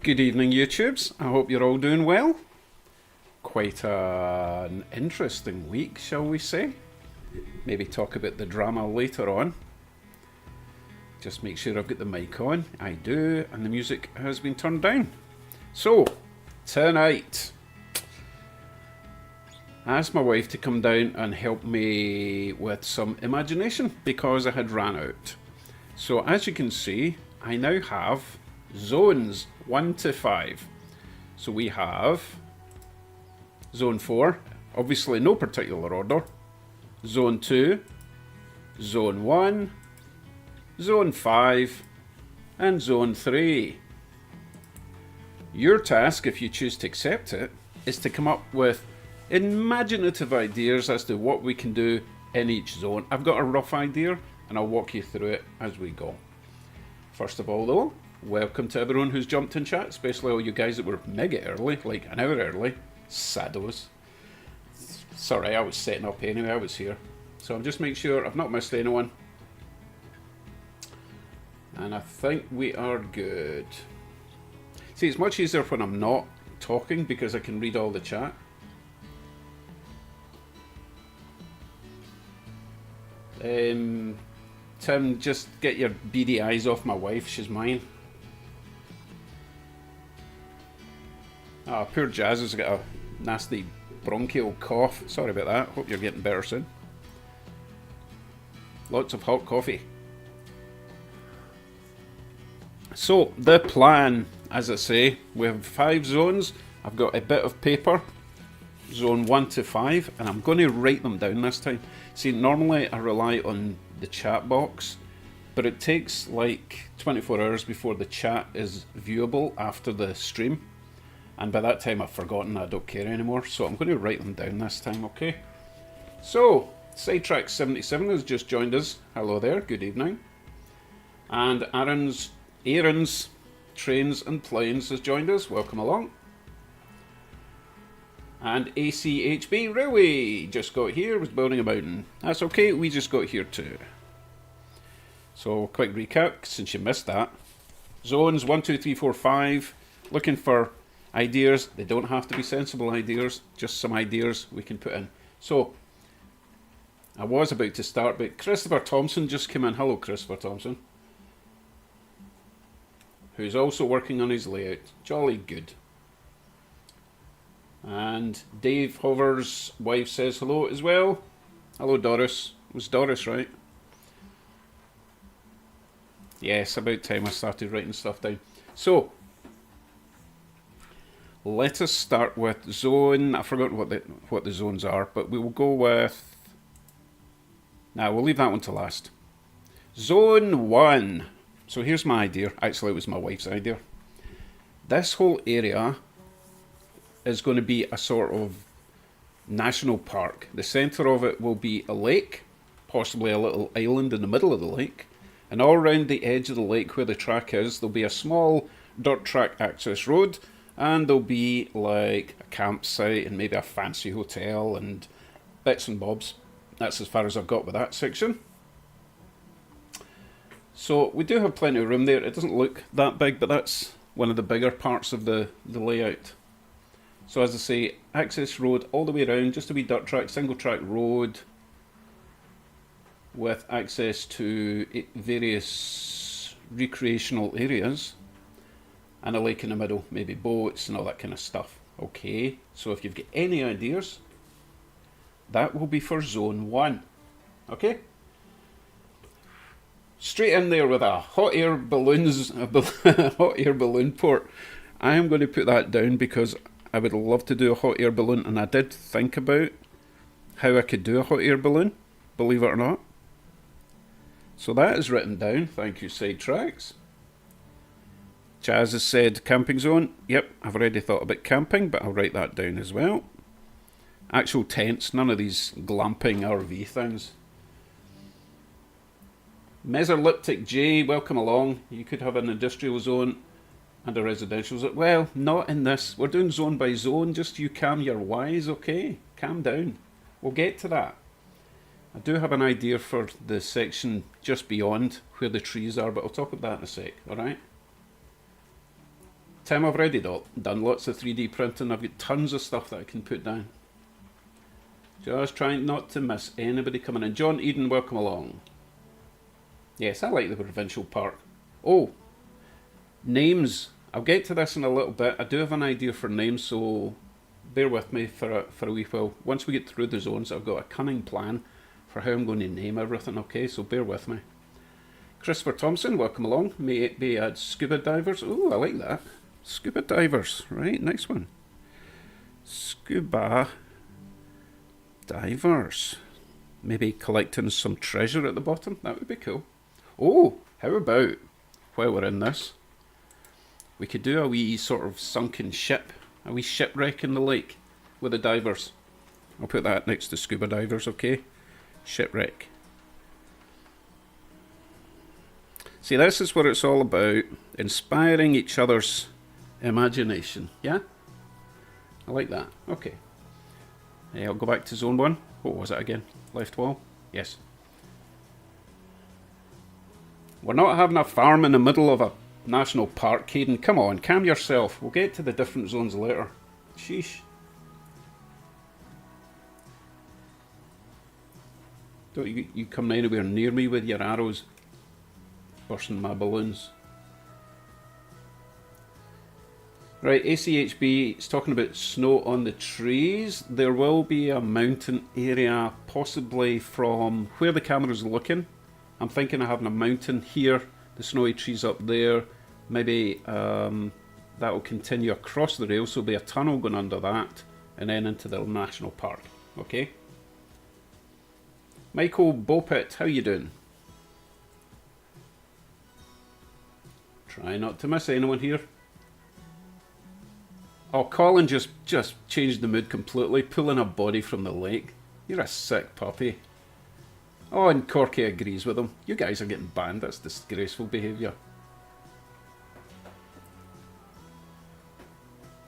Good evening, YouTubes. I hope you're all doing well. Quite an interesting week, shall we say? Maybe talk about the drama later on. Just make sure I've got the mic on. I do, and the music has been turned down. So, tonight, I asked my wife to come down and help me with some imagination because I had ran out. So, as you can see, I now have zones 1 to 5. So we have zone 4, obviously no particular order, zone 2, zone 1, zone 5, and zone 3. Your task, if you choose to accept it, is to come up with imaginative ideas as to what we can do in each zone. I've got a rough idea and I'll walk you through it as we go. First of all though, welcome to everyone who's jumped in chat, especially all you guys that were mega early, like an hour early. Saddos. Sorry, I was setting up anyway, I was here. So I'm just making sure I've not missed anyone. And I think we are good. See, it's much easier when I'm not talking because I can read all the chat. Tim, just get your beady eyes off my wife, she's mine. Ah, poor Jazz has got a nasty bronchial cough. Sorry about that. Hope you're getting better soon. Lots of hot coffee. So, the plan, as I say, we have 5 zones. I've got a bit of paper, zone 1 to 5, and I'm going to write them down this time. See, normally I rely on the chat box, but it takes like 24 hours before the chat is viewable after the stream. And by that time I've forgotten, I don't care anymore. So I'm going to write them down this time, okay? So, Sidetrack77 has just joined us. Hello there, good evening. And Aaron's Trains and Planes has joined us. Welcome along. And ACHB Railway just got here, was building a mountain. That's okay, we just got here too. So, quick recap, since you missed that. Zones 1, 2, 3, 4, 5. Looking for ideas. They don't have to be sensible ideas, just some ideas we can put in. So, I was about to start, but Christopher Thompson just came in. Hello, Christopher Thompson. Who's also working on his layout. Jolly good. And Dave Hover's wife says hello as well. Hello, Doris. It was Doris, right? Yes, about time I started writing stuff down. So, let us start with zone. I've forgotten what the zones are, but we will go with. Now we'll leave that one to last. Zone 1. So here's my idea. Actually, it was my wife's idea. This whole area is going to be a sort of national park. The centre of it will be a lake, possibly a little island in the middle of the lake, and all around the edge of the lake where the track is, there'll be a small dirt track access road. And there'll be like a campsite and maybe a fancy hotel and bits and bobs. That's as far as I've got with that section. So we do have plenty of room there. It doesn't look that big, but that's one of the bigger parts of the layout. So as I say, access road all the way around, just a wee dirt track, single track road with access to various recreational areas. And a lake in the middle, maybe boats and all that kind of stuff. Okay, so if you've got any ideas, that will be for zone 1. Okay? Straight in there with a hot air balloons, hot air balloon port. I am going to put that down because I would love to do a hot air balloon, and I did think about how I could do a hot air balloon, believe it or not. So that is written down. Thank you, Sidetracks. Jazz has said camping zone. Yep, I've already thought about camping, but I'll write that down as well. Actual tents, none of these glamping RV things. Mesoliptic J, welcome along. You could have an industrial zone and a residential zone. Well, not in this. We're doing zone by zone. Just you calm your Y's, okay? Calm down. We'll get to that. I do have an idea for the section just beyond where the trees are, but I'll talk about that in a sec, alright? Tim, I've already done lots of 3D printing. I've got tons of stuff that I can put down. Just trying not to miss anybody coming in. John Eden, welcome along. Yes, I like the provincial park. Oh, names. I'll get to this in a little bit. I do have an idea for names, so bear with me for a wee while. Once we get through the zones, I've got a cunning plan for how I'm going to name everything, okay? So bear with me. Christopher Thompson, welcome along. May it be add scuba divers. Oh, I like that. Scuba divers, right? Nice one. Scuba divers. Maybe collecting some treasure at the bottom. That would be cool. Oh, how about, while we're in this, we could do a wee sort of sunken ship, a wee shipwreck in the lake with the divers. I'll put that next to scuba divers, okay? Shipwreck. See, this is what it's all about. Inspiring each other's imagination, yeah? I like that. Okay. I'll go back to zone 1. What was it again? Left wall? Yes. We're not having a farm in the middle of a national park, Caden. Come on, calm yourself. We'll get to the different zones later. Sheesh. Don't you come anywhere near me with your arrows. Bursting my balloons. Right, ACHB is talking about snow on the trees. There will be a mountain area, possibly from where the camera's looking. I'm thinking of having a mountain here, the snowy trees up there. Maybe that will continue across the rail, so there'll be a tunnel going under that, and then into the national park. Okay. Michael Bopit, how you doing? Try not to miss anyone here. Oh, Colin just changed the mood completely, pulling a body from the lake. You're a sick puppy. Oh, and Corky agrees with him. You guys are getting banned. That's disgraceful behaviour.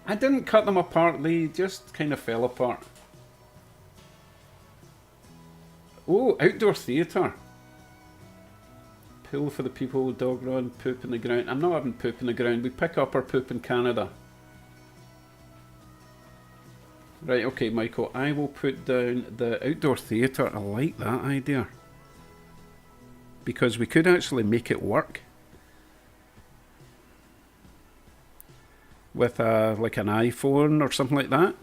I didn't cut them apart. They just kind of fell apart. Oh, outdoor theatre. Pool for the people, dog run, poop in the ground. I'm not having poop in the ground. We pick up our poop in Canada. Right, okay, Michael, I will put down the outdoor theatre. I like that idea. Because we could actually make it work. With like an iPhone or something like that.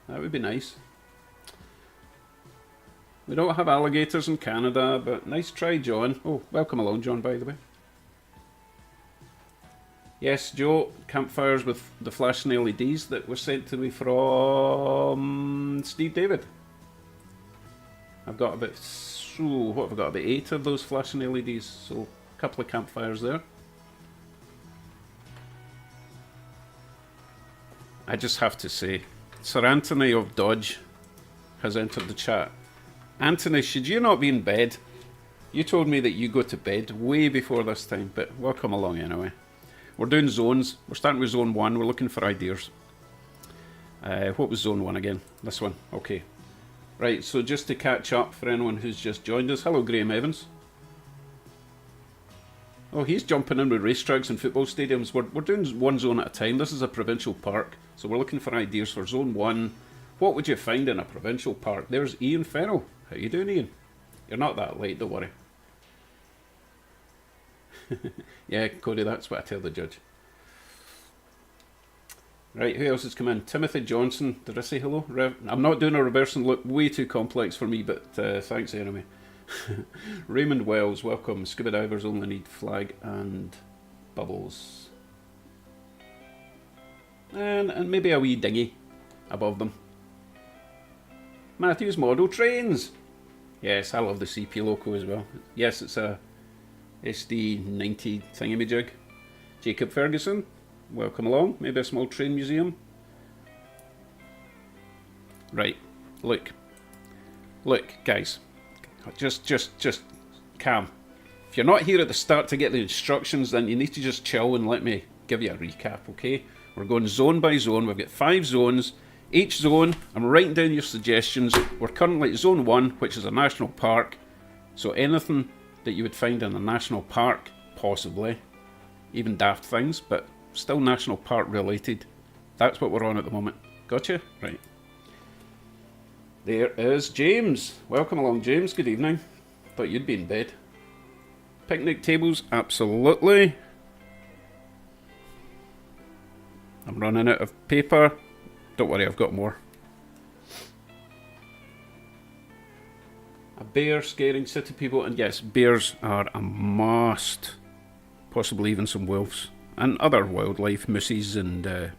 That would be nice. We don't have alligators in Canada, but nice try, John. Oh, welcome along, John, by the way. Yes, Joe, campfires with the flashing LEDs that were sent to me from Steve David. I've got about, what have I got, about 8 of those flashing LEDs, so a couple of campfires there. I just have to say, Sir Anthony of Dodge has entered the chat. Anthony, should you not be in bed? You told me that you go to bed way before this time, but welcome along anyway. We're doing zones. We're starting with zone 1. We're looking for ideas. What was zone 1 again? This one. Okay. Right, so just to catch up for anyone who's just joined us. Hello, Graham Evans. Oh, he's jumping in with racetracks and football stadiums. We're doing one zone at a time. This is a provincial park, so we're looking for ideas for zone 1. What would you find in a provincial park? There's Ian Farrell. How you doing, Ian? You're not that late, don't worry. Yeah, Cody, that's what I tell the judge. Right, who else has come in? Timothy Johnson. Did I say hello? I'm not doing a reverse and look, way too complex for me, but thanks anyway. Raymond Wells, welcome. Scuba divers only need flag and bubbles. And maybe a wee dinghy above them. Matthew's Model Trains. Yes, I love the CP loco as well. Yes, it's a SD90 thingamajig. Jacob Ferguson, welcome along. Maybe a small train museum. Right, look, guys, just calm. If you're not here at the start to get the instructions, then you need to just chill and let me give you a recap, okay? We're going zone by zone. We've got 5 zones. Each zone, I'm writing down your suggestions. We're currently at zone 1, which is a national park. So anything that you would find in a national park, possibly. Even daft things, but Still national park related. That's what we're on at the moment. Gotcha? Right. There is James. Welcome along, James. Good evening. Thought you'd be in bed. Picnic tables, absolutely. I'm running out of paper. Don't worry, I've got more. A bear scaring city people, and yes, bears are a must. Possibly even some wolves and other wildlife, mooses and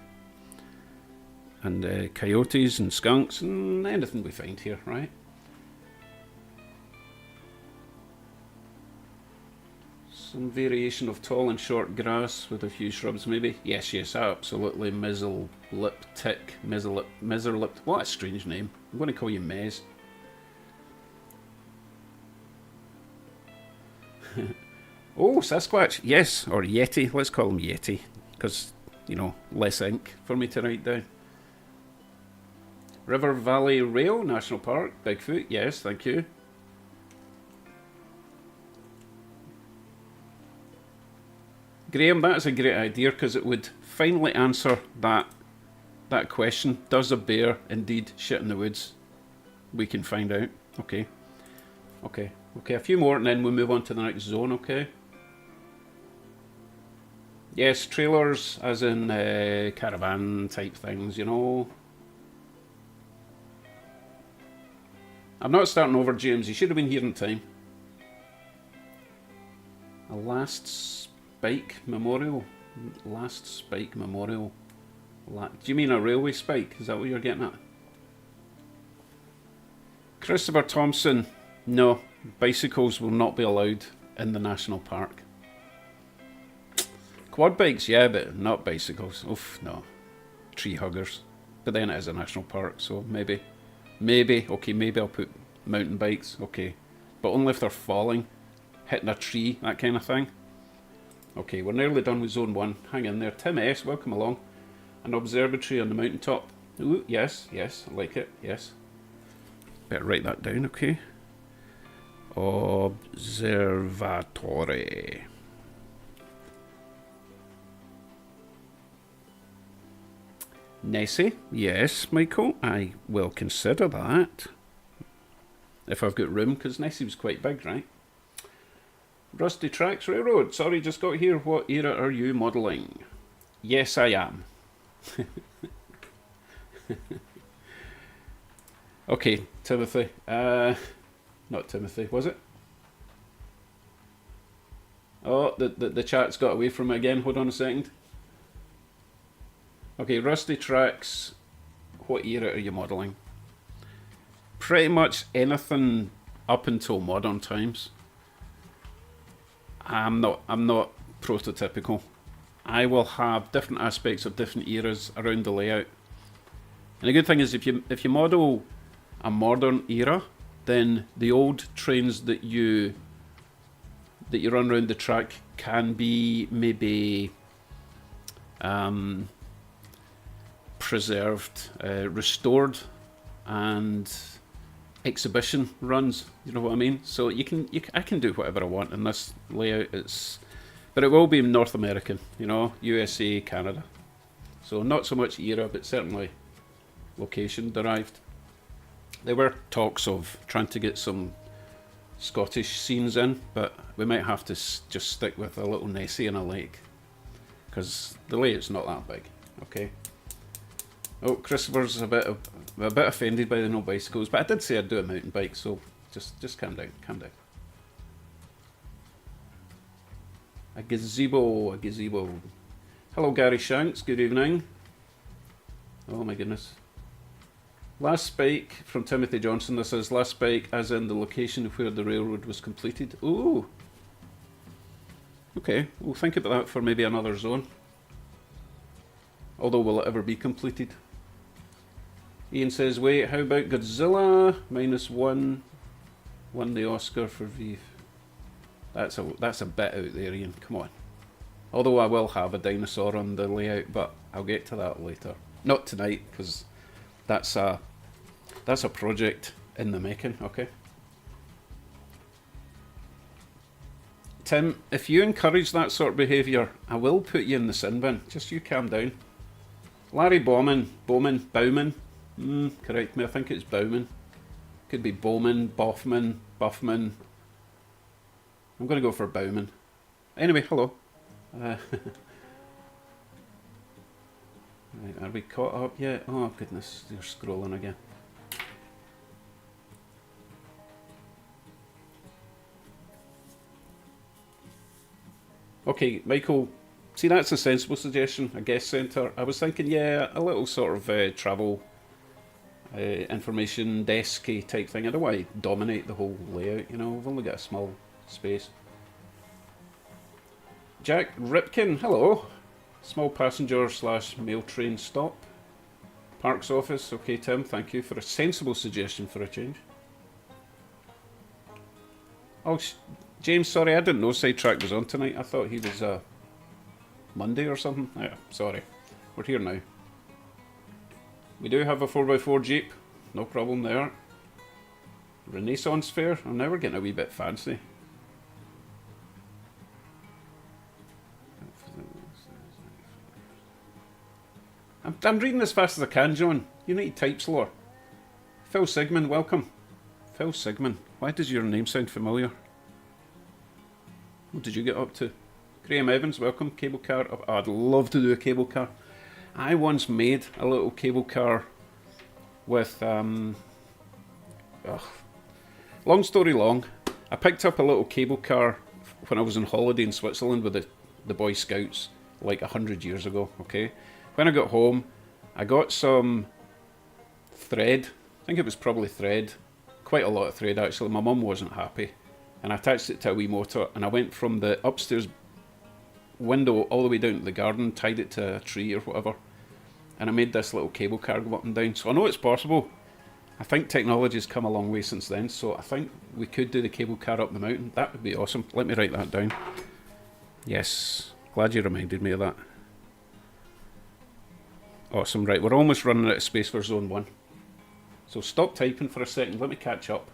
coyotes and skunks and anything we find here, right? Some variation of tall and short grass with a few shrubs, maybe. Yes, absolutely. Mizzle-lip tick, mizzle-lip. What a strange name. I'm going to call you Mez. Oh, Sasquatch. Yes, or Yeti. Let's call him Yeti, because, you know, less ink for me to write down. River Valley Rail National Park. Bigfoot. Yes, thank you. Graham, that's a great idea, because it would finally answer that question. Does a bear indeed shit in the woods? We can find out. Okay, a few more and then we'll move on to the next zone, okay? Yes, trailers as in caravan type things, you know. I'm not starting over, James. You should have been here in time. A last spike memorial. Last spike memorial. Do you mean a railway spike? Is that what you're getting at? Christopher Thompson. No, bicycles will not be allowed in the national park. Quad bikes, yeah, but not bicycles. Oof, no. Tree huggers. But then it is a national park, so maybe, okay, maybe I'll put mountain bikes, okay. But only if they're falling, hitting a tree, that kind of thing. Okay, we're nearly done with zone 1. Hang in there. Tim S, welcome along. An observatory on the mountaintop. Ooh, yes, I like it, yes. Better write that down, okay. Observatory. Nessie, yes, Michael, I will consider that. If I've got room, because Nessie was quite big, right? Rusty Tracks Railroad, sorry, just got here. What era are you modelling? Yes, I am. Okay, Timothy. Not Timothy, was it? Oh, the chat's got away from me again. Hold on a second. Okay, Rusty Tracks. What era are you modelling? Pretty much anything up until modern times. I'm not prototypical. I will have different aspects of different eras around the layout. And the good thing is, if you model a modern era, then the old trains that you run around the track can be maybe preserved, restored, and exhibition runs. You know what I mean? So I can do whatever I want in this layout. But it will be North American, you know, USA, Canada. So not so much era, but certainly location derived. There were talks of trying to get some Scottish scenes in, but we might have to just stick with a little Nessie and a lake, because the layout's not that big. Okay. Oh, Christopher's a bit offended by the no bicycles, but I did say I'd do a mountain bike, so just calm down, calm down. A gazebo. Hello, Gary Shanks. Good evening. Oh my goodness. Last spike from Timothy Johnson. This is last spike as in the location of where the railroad was completed. Ooh. Okay, we'll think about that for maybe another zone. Although, will it ever be completed? Ian says, wait, how about Godzilla? -1. Won the Oscar for V. That's a bit out there, Ian. Come on. Although I will have a dinosaur on the layout, but I'll get to that later. Not tonight, because that's a project in the making, okay? Tim, if you encourage that sort of behaviour, I will put you in the sin bin. Just you calm down. Larry Bowman. Correct me, I think it's Bowman. Could be Bowman, Boffman, Buffman. I'm going to go for Bowman. Anyway, hello. Right, are we caught up yet? Oh goodness, you're scrolling again. Okay, Michael, see that's a sensible suggestion, a guest centre. I was thinking, yeah, a little sort of travel information desk-y type thing. I don't want to dominate the whole layout, you know, we've only got a small space. Jack Ripkin, hello. Small passenger / mail train stop. Parks office, okay Tim, thank you for a sensible suggestion for a change. Oh, James, sorry, I didn't know Sidetrack was on tonight. I thought he was Monday or something. Yeah, sorry. We're here now. We do have a 4x4 Jeep. No problem there. Renaissance Fair. I'm never getting a wee bit fancy. I'm reading as fast as I can, John. You need to type slower. Phil Sigmund, welcome. Phil Sigmund. Why does your name sound familiar? What did you get up to? Graham Evans, welcome. Cable car. Oh, I'd love to do a cable car. I once made a little cable car with, long story long, I picked up a little cable car when I was on holiday in Switzerland with the Boy Scouts like 100 years ago, okay? When I got home, I got some thread. I think it was probably thread. Quite a lot of thread, actually. My mum wasn't happy. And I attached it to a wee motor, and I went from the upstairs window all the way down to the garden, tied it to a tree or whatever, and I made this little cable car go up and down. So I know it's possible. I think technology's come a long way since then, so I think we could do the cable car up the mountain. That would be awesome. Let me write that down. Yes, glad you reminded me of that. Awesome, right, we're almost running out of space for zone 1. So stop typing for a second, let me catch up.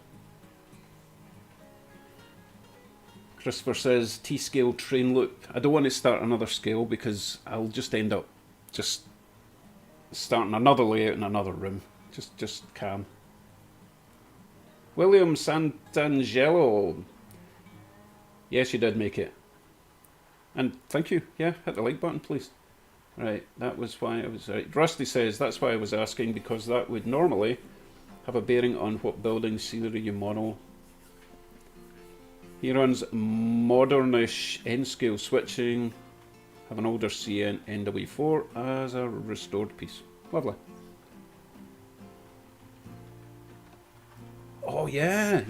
Christopher says T-scale train loop. I don't want to start another scale because I'll just end up just starting another layout in another room. Just calm. William Santangelo. Yes, you did make it. And thank you. Yeah, hit the like button, please. Right, that was why I was right. Rusty says that's why I was asking, because that would normally have a bearing on what building scenery you model. He runs modernish N-scale switching, have an older CN NW4 as a restored piece. Lovely. Oh yeah.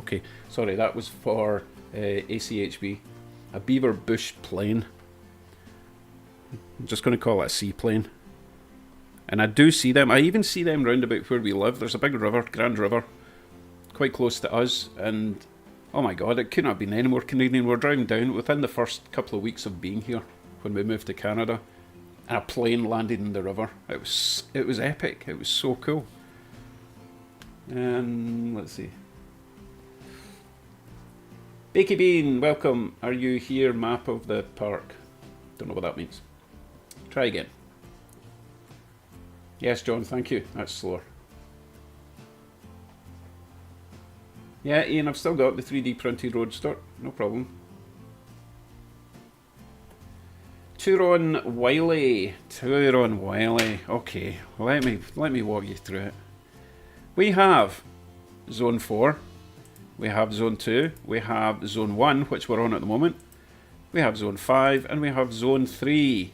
Okay, sorry, that was for ACHB. A Beaver Bush plane. I'm just going to call it a seaplane. And I do see them. I even see them round about where we live. There's a big river, Grand River, quite close to us. And oh my god, it couldn't have been any more Canadian. We're driving down within the first couple of weeks of being here when we moved to Canada. And a plane landed in the river. It was epic. It was so cool. And let's see. Bakey Bean, welcome. Are you here? Map of the park. Don't know what that means. Try again. Yes, John, thank you. That's slower. Yeah, Ian, I've still got the 3D printed Roadster. No problem. Turon Wiley. Okay, let me walk you through it. We have Zone 4. We have Zone 2. We have Zone 1, which we're on at the moment. We have Zone 5, and we have Zone 3.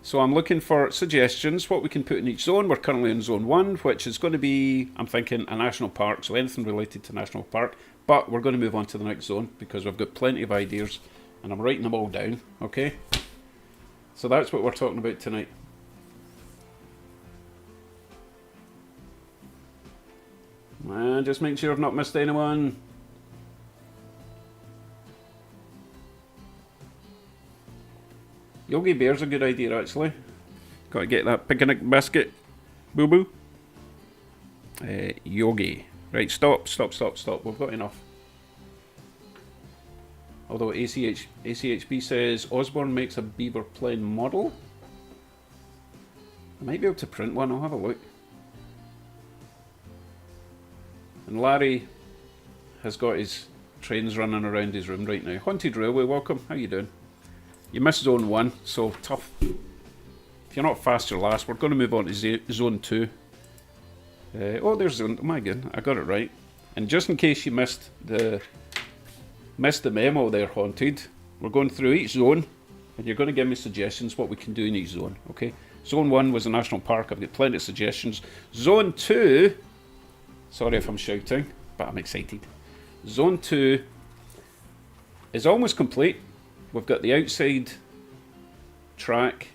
So I'm looking for suggestions, what we can put in each zone. We're currently in Zone 1, which is going to be, I'm thinking, a national park, so anything related to national park. But we're going to move on to the next zone, because we've got plenty of ideas, and I'm writing them all down, okay? So that's what we're talking about tonight. And just make sure I've not missed anyone. Yogi Bear's a good idea, actually. Got to get that picnic basket. Boo boo. Yogi. Right, stop. We've got enough. Although ACHB says Osborne makes a beaver plane model. I might be able to print one, I'll have a look. And Larry has got his trains running around his room right now. Haunted Railway, welcome, how you doing? You missed Zone 1, so tough. If you're not fast, you're last. We're going to move on to Zone 2. Oh, there's Zone, oh my god, I got it right. And just in case you missed the memo there, Haunted, we're going through each zone, and you're going to give me suggestions what we can do in each zone, okay? Zone 1 was a national park, I've got plenty of suggestions. Zone 2, sorry if I'm shouting, but I'm excited. Zone 2 is almost complete. We've got the outside track,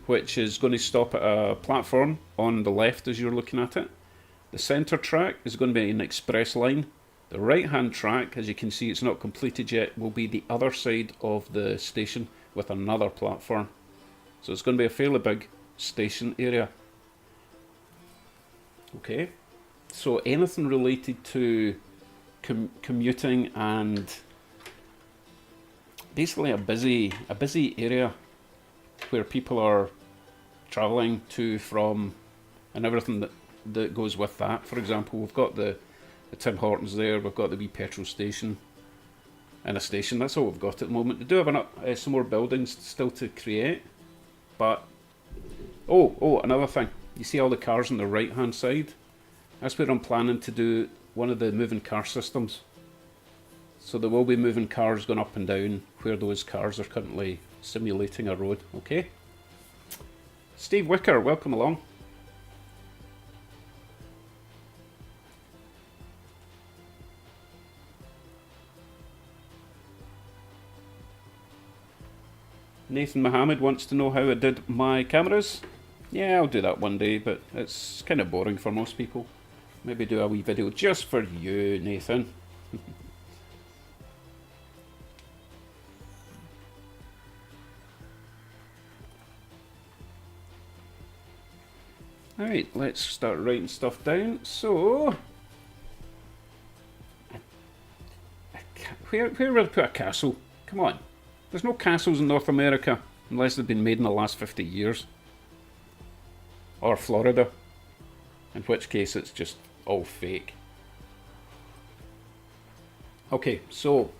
which is going to stop at a platform on the left as you're looking at it. The centre track is going to be an express line. The right hand track, as you can see it's not completed yet, will be the other side of the station with another platform. So it's going to be a fairly big station area. Okay, so anything related to commuting and basically a busy area where people are travelling to, from, and everything that goes with that. For example, we've got the Tim Hortons there, we've got the wee petrol station and a station. That's all we've got at the moment. We do have some more buildings still to create, but oh, another thing. You see all the cars on the right hand side? That's where I'm planning to do one of the moving car systems. So there will be moving cars going up and down where those cars are currently simulating a road, okay? Steve Wicker, welcome along. Nathan Mohammed wants to know how I did my cameras. Yeah, I'll do that one day, but it's kind of boring for most people. Maybe do a wee video just for you, Nathan. Alright, let's start writing stuff down. So, where will I put a castle? Come on. There's no castles in North America unless they've been made in the last 50 years. Or Florida. In which case it's just all fake. Okay, so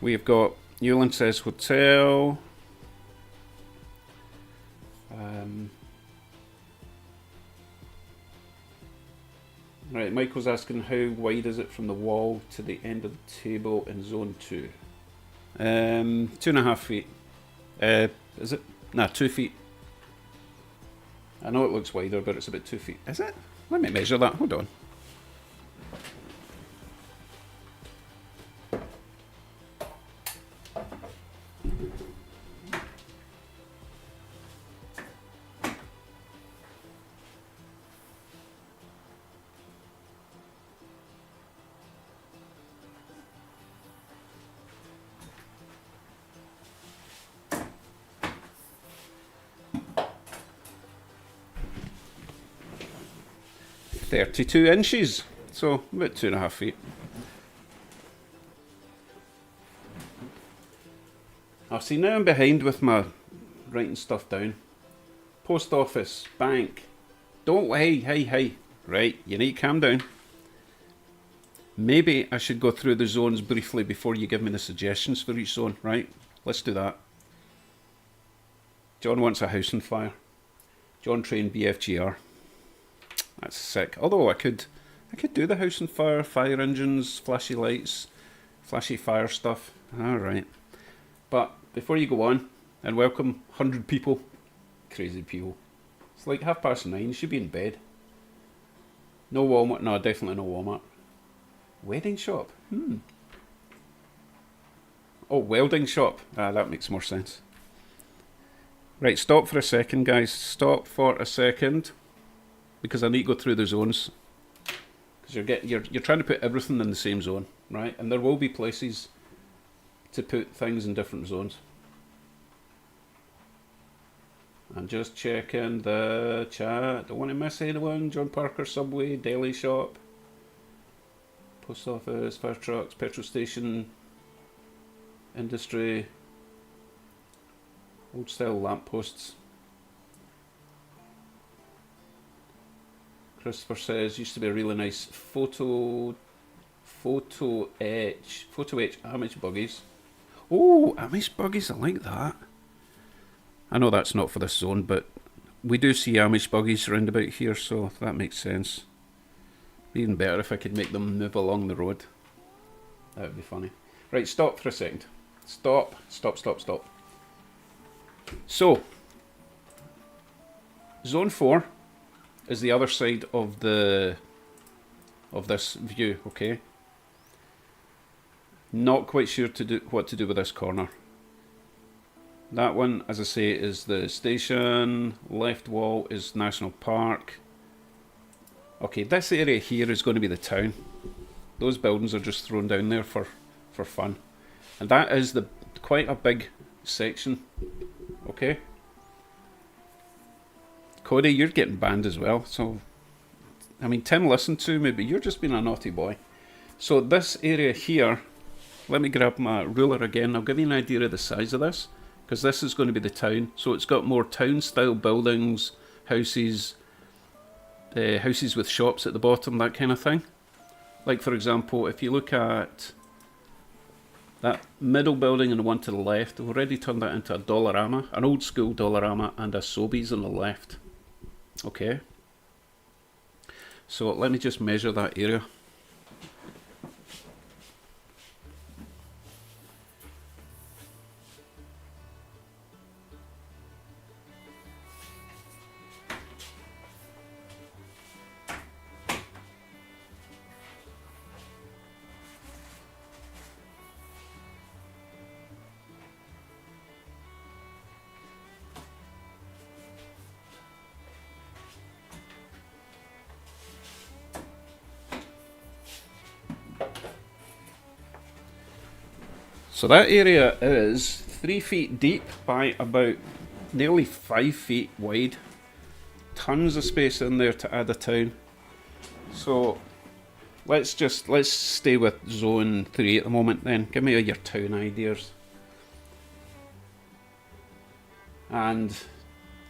we've got Newland says hotel. Right, Michael's asking how wide is it from the wall to the end of the table in zone 2? 2.5 feet. Is it? Nah, 2 feet. I know it looks wider, but it's about 2 feet. Is it? Let me measure that. Hold on. .32 inches, so about 2.5 feet. See, now I'm behind with my writing stuff down. Post office, bank. Don't, hey. Right, you need to calm down. Maybe I should go through the zones briefly before you give me the suggestions for each zone, right? Let's do that. John wants a house on fire. John trained BFGR. That's sick. Although I could do the house on fire, fire engines, flashy lights, flashy fire stuff. Alright. But before you go on, and welcome 100 people. Crazy people. It's like 9:30, you should be in bed. No Walmart, no, definitely no Walmart. Wedding shop? Oh, welding shop. That makes more sense. Right, stop for a second, guys. Stop for a second. Because I need to go through the zones. Because you're trying to put everything in the same zone, right? And there will be places to put things in different zones. I'm just checking the chat. Don't want to miss anyone. John Parker, Subway, Deli Shop, Post Office, Fire Trucks, Petrol Station. industry, old style lampposts. Christopher says used to be a really nice photo etch Amish buggies. Oh, Amish buggies, I like that. I know that's not for this zone, but we do see Amish buggies around about here, so that makes sense. Even better if I could make them move along the road. That would be funny. Right, stop for a second. Stop. So, zone 4 is the other side of this view, okay? Not quite sure what to do with this corner. That one, as I say, is the station. Left wall is National Park. Okay, this area here is going to be the town. Those buildings are just thrown down there for fun. And that is quite a big section. Okay. Cody, you're getting banned as well. So, I mean, Tim listened to me, but you're just being a naughty boy. So this area here, let me grab my ruler again. I'll give you an idea of the size of this, because this is going to be the town. So it's got more town-style buildings, houses with shops at the bottom, that kind of thing. Like, for example, if you look at that middle building and the one to the left, I've already turned that into a Dollarama, an old school Dollarama, and a Sobeys on the left. Okay. So let me just measure that area. So that area is 3 feet deep by about nearly 5 feet wide. Tons of space in there to add a town. So let's stay with zone 3 at the moment then. Give me your town ideas. And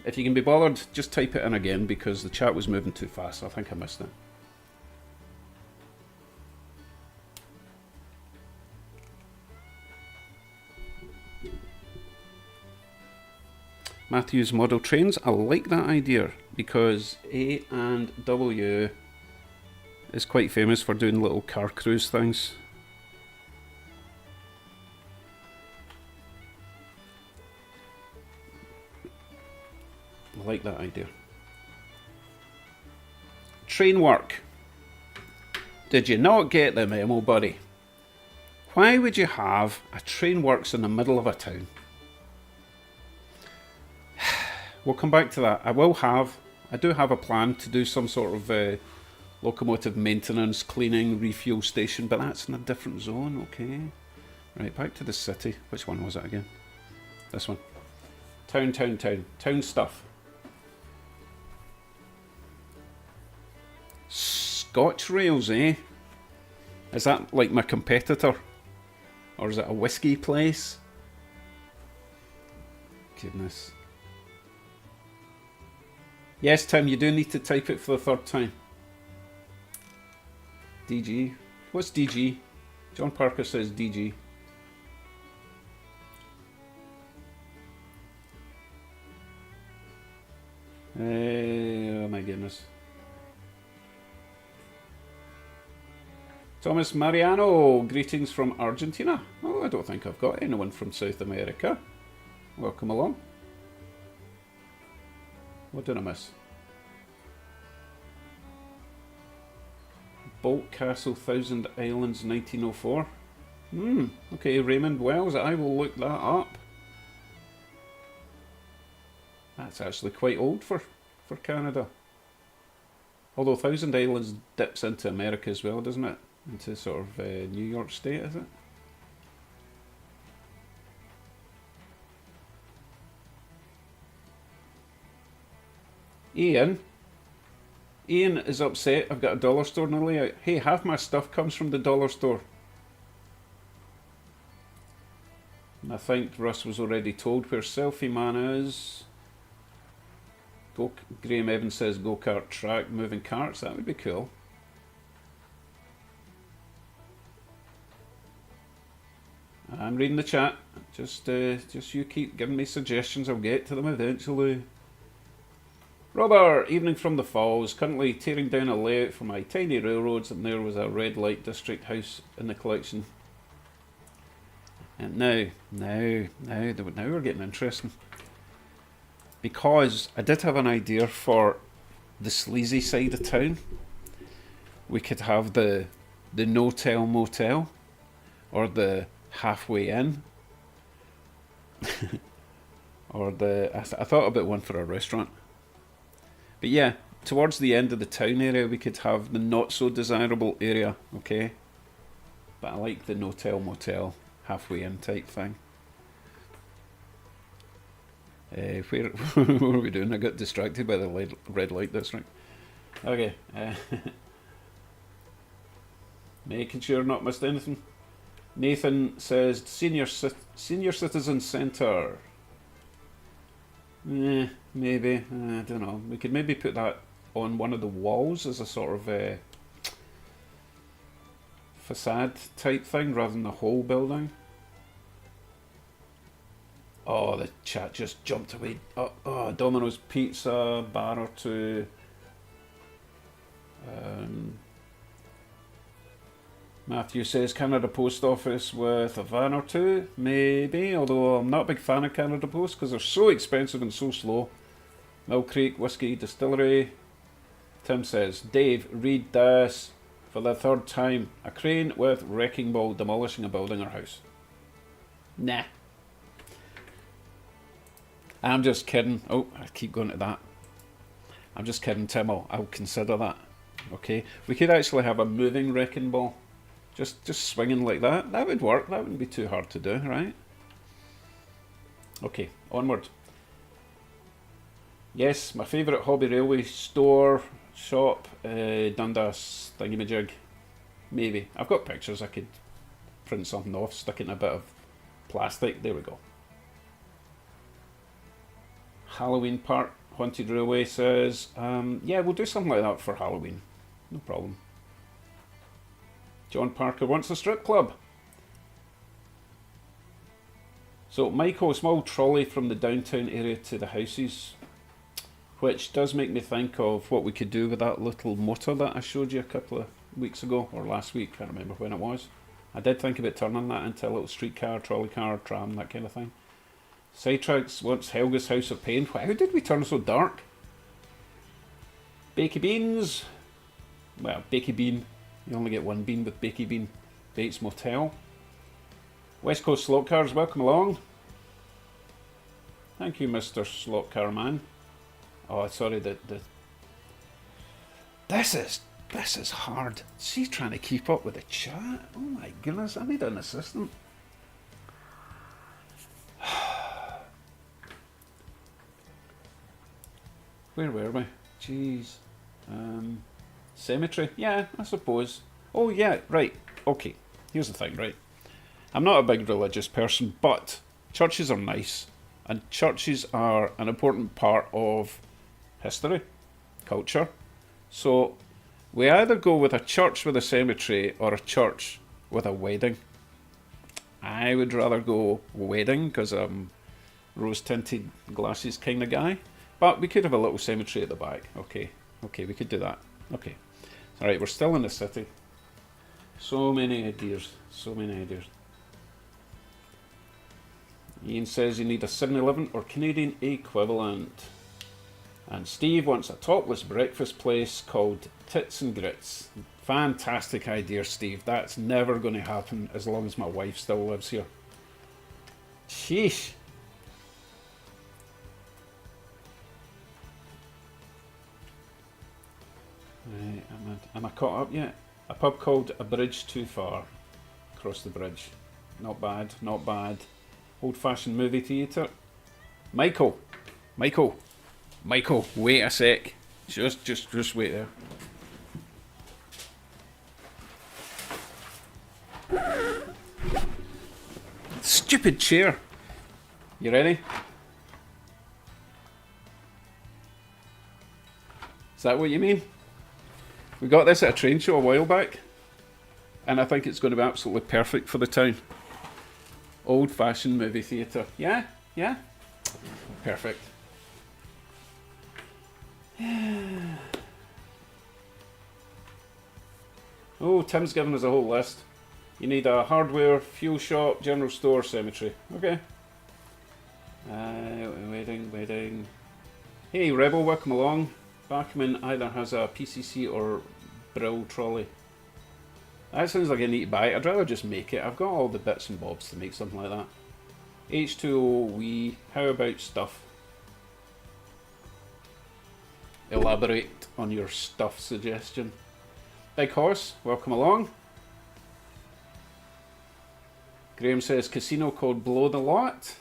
if you can be bothered, just type it in again because the chat was moving too fast. I think I missed it. Matthew's model trains, I like that idea because A and W is quite famous for doing little car cruise things. I like that idea. Train work. Did you not get the memo, buddy? Why would you have a train works in the middle of a town? We'll come back to that. I do have a plan to do some sort of locomotive maintenance, cleaning, refuel station, but that's in a different zone, okay. Right, back to the city. Which one was it again? This one. Town. Town stuff. Scotch Rails, eh? Is that like my competitor? Or is it a whiskey place? Goodness. Yes, Tim, you do need to type it for the third time. DG. What's DG? John Parker says DG. Oh my goodness. Thomas Mariano, greetings from Argentina. Oh, I don't think I've got anyone from South America. Welcome along. What did I miss? Bolt Castle, Thousand Islands, 1904. Okay, Raymond Wells, I will look that up. That's actually quite old for Canada. Although Thousand Islands dips into America as well, doesn't it? Into sort of New York State, is it? Ian is upset. I've got a dollar store in the layout. Hey, half my stuff comes from the dollar store. I think Russ was already told where Selfie Man is. Graham Evans says go-kart track, moving carts. That would be cool. I'm reading the chat. Just you keep giving me suggestions. I'll get to them eventually. Robert, evening from the Falls. Currently tearing down a layout for my tiny railroads, and there was a red light district house in the collection. And now we're getting interesting. Because I did have an idea for the sleazy side of town. We could have the no-tell motel, or the halfway in, or I thought about one for a restaurant. But yeah, towards the end of the town area, we could have the not so desirable area, okay? But I like the no-tell motel, halfway in type thing. What are we doing? I got distracted by the red light district. Okay. Making sure not missed anything. Nathan says senior citizen centre. Maybe. I don't know. We could maybe put that on one of the walls as a sort of facade type thing rather than the whole building. Oh, the chat just jumped away. Oh, Domino's Pizza, bar or two. Matthew says Canada Post Office with a van or two. Maybe, although I'm not a big fan of Canada Post because they're so expensive and so slow. Mill Creek Whiskey Distillery. Tim says, Dave, read this for the third time. A crane with wrecking ball demolishing a building or house. Nah. I'm just kidding. Oh, I keep going to that. I'm just kidding, Tim. I'll consider that. Okay, we could actually have a moving wrecking ball, just swinging like that. That would work. That wouldn't be too hard to do, right? Okay, onward. Yes, my favourite hobby railway store shop, Dundas thingamajig. Maybe I've got pictures. I could print something off, stick it in a bit of plastic. There we go. Halloween Park, Haunted Railway says, yeah, we'll do something like that for Halloween. No problem. John Parker wants a strip club. So, Michael, a small trolley from the downtown area to the houses, which does make me think of what we could do with that little motor that I showed you a couple of weeks ago, or last week, can't remember when it was. I did think about turning that into a little streetcar, trolley car, tram, that kind of thing. Sidetracks wants Helga's House of Pain. How did we turn so dark? Bakey Beans. Well, Bakey Bean. You only get one bean with Bakey Bean. Bates Motel. West Coast Slot Cars, welcome along. Thank you, Mr. Slot Car Man. Oh, sorry, this is hard. See, trying to keep up with the chat. Oh my goodness, I need an assistant. Where were we? Jeez. Cemetery? Yeah, I suppose. Oh yeah, right. Okay, here's the thing, right? I'm not a big religious person, but churches are nice. And churches are an important part of history, culture. So we either go with a church with a cemetery or a church with a wedding. I would rather go wedding because I'm rose-tinted glasses kind of guy. But we could have a little cemetery at the back. Okay, we could do that. Okay. Alright, we're still in the city. So many ideas. Ian says you need a 7-Eleven or Canadian equivalent. And Steve wants a topless breakfast place called Tits and Grits. Fantastic idea, Steve. That's never going to happen as long as my wife still lives here. Sheesh. Right, am I caught up yet? A pub called A Bridge Too Far. Across the bridge. Not bad, not bad. Old-fashioned movie theatre. Michael, wait a sec. Just wait there. stupid chair. You ready? Is that what you mean? We got this at a train show a while back, and I think it's going to be absolutely perfect for the town. Old-fashioned movie theatre. Yeah? Yeah? Perfect. Oh, Tim's given us a whole list. You need a hardware, fuel shop, general store, cemetery. Okay. Waiting. Hey, Rebel, welcome along. Bachman either has a PCC or Brill trolley. That sounds like I need to buy it. I'd rather just make it. I've got all the bits and bobs to make something like that. H2O, we. How about stuff? Elaborate on your stuff suggestion. Big Horse, welcome along. Graham says casino called Blow the Lot.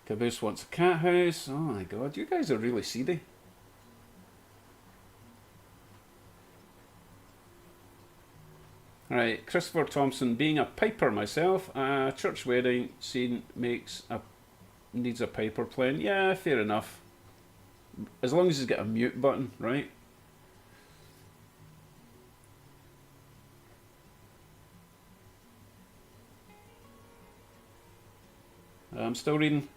Caboose wants a cat house. Oh my god, you guys are really seedy. Alright, Christopher Thompson, being a piper myself, a church wedding scene needs a piper playing. Yeah, fair enough. As long as he's got a mute button, right? I'm still reading.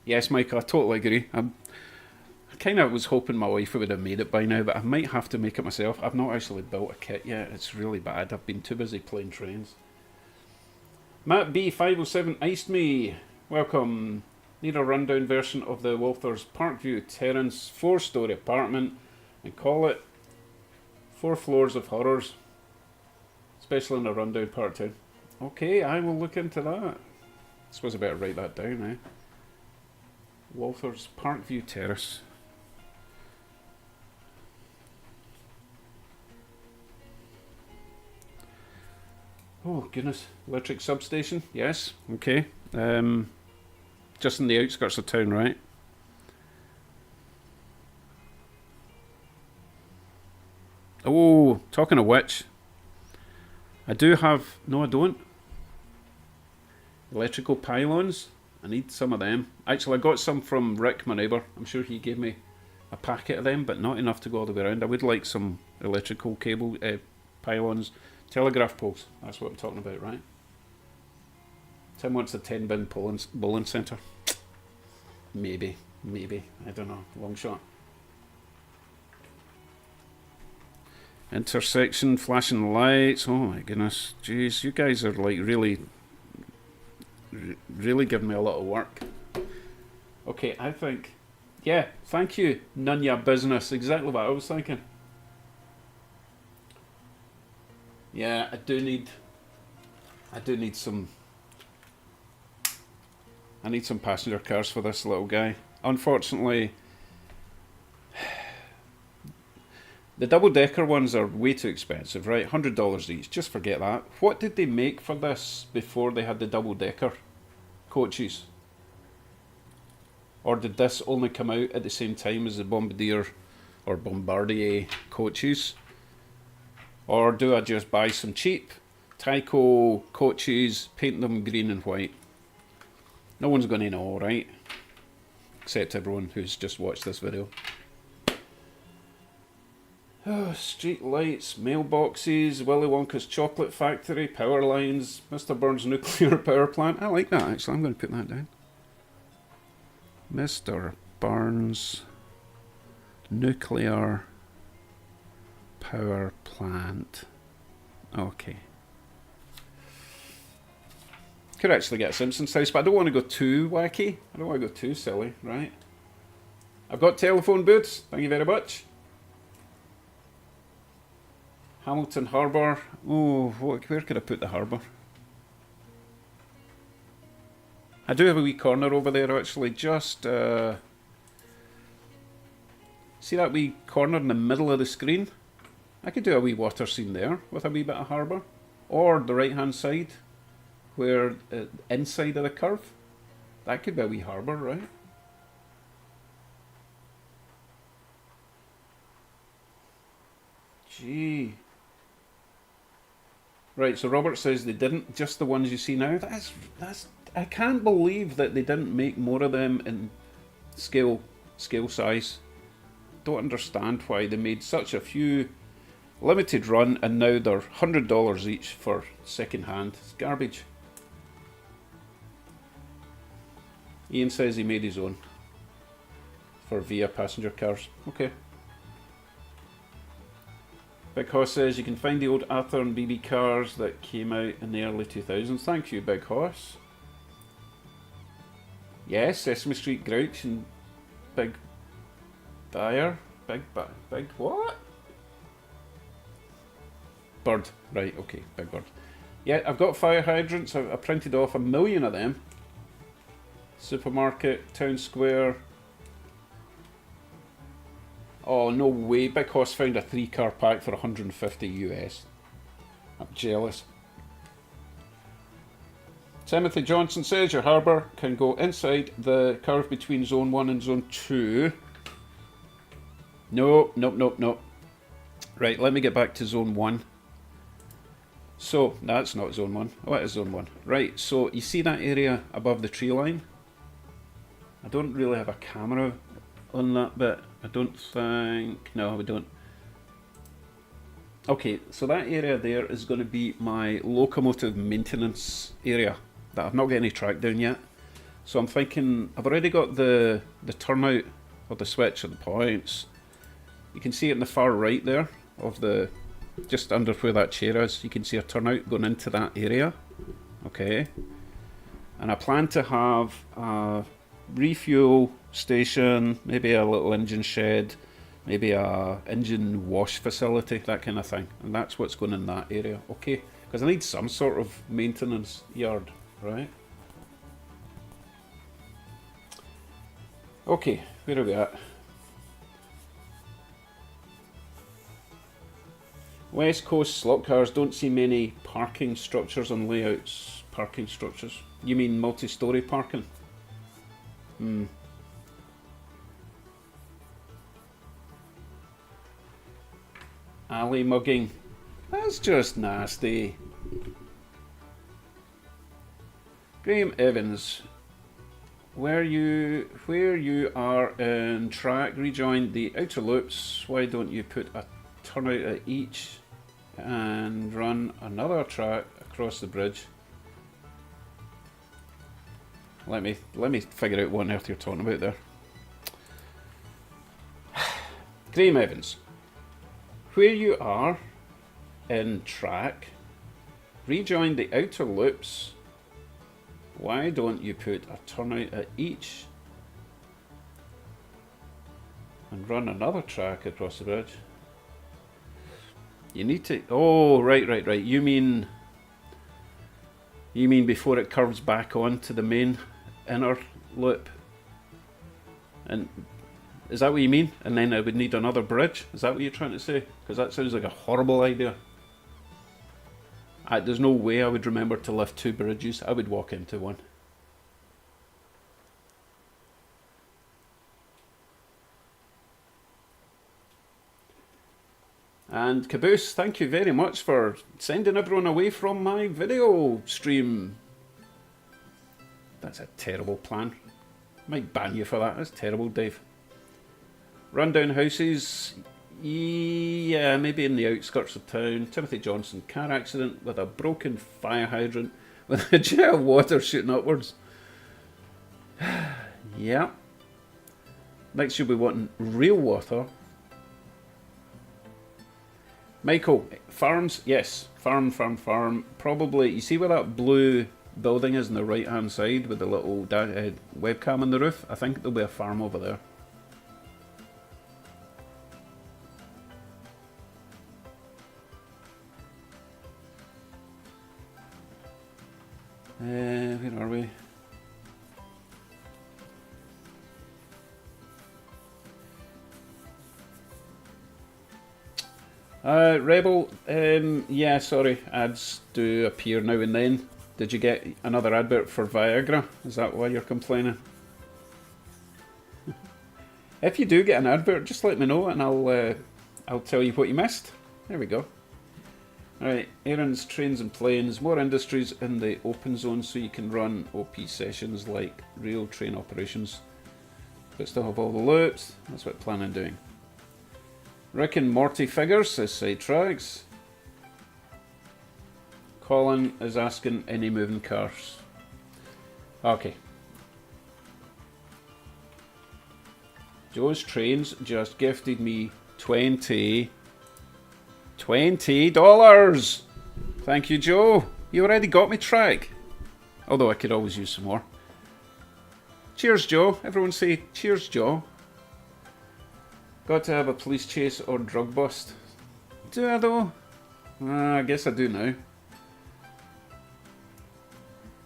Yes, Mike, I totally agree. I kind of was hoping my wife would have made it by now, but I might have to make it myself. I've not actually built a kit yet. It's really bad. I've been too busy playing trains. Matt B507 iced me. Welcome. Need a rundown version of the Walther's Parkview Terrace 4-story apartment and call it 4 Floors of Horrors, especially in a rundown part of town. Okay, I will look into that. I suppose I better write that down, eh? Walther's Parkview Terrace. Oh goodness, electric substation, yes, okay. Just in the outskirts of town, right? Oh, talking of which, I do have, no I don't. Electrical pylons. I need some of them. Actually, I got some from Rick, my neighbour. I'm sure he gave me a packet of them, but not enough to go all the way around. I would like some electrical cable pylons. Telegraph poles. That's what I'm talking about, right? Tim wants a 10-bin bowling centre. Maybe. I don't know. Long shot. Intersection, flashing lights. Oh my goodness. Jeez, you guys are like really giving me a lot of work. Okay, I think, yeah, thank you, none ya business. Exactly what I was thinking. Yeah, I do need some. I need some passenger cars for this little guy. Unfortunately, the double-decker ones are way too expensive, right? $100 each. Just forget that. What did they make for this before they had the double-decker coaches? Or did this only come out at the same time as the Bombardier or Bombardier coaches? Or do I just buy some cheap Tyco coaches, paint them green and white? No one's going to know, right? Except everyone who's just watched this video. Oh, street lights, mailboxes, Willy Wonka's chocolate factory, power lines, Mr. Burns' nuclear power plant. I like that, actually. I'm going to put that down. Mr. Burns' nuclear power plant. Okay. Could actually get a Simpsons house, but I don't want to go too wacky. I don't want to go too silly, right? I've got telephone booths. Thank you very much. Hamilton Harbour. Oh, where could I put the harbour? I do have a wee corner over there, actually. Just see that wee corner in the middle of the screen? I could do a wee water scene there with a wee bit of harbour. Or the right-hand side, where inside of the curve. That could be a wee harbour, right? Gee. Right, so Robert says they didn't, just the ones you see now. That's I can't believe that they didn't make more of them in scale size. Don't understand why they made such a few limited run and now they're $100 each for second hand. It's garbage. Ian says he made his own for Via passenger cars. Okay. Big Hoss says you can find the old Arthur and BB cars that came out in the early 2000s. Thank you, Big Hoss. Yes, Sesame Street Grouch and Big Dyer. Big what? Bird. Right, okay, Big Bird. Yeah, I've got fire hydrants. I printed off 1 million of them. Supermarket, town square. Oh, no way. Big Hoss found a 3-car pack for 150 US. I'm jealous. Timothy Johnson says your harbour can go inside the curve between Zone 1 and Zone 2. No. Right, let me get back to Zone 1. So, that's not Zone 1. Oh, it is Zone 1. Right, so you see that area above the tree line? I don't really have a camera on that bit. I don't think... No, we don't. Okay, so that area there is going to be my locomotive maintenance area that I've not got any track down yet. So I'm thinking, I've already got the turnout or the switch at the points. You can see it in the far right there of the, just under where that chair is, you can see a turnout going into that area. Okay. And I plan to have a refuel station, maybe a little engine shed, maybe a engine wash facility, that kind of thing. And that's what's going in that area. Okay. Because I need some sort of maintenance yard, right? Okay, where are we at? West Coast slot cars don't see many parking structures on layouts. Parking structures? You mean multi-storey parking? Alley mugging. That's just nasty. Graham Evans. Where you are in track, rejoin the outer loops. Why don't you put a turnout at each and run another track across the bridge? Let me figure out what on earth you're talking about there. Graham Evans. Where you are in track, rejoin the outer loops. Why don't you put a turnout at each and run another track across the bridge? You need to... Oh, right. You mean before it curves back onto the main inner loop? And is that what you mean? And then I would need another bridge? Is that what you're trying to say? Because that sounds like a horrible idea. There's no way I would remember to lift 2 bridges. I would walk into one. And Caboose, thank you very much for sending everyone away from my video stream. That's a terrible plan. Might ban you for that. That's terrible, Dave. Rundown houses. Yeah, maybe in the outskirts of town. Timothy Johnson, car accident with a broken fire hydrant with a jet of water shooting upwards. Yeah. Next you'll be wanting real water. Michael, farms, yes. Farm. Probably, you see where that blue building is on the right hand side with the little webcam on the roof? I think there'll be a farm over there. Where are we? Rebel, yeah, sorry, ads do appear now and then. Did you get another advert for Viagra? Is that why you're complaining? If you do get an advert, just let me know and I'll tell you what you missed. There we go. Alright, errands, trains and planes, more industries in the open zone so you can run OP sessions like real train operations. But still have all the loops, that's what I plan on doing. Rick and Morty figures, says Sidetracks. Colin is asking any moving cars. Okay. Joe's Trains just gifted me $20. Thank you, Joe. You already got me track. Although I could always use some more. Cheers, Joe. Everyone say cheers, Joe. Got to have a police chase or drug bust. Do I though? I guess I do now.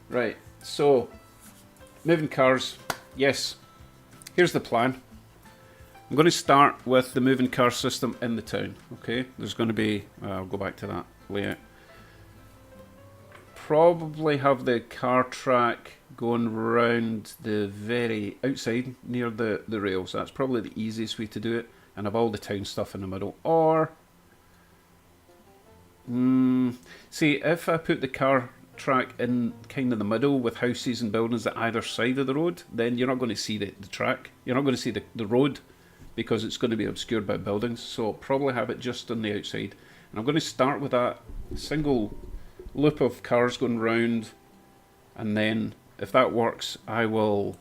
Right, so moving cars. Yes. Here's the plan. I'm going to start with the moving car system in the town, okay? There's going to be, I'll go back to that layout. Probably have the car track going round the very outside near the rails. That's probably the easiest way to do it. And have all the town stuff in the middle. Or, see, if I put the car track in kind of the middle with houses and buildings at either side of the road, then you're not going to see the track. You're not going to see the road, because it's going to be obscured by buildings. So I'll probably have it just on the outside. And I'm going to start with that single loop of cars going round, and then if that works I will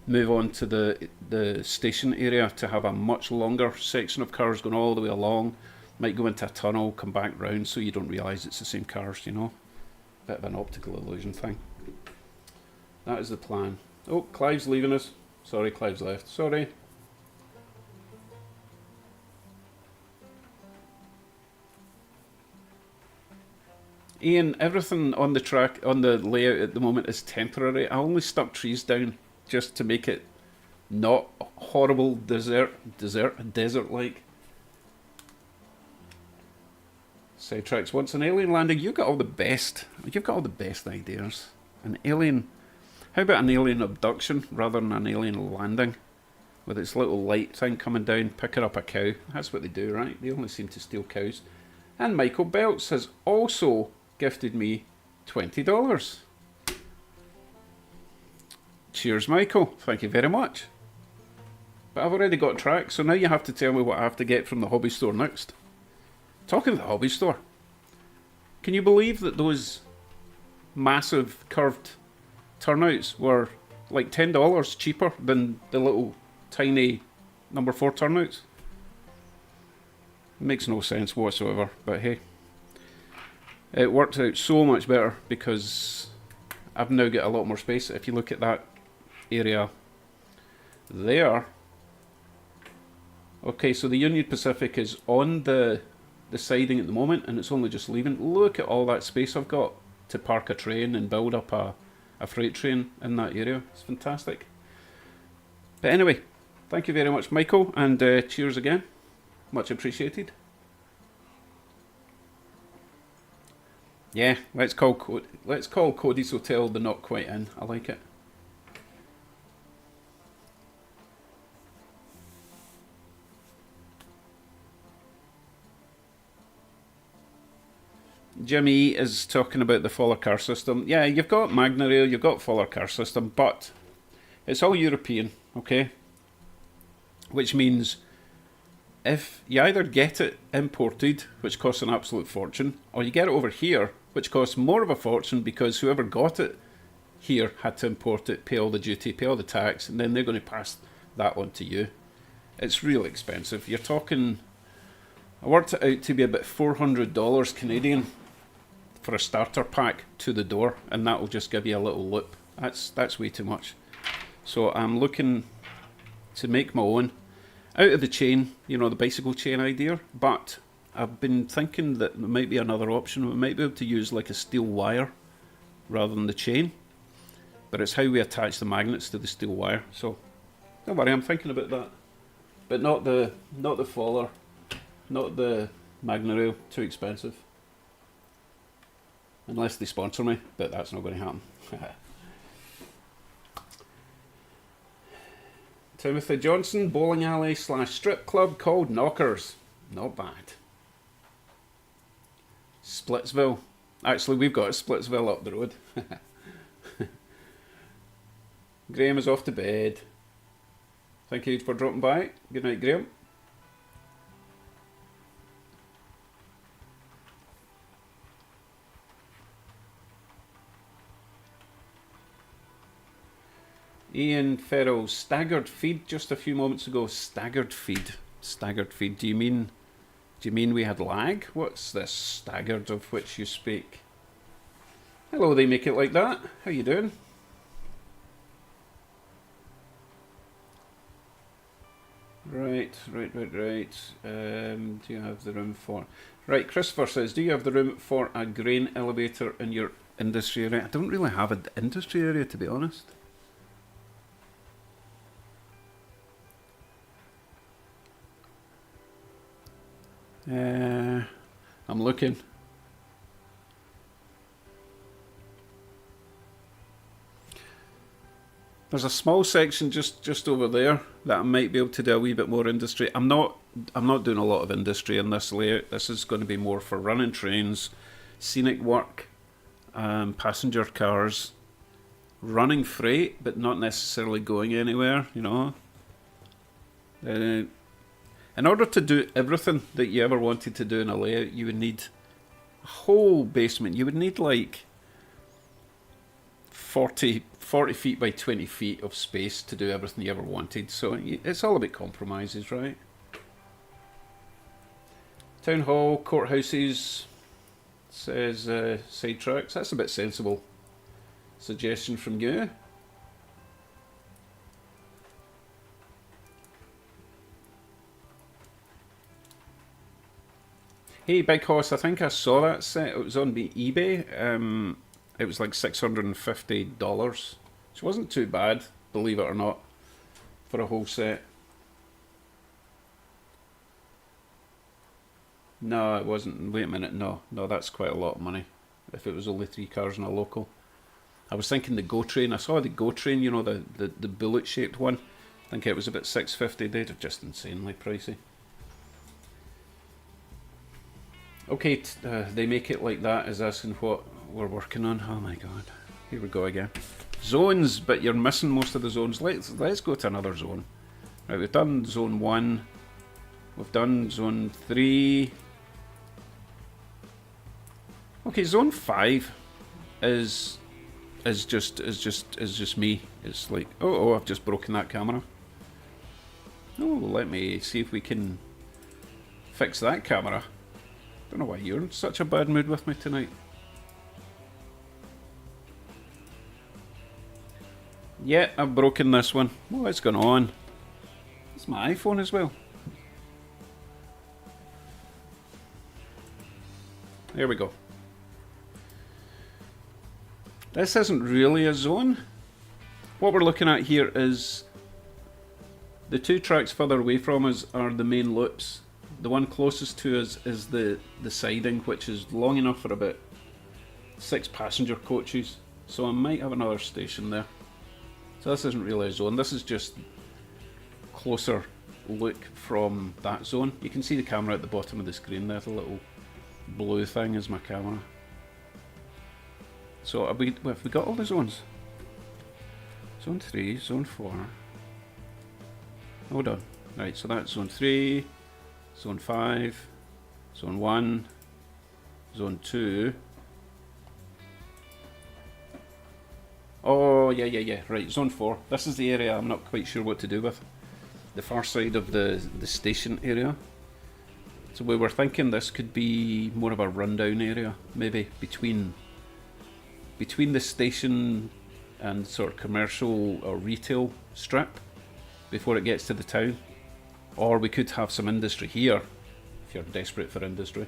move on to the station area to have a much longer section of cars going all the way along. Might go into a tunnel, come back round so you don't realise it's the same cars, you know. Bit of an optical illusion thing. That is the plan. Oh, Clive's leaving us. Sorry, Clive's left. Sorry. Ian, everything on the track, on the layout at the moment is temporary. I only stuck trees down just to make it not horrible desert-like. Sidetracks wants an alien landing. You've got all the best ideas. An alien, how about an alien abduction rather than an alien landing? With its little light thing coming down, picking up a cow. That's what they do, right? They only seem to steal cows. And Michael Belts has also gifted me $20. Cheers, Michael. Thank you very much. But I've already got track, so now you have to tell me what I have to get from the hobby store next. Talking of the hobby store, can you believe that those massive curved turnouts were like $10 cheaper than the little tiny number 4 turnouts? It makes no sense whatsoever, but hey. It worked out so much better because I've now got a lot more space. If you look at that area there. Okay, so the Union Pacific is on the siding at the moment and it's only just leaving. Look at all that space I've got to park a train and build up a freight train in that area. It's fantastic. But anyway, thank you very much, Michael, and cheers again. Much appreciated. Yeah, let's call Cody's Hotel the Not Quite In. I like it. Jimmy is talking about the Follow car system. Yeah, you've got Magna Rail, you've got Follow car system, but it's all European, okay? Which means if you either get it imported, which costs an absolute fortune, or you get it over here, which costs more of a fortune because whoever got it here had to import it, pay all the duty, pay all the tax, and then they're going to pass that on to you. It's really expensive. You're talking, I worked it out to be about $400 Canadian for a starter pack to the door, and that will just give you a little loop. That's way too much. So I'm looking to make my own out of the chain, you know, the bicycle chain idea, but I've been thinking that there might be another option. We might be able to use like a steel wire rather than the chain, but it's how we attach the magnets to the steel wire. So don't worry, I'm thinking about that, but not the Faller, not the Magna Rail. Too expensive, unless they sponsor me, but that's not going to happen. Timothy Johnson, bowling alley / strip club called Knockers. Not bad. Splitsville. Actually, we've got a Splitsville up the road. Graham is off to bed. Thank you for dropping by. Good night, Graham. Ian Farrell, staggered feed just a few moments ago. Staggered feed. Staggered feed. Do you mean we had lag? What's this staggered of which you speak? Hello, they make it like that. How you doing? Right. Do you have the room for... Right, Christopher says, do you have the room for a grain elevator in your industry area? I don't really have an industry area, to be honest. I'm looking. There's a small section just over there that I might be able to do a wee bit more industry. I'm not doing a lot of industry in this layout. This is going to be more for running trains, scenic work, passenger cars, running freight, but not necessarily going anywhere, you know. In order to do everything that you ever wanted to do in a layout, you would need a whole basement. You would need like 40 feet by 20 feet of space to do everything you ever wanted. So it's all about compromises, right? Town hall, courthouses, says sidetracks. That's a bit sensible suggestion from you. Hey, Big Hoss, I think I saw that set. It was on eBay. It was like $650, which wasn't too bad, believe it or not, for a whole set. No, it wasn't. Wait a minute. No, that's quite a lot of money. If it was only 3 cars in a local. I was thinking the Go Train. I saw the Go Train, you know, the bullet-shaped one. I think it was about $650. They're just insanely pricey. Okay, they make it like that is asking what we're working on. Oh my god. Here we go again. Zones, but you're missing most of the zones. Let's go to another zone. Right, we've done zone 1. We've done zone 3. Okay, zone 5 is just me. It's like, oh, I've just broken that camera. Oh, let me see if we can fix that camera. Don't know why you're in such a bad mood with me tonight. Yeah, I've broken this one. What's going on? It's my iPhone as well. There we go. This isn't really a zone. What we're looking at here is the 2 tracks further away from us are the main loops. The one closest to us is the siding, which is long enough for about 6 passenger coaches. So I might have another station there. So this isn't really a zone. This is just closer look from that zone. You can see the camera at the bottom of the screen there. The little blue thing is my camera. So have we got all the zones? Zone 3, zone 4. Hold on. Right, so that's zone 3. Zone 5, Zone 1, Zone 2. Oh, yeah, right, Zone 4. This is the area I'm not quite sure what to do with. The far side of the station area. So we were thinking this could be more of a rundown area, maybe between the station and sort of commercial or retail strip before it gets to the town. Or we could have some industry here, if you're desperate for industry.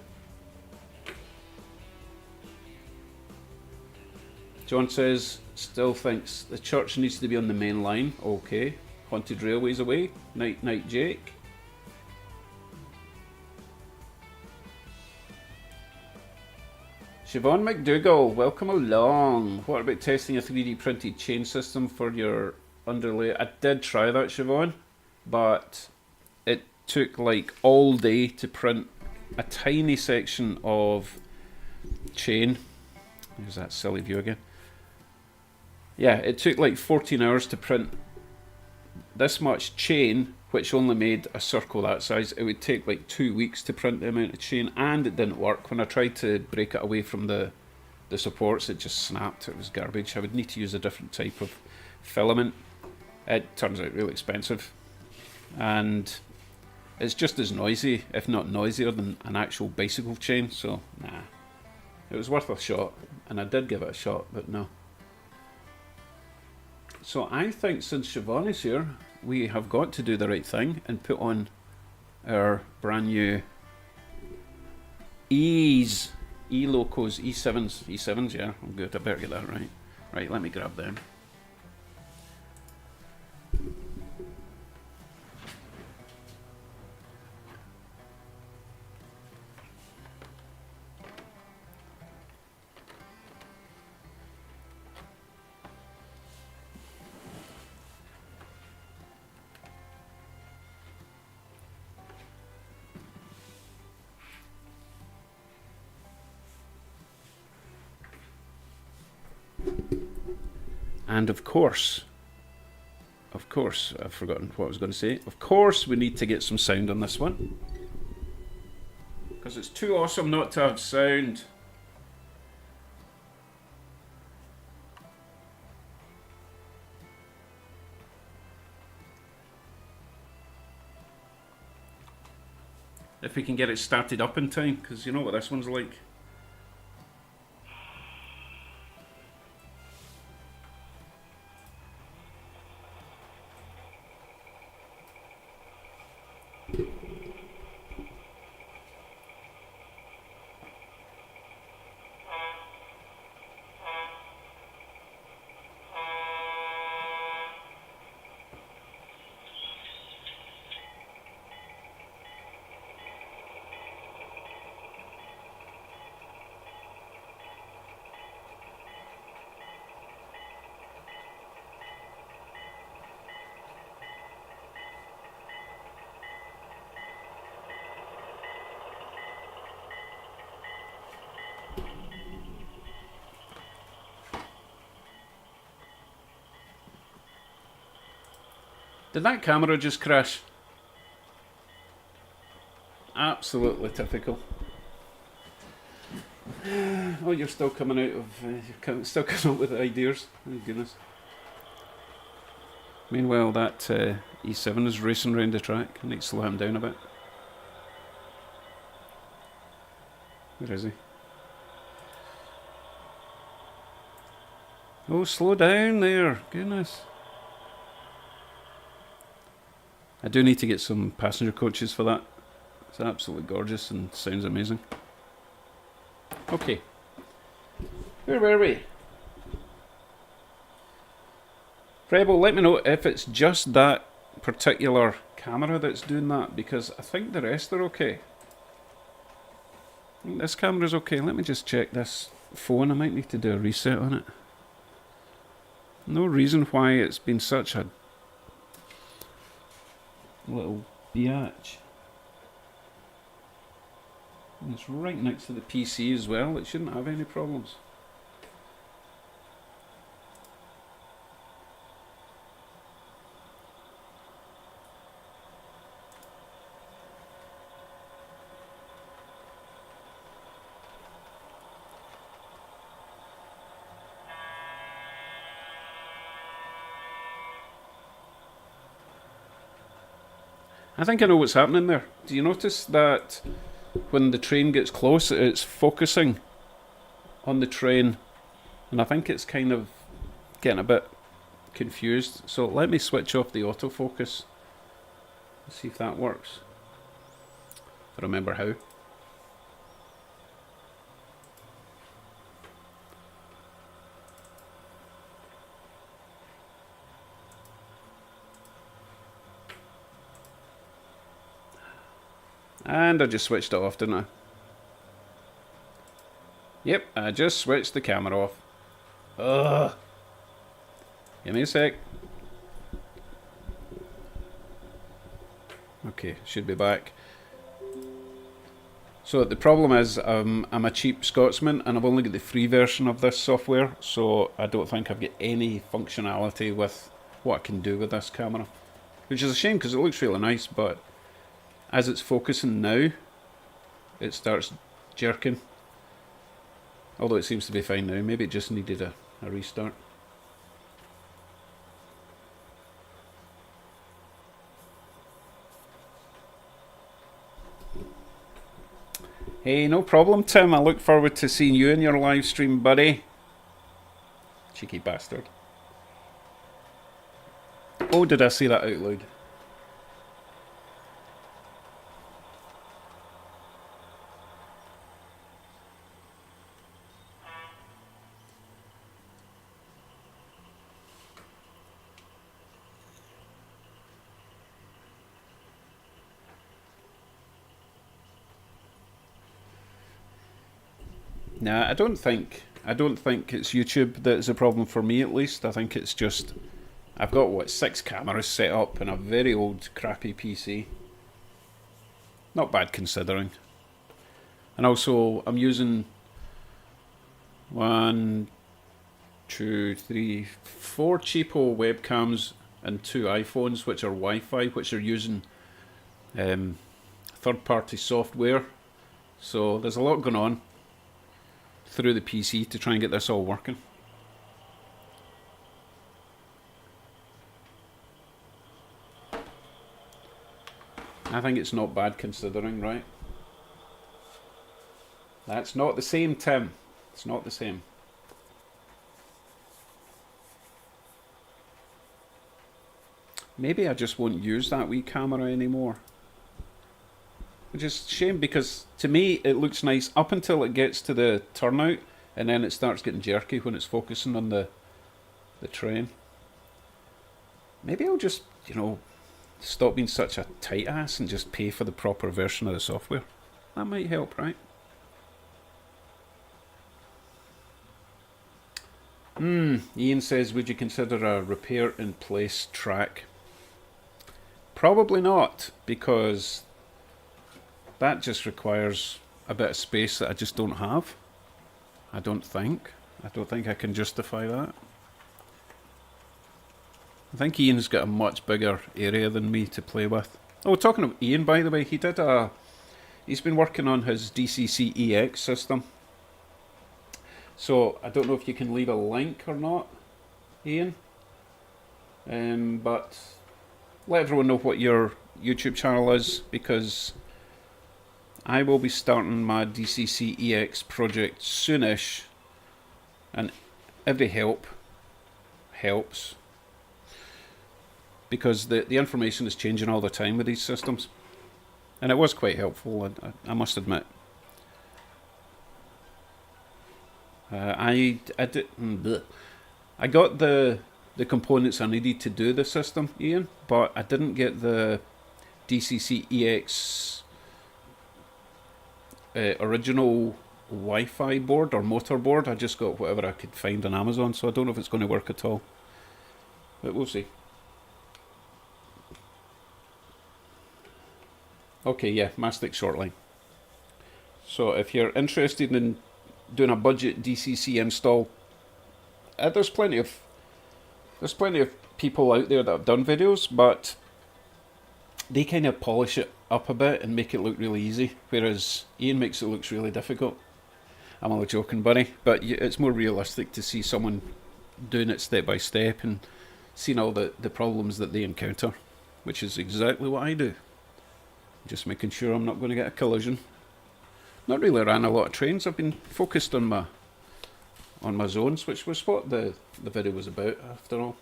John says, still thinks the church needs to be on the main line. Okay. Haunted Railways away. Night, night, Jake. Siobhan McDougall, welcome along. What about testing a 3D printed chain system for your underlay? I did try that, Siobhan, but it took like all day to print a tiny section of chain. There's that silly view again. Yeah, it took like 14 hours to print this much chain, which only made a circle that size. It would take like 2 weeks to print the amount of chain, and it didn't work. When I tried to break it away from the supports, it just snapped. It was garbage. I would need to use a different type of filament. It turns out really expensive, and it's just as noisy, if not noisier, than an actual bicycle chain. So nah, it was worth a shot, and I did give it a shot, but no. So I think since Siobhan is here, we have got to do the right thing and put on our brand new E's, E-locos, E7s, yeah, I'm good, I better get that right. Right, let me grab them. And of course, I've forgotten what I was going to say. Of course, we need to get some sound on this one, because it's too awesome not to have sound. If we can get it started up in time, because you know what this one's like. Did that camera just crash? Absolutely typical. Oh, you're still coming out of, still coming up with ideas. Oh goodness. Meanwhile, that E7 is racing around the track. I need to slow him down a bit. Where is he? Oh, slow down there. Goodness. I do need to get some passenger coaches for that. It's absolutely gorgeous and sounds amazing. Okay. Where were we? Rebel, let me know if it's just that particular camera that's doing that, because I think the rest are okay. I think this camera's okay. Let me just check this phone. I might need to do a reset on it. No reason why it's been such a little biatch. And it's right next to the PC as well. It shouldn't have any problems. I think I know what's happening there. Do you notice that when the train gets close, it's focusing on the train, and I think it's kind of getting a bit confused. So let me switch off the autofocus. Let's see if that works. If I remember how. And I just switched it off, didn't I? Yep, I just switched the camera off. Ugh. Give me a sec. Okay, should be back. So the problem is I'm a cheap Scotsman and I've only got the free version of this software, so I don't think I've got any functionality with what I can do with this camera. Which is a shame because it looks really nice, but as it's focusing now, it starts jerking. Although it seems to be fine now, maybe it just needed a restart. Hey, no problem, Tim. I look forward to seeing you in your live stream, buddy. Cheeky bastard. Oh, did I say that out loud? Nah, I don't think it's YouTube that's a problem for me, at least. I think it's just I've got what 6 cameras set up in a very old crappy PC. Not bad considering. And also I'm using 1, 2, 3, 4 cheapo webcams and 2 iPhones which are Wi-Fi, which are using third-party software. So there's a lot going on through the PC to try and get this all working. I think it's not bad considering, right? That's not the same, Tim. It's not the same. Maybe I just won't use that wee camera anymore. Which is a shame because to me it looks nice up until it gets to the turnout and then it starts getting jerky when it's focusing on the train. Maybe I'll just, you know, stop being such a tight ass and just pay for the proper version of the software. That might help, right? Ian says, would you consider a repair in place track? Probably not, because that just requires a bit of space that I just don't have. I don't think I can justify that. I think Ian's got a much bigger area than me to play with. Oh, talking of Ian, by the way, he's been working on his DCC-EX system. So I don't know if you can leave a link or not, Ian. But let everyone know what your YouTube channel is, because I will be starting my DCC-EX project soonish, and every help helps, because the information is changing all the time with these systems, and it was quite helpful, I must admit. I got the components I needed to do the system, Ian, but I didn't get the DCC-EX original Wi-Fi board or motor board. I just got whatever I could find on Amazon, so I don't know if it's going to work at all, but we'll see. Okay, yeah, Mastic Shortline. So if you're interested in doing a budget DCC install, there's plenty of people out there that have done videos, but they kind of polish it up a bit and make it look really easy, whereas Ian makes it look really difficult. I'm only joking, buddy, but it's more realistic to see someone doing it step by step and seeing all the problems that they encounter, which is exactly what I do. Just making sure I'm not going to get a collision. Not really ran a lot of trains. I've been focused on my zones, which was what the video was about, after all.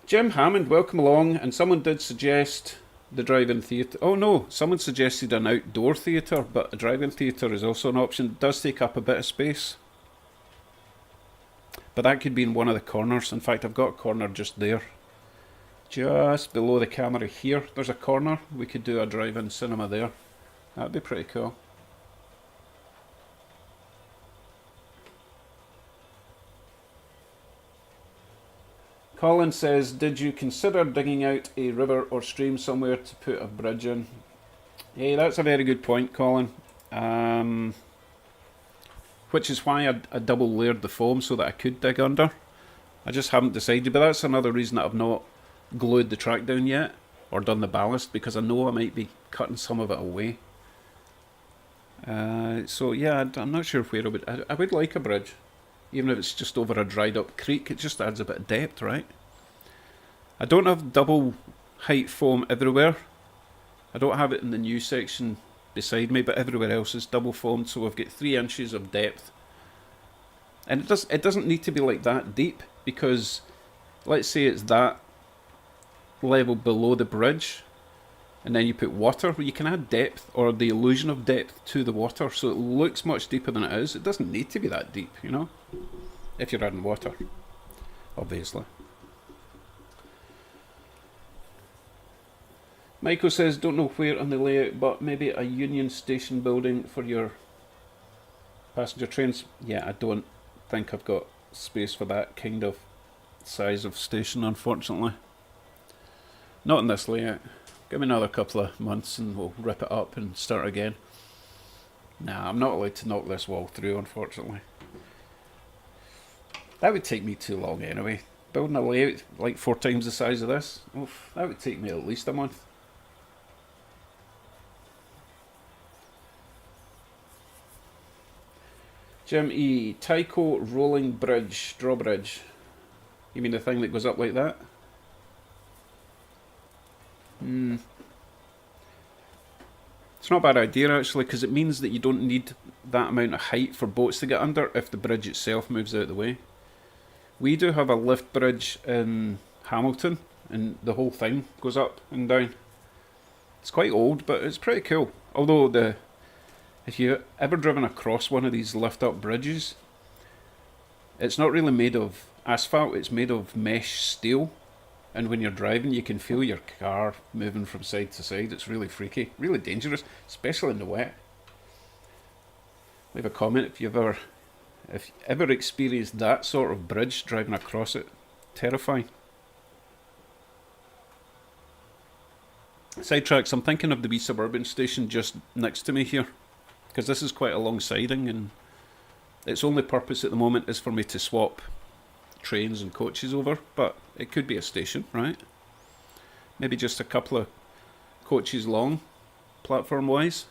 Jim Hammond, welcome along. And someone did suggest the drive-in theatre. Oh no, someone suggested an outdoor theatre, but a drive-in theatre is also an option. It does take up a bit of space, but that could be in one of the corners. In fact, I've got a corner just there. Just below the camera here, there's a corner. We could do a drive-in cinema there. That'd be pretty cool. Colin says, did you consider digging out a river or stream somewhere to put a bridge in? Hey, that's a very good point, Colin. Which is why I double layered the foam so that I could dig under. I just haven't decided, but that's another reason that I've not glued the track down yet or done the ballast, because I know I might be cutting some of it away. So yeah, I'm not sure where I would like a bridge, even if it's just over a dried up creek. It just adds a bit of depth, right? I don't have double height foam everywhere. I don't have it in the new section beside me, but everywhere else is double foamed, so we've got 3 inches of depth. And it doesn't need to be like that deep, because let's say it's that level below the bridge, and then you put water, well, you can add depth or the illusion of depth to the water, so it looks much deeper than it is. It doesn't need to be that deep, you know, if you're adding water, obviously. Michael says, don't know where on the layout, but maybe a Union Station building for your passenger trains. Yeah, I don't think I've got space for that kind of size of station, unfortunately. Not in this layout. Give me another couple of months and we'll rip it up and start again. Nah, I'm not allowed to knock this wall through, unfortunately. That would take me too long anyway. Building a layout like 4 times the size of this, oof, that would take me at least a month. Jim E. Tycho Rolling Bridge, Drawbridge. You mean the thing that goes up like that? It's not a bad idea actually, because it means that you don't need that amount of height for boats to get under if the bridge itself moves out of the way. We do have a lift bridge in Hamilton, and the whole thing goes up and down. It's quite old, but it's pretty cool. Although if you've ever driven across one of these lift up bridges, it's not really made of asphalt, it's made of mesh steel. And when you're driving, you can feel your car moving from side to side. It's really freaky, really dangerous, especially in the wet. Leave a comment if you've ever experienced that sort of bridge driving across it. Terrifying. Sidetracks, I'm thinking of the wee suburban station just next to me here, because this is quite a long siding, and its only purpose at the moment is for me to swap trains and coaches over, but it could be a station, right? Maybe just a couple of coaches long, platform wise,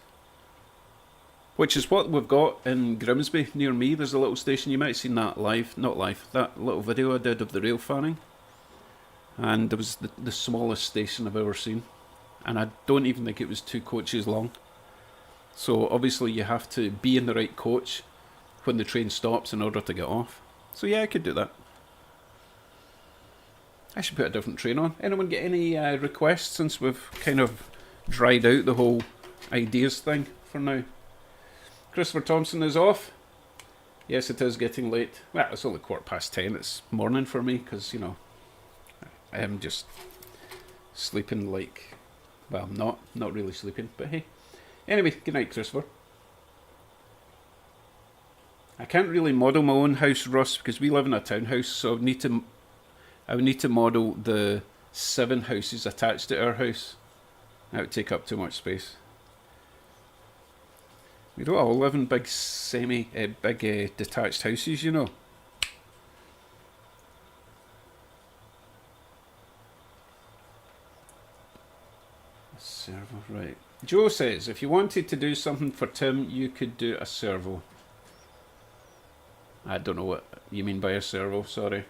which is what we've got in Grimsby near me. There's a little station, you might have seen that live, not live, that little video I did of the rail fanning, and it was the smallest station I've ever seen, and I don't even think it was 2 coaches long. So obviously you have to be in the right coach when the train stops in order to get off. So yeah, I could do that. I should put a different train on. Anyone get any requests, since we've kind of dried out the whole ideas thing for now? Christopher Thompson is off. Yes, it is getting late. Well, it's only 10:15. It's morning for me, because, you know, I am just sleeping like, well, not really sleeping, but hey. Anyway, good night, Christopher. I can't really model my own house, Russ, because we live in a townhouse, so I would need to model the 7 houses attached to our house. That would take up too much space. We don't all live in big detached houses, you know. A servo, right. Joe says, if you wanted to do something for Tim, you could do a servo. I don't know what you mean by a servo, sorry.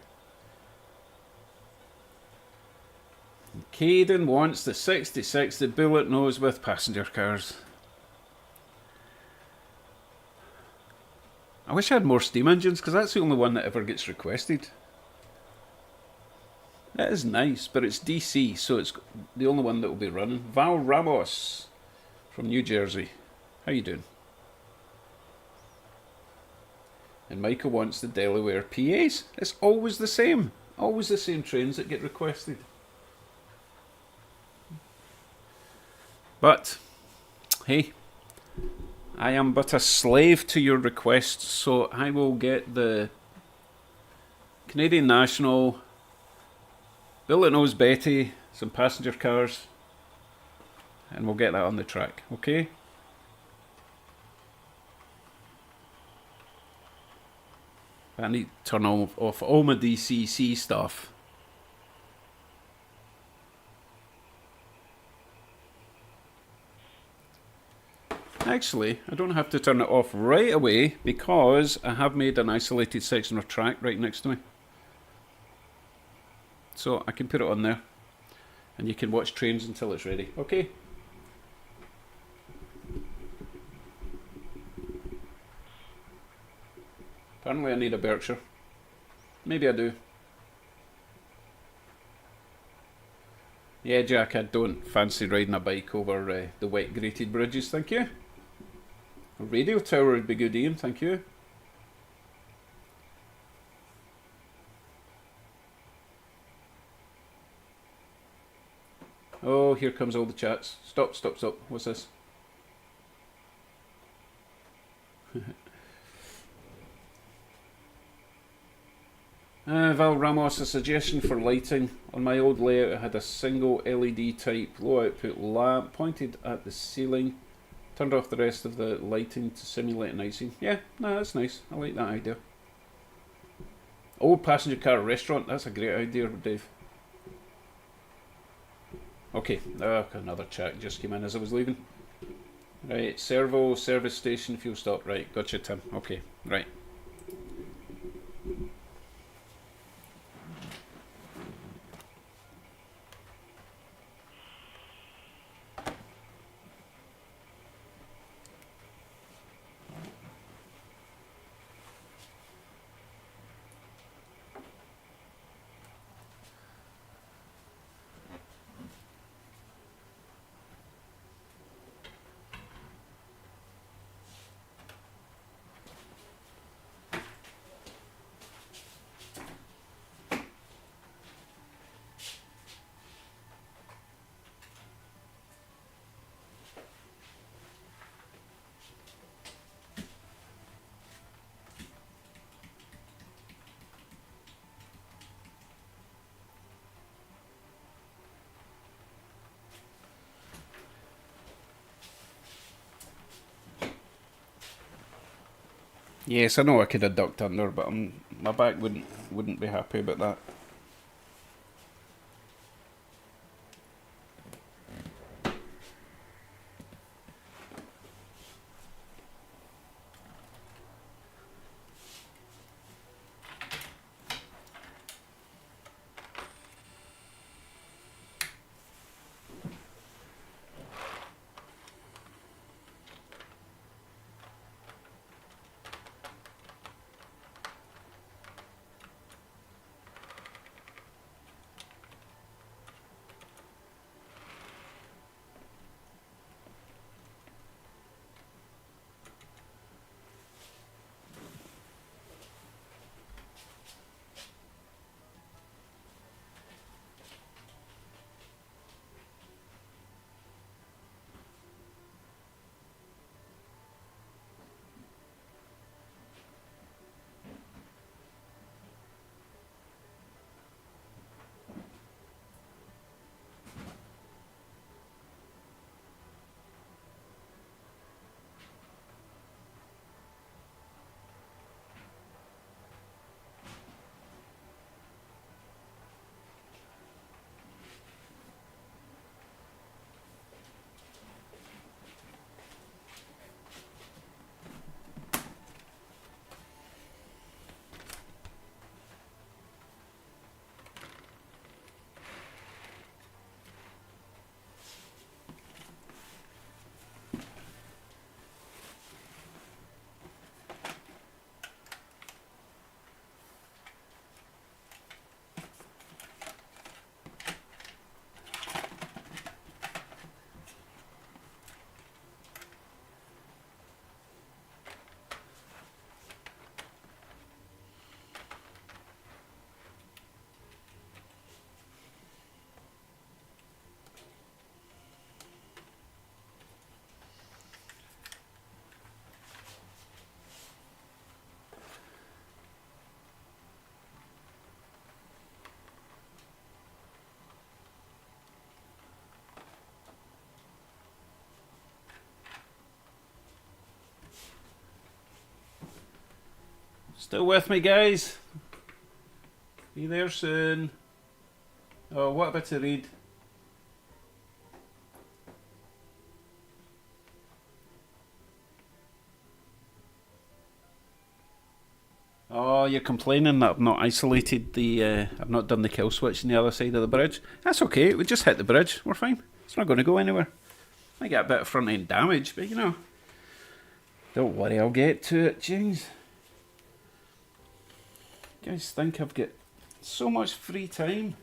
Caden wants the 66 the bullet nose with passenger cars. I wish I had more steam engines, because that's the only one that ever gets requested. That is nice, but it's DC, so it's the only one that will be running. Val Ramos from New Jersey. How you doing? And Michael wants the Delaware PAs. It's always the same. Always the same trains that get requested. But, hey, I am but a slave to your requests, so I will get the Canadian National, Billet Nose Betty, some passenger cars, and we'll get that on the track, okay? I need to turn off all my DCC stuff. Actually, I don't have to turn it off right away because I have made an isolated section of track right next to me. So I can put it on there and you can watch trains until it's ready, okay? Apparently I need a Berkshire. Maybe I do. Yeah, Jack, I don't fancy riding a bike over the wet grated bridges, thank you. A radio tower would be good, Ian, thank you. Oh, here comes all the chats. Stop, stop, stop. What's this? Val Ramos, a suggestion for lighting. On my old layout, I had a single LED type low output lamp pointed at the ceiling. Turned off the rest of the lighting to simulate an icing. Yeah, no, that's nice. I like that idea. Old passenger car restaurant. That's a great idea, Dave. Okay, another chat just came in as I was leaving. Right, servo, service station, fuel stop. Right, gotcha, Tim. Okay, right. Yes, I know I could have ducked under, but my back wouldn't be happy about that. Still with me, guys? Be there soon. Oh, what a bit to read. Oh, you're complaining that I've not isolated the, I've not done the kill switch on the other side of the bridge. That's okay, we just hit the bridge, we're fine. It's not going to go anywhere. Might get a bit of front end damage, but you know. Don't worry, I'll get to it, jeez. You guys think I've got so much free time?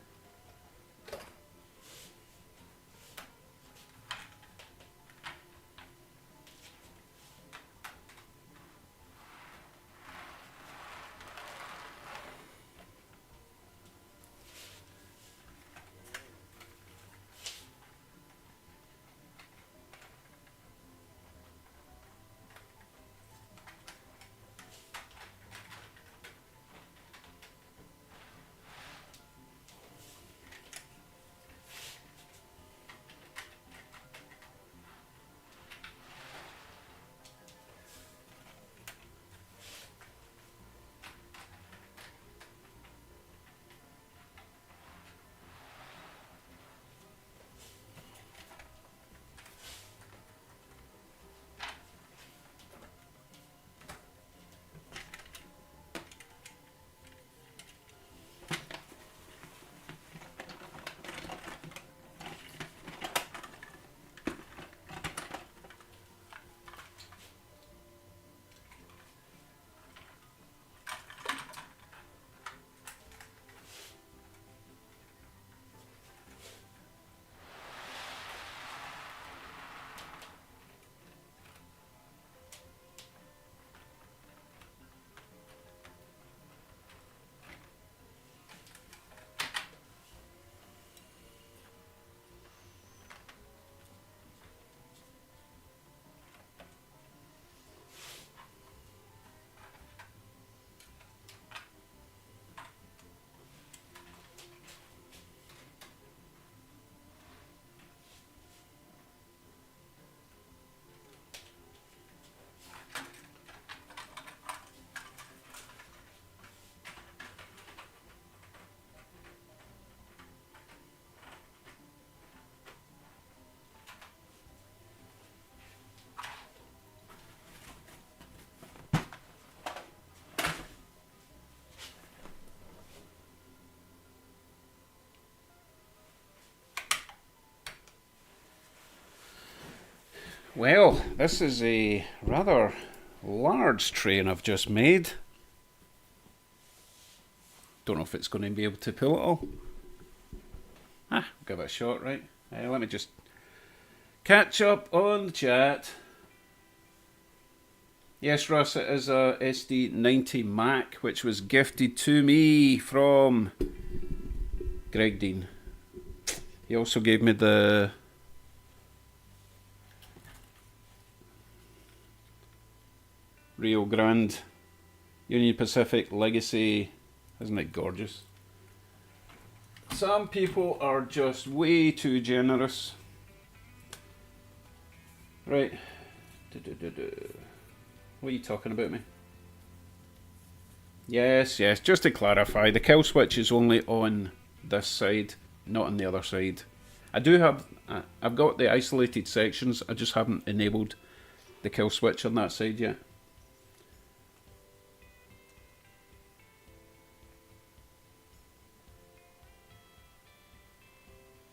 Well, this is a rather large train I've just made. Don't know if it's going to be able to pull it all. Give it a shot, right? Let me just catch up on the chat. Yes, Russ, it is a SD90 Mac, which was gifted to me from Greg Dean. He also gave me the Rio Grande Union Pacific Legacy. Isn't it gorgeous? Some people are just way too generous. Right. What are you talking about me? Yes, just to clarify, the kill switch is only on this side, not on the other side. I do have, I've got the isolated sections, I just haven't enabled the kill switch on that side yet.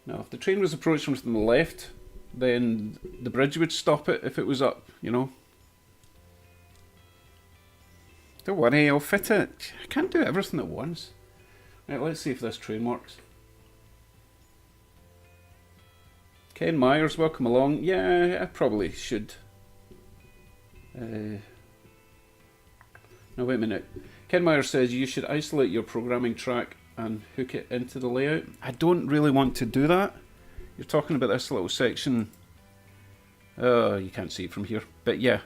Now, if the train was approaching from the left, then the bridge would stop it if it was up, you know. Don't worry, I'll fit it. I can't do everything at once. Right, let's see if this train works. Ken Myers, welcome along. Yeah, I probably should. No, wait a minute. Ken Myers says you should isolate your programming track and hook it into the layout. I don't really want to do that. You're talking about this little section. Oh, you can't see it from here. But yeah,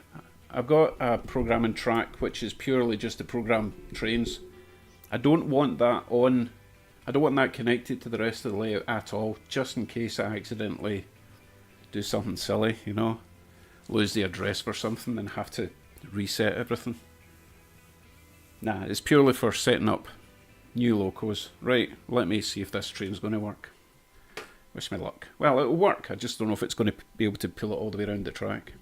I've got a programming track which is purely just to program trains. I don't want that on. I don't want that connected to the rest of the layout at all, just in case I accidentally do something silly, you know, lose the address for something and have to reset everything. Nah, it's purely for setting up new locos. Right, let me see if this train's going to work. Wish me luck. Well, it'll work. I just don't know if it's going to be able to pull it all the way around the track.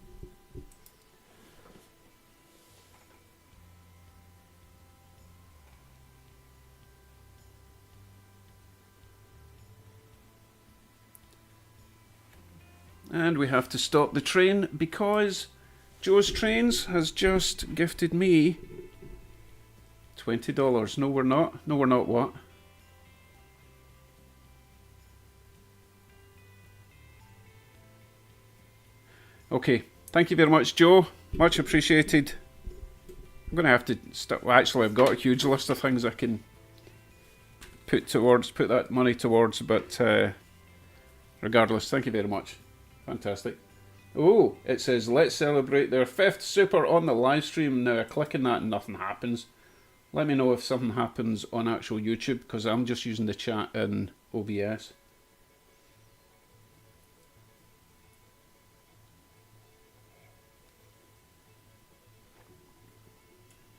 And we have to stop the train because Joe's Trains has just gifted me $20. No, we're not. No, we're not what? Okay, thank you very much, Joe. Much appreciated. I'm going to have to start. Well, actually, I've got a huge list of things I can put that money towards, but regardless, thank you very much. Fantastic. Oh, it says, let's celebrate their 5th super on the live stream. Now, I click on that and nothing happens. Let me know if something happens on actual YouTube, because I'm just using the chat in OBS.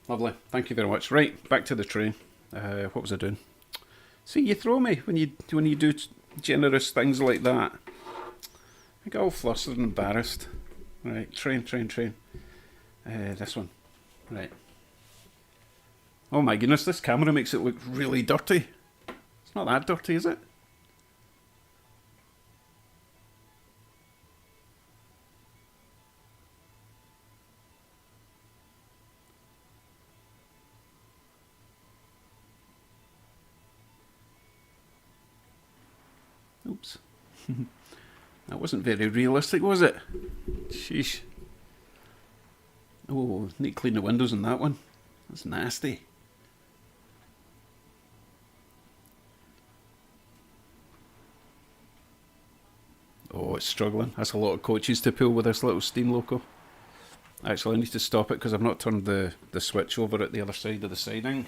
Lovely. Thank you very much. Right, back to the train. What was I doing? See, you throw me when you do generous things like that. I get all flustered and embarrassed. Right, train. This one. Right. Oh my goodness, this camera makes it look really dirty. It's not that dirty, is it? Oops. That wasn't very realistic, was it? Sheesh. Oh, need to clean the windows on that one. That's nasty. Oh, it's struggling. That's a lot of coaches to pull with this little steam loco. Actually, I need to stop it because I've not turned the switch over at the other side of the siding.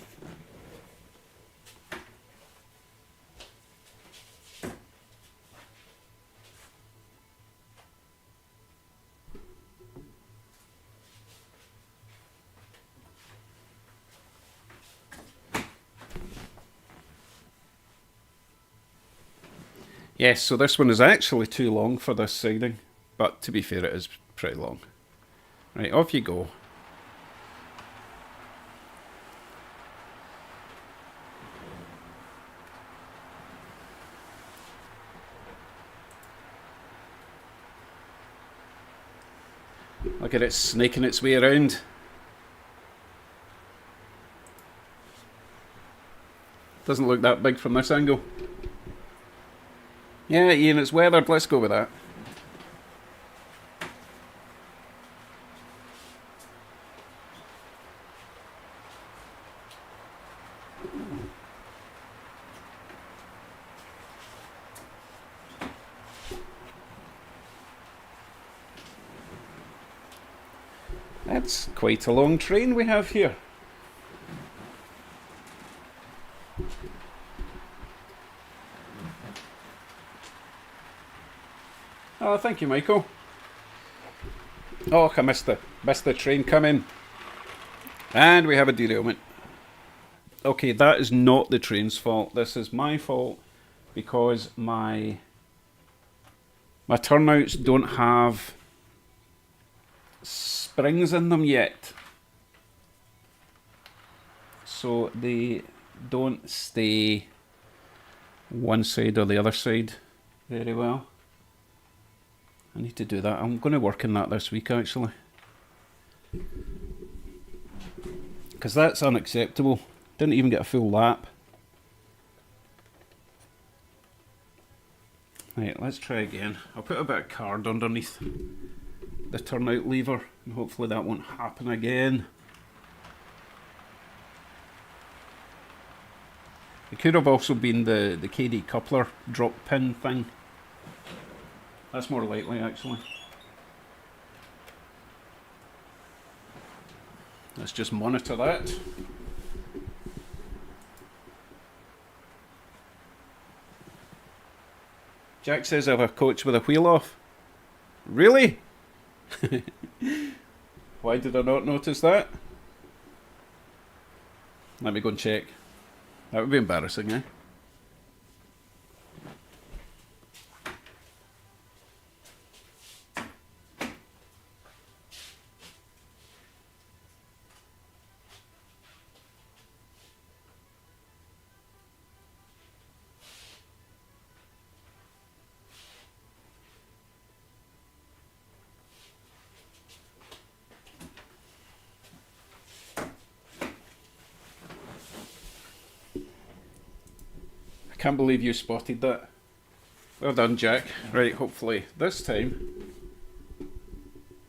Yes, so this one is actually too long for this siding, but to be fair, it is pretty long. Right, off you go. Look at it snaking its way around. Doesn't look that big from this angle. Yeah, Ian, it's weathered. Let's go with that. That's quite a long train we have here. Oh, thank you, Michael. Oh, I missed the train coming. And we have a derailment. Okay, that is not the train's fault. This is my fault because my turnouts don't have springs in them yet. So they don't stay one side or the other side very well. I need to do that. I'm going to work on that this week actually. Because that's unacceptable. Didn't even get a full lap. Right, let's try again. I'll put a bit of card underneath the turnout lever and hopefully that won't happen again. It could have also been the KD coupler drop pin thing. That's more likely actually. Let's just monitor that. Jack says I have a coach with a wheel off. Really? Why did I not notice that? Let me go and check. That would be embarrassing, eh? Can't believe you spotted that. Well done, Jack. Right, hopefully this time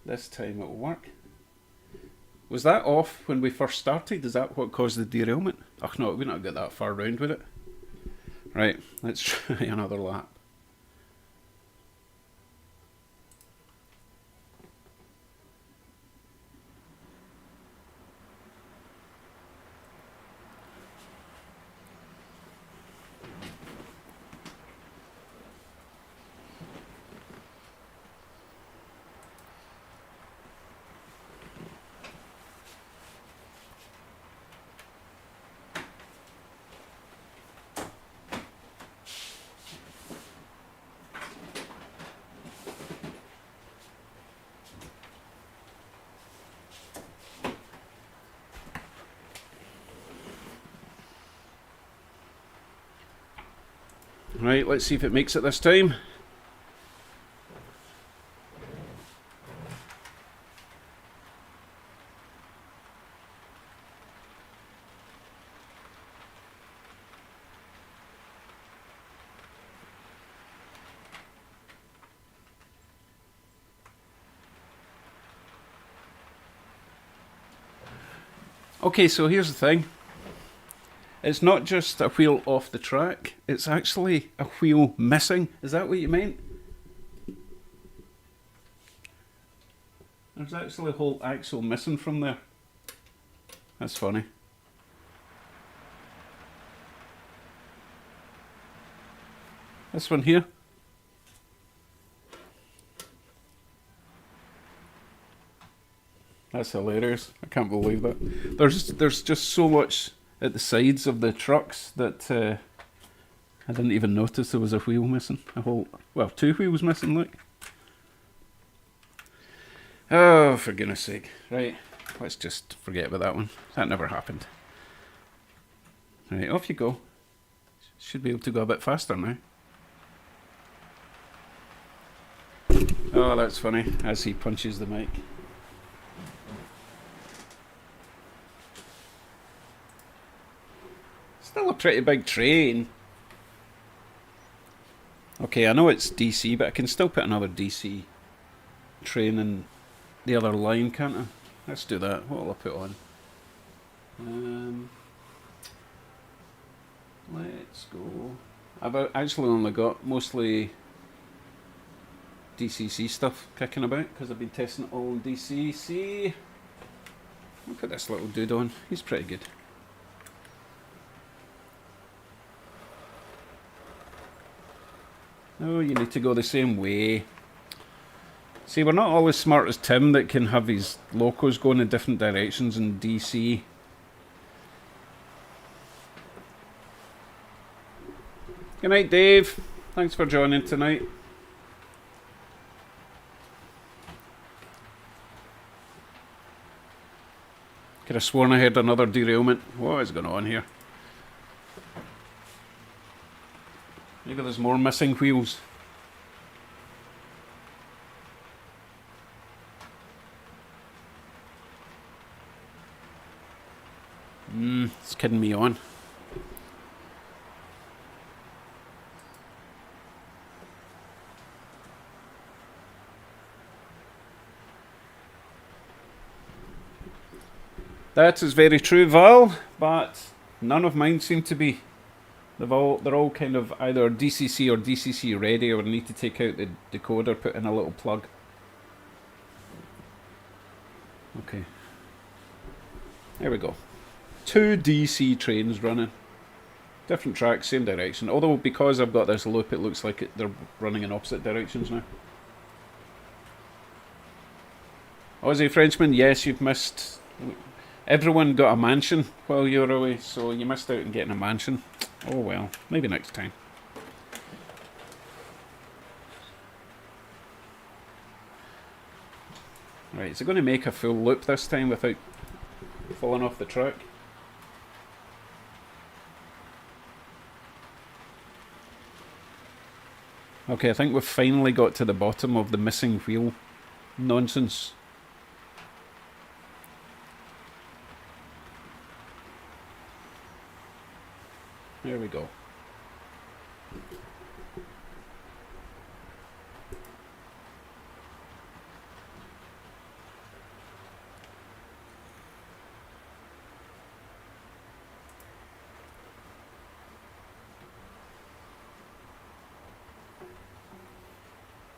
it will work. Was that off when we first started? Is that what caused the derailment? Oh no, we not got that far round with it. Right, let's try another lap. Right, let's see if it makes it this time. Okay, so here's the thing. It's not just a wheel off the track, it's actually a wheel missing. Is that what you meant? There's actually a whole axle missing from there. That's funny. This one here. That's hilarious. I can't believe that. There's just so much at the sides of the trucks that I didn't even notice there was a wheel missing. Well, two wheels missing, look. Oh, for goodness sake. Right, let's just forget about that one. That never happened. Right, off you go. Should be able to go a bit faster now. Oh, that's funny, as he punches the mic. Still a pretty big train. Okay, I know it's DC, but I can still put another DC train in the other line, can't I? Let's do that. What will I put on? Let's go. I've actually only got mostly DCC stuff kicking about because I've been testing it all in DCC. Look at this little dude on. He's pretty good. Oh, you need to go the same way. See, we're not all as smart as Tim that can have his locos going in different directions in DC. Good night, Dave. Thanks for joining tonight. Could have sworn I heard another derailment. What is going on here? Maybe there's more missing wheels. It's kidding me on. That is very true, Val, but none of mine seem to be. They're all kind of either DCC or DCC ready, or need to take out the decoder, put in a little plug. Okay. There we go. 2 DC trains running. Different tracks, same direction. Although because I've got this loop, it looks like they're running in opposite directions now. Aussie Frenchman, yes, you've missed. Everyone got a mansion while you were away, so you missed out on getting a mansion. Oh well, maybe next time. Right, is it going to make a full loop this time without falling off the track? Okay, I think we've finally got to the bottom of the missing wheel nonsense. There we go.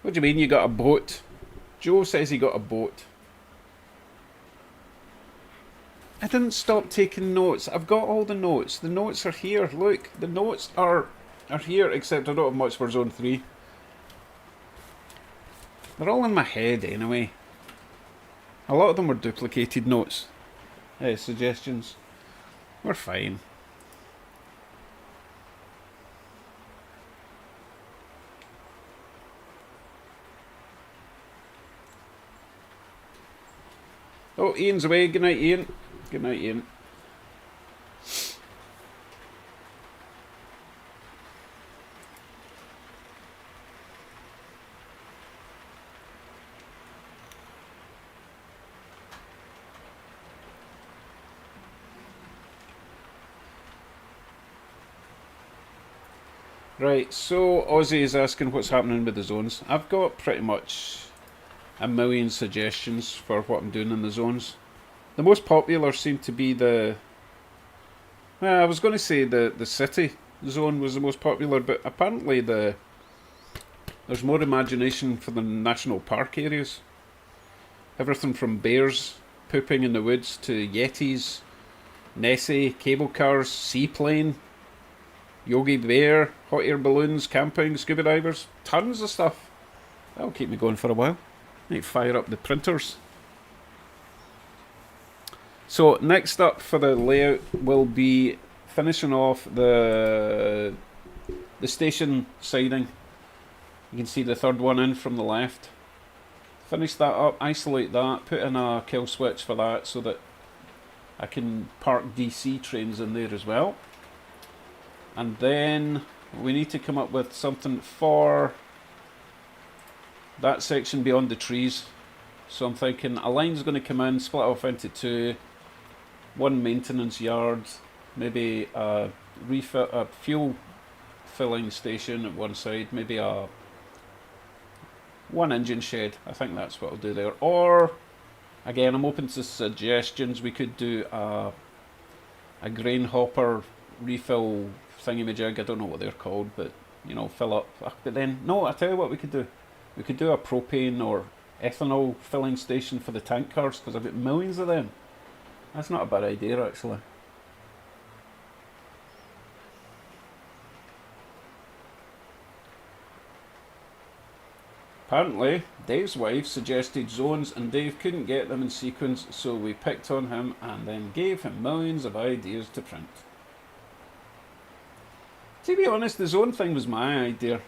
What do you mean you got a boat? Joe says he got a boat. I didn't stop taking notes. I've got all the notes. The notes are here. Look, the notes are here, except I don't have much for Zone 3. They're all in my head anyway. A lot of them were duplicated notes. Suggestions. We're fine. Oh, Ian's away. Good night, Ian. Good night, Ian. Right, so Ozzy is asking what's happening with the zones. I've got pretty much a million suggestions for what I'm doing in the zones. The most popular seem to be the... Well, I was going to say the city zone was the most popular, but apparently there's more imagination for the national park areas. Everything from bears pooping in the woods to yetis, Nessie, cable cars, seaplane, Yogi Bear, hot air balloons, camping, scuba divers, tons of stuff. That'll keep me going for a while. I need to fire up the printers. So next up for the layout will be finishing off the station siding. You can see the third one in from the left. Finish that up, isolate that, put in a kill switch for that so that I can park DC trains in there as well. And then we need to come up with something for that section beyond the trees. So I'm thinking a line's going to come in, split off into two, one maintenance yard, maybe a fuel filling station at one side, maybe one engine shed. I think that's what I'll do there. Or again, I'm open to suggestions. We could do a grain hopper refill thingy-majig. I don't know what they're called, but you know, fill up. But then, no, I tell you what we could do. We could do a propane or ethanol filling station for the tank cars, because I've got millions of them. That's not a bad idea, actually. Apparently, Dave's wife suggested zones and Dave couldn't get them in sequence, so we picked on him and then gave him millions of ideas to print. To be honest, the zone thing was my idea.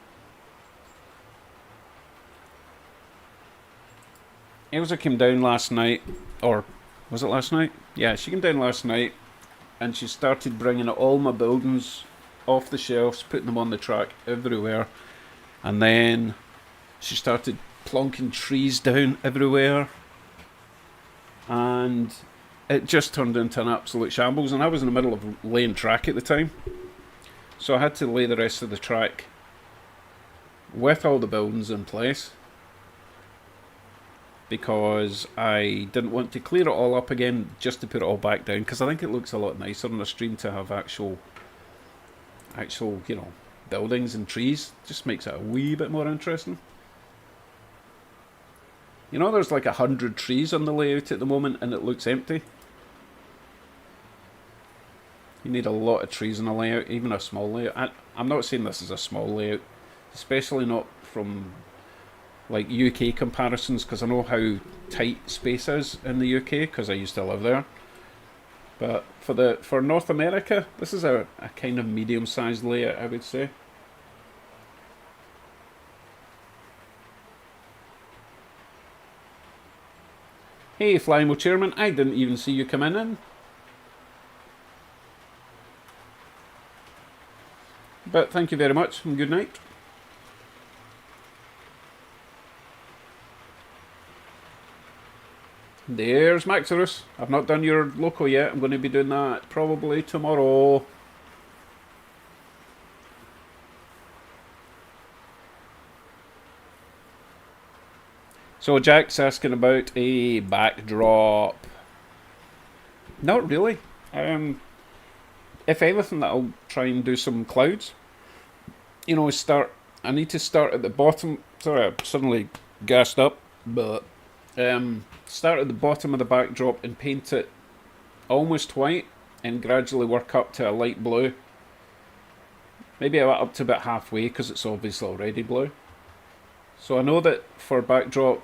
Elsa came down last night, or was it last night? Yeah, she came down last night and she started bringing all my buildings off the shelves, putting them on the track everywhere, and then she started plonking trees down everywhere, and it just turned into an absolute shambles. And I was in the middle of laying track at the time, so I had to lay the rest of the track with all the buildings in place, because I didn't want to clear it all up again just to put it all back down, because I think it looks a lot nicer on the stream to have actual, you know, buildings and trees. Just makes it a wee bit more interesting. You know, there's like 100 trees on the layout at the moment and it looks empty. You need a lot of trees in a layout, even a small layout. I'm not saying this is a small layout, especially not from like UK comparisons, because I know how tight space is in the UK, because I used to live there. But for North America, this is a kind of medium-sized layout, I would say. Hey, Flymo Chairman, I didn't even see you come in. But thank you very much, and good night. There's Maxorus. I've not done your local yet. I'm going to be doing that probably tomorrow. So Jack's asking about a backdrop. Not really. If anything, I'll try and do some clouds. You know, I need to start at the bottom. Sorry, I suddenly gassed up. But start at the bottom of the backdrop and paint it almost white and gradually work up to a light blue. Maybe up to about halfway because it's obviously already blue. So I know that for backdrop,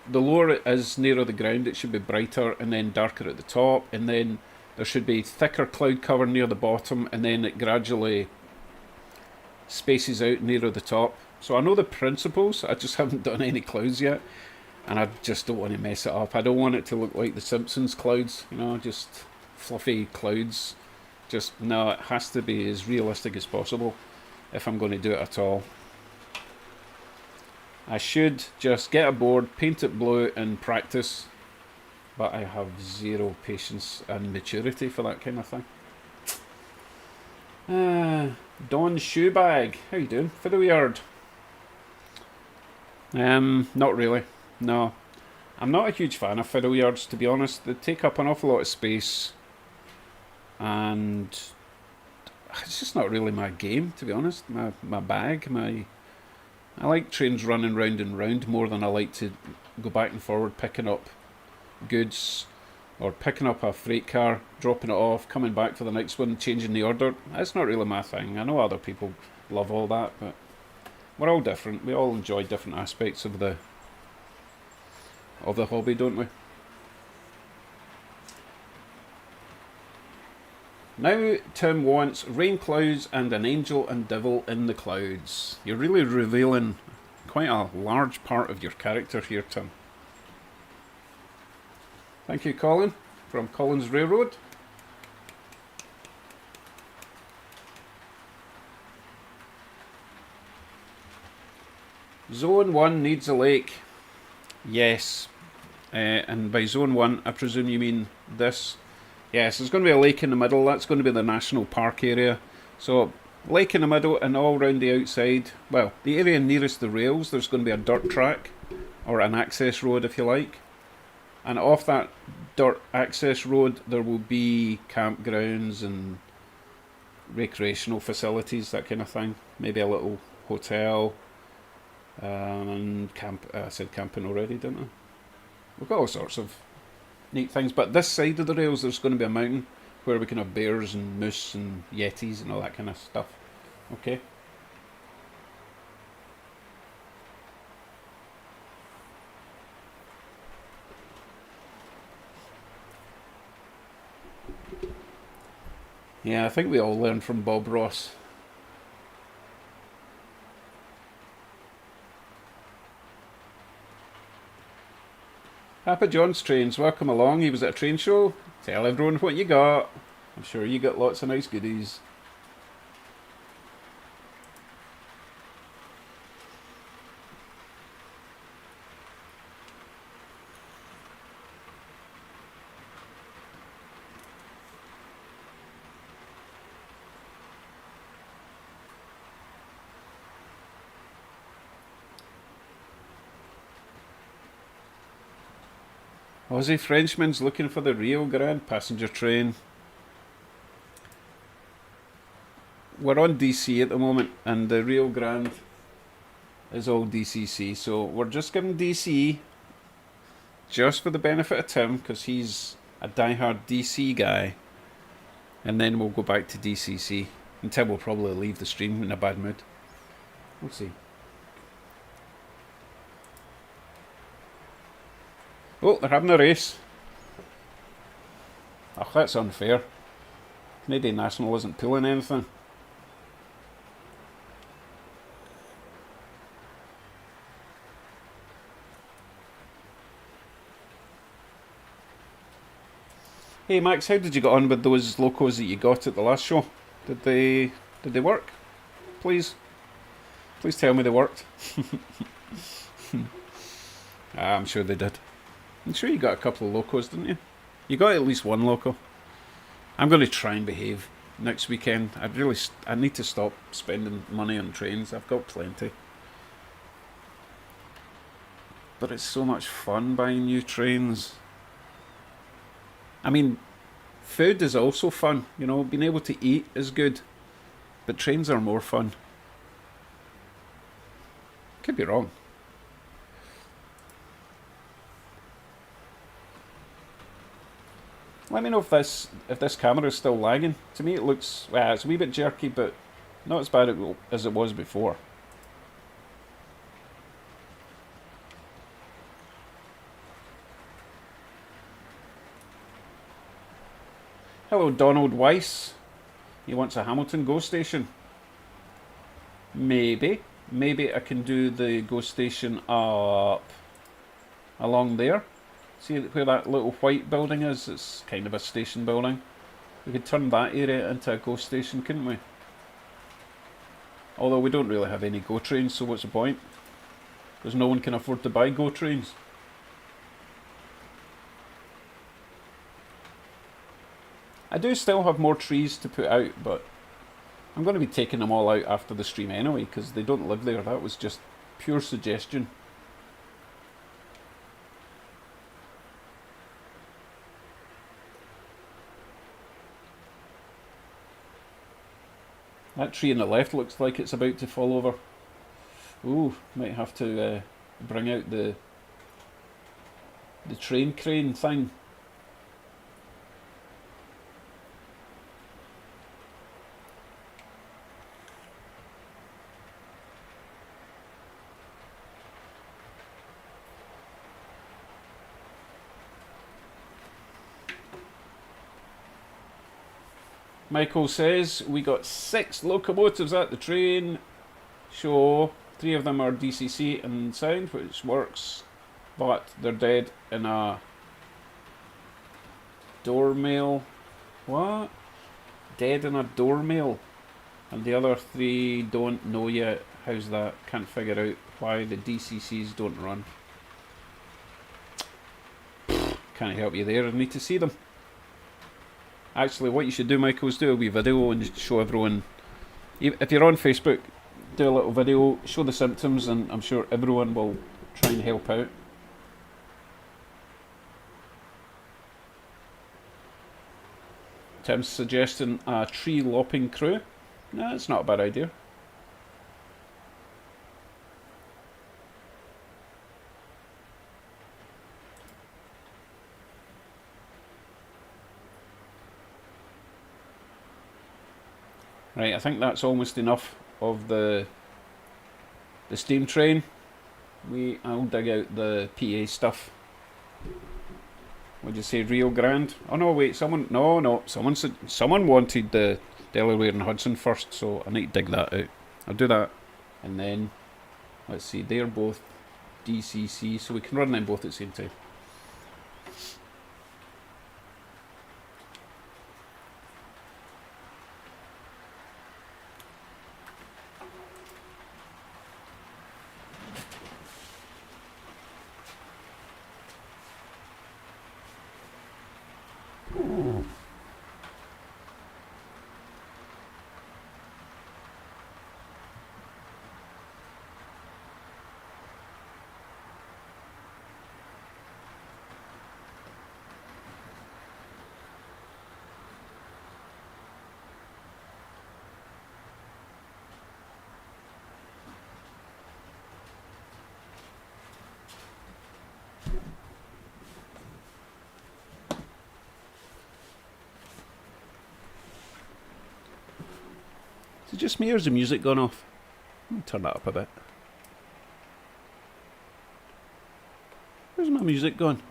the lower it is nearer the ground, it should be brighter and then darker at the top, and then there should be thicker cloud cover near the bottom, and then it gradually spaces out nearer the top. So I know the principles, I just haven't done any clouds yet, and I just don't want to mess it up. I don't want it to look like the Simpsons clouds, you know, just fluffy clouds. Just, no, it has to be as realistic as possible if I'm going to do it at all. I should just get a board, paint it blue and practice, but I have zero patience and maturity for that kind of thing. Don Shoebag, how you doing? Fiddleyard. Not really. No. I'm not a huge fan of fiddleyards, to be honest. They take up an awful lot of space, and it's just not really my game, to be honest. My bag, I like trains running round and round more than I like to go back and forward picking up goods or picking up a freight car, dropping it off, coming back for the next one, changing the order. That's not really my thing. I know other people love all that, but we're all different. We all enjoy different aspects of the hobby, don't we? Now Tim wants rain clouds and an angel and devil in the clouds. You're really revealing quite a large part of your character here, Tim. Thank you, Colin, from Colin's Railroad. Zone 1 needs a lake. Yes. And by Zone 1, I presume you mean this. Yes, there's going to be a lake in the middle. That's going to be the national park area. So, lake in the middle and all round the outside. Well, the area nearest the rails, there's going to be a dirt track, or an access road if you like. And off that dirt access road, there will be campgrounds and recreational facilities, that kind of thing. Maybe a little hotel. And I said camping already, didn't I? We've got all sorts of neat things, but this side of the rails there's going to be a mountain where we can have bears and moose and yetis and all that kind of stuff. Okay. Yeah, I think we all learn from Bob Ross. Papa John's Trains, welcome along. He was at a train show. Tell everyone what you got. I'm sure you got lots of nice goodies. Aussie Frenchman's looking for the Rio Grande passenger train. We're on DC at the moment, and the Rio Grande is all DCC, so we're just giving DC just for the benefit of Tim, because he's a diehard DC guy, and then we'll go back to DCC, and Tim will probably leave the stream in a bad mood. We'll see. Oh, they're having a race. Oh, that's unfair. Canadian National isn't pulling anything. Hey Max, how did you get on with those locos that you got at the last show? Did they work? Please tell me they worked. I'm sure they did. I'm sure you got a couple of locos, didn't you? You got at least one loco. I'm going to try and behave next weekend. I need to stop spending money on trains. I've got plenty. But it's so much fun buying new trains. I mean, food is also fun. You know, being able to eat is good. But trains are more fun. Could be wrong. Let me know if this camera is still lagging. To me, it looks it's a wee bit jerky, but not as bad as it was before. Hello, Donald Weiss. He wants a Hamilton GO station. Maybe I can do the GO station up along there. See where that little white building is? It's kind of a station building. We could turn that area into a GO station, couldn't we? Although we don't really have any GO trains, so what's the point? Because no one can afford to buy GO trains. I do still have more trees to put out, but I'm going to be taking them all out after the stream anyway, because they don't live there. That was just pure suggestion. That tree on the left looks like it's about to fall over. Ooh, might have to bring out the train crane thing. Michael says, we got 6 locomotives at the train show. 3 of them are DCC and sound, which works, but they're dead in a doormail. What? Dead in a doormail. And the other 3 don't know yet. How's that? Can't figure out why the DCCs don't run. Can't help you there. I need to see them. Actually, what you should do, Michael, is do a wee video and show everyone. If you're on Facebook, do a little video, show the symptoms, and I'm sure everyone will try and help out. Tim's suggesting a tree lopping crew. No, it's not a bad idea. Right, I think that's almost enough of the steam train. I'll dig out the PA stuff. Would you say Rio Grande? Oh no, wait, someone wanted the Delaware and Hudson first, so I need to dig that out. I'll do that, and then let's see, they're both DCC, so we can run them both at the same time. Is it just me or is the music gone off? Let me turn that up a bit. Where's my music gone?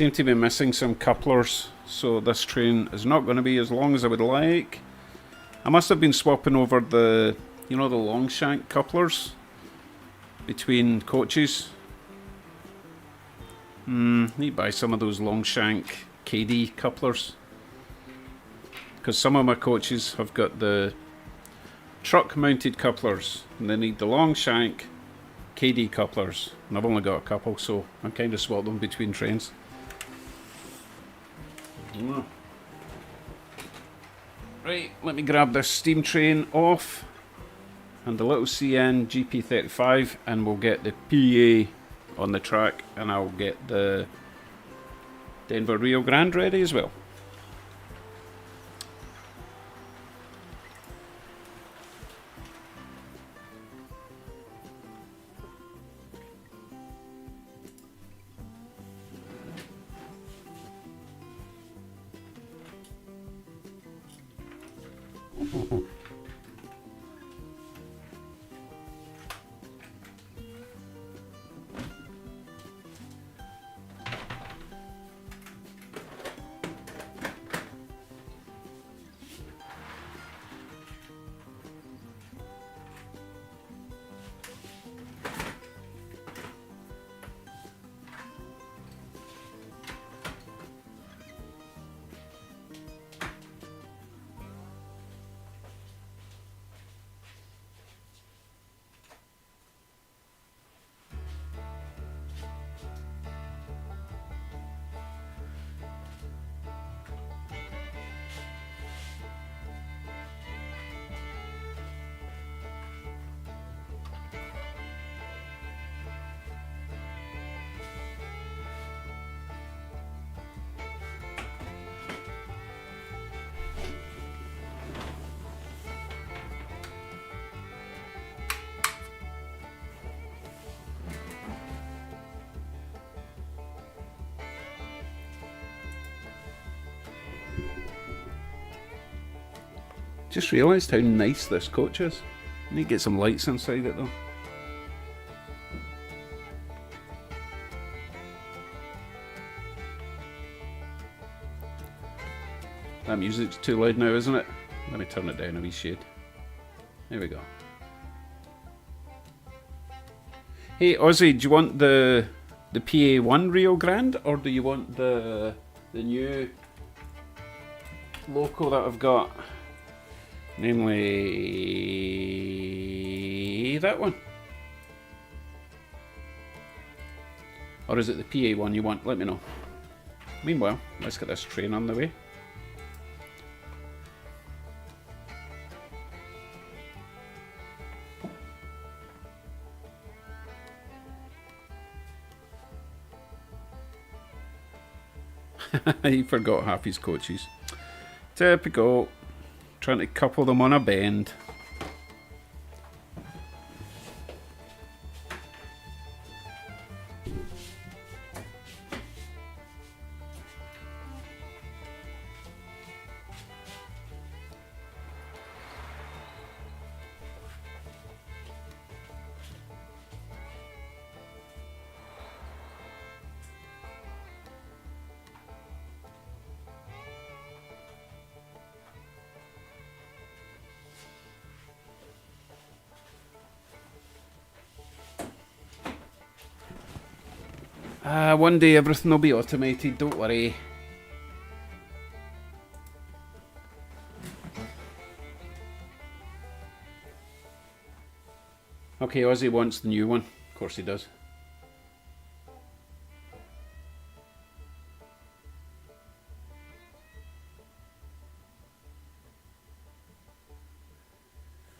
seem to be missing some couplers, so this train is not going to be as long as I would like. I must have been swapping over the, you know, the long shank couplers between coaches. Need to buy some of those long shank KD couplers, because some of my coaches have got the truck mounted couplers and they need the long shank KD couplers, and I've only got a couple, so I kind of swap them between trains. Right, let me grab this steam train off and the little CN GP35, and we'll get the PA on the track, and I'll get the Denver Rio Grande ready as well. Just realised how nice this coach is. I need to get some lights inside it though. That music's too loud now, isn't it? Let me turn it down a wee shade. There we go. Hey Ozzy, do you want the PA1 Rio Grande, or do you want the new loco that I've got? Namely that one. Or is it the PA one you want? Let me know. Meanwhile, let's get this train on the way. He forgot half his coaches. Typical. Trying to couple them on a bend. One day everything will be automated, don't worry. Okay, Ozzy wants the new one. Of course he does.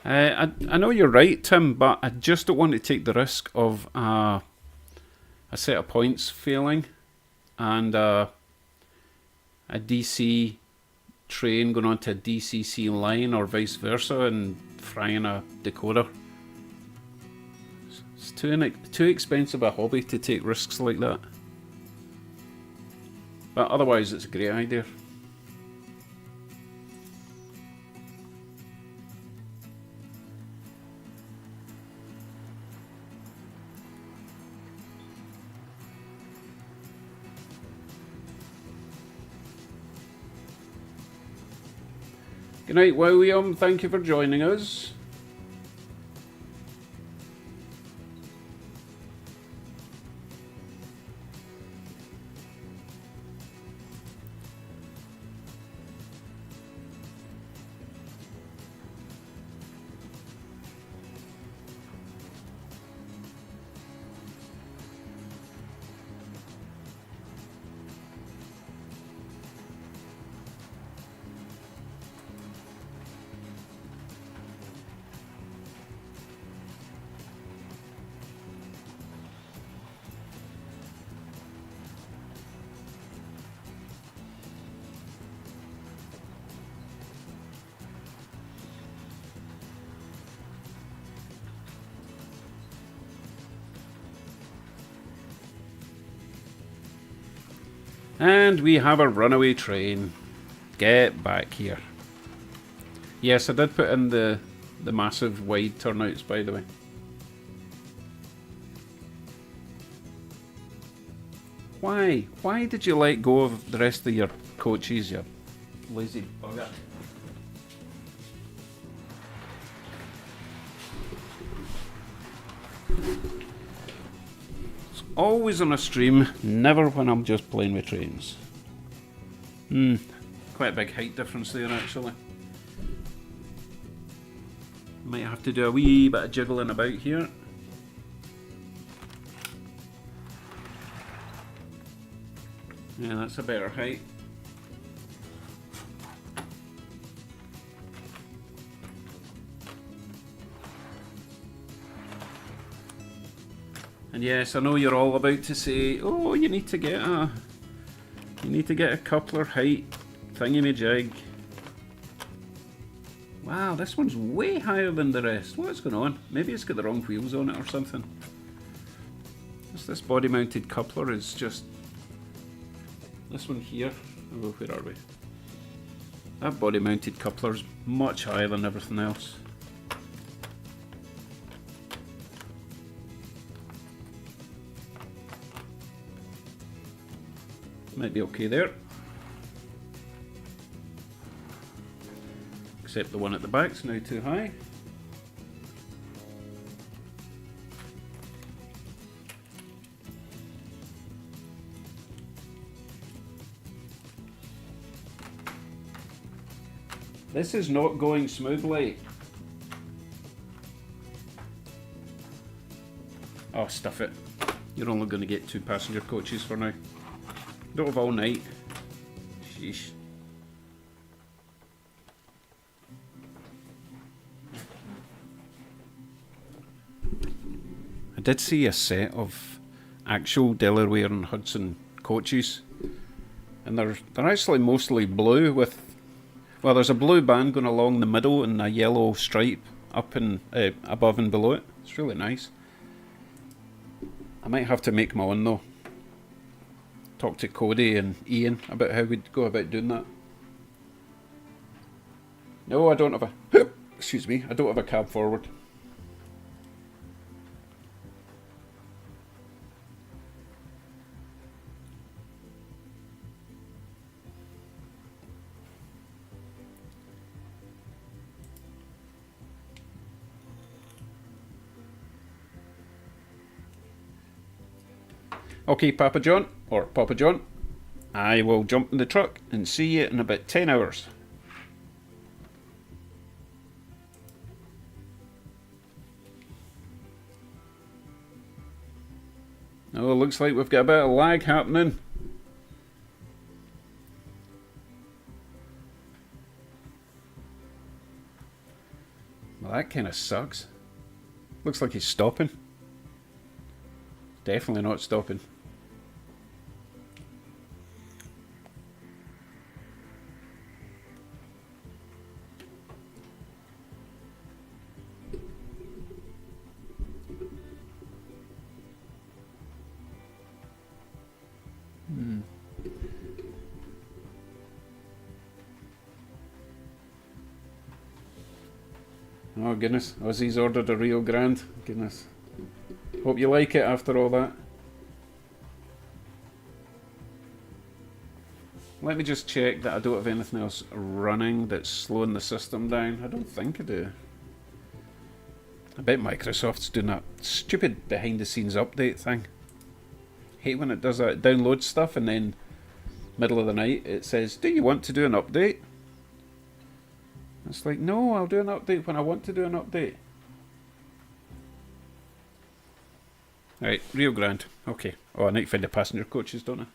I know you're right, Tim, but I just don't want to take the risk of a set of points failing and a DC train going onto a DCC line or vice versa and frying a decoder. It's too expensive a hobby to take risks like that. But otherwise it's a great idea. Good night, William. Thank you for joining us. And we have a runaway train. Get back here. Yes, I did put in the massive wide turnouts, by the way. Why? Why did you let go of the rest of your coaches, you lazy bugger? Always on a stream, never when I'm just playing with trains. Quite a big height difference there, actually. Might have to do a wee bit of jiggling about here. Yeah, that's a better height. And yes, I know you're all about to say, "Oh, you need to get a coupler height thingy-me-jig." Wow, this one's way higher than the rest. What's going on? Maybe it's got the wrong wheels on it or something. This body-mounted coupler is just this one here. Oh, where are we? That body-mounted coupler is much higher than everything else. Might be okay there. Except the one at the back's now too high. This is not going smoothly. Oh, stuff it. You're only going to get 2 passenger coaches for now. Don't have all night. Sheesh. I did see a set of actual Delaware and Hudson coaches, and they're actually mostly blue with, well, there's a blue band going along the middle and a yellow stripe up and above and below it. It's really nice. I might have to make my own though. Talk to Cody and Ian about how we'd go about doing that. No, I don't have a excuse me, I don't have a cab forward. Okay, Papa John, or Papa John, I will jump in the truck and see you in about 10 hours. Oh, looks like we've got a bit of lag happening. Well, that kind of sucks. Looks like he's stopping. Definitely not stopping. Oh goodness, Ozzy's ordered a Rio Grande. Goodness. Hope you like it after all that. let me just check that I don't have anything else running that's slowing the system down. I don't think I do. I bet Microsoft's doing that stupid behind the scenes update thing. Hate when it does that. It downloads stuff and then middle of the night it says, do you want to do an update? It's like, no, I'll do an update when I want to do an update. Right, Rio Grande. Okay. Oh, I need to find the passenger coaches, don't I?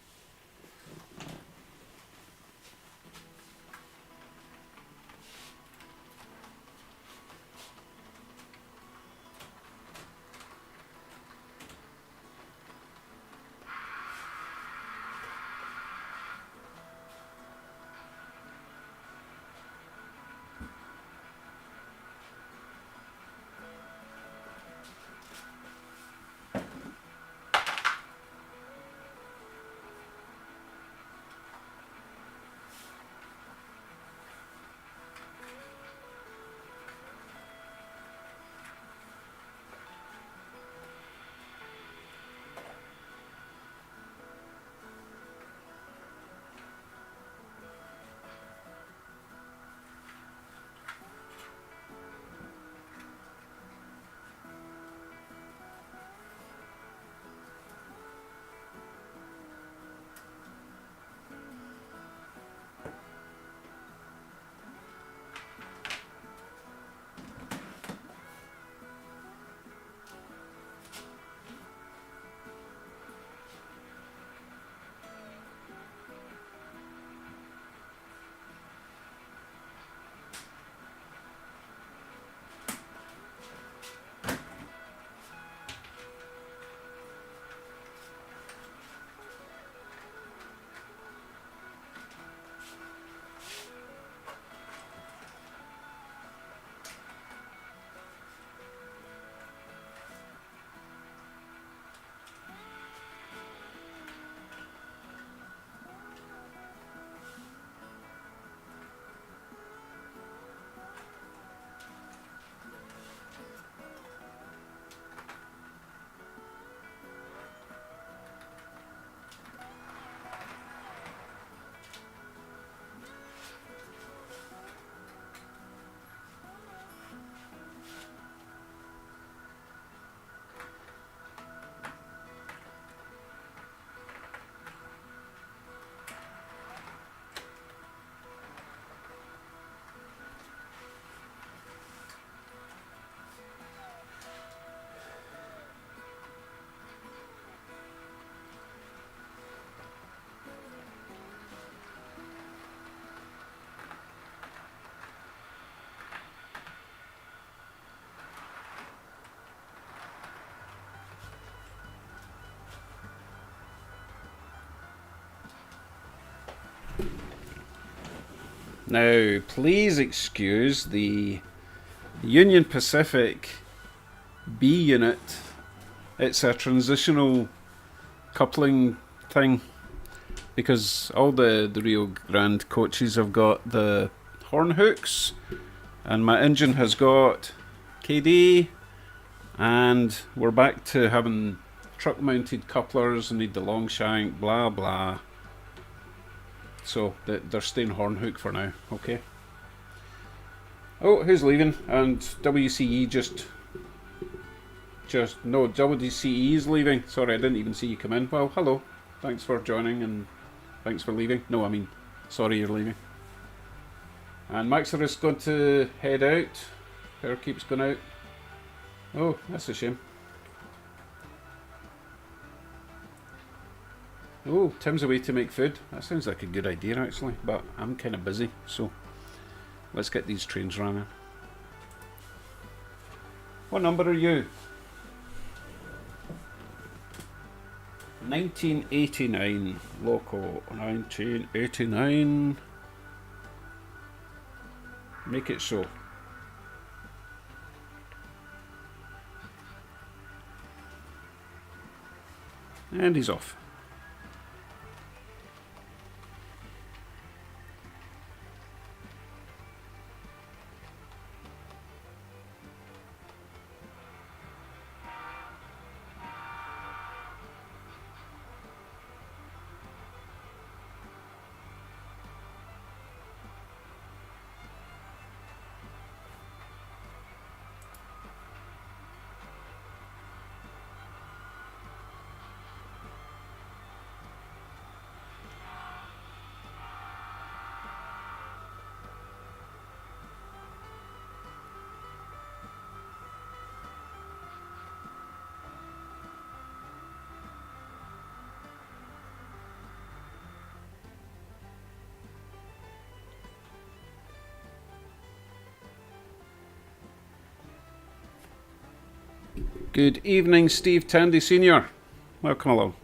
Now, please excuse the Union Pacific B unit. It's a transitional coupling thing because all the Rio Grande coaches have got the horn hooks and my engine has got KD, and we're back to having truck mounted couplers and need the long shank, blah blah. So they're staying horn hook for now, okay? Oh, who's leaving? And WCE just no, WCE is leaving. Sorry, I didn't even see you come in. Well, hello. Thanks for joining and thanks for leaving. No, I mean, sorry you're leaving. And Maxer is going to head out. Power keeps going out. Oh, that's a shame. Oh, Tim's away to make food. That sounds like a good idea actually, but I'm kind of busy, so let's get these trains running. What number are you? 1989. Loco. 1989. Make it so. And he's off. Good evening, Steve Tandy Sr. Welcome along.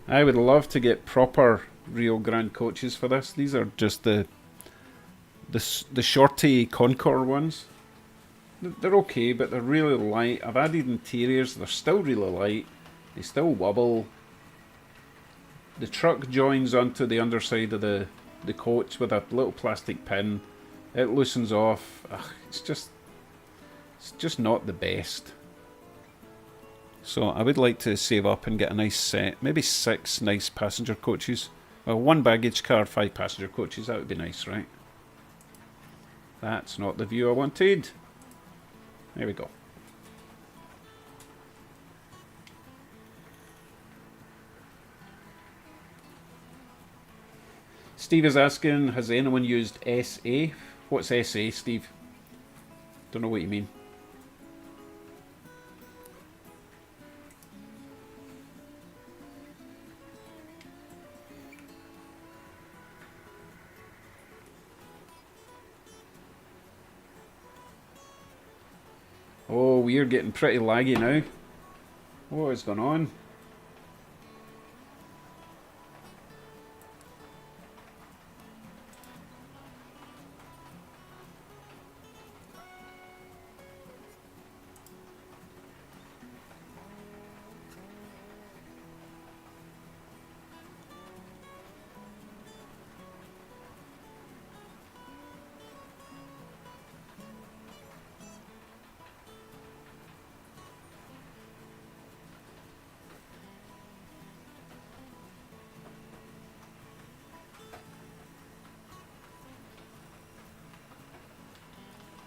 I would love to get proper Rio Grande coaches for this. These are just the shorty Concord ones. They're okay, but they're really light. I've added interiors. They're still really light. They still wobble. The truck joins onto the underside of the coach with a little plastic pin. It loosens off. Ugh, it's just not the best. So I would like to save up and get a nice set, maybe 6 nice passenger coaches. Well, 1 baggage car, 5 passenger coaches, that would be nice, right? That's not the view I wanted. There we go. Steve is asking, has anyone used SA? What's SA, Steve? Don't know what you mean. Oh, we're getting pretty laggy now. What is going on?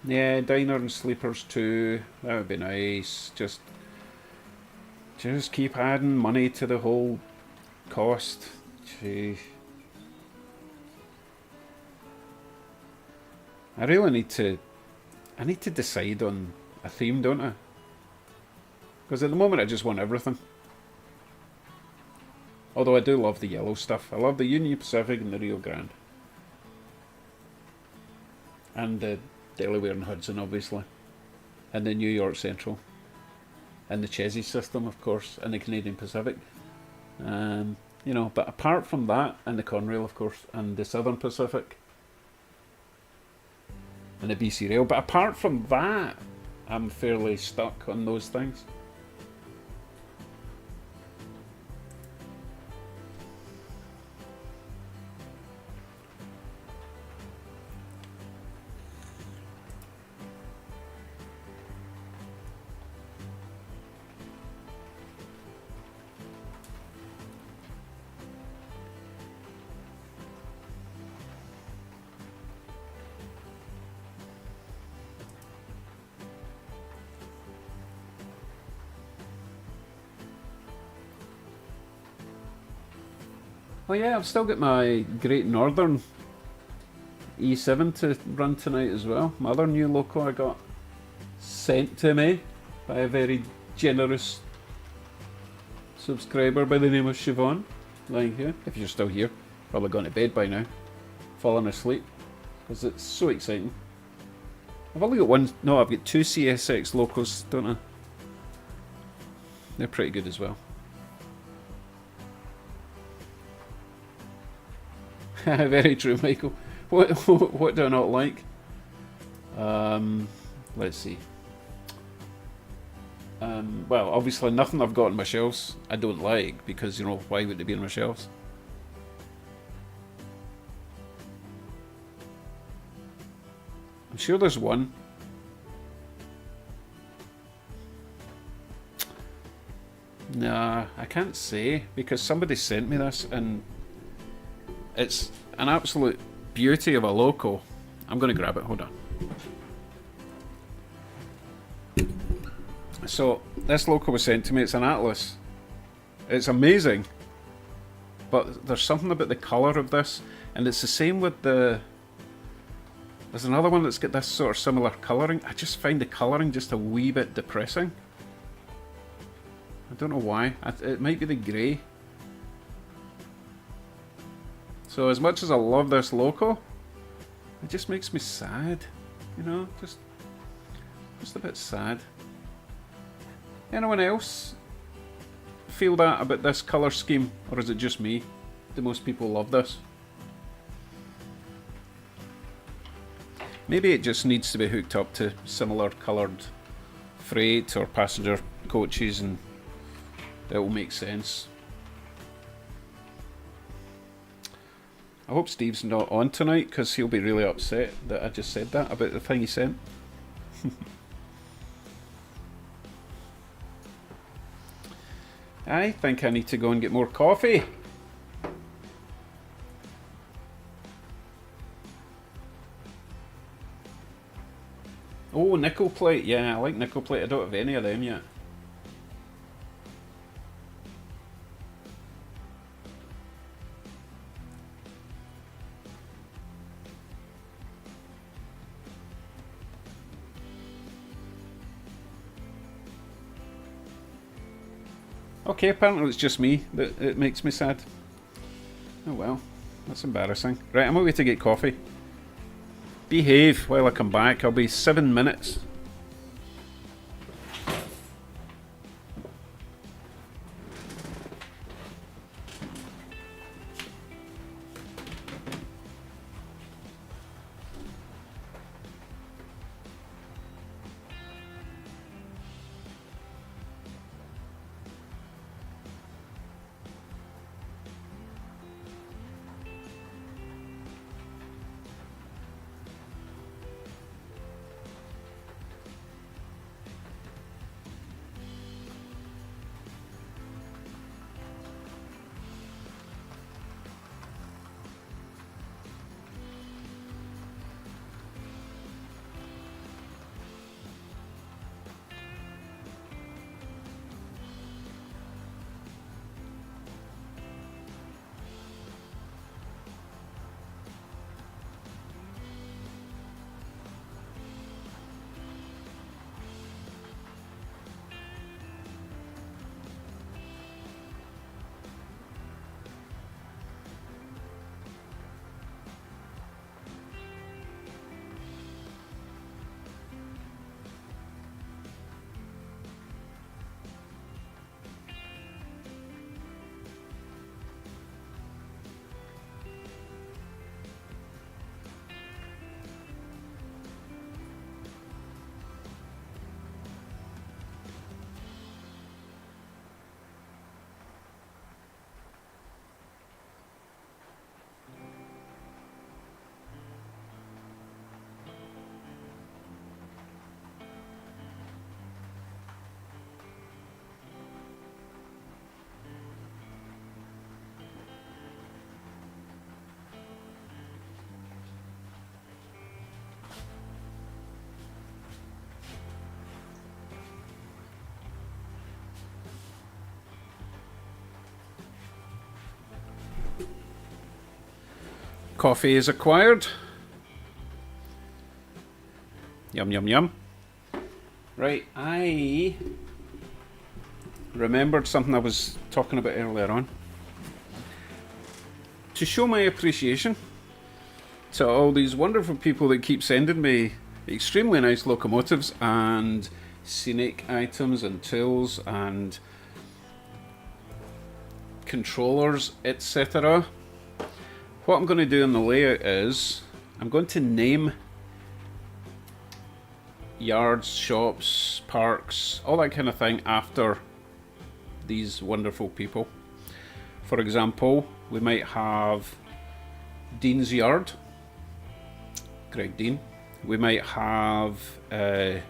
Yeah, diner and sleepers too. That would be nice. Just keep adding money to the whole cost. Gee. I really need to decide on a theme, don't I? Because at the moment I just want everything. Although I do love the yellow stuff. I love the Union Pacific and the Rio Grande. And the Delaware and Hudson, obviously, and the New York Central, and the Chesney system, of course, and the Canadian Pacific. You know, but apart from that, and the Conrail, of course, and the Southern Pacific, and the BC Rail. But apart from that, I'm fairly stuck on those things. Oh yeah, I've still got my Great Northern E7 to run tonight as well. My other new loco I got sent to me by a very generous subscriber by the name of Siobhan. Lying here, if you're still here, probably gone to bed by now, falling asleep, because it's so exciting. I've only got one, no, I've got 2 CSX locos, don't I? They're pretty good as well. Very true, Michael. What do I not like? Let's see. Well, obviously nothing I've got on my shelves I don't like, because, you know, why would they be on my shelves? I'm sure there's one. Nah, I can't say, because somebody sent me this and It's an absolute beauty of a loco. I'm going to grab it, hold on. So this loco was sent to me. It's an Atlas. It's amazing, but there's something about the colour of this, and it's the same with the... There's another one that's got this sort of similar colouring. I just find the colouring just a wee bit depressing. I don't know why. It might be the grey. So as much as I love this loco, it just makes me sad. You know, just a bit sad. Anyone else feel that about this colour scheme, or is it just me? Do most people love this? Maybe it just needs to be hooked up to similar coloured freight or passenger coaches and that will make sense. I hope Steve's not on tonight because he'll be really upset that I just said that about the thing he sent. I think I need to go and get more coffee. Oh, nickel plate. Yeah, I like nickel plate. I don't have any of them yet. Okay, apparently it's just me that it makes me sad. Oh well, that's embarrassing. Right, I'm away to get coffee. Behave while I come back. I'll be 7 minutes. Coffee is acquired. Yum, yum, yum. Right, I remembered something I was talking about earlier on. To show my appreciation to all these wonderful people that keep sending me extremely nice locomotives and scenic items and tools and controllers, etc. What I'm going to do in the layout is I'm going to name yards, shops, parks, all that kind of thing after these wonderful people. For example, we might have Dean's Yard, Greg Dean. We might have a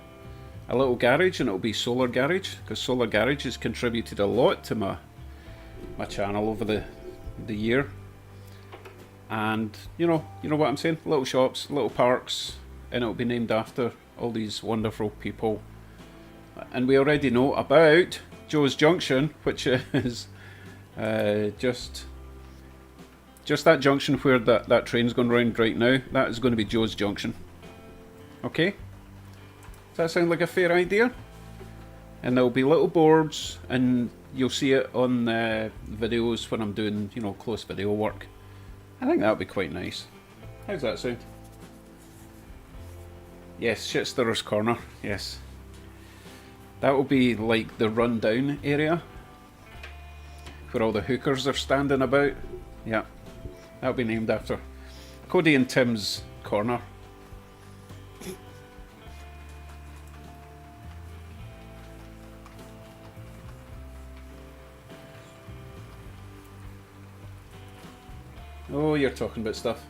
little garage, and it'll be Solar Garage, because Solar Garage has contributed a lot to my channel over the year. And you know what I'm saying? Little shops, little parks, and it'll be named after all these wonderful people. And we already know about Joe's Junction, which is just that junction where that train's going round right now. That is going to be Joe's Junction. Okay? Does that sound like a fair idea? And there'll be little boards, and you'll see it on videos when I'm doing, close video work. I think that would be quite nice. How's that sound? Yes, Shitstirrer's Corner, yes. That will be like the rundown area, where all the hookers are standing about. Yeah, that'll be named after Cody and Tim's Corner. Oh, you're talking about stuff.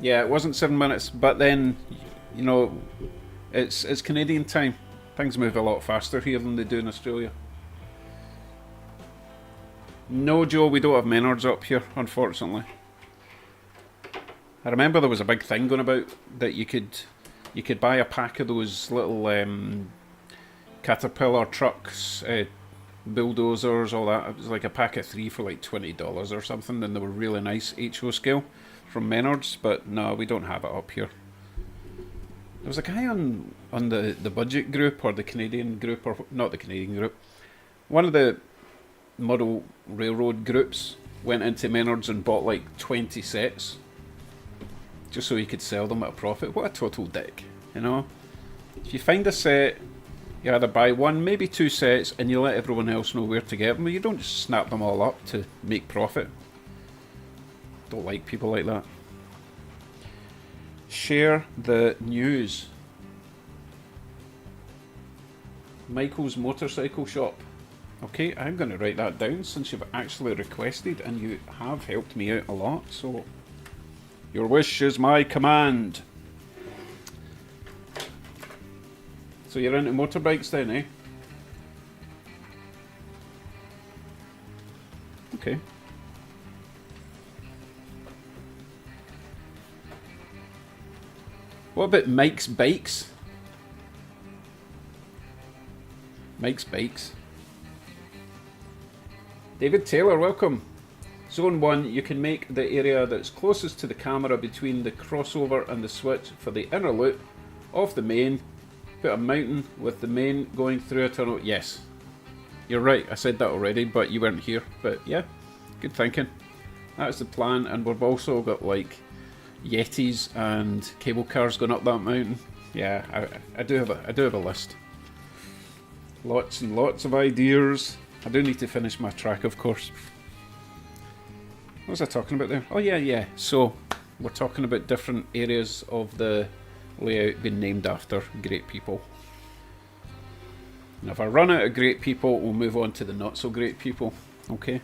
Yeah, it wasn't 7 minutes, but then, it's Canadian time. Things move a lot faster here than they do in Australia. No, Joe, we don't have Menards up here, unfortunately. I remember there was a big thing going about that you could buy a pack of those little Caterpillar trucks, bulldozers, all that. It was like a pack of 3 for like $20 or something, and they were really nice HO scale from Menards, but no, we don't have it up here. There was a guy on the budget group, or the Canadian group, or not the Canadian group. One of the model railroad groups went into Menards and bought like 20 sets just so he could sell them at a profit. What a total dick, If you find a set, you either buy one, maybe 2 sets, and you let everyone else know where to get them. You don't just snap them all up to make profit. Don't like people like that. Share the news. Michael's Motorcycle Shop. Okay, I'm going to write that down since you've actually requested, and you have helped me out a lot, so your wish is my command. So you're into motorbikes then, eh? Okay. What about Mike's Bikes? Mike's Bikes. David Taylor, welcome. Zone 1, you can make the area that's closest to the camera between the crossover and the switch for the inner loop of the main. Put a mountain with the main going through a tunnel. Yes, you're right, I said that already, but you weren't here. But yeah, good thinking. That's the plan, and we've also got like Yetis and cable cars going up that mountain. Yeah, I do have a list. Lots and lots of ideas. I do need to finish my track, of course. What was I talking about there? Oh yeah. So we're talking about different areas of the layout being named after great people. And if I run out of great people, we'll move on to the not so great people. Okay.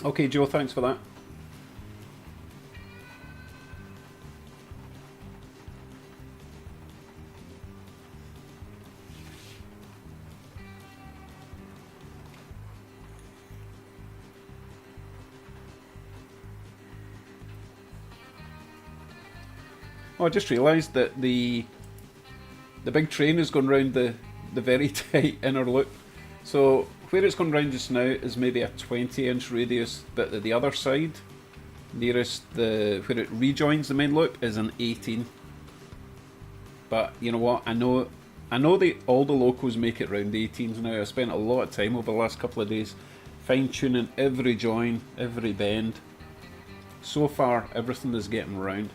Okay, Joe, thanks for that. Oh, I just realised that the big train is going round the very tight inner loop. So where it's going round just now is maybe a 20-inch radius, but the other side, nearest where it rejoins the main loop, is an 18. But you know what? I know all the locals make it round the 18s now. I spent a lot of time over the last couple of days fine-tuning every join, every bend. So far, everything is getting round.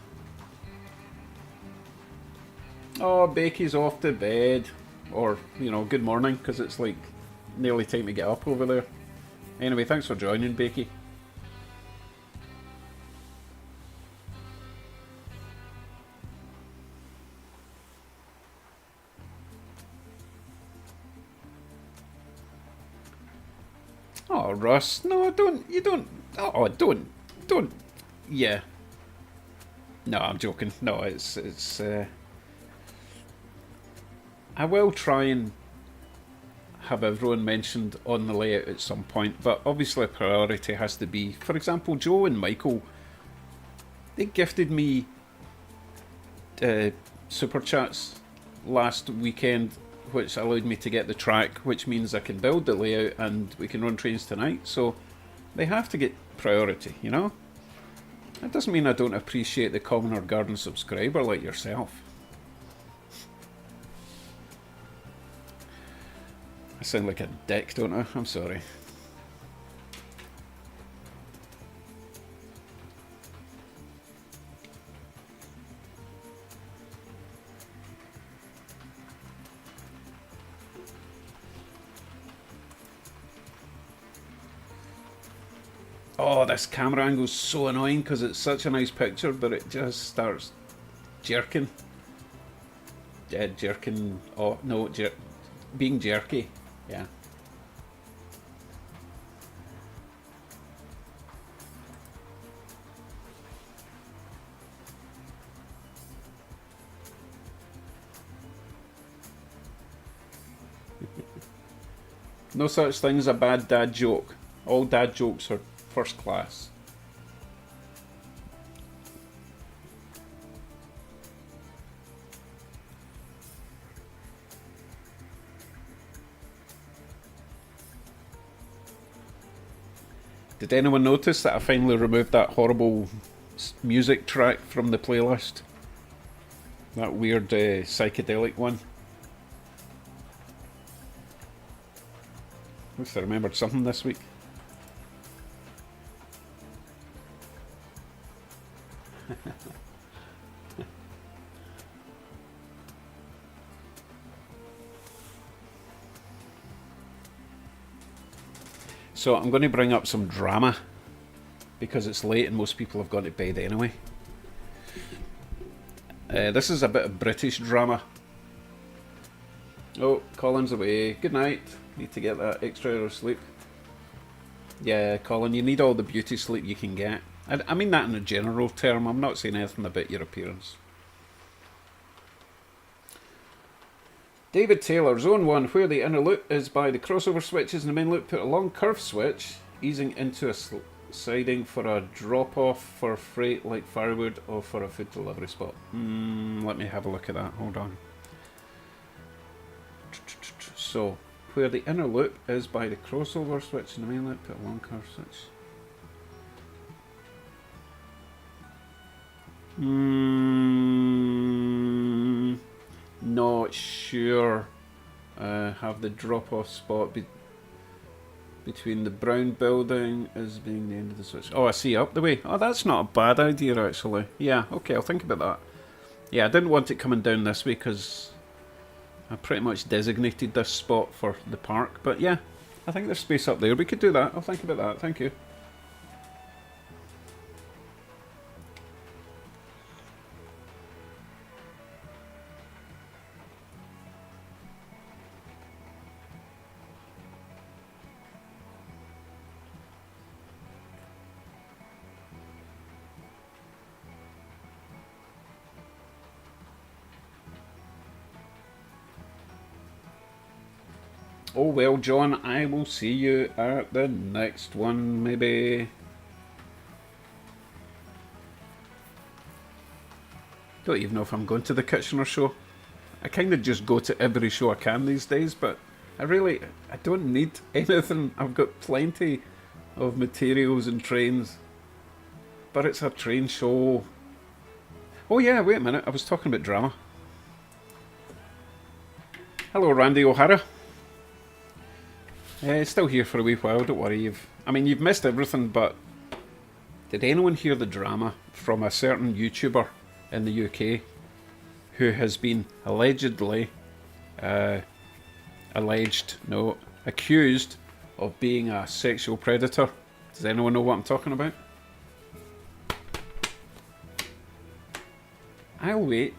Oh, Becky's off to bed. Or, good morning, because it's like nearly time to get up over there. Anyway, thanks for joining, Becky. Oh, Russ, no, don't, yeah. No, I'm joking. No, it's I will try and have everyone mentioned on the layout at some point, but obviously a priority has to be, for example, Joe and Michael, they gifted me super chats last weekend, which allowed me to get the track, which means I can build the layout and we can run trains tonight. So they have to get priority, you know? That doesn't mean I don't appreciate the Commuter Garden subscriber like yourself. I sound like a dick, don't I? I'm sorry. Oh, this camera angle is so annoying because it's such a nice picture, but it just starts jerking. Yeah, jerking. Oh, no, being jerky. Yeah. No such thing as a bad dad joke. All dad jokes are first class. Did anyone notice that I finally removed that horrible music track from the playlist? That weird psychedelic one? At least I remembered something this week. So I'm going to bring up some drama because it's late and most people have gone to bed anyway. This is a bit of British drama. Oh, Colin's away. Good night. Need to get that extra hour of sleep. Yeah, Colin, you need all the beauty sleep you can get. I mean that in a general term. I'm not saying anything about your appearance. David Taylor, Zone 1, where the inner loop is by the crossover switches in the main loop, put a long curve switch, easing into a siding for a drop-off for freight like firewood or for a food delivery spot. Let me have a look at that, hold on. So, where the inner loop is by the crossover switch in the main loop, put a long curve switch. Not sure. Have the drop-off spot between the brown building as being the end of the switch. Oh, I see, up the way. Oh, that's not a bad idea, actually. Yeah, okay, I'll think about that. Yeah, I didn't want it coming down this way because I pretty much designated this spot for the park. But yeah, I think there's space up there. We could do that. I'll think about that. Thank you. Oh well, John, I will see you at the next one, maybe. Don't even know if I'm going to the Kitchener show. I kind of just go to every show I can these days, but I don't need anything. I've got plenty of materials and trains. But it's a train show. Oh yeah, wait a minute, I was talking about drama. Hello, Randy O'Hara. Still here for a wee while, don't worry. You've missed everything, but did anyone hear the drama from a certain YouTuber in the UK who has been accused of being a sexual predator? Does anyone know what I'm talking about? I'll wait.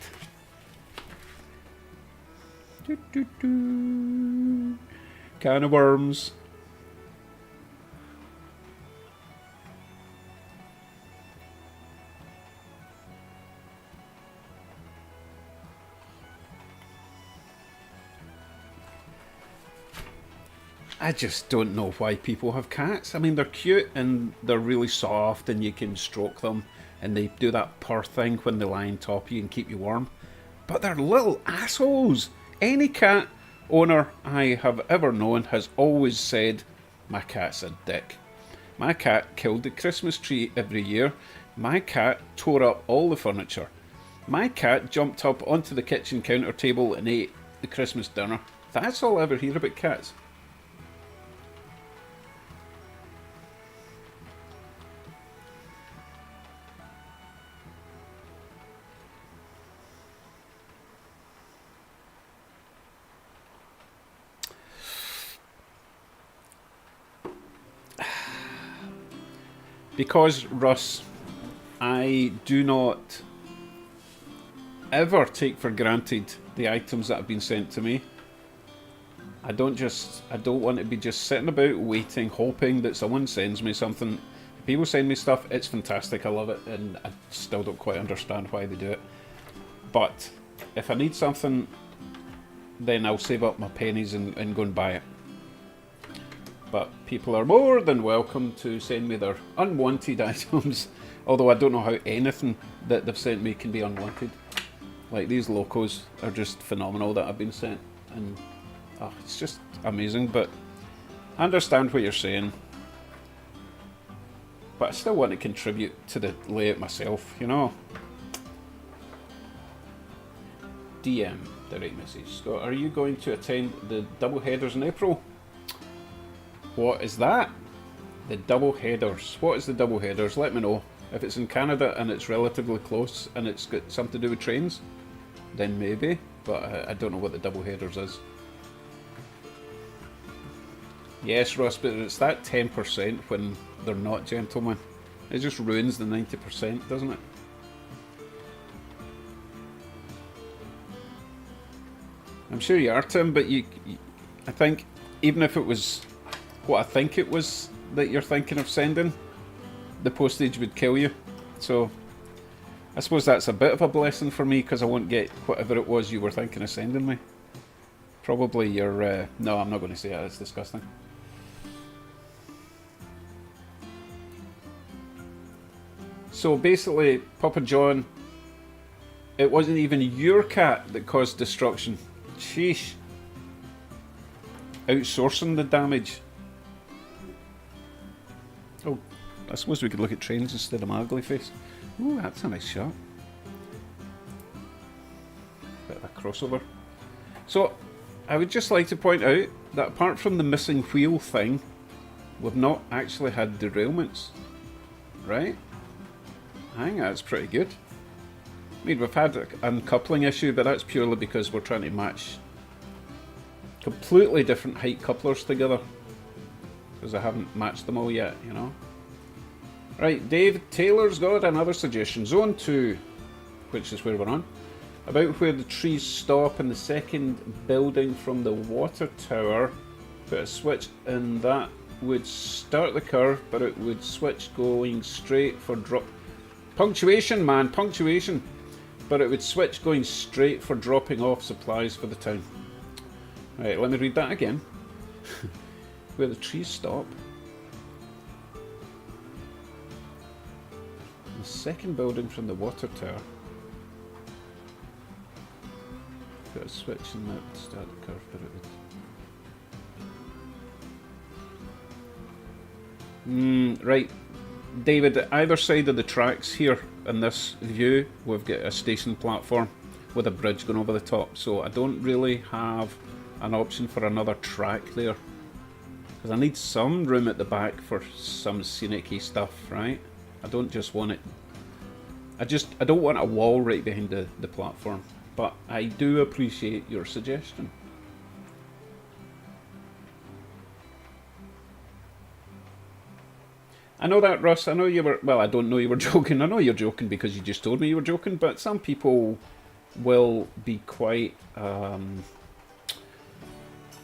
Can of worms. I just don't know why people have cats. I mean, they're cute and they're really soft and you can stroke them and they do that purr thing when they lie on top of you and keep you warm. But they're little assholes. Any cat owner I have ever known has always said, my cat's a dick. My cat killed the Christmas tree every year. My cat tore up all the furniture. My cat jumped up onto the kitchen counter table and ate the Christmas dinner. That's all I ever hear about cats. Because, Russ, I do not ever take for granted the items that have been sent to me. I don't want to be just sitting about waiting, hoping that someone sends me something. If people send me stuff, it's fantastic, I love it, and I still don't quite understand why they do it. But if I need something, then I'll save up my pennies and go and buy it. But people are more than welcome to send me their unwanted items, although I don't know how anything that they've sent me can be unwanted. Like, these locos are just phenomenal that I've been sent, and it's just amazing. But I understand what you're saying, but I still want to contribute to the layout myself, you know. DM, direct message. Scott, are you going to attend the double headers in April? What is that? The double headers. What is the double headers? Let me know. If it's in Canada and it's relatively close and it's got something to do with trains, then maybe. But I don't know what the double headers is. Yes, Ross, but it's that 10% when they're not gentlemen. It just ruins the 90%, doesn't it? I'm sure you are, Tim, but I think even if it was what I think it was that you're thinking of sending, the postage would kill you. So I suppose that's a bit of a blessing for me, because I won't get whatever it was you were thinking of sending me. Probably your no, I'm not going to say it, it's disgusting. So basically, Papa John, it wasn't even your cat that caused destruction. Sheesh. Outsourcing the damage. Oh, I suppose we could look at trains instead of my ugly face. Ooh, that's a nice shot. Bit of a crossover. So, I would just like to point out that apart from the missing wheel thing, we've not actually had derailments. Right? I think that's pretty good. I mean, we've had an uncoupling issue, but that's purely because we're trying to match completely different height couplers together, because I haven't matched them all yet, you know. Right, Dave Taylor's got another suggestion. Zone 2, which is where we're on, about where the trees stop in the second building from the water tower. Put a switch in that would start the curve, but it would switch going straight for drop. Punctuation, man, punctuation. But it would switch going straight for dropping off supplies for the town. Right, let me read that again. Where the trees stop. The second building from the water tower. Put a switch in that would start the curve, but it would... right. David, either side of the tracks here in this view, we've got a station platform with a bridge going over the top, so I don't really have an option for another track there, because I need some room at the back for some scenic-y stuff, right? I don't just want it... I don't want a wall right behind the platform, but I do appreciate your suggestion. I know that, Russ. I know you were... Well, I don't know you were joking. I know you're joking because you just told me you were joking, but some people will be quite...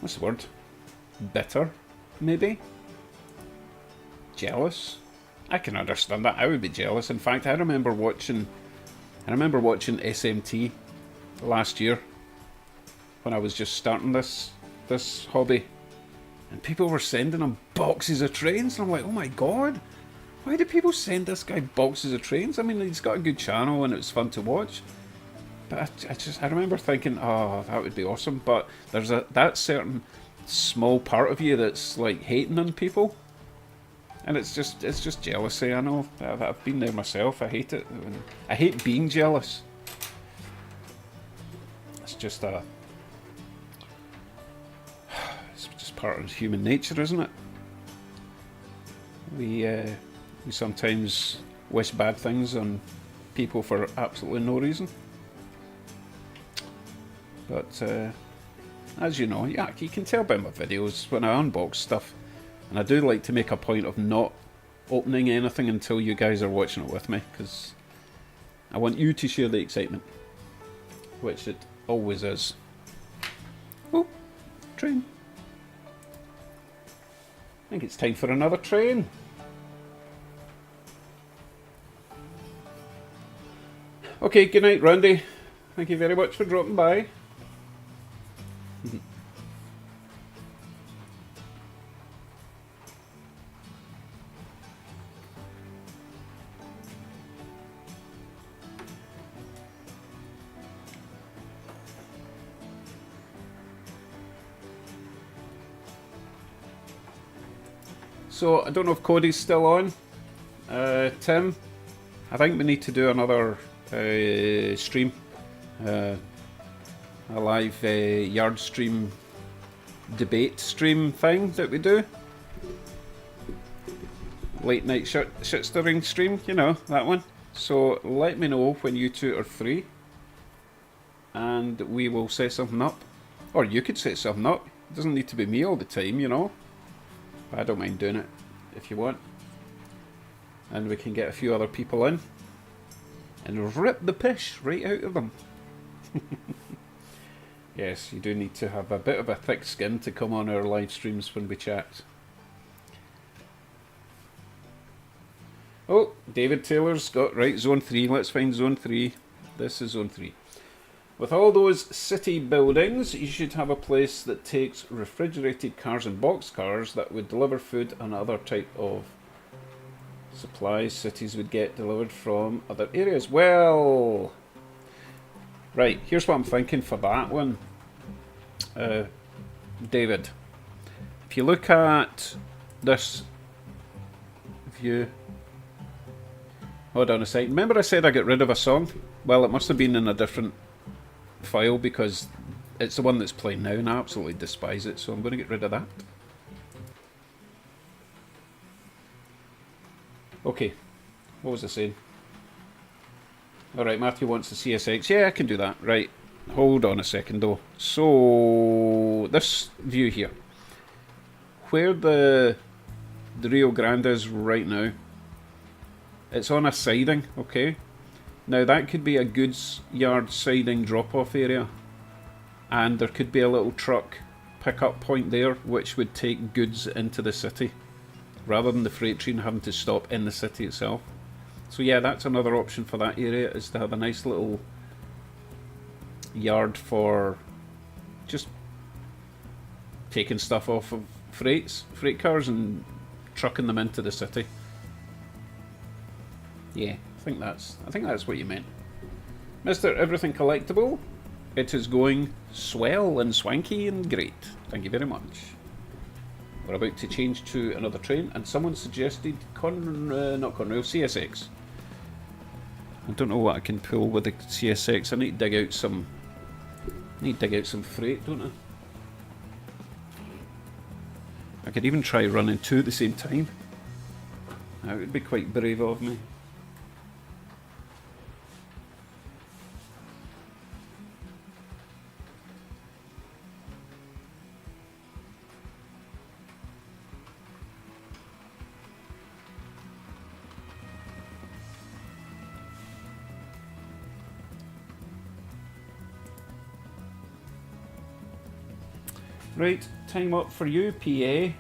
what's the word? Bitter, maybe? Jealous? I can understand that. I would be jealous. In fact, I remember watching SMT last year when I was just starting this hobby. And people were sending him boxes of trains, and I'm like, oh my god, why do people send this guy boxes of trains? I mean, he's got a good channel and it's fun to watch. But I remember thinking, oh, that would be awesome. But there's that certain small part of you that's like hating on people, and it's just jealousy. I know, I've been there myself. I hate it. I hate being jealous. It's just part of human nature, isn't it? We sometimes wish bad things on people for absolutely no reason. But as you know, yeah, you can tell by my videos when I unbox stuff, and I do like to make a point of not opening anything until you guys are watching it with me, because I want you to share the excitement, which it always is. Oh, train. I think it's time for another train. Okay, good night, Randy. Thank you very much for dropping by. So, I don't know if Cody's still on. Tim, I think we need to do another stream. A live yard stream debate stream thing that we do. Late night shit stirring stream, you know, that one. So, let me know when you two are free, and we will set something up. Or you could set something up. It doesn't need to be me all the time, you know. I don't mind doing it if you want, and we can get a few other people in and rip the piss right out of them. Yes, you do need to have a bit of a thick skin to come on our live streams when we chat. Oh, David Taylor's got right, zone 3. Let's find zone 3. This is zone 3. With all those city buildings, you should have a place that takes refrigerated cars and boxcars that would deliver food and other type of supplies cities would get delivered from other areas. Well, right, here's what I'm thinking for that one, David. If you look at this view, hold on a second. Remember I said I got rid of a song? Well, it must have been in a different file because it's the one that's playing now and I absolutely despise it, so I'm going to get rid of that. Okay, what was I saying? Alright, Matthew wants the CSX. Yeah, I can do that. Right, hold on a second though. So, this view here, where the Rio Grande is right now, it's on a siding, okay? Now that could be a goods yard siding drop-off area, and there could be a little truck pick-up point there which would take goods into the city, rather than the freight train having to stop in the city itself. So yeah, that's another option for that area, is to have a nice little yard for just taking stuff off of freight cars and trucking them into the city. Yeah. I think that's what you meant. Mr. Everything Collectible, it is going swell and swanky and great. Thank you very much. We're about to change to another train, and someone suggested not Conrail, CSX. I don't know what I can pull with the CSX. I need to dig out some freight, don't I? I could even try running two at the same time. That would be quite brave of me. Right, time up for you, PA.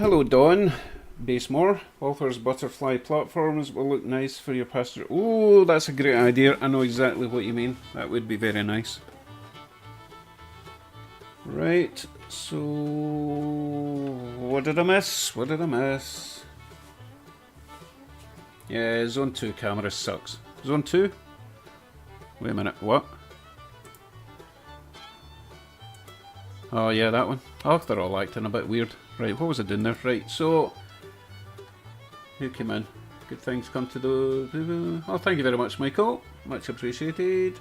Hello, Dawn. Basemore. Walther's butterfly platforms will look nice for your pasture. Oh, that's a great idea. I know exactly what you mean. That would be very nice. Right, so what did I miss? What did I miss? Yeah, Zone 2 camera sucks. Zone 2? Wait a minute, what? Oh yeah, that one. Oh, they're all acting a bit weird. Right, what was I doing there? Right, so who came in? Good things come to the... Oh, thank you very much, Michael. Much appreciated.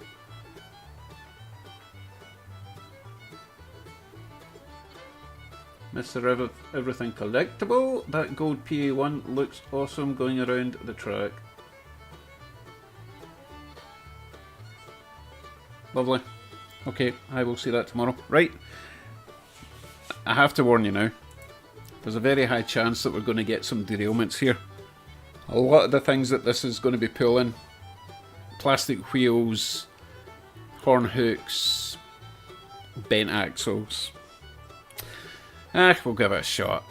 Mr. Everything Collectible. That gold PA1 looks awesome going around the track. Lovely. Okay, I will see that tomorrow. Right. I have to warn you now. There's a very high chance that we're going to get some derailments here. A lot of the things that this is going to be pulling, plastic wheels, horn hooks, bent axles. We'll give it a shot.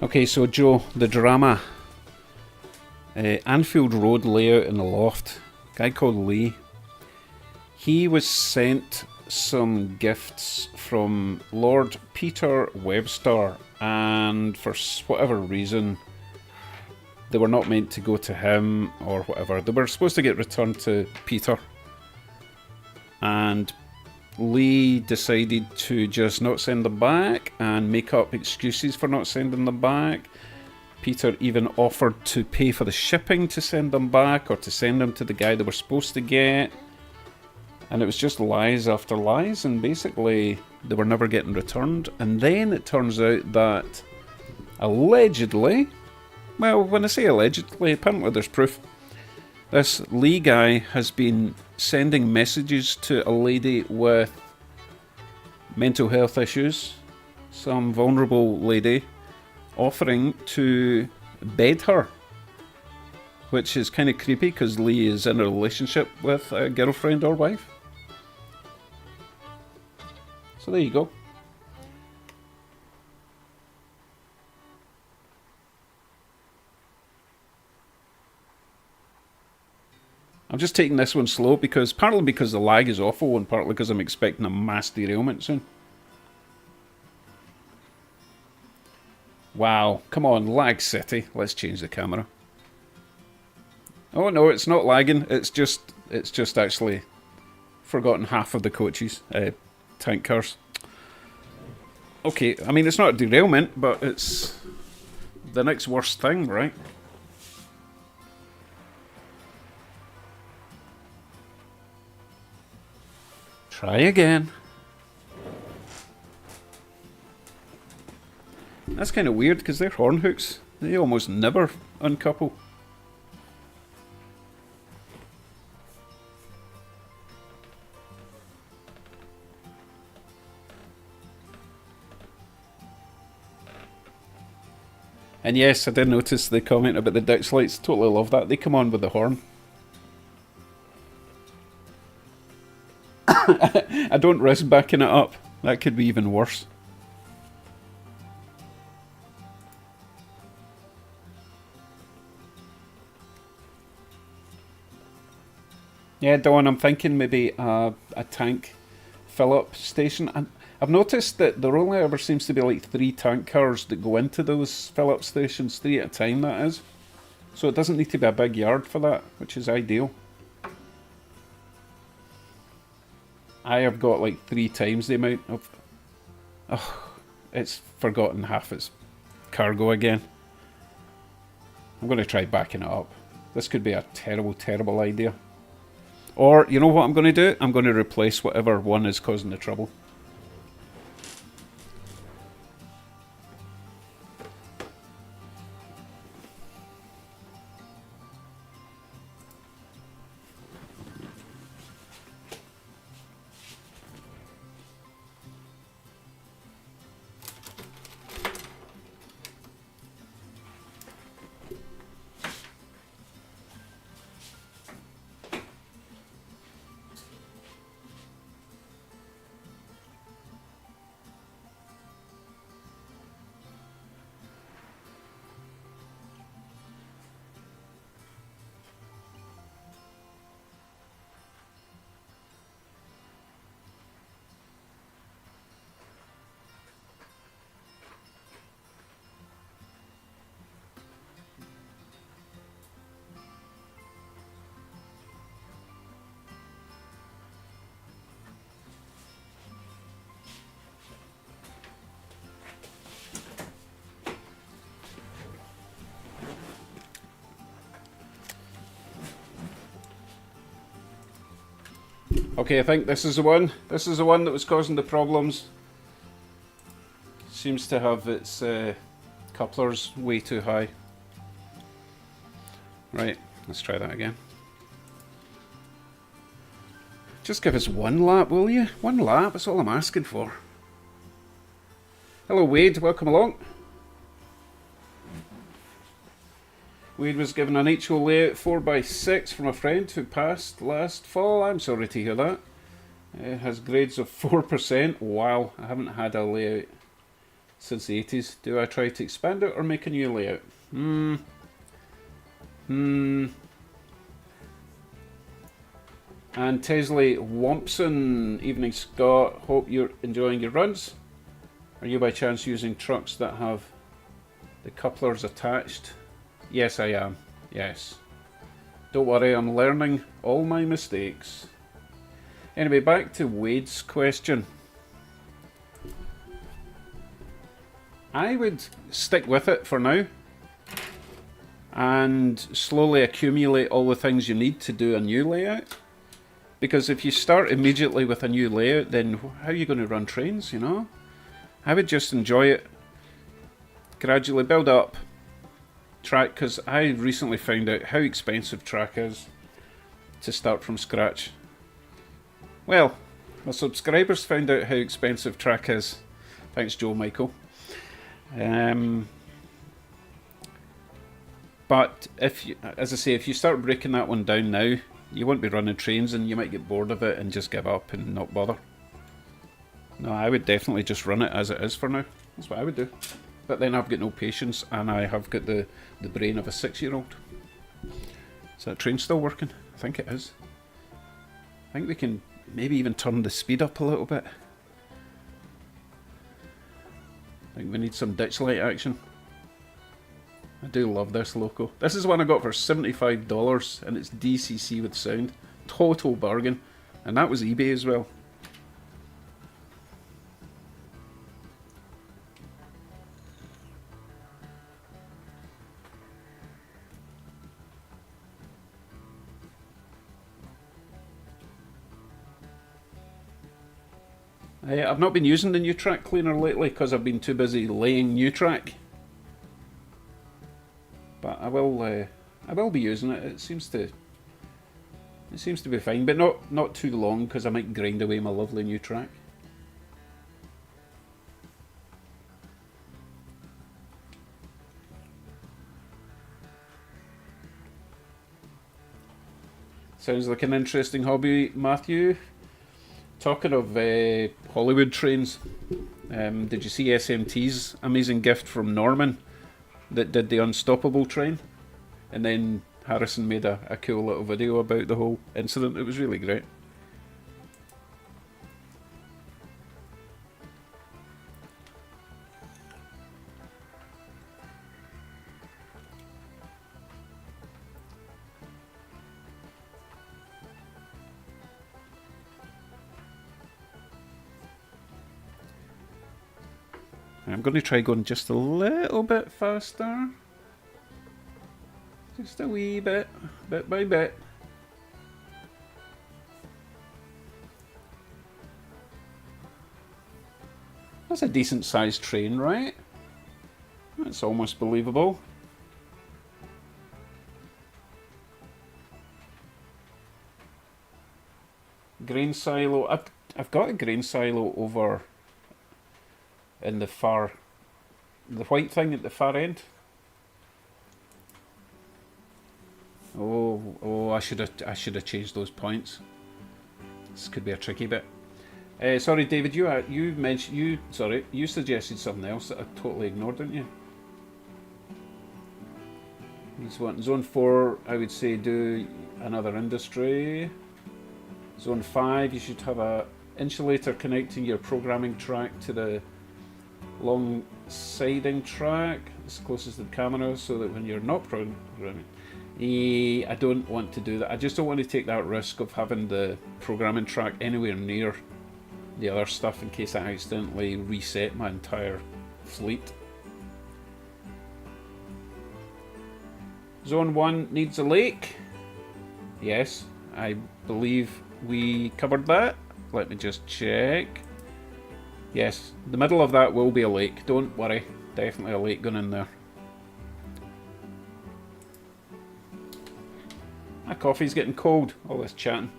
Okay, so Joe, the drama. Anfield Road layout in the loft. Guy called Lee. He was sent some gifts from Lord Peter Webster, and for whatever reason, they were not meant to go to him or whatever. They were supposed to get returned to Peter. And Lee decided to just not send them back and make up excuses for not sending them back. Peter even offered to pay for the shipping to send them back, or to send them to the guy they were supposed to get. And it was just lies after lies, and basically they were never getting returned. And then it turns out that allegedly, well, when I say allegedly, apparently there's proof. This Lee guy has been sending messages to a lady with mental health issues, some vulnerable lady, offering to bed her, which is kind of creepy because Lee is in a relationship with a girlfriend or wife. So there you go. I'm just taking this one slow because partly because the lag is awful and partly because I'm expecting a mass derailment soon. Wow, come on, lag city. Let's change the camera. Oh no, it's not lagging. It's just actually forgotten half of the coaches, tank cars. Okay, I mean it's not a derailment, but it's the next worst thing, right? Try again. That's kind of weird because they're horn hooks. They almost never uncouple. And yes, I did notice the comment about the Dix lights. Totally love that. They come on with the horn. I don't risk backing it up. That could be even worse. Yeah, Dawn, I'm thinking maybe a tank fill-up station. And I've noticed that there only ever seems to be like 3 tank cars that go into those fill-up stations, 3 at a time, that is. So it doesn't need to be a big yard for that, which is ideal. I have got like 3 times the amount of... Oh, it's forgotten half its cargo again. I'm going to try backing it up. This could be a terrible, terrible idea. Or, you know what I'm going to do? I'm going to replace whatever one is causing the trouble. Okay, I think this is the one. This is the one that was causing the problems. Seems to have its couplers way too high. Right, let's try that again. Just give us one lap, will you? One lap, that's all I'm asking for. Hello Wade, welcome along. Wade was given an HO layout 4x6 from a friend who passed last fall. I'm sorry to hear that. It has grades of 4%. Wow, I haven't had a layout since the 80s. Do I try to expand it or make a new layout? And Tesley Wompson, evening Scott, hope you're enjoying your runs. Are you by chance using trucks that have the couplers attached? Yes, I am. Yes. Don't worry, I'm learning all my mistakes. Anyway, back to Wade's question. I would stick with it for now and slowly accumulate all the things you need to do a new layout. Because if you start immediately with a new layout, then how are you going to run trains, you know? I would just enjoy it, gradually build up track, because I recently found out how expensive track is to start from scratch. Well, my subscribers found out how expensive track is. Thanks, Joe Michael. But if you, as I say, if you start breaking that one down now, you won't be running trains and you might get bored of it and just give up and not bother. No, I would definitely just run it as it is for now. That's what I would do. But then I've got no patience and I have got the brain of a 6-year-old. Is that train still working? I think it is. I think we can maybe even turn the speed up a little bit. I think we need some ditch light action. I do love this loco. This is one I got for $75 and it's DCC with sound. Total bargain. And that was eBay as well. I've not been using the new track cleaner lately because I've been too busy laying new track. But I will be using it. It seems to be fine, but not too long because I might grind away my lovely new track. Sounds like an interesting hobby, Matthew. Talking of Hollywood trains, did you see SMT's amazing gift from Norman that did the Unstoppable train? And then Harrison made a cool little video about the whole incident. It was really great. I'm going to try going just a little bit faster. Just a wee bit, bit by bit. That's a decent sized train, right? That's almost believable. Grain silo. I've got a grain silo over in the white thing at the far end. Oh! I should have changed those points. This could be a tricky bit. Sorry, David. You suggested something else that I totally ignored, didn't you? He's wanting Zone 4. I would say do another industry. Zone 5. You should have a insulator connecting your programming track to the long siding track as close as the camera, so that when you're not programming, I don't want to do that. I just don't want to take that risk of having the programming track anywhere near the other stuff in case I accidentally reset my entire fleet. Zone 1 needs a lake. Yes, I believe we covered that. Let me just check. Yes, the middle of that will be a lake. Don't worry. Definitely a lake going in there. My coffee's getting cold. All this chatting.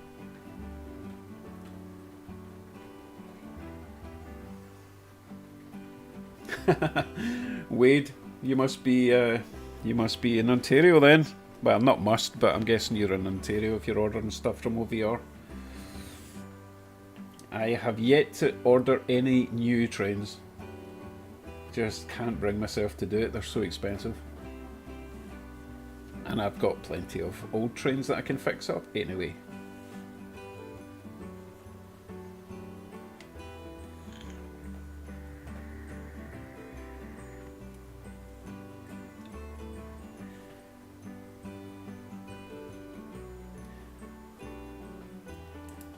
Wade, you must be in Ontario then. Well, not must, but I'm guessing you're in Ontario if you're ordering stuff from OVR. I have yet to order any new trains. Just can't bring myself to do it, they're so expensive. And I've got plenty of old trains that I can fix up anyway.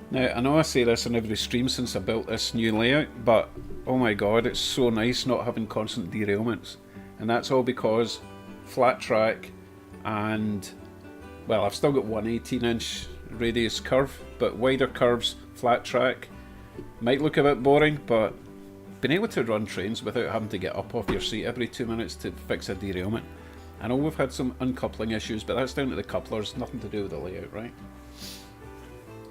Now, I know I say this in every stream since I built this new layout, but oh my god, it's so nice not having constant derailments. And that's all because flat track and, well, I've still got one 18-inch radius curve, but wider curves, flat track, might look a bit boring, but being able to run trains without having to get up off your seat every 2 minutes to fix a derailment. I know we've had some uncoupling issues, but that's down to the couplers, nothing to do with the layout, right?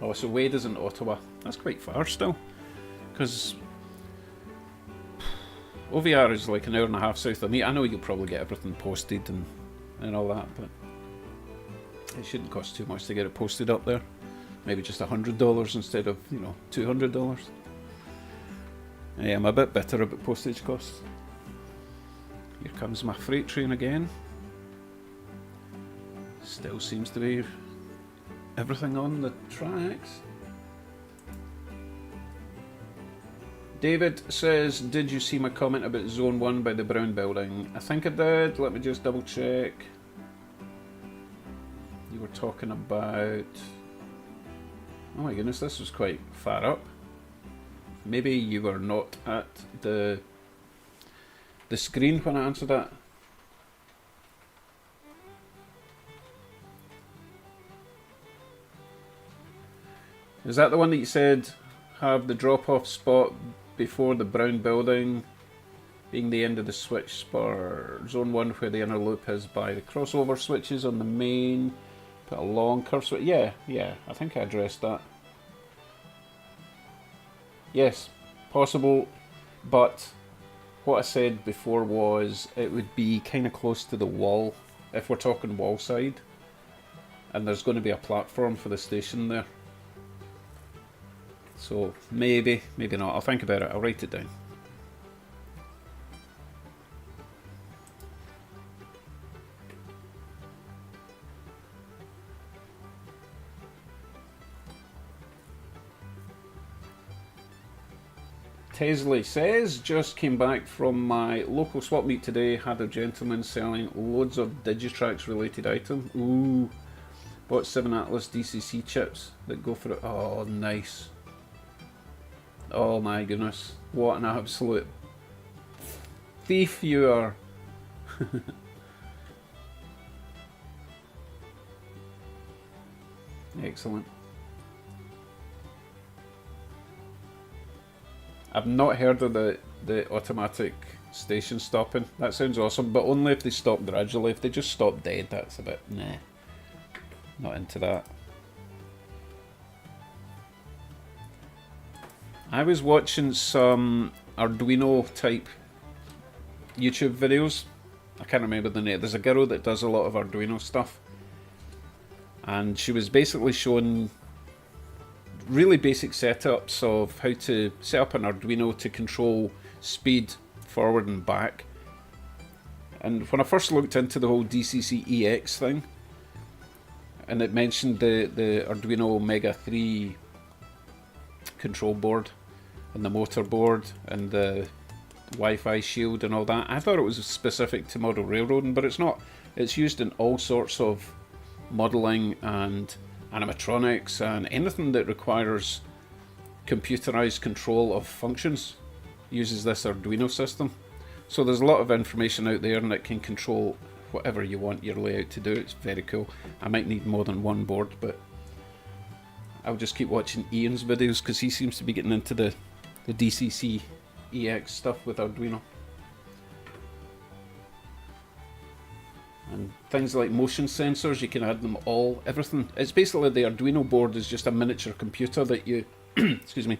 Oh, so Wade is in Ottawa. That's quite far still. Because OVR is like an hour and a half south of me. I know you'll probably get everything posted and all that, but it shouldn't cost too much to get it posted up there. Maybe just $100 instead of, you know, $200. Yeah, I'm a bit bitter about postage costs. Here comes my freight train again. Still seems to be everything on the tracks. David says, did you see my comment about Zone 1 by the brown building? I think I did. Let me just double check. You were talking about... Oh my goodness, this was quite far up. Maybe you were not at the screen when I answered that. Is that the one that you said have the drop-off spot before the brown building being the end of the switch for Zone 1 where the inner loop is by the crossover switches on the main, put a long curve switch? Yeah, I think I addressed that. Yes, possible, but what I said before was it would be kind of close to the wall, if we're talking wall side, and there's going to be a platform for the station there. So maybe, maybe not. I'll think about it. I'll write it down. Tesley says, just came back from my local swap meet today, had a gentleman selling loads of Digitrax related items. Ooh, bought 7 Atlas DCC chips that go for it. Oh, nice. Oh my goodness, what an absolute thief you are. Excellent. I've not heard of the automatic station stopping. That sounds awesome, but only if they stop gradually. If they just stop dead, that's a bit, nah. Not into that. I was watching some Arduino type YouTube videos. I can't remember the name. There's a girl that does a lot of Arduino stuff, and she was basically showing really basic setups of how to set up an Arduino to control speed forward and back. And when I first looked into the whole DCC-EX thing, and it mentioned the Arduino Mega 3 control board and the motor board and the Wi-Fi shield and all that, I thought it was specific to model railroading, but it's not. It's used in all sorts of modelling and animatronics and anything that requires computerized control of functions uses this Arduino system. So there's a lot of information out there and it can control whatever you want your layout to do. It's very cool. I might need more than one board, but I'll just keep watching Ian's videos because he seems to be getting into the DCC EX stuff with Arduino. And things like motion sensors, you can add them all, everything. It's basically the Arduino board is just a miniature computer that you, excuse me,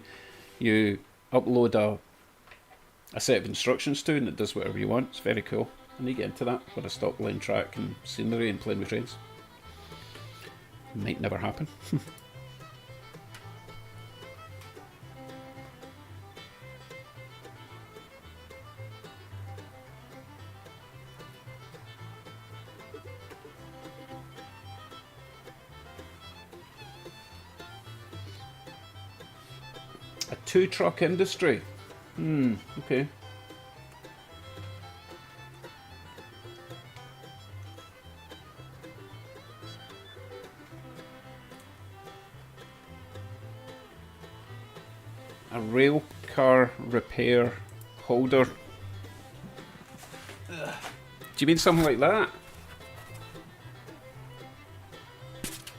you upload a set of instructions to, and it does whatever you want. It's very cool. And you get into that with a stop line track and scenery and playing with trains. Might never happen. A 2-truck industry. Okay. A rail car repair holder. Do you mean something like that?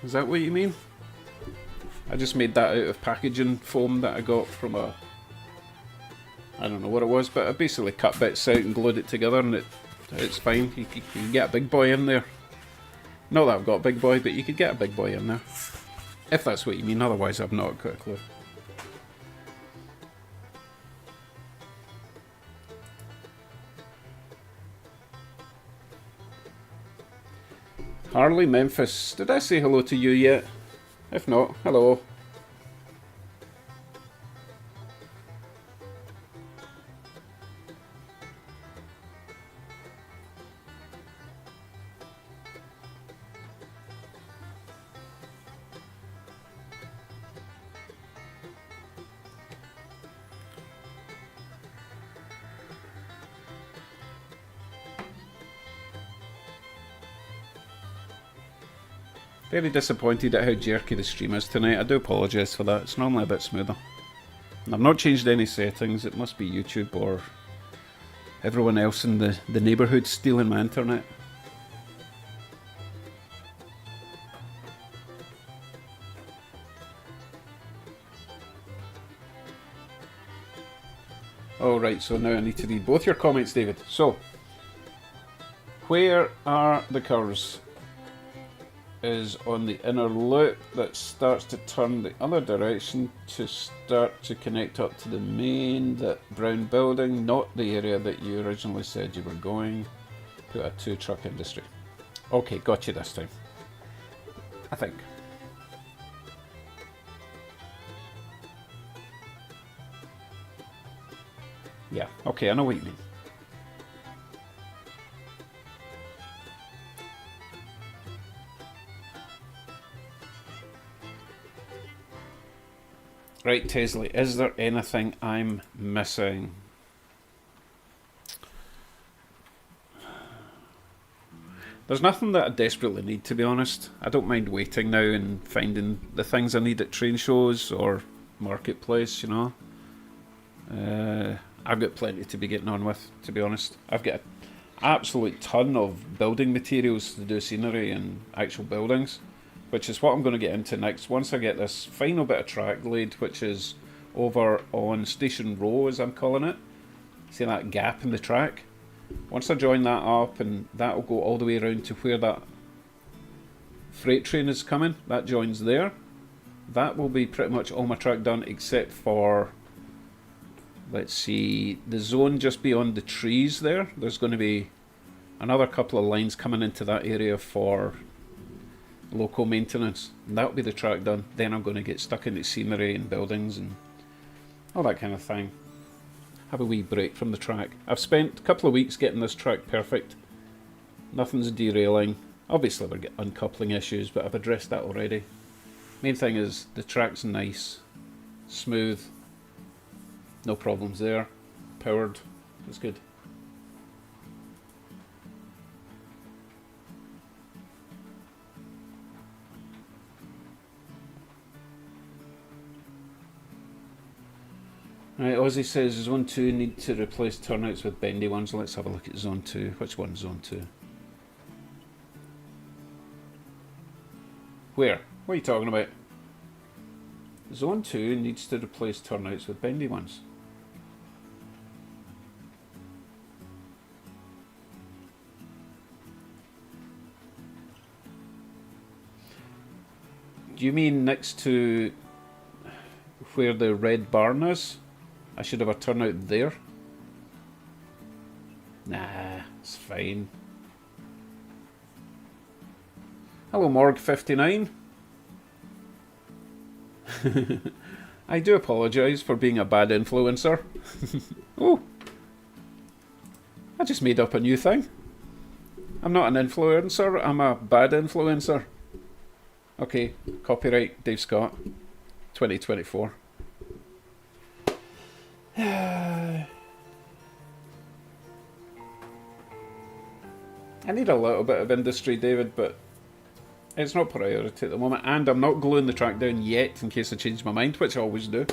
Is that what you mean? I just made that out of packaging foam that I got from a... I don't know what it was, but I basically cut bits out and glued it together, and it's fine. You can get a big boy in there. Not that I've got a big boy, but you could get a big boy in there. If that's what you mean, otherwise I've not got a clue. Harley Memphis, did I say hello to you yet? If not, hello. Very disappointed at how jerky the stream is tonight. I do apologise for that. It's normally a bit smoother. And I've not changed any settings. It must be YouTube or everyone else in the neighbourhood stealing my internet. Oh right, so now I need to read both your comments, David. So, where are the curves? Is on the inner loop that starts to turn the other direction to start to connect up to the main, that brown building, not the area that you originally said you were going. Put a 2-truck industry. Okay, got you this time. I think. Yeah, okay, I know what you mean. Right, Tesley, is there anything I'm missing? There's nothing that I desperately need, to be honest. I don't mind waiting now and finding the things I need at train shows or marketplace, you know. I've got plenty to be getting on with, to be honest. I've got an absolute ton of building materials to do scenery and actual buildings, which is what I'm going to get into next. Once I get this final bit of track laid, which is over on Station Row, as I'm calling it. See that gap in the track? Once I join that up, and that will go all the way around to where that freight train is coming, that joins there. That will be pretty much all my track done, except for, let's see, the zone just beyond the trees there. There's going to be another couple of lines coming into that area for local maintenance, and that'll be the track done. Then I'm going to get stuck into scenery and buildings and all that kind of thing. Have a wee break from the track. I've spent a couple of weeks getting this track perfect. Nothing's derailing. Obviously we're getting uncoupling issues, but I've addressed that already. Main thing is the track's nice, smooth, no problems there, powered, it's good. Right, Ozzy says Zone 2 need to replace turnouts with bendy ones. Let's have a look at Zone 2. Which one's Zone 2? Where? What are you talking about? Zone 2 needs to replace turnouts with bendy ones. Do you mean next to where the red barn is? I should have a turnout there? Nah, it's fine. Hello, Morg59. I do apologise for being a bad influencer. Oh, I just made up a new thing. I'm not an influencer, I'm a bad influencer. Okay, copyright Dave Scott, 2024. I need a little bit of industry, David, but it's not priority at the moment, and I'm not gluing the track down yet in case I change my mind, which I always do.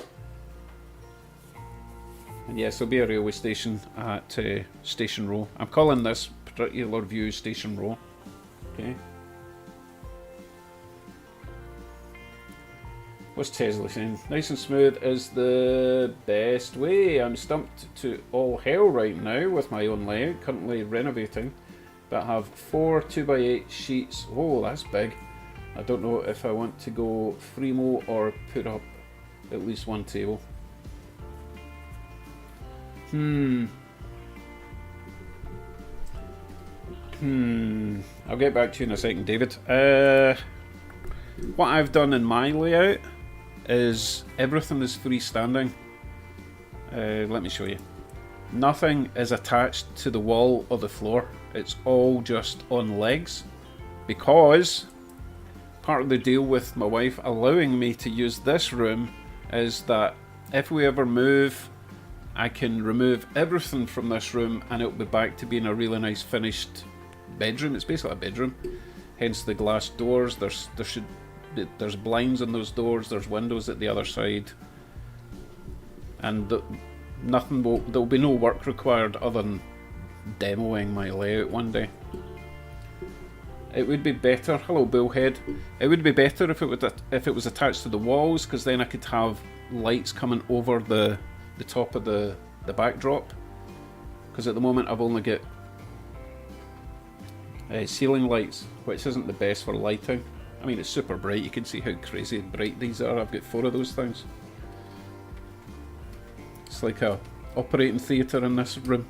And yes, there'll be a railway station at Station Row. I'm calling this particular view Station Row. Okay. What's Tesla saying? Nice and smooth is the best way. I'm stumped to all hell right now with my own layout, currently renovating, but I have 4 2x8 sheets. Oh, that's big. I don't know if I want to go Fremo or put up at least one table. I'll get back to you in a second, David. What I've done in my layout is everything is freestanding. Let me show you. Nothing is attached to the wall or the floor. It's all just on legs, because part of the deal with my wife allowing me to use this room is that if we ever move, I can remove everything from this room and it'll be back to being a really nice finished bedroom. It's basically a bedroom, hence the glass doors. There's blinds on those doors, there's windows at the other side, and there'll be no work required other than demoing my layout one day. It would be better, hello Bullhead, it would be better if it was attached to the walls, because then I could have lights coming over the top of the backdrop, because at the moment I've only got ceiling lights, which isn't the best for lighting. I mean, it's super bright, you can see how crazy bright these are. I've got 4 of those things. It's like a operating theatre in this room.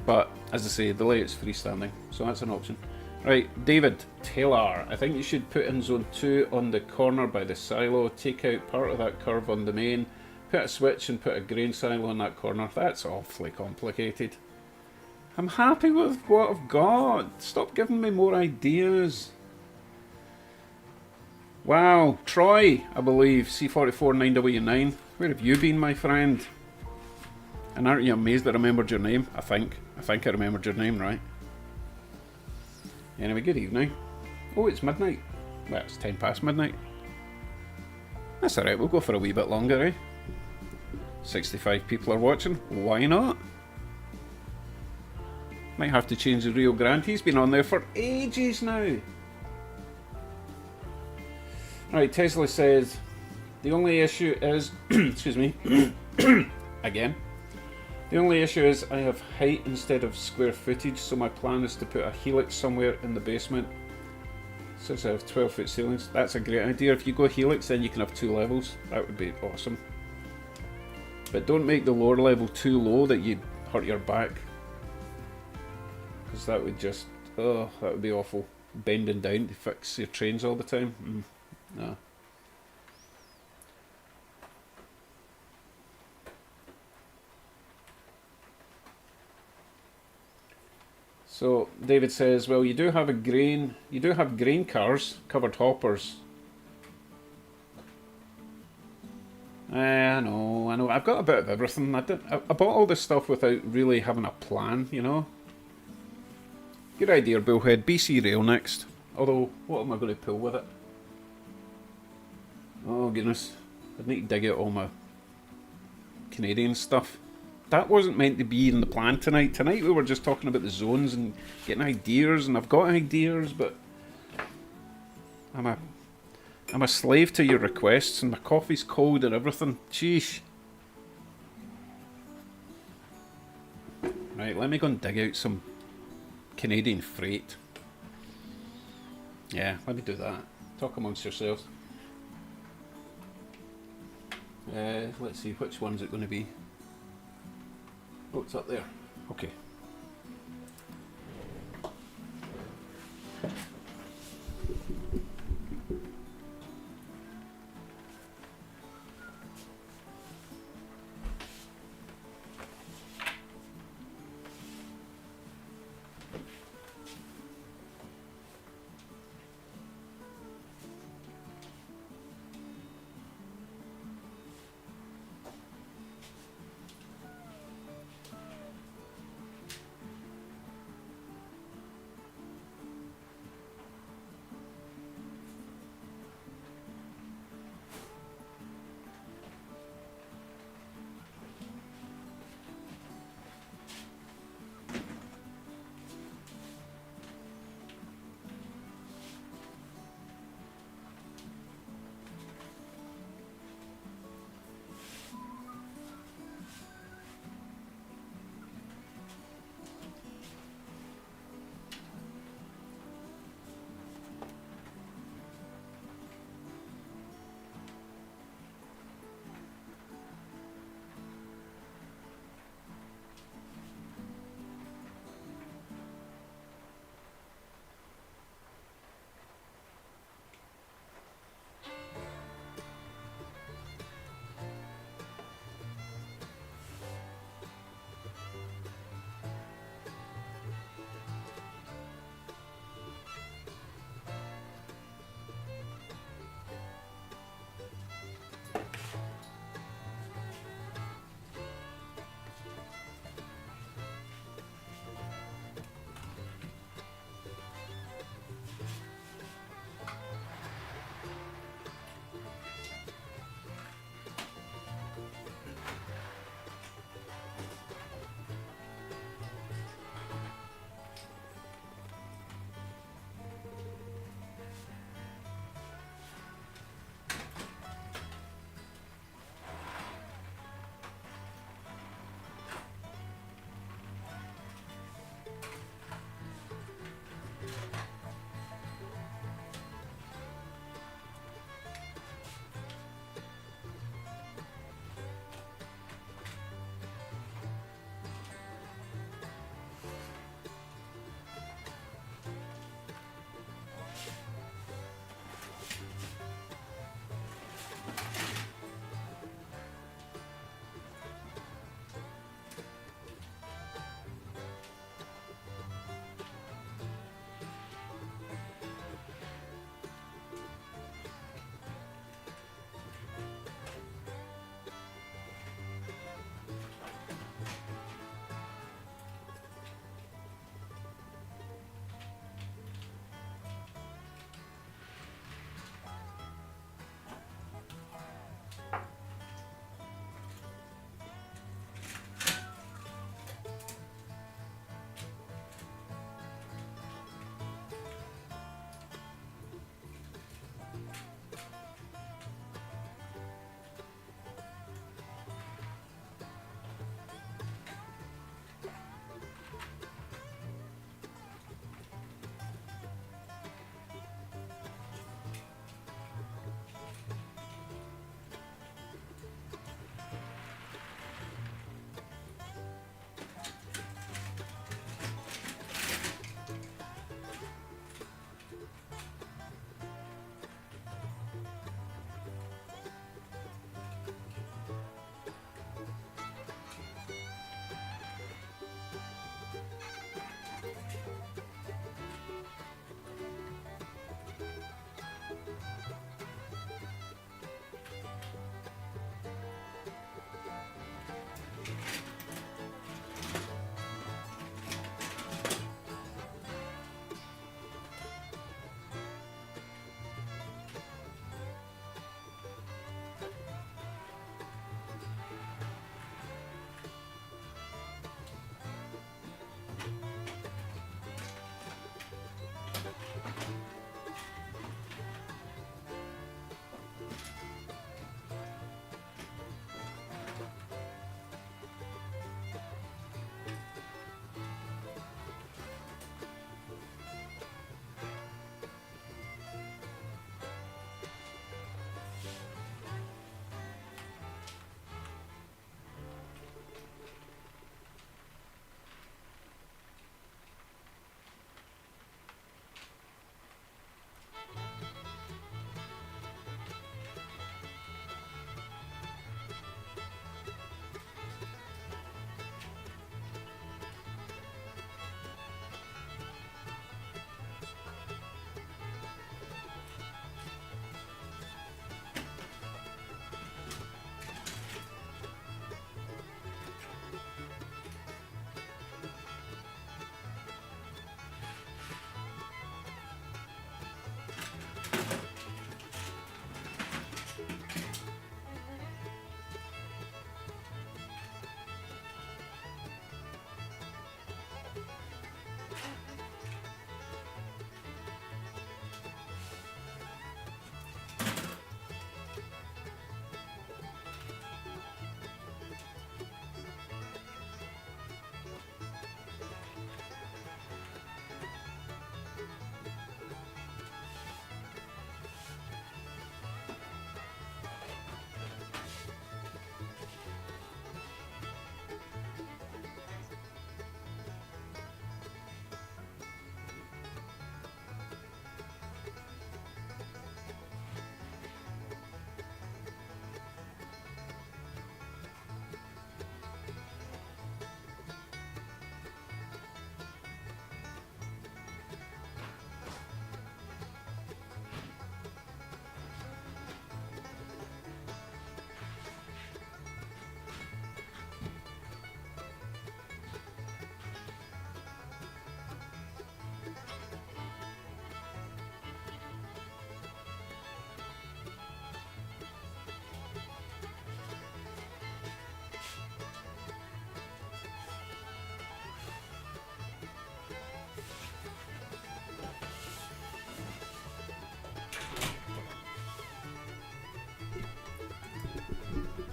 But, as I say, the layout's freestanding, so that's an option. Right, David Taylor, I think you should put in zone 2 on the corner by the silo, take out part of that curve on the main, put a switch and put a grain silo on that corner. That's awfully complicated. I'm happy with what I've got. Stop giving me more ideas. Wow, Troy, I believe, C44-9W9. Where have you been, my friend? And aren't you amazed I remembered your name? I think I remembered your name, right? Anyway, good evening. Oh, it's midnight. Well, it's 10 past midnight. That's alright, we'll go for a wee bit longer, eh? 65 people are watching. Why not? Might have to change the Rio Grande. He's been on there for ages now. Alright, Tesla says, the only issue is, excuse me, again. The only issue is I have height instead of square footage, so my plan is to put a helix somewhere in the basement. Since I have 12-foot ceilings, that's a great idea. If you go helix, then you can have 2 levels. That would be awesome. But don't make the lower level too low that you hurt your back. Because that would just, oh, that would be awful. Bending down to fix your trains all the time. No. So David says, well, you do have grain cars, covered hoppers. I know. I've got a bit of everything. I bought all this stuff without really having a plan, you know. Good idea, Bullhead. BC Rail next. Although, what am I going to pull with it? Oh goodness, I need to dig out all my Canadian stuff. That wasn't meant to be in the plan tonight. Tonight we were just talking about the zones and getting ideas, and I've got ideas, but I'm I'm a slave to your requests, and my coffee's cold and everything. Sheesh. Right, let me go and dig out some Canadian freight. Yeah, let me do that. Talk amongst yourselves. Let's see, which one's it going to be? Oh, it's up there. Okay.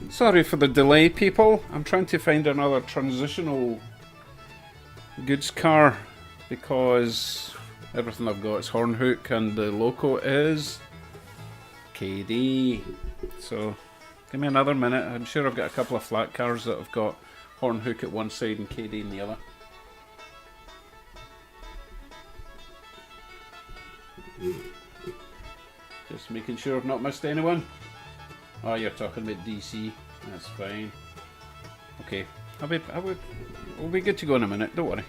Sorry for the delay, people. I'm trying to find another transitional goods car because everything I've got is horn hook and the loco is KD. So give me another minute. I'm sure I've got a couple of flat cars that have got horn hook at one side and KD in the other. Just making sure I've not missed anyone. Oh, you're talking about DC. That's fine. Okay, we'll be good to go in a minute. Don't worry.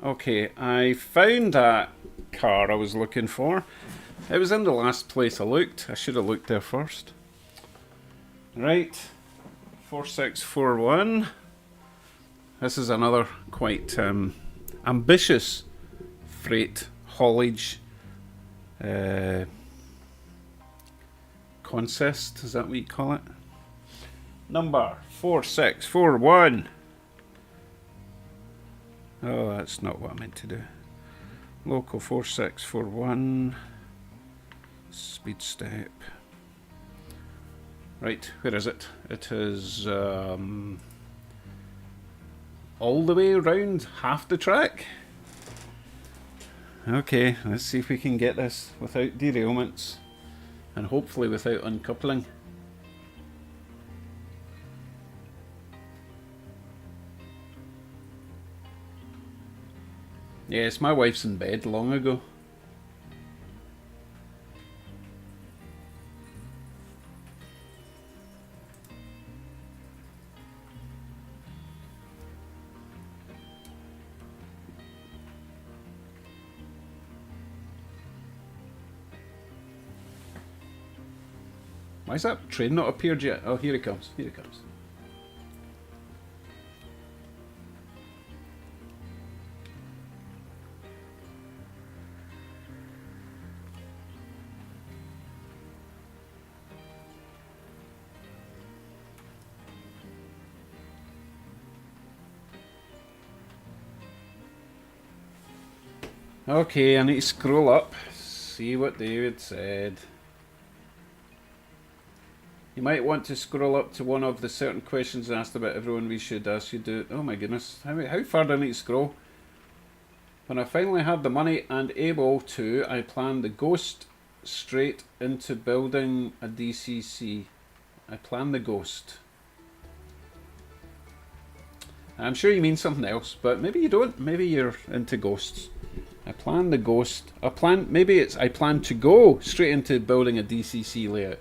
Okay, I found that car I was looking for. It was in the last place I looked. I should have looked there first. Right, 4641. This is another quite ambitious freight haulage consist. Is that what you call it? Number 4641. Oh, that's not what I meant to do. Local 4641. Speed step. Right, where is it? It is all the way around half the track. Okay, let's see if we can get this without derailments and hopefully without uncoupling. Yes, my wife's in bed long ago. Why has that train not appeared yet? Oh, here it comes. Here it comes. Okay, I need to scroll up, see what David said. You might want to scroll up to one of the certain questions asked about everyone we should ask you do. Oh my goodness, how far do I need to scroll? When I finally have the money and able to, I plan the ghost straight into building a DCC. I plan the ghost. I'm sure you mean something else, but maybe you don't. Maybe you're into ghosts. I plan the ghost. I plan to go straight into building a DCC layout.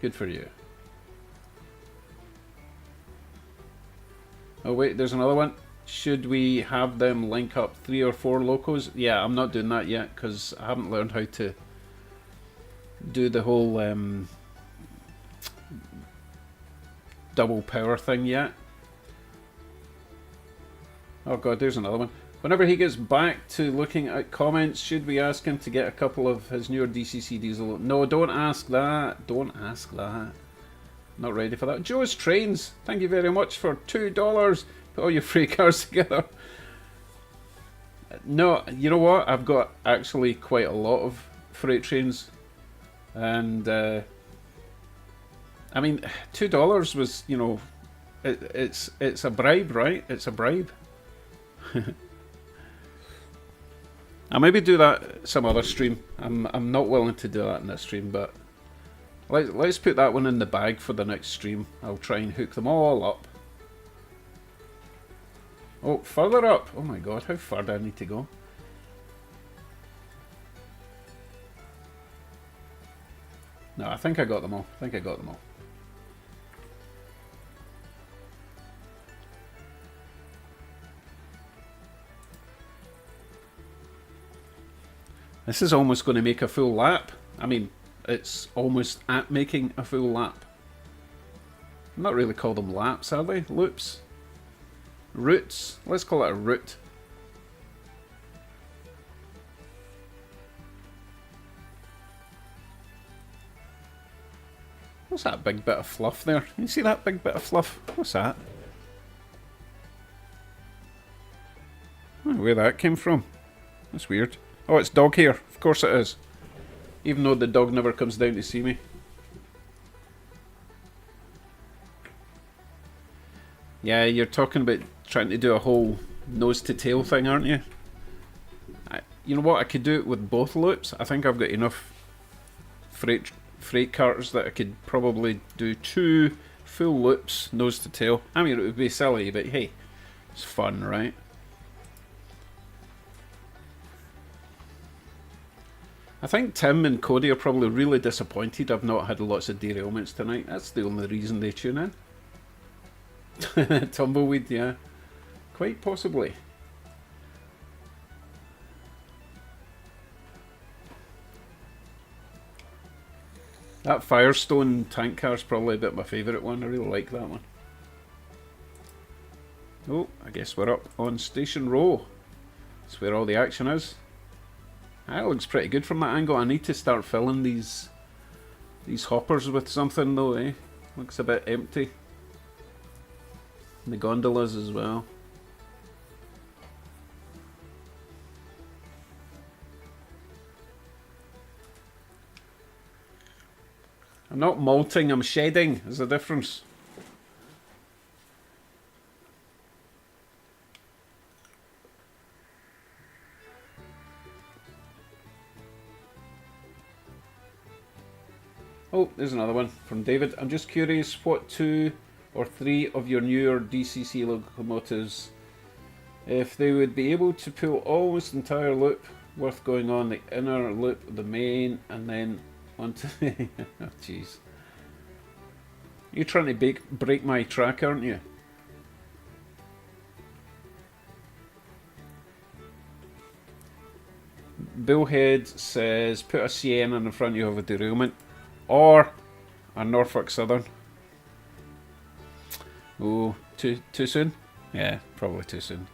Good for you. Oh wait, there's another one. Should we have them link up 3 or 4 locos? Yeah, I'm not doing that yet because I haven't learned how to do the whole double power thing yet. Oh god, there's another one. Whenever he gets back to looking at comments, should we ask him to get a couple of his newer DCC diesel? No, don't ask that. Don't ask that. Not ready for that. Joe's Trains, thank you very much for $2. Put all your free cars together. No, you know what? I've got actually quite a lot of freight trains. And, I mean, $2 was, you know, it's a bribe, right? It's a bribe. I'll maybe do that some other stream. I'm not willing to do that in this stream, but let's put that one in the bag for the next stream. I'll try and hook them all up. Oh, further up! Oh my god, how far do I need to go? No, I think I got them all. I think I got them all. This is almost going to make a full lap. I mean, it's almost at making a full lap. I'm not really call them laps, are they? Loops? Routes? Let's call it a route. What's that big bit of fluff there? You see that big bit of fluff? What's that? I don't know where that came from. That's weird. Oh, it's dog hair. Of course it is. Even though the dog never comes down to see me. Yeah, you're talking about trying to do a whole nose to tail thing, aren't you? You know what? I could do it with both loops. I think I've got enough freight cars that I could probably do 2 full loops, nose to tail. I mean, it would be silly, but hey, it's fun, right? I think Tim and Cody are probably really disappointed I've not had lots of derailments tonight. That's the only reason they tune in. Tumbleweed, yeah. Quite possibly. That Firestone tank car is probably a bit my favourite one. I really like that one. Oh, I guess we're up on Station Row. That's where all the action is. That looks pretty good from that angle. I need to start filling these hoppers with something though, eh? Looks a bit empty. And the gondolas as well. I'm not molting, I'm shedding. There's a difference. Oh, there's another one from David. I'm just curious what 2 or 3 of your newer DCC locomotives, if they would be able to pull almost the entire loop worth going on the inner loop, the main, and then onto the... oh, jeez. You're trying to break my track, aren't you? Billhead says, put a Sienna in front, you have a derailment. Or a Norfolk Southern. Oh, too soon? Yeah, probably too soon.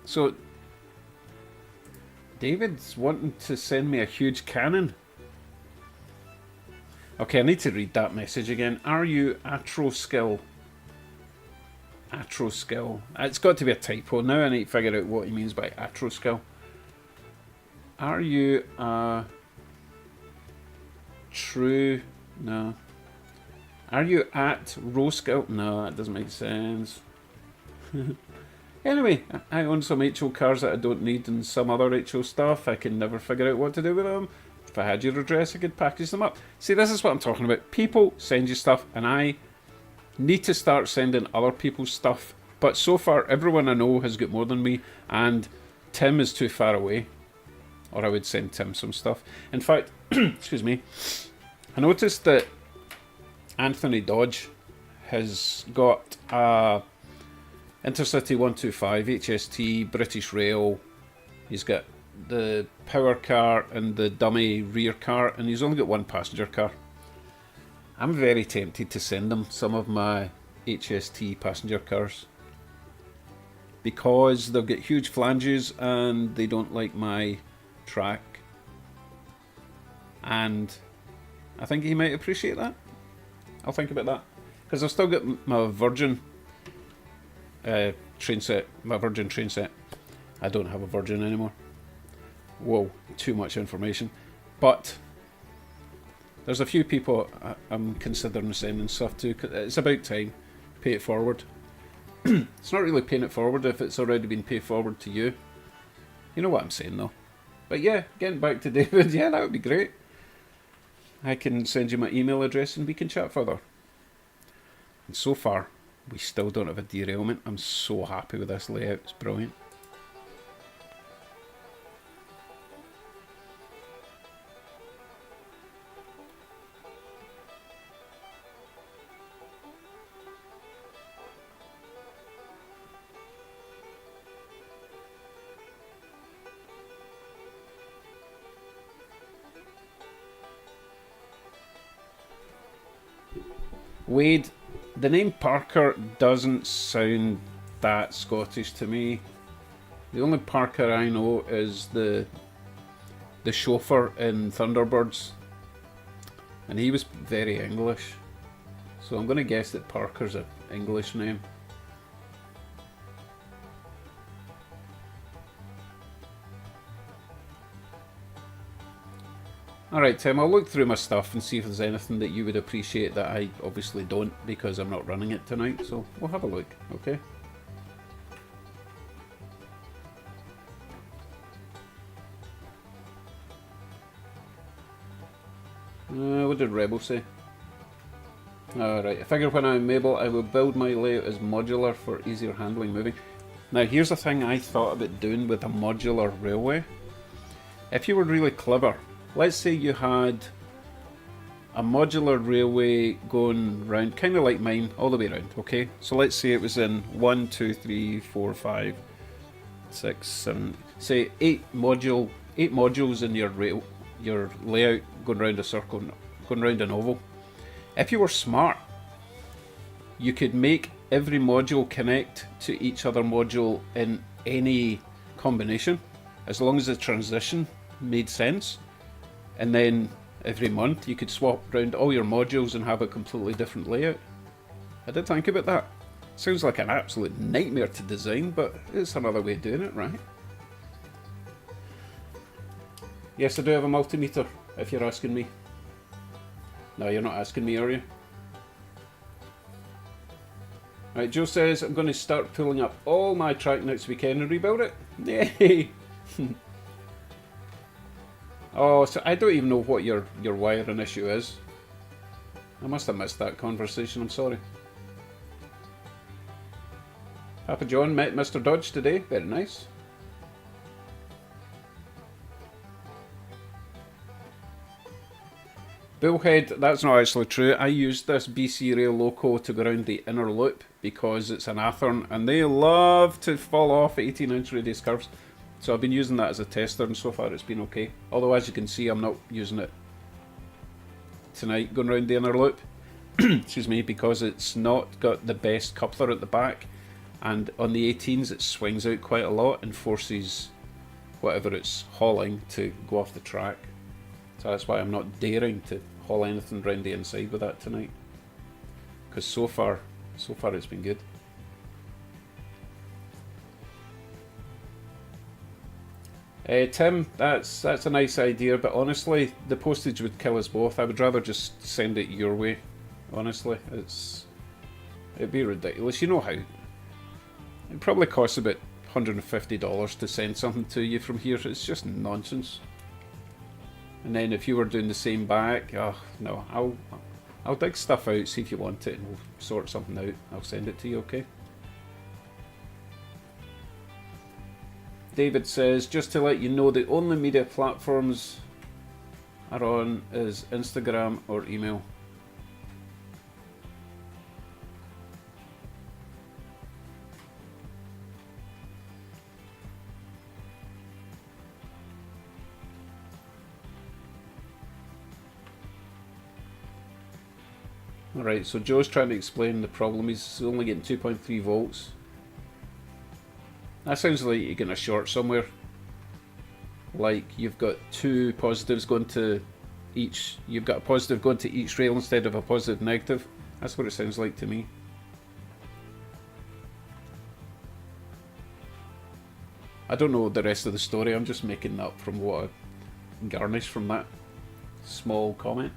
So, David's wanting to send me a huge cannon. Okay, I need to read that message again. Are you Atroskill? Atroskill. It's got to be a typo. Now I need to figure out what he means by Atroskill. Are you true? No. Are you at Roskill? No, that doesn't make sense. Anyway, I own some HO cars that I don't need and some other HO stuff. I can never figure out what to do with them. If I had your address, I could package them up. See, this is what I'm talking about. People send you stuff, and I need to start sending other people's stuff. But so far, everyone I know has got more than me, and Tim is too far away. Or I would send Tim some stuff. In fact, excuse me, I noticed that Anthony Dodge has got a Intercity 125, HST, British Rail. He's got the power car and the dummy rear car, and he's only got one passenger car. I'm very tempted to send him some of my HST passenger cars because they've got huge flanges and they don't like my track, and I think he might appreciate that. I'll think about that, because I've still got my Virgin train set, my Virgin train set. I don't have a Virgin anymore. Whoa, too much information. But there's a few people I'm considering sending stuff to. It's about time. Pay it forward. It's not really paying it forward if it's already been paid forward to you. You know what I'm saying though. But yeah, getting back to David, yeah, that would be great. I can send you my email address and we can chat further. And so far, we still don't have a derailment. I'm so happy with this layout. It's brilliant. Wade, the name Parker doesn't sound that Scottish to me. The only Parker I know is the chauffeur in Thunderbirds, and he was very English, so I'm going to guess that Parker's an English name. Alright Tim, I'll look through my stuff and see if there's anything that you would appreciate that I obviously don't, because I'm not running it tonight, so we'll have a look, okay? What did Rebel say? Alright, I figure when I'm able I will build my layout as modular for easier handling moving. Now here's the thing I thought about doing with a modular railway. If you were really clever, let's say you had a modular railway going round, kind of like mine, all the way around, okay? So let's say it was in 1, 2, 3, 4, 5, 6, 7, say 8 modules in your layout going round a circle, going round an oval. If you were smart, you could make every module connect to each other module in any combination, as long as the transition made sense. And then every month you could swap around all your modules and have a completely different layout. I did think about that. Sounds like an absolute nightmare to design, but it's another way of doing it, right? Yes, I do have a multimeter, if you're asking me. No, you're not asking me, are you? Right, Joe says, I'm going to start pulling up all my track next weekend and rebuild it. Yay! Oh, so I don't even know what your wiring issue is. I must have missed that conversation, I'm sorry. Papa John met Mr. Dodge today, very nice. Bullhead, that's not actually true. I used this BC Rail loco to go around the inner loop because it's an Athearn and they love to fall off 18-inch radius curves. So I've been using that as a tester and so far it's been okay. Although as you can see I'm not using it tonight going around the inner loop. Excuse me, because it's not got the best coupler at the back, and on the 18s it swings out quite a lot and forces whatever it's hauling to go off the track. So that's why I'm not daring to haul anything around the inside with that tonight. Because so far it's been good. Tim, that's a nice idea, but honestly, the postage would kill us both. I would rather just send it your way. Honestly, it'd be ridiculous. You know how? It probably costs about $150 to send something to you from here. It's just nonsense. And then if you were doing the same back, oh no, I'll dig stuff out, see if you want it, and we'll sort something out. I'll send it to you, okay? David says, just to let you know, the only media platforms are on is Instagram or email. Alright, so Joe's trying to explain the problem. He's only getting 2.3 volts. That sounds like you're getting a short somewhere. Like you've got two positives going to each. You've got a positive going to each rail instead of a positive negative. That's what it sounds like to me. I don't know the rest of the story. I'm just making up from what I garnished from that small comment.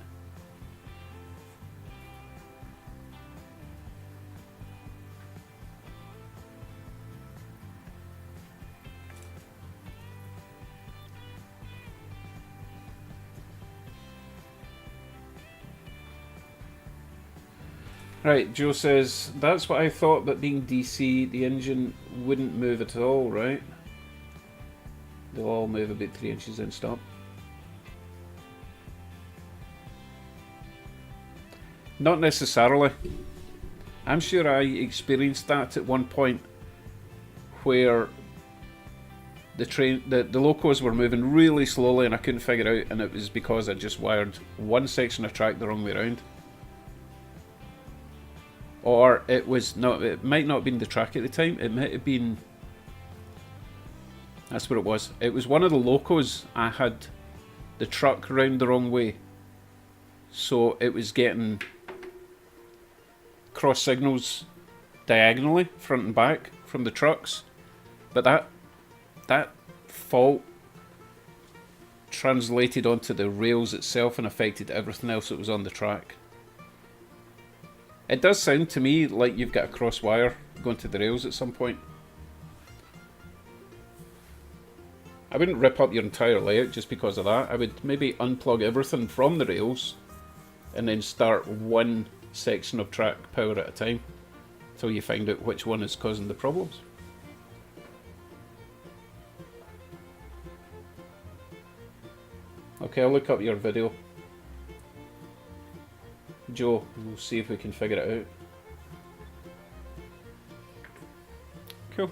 Right, Joe says, that's what I thought, but being DC, the engine wouldn't move at all, right? They'll all move about 3 inches and stop. Not necessarily. I'm sure I experienced that at one point where the locos were moving really slowly and I couldn't figure out, and it was because I just wired one section of track the wrong way around. Or it was not, it might not have been the track at the time, it might have been, that's what it was. It was one of the locos. I had the truck round the wrong way, so it was getting cross signals diagonally, front and back, from the trucks. But that fault translated onto the rails itself and affected everything else that was on the track. It does sound to me like you've got a cross wire going to the rails at some point. I wouldn't rip up your entire layout just because of that. I would maybe unplug everything from the rails and then start one section of track power at a time until you find out which one is causing the problems. Okay, I'll look up your video. Joe. We'll see if we can figure it out. Cool.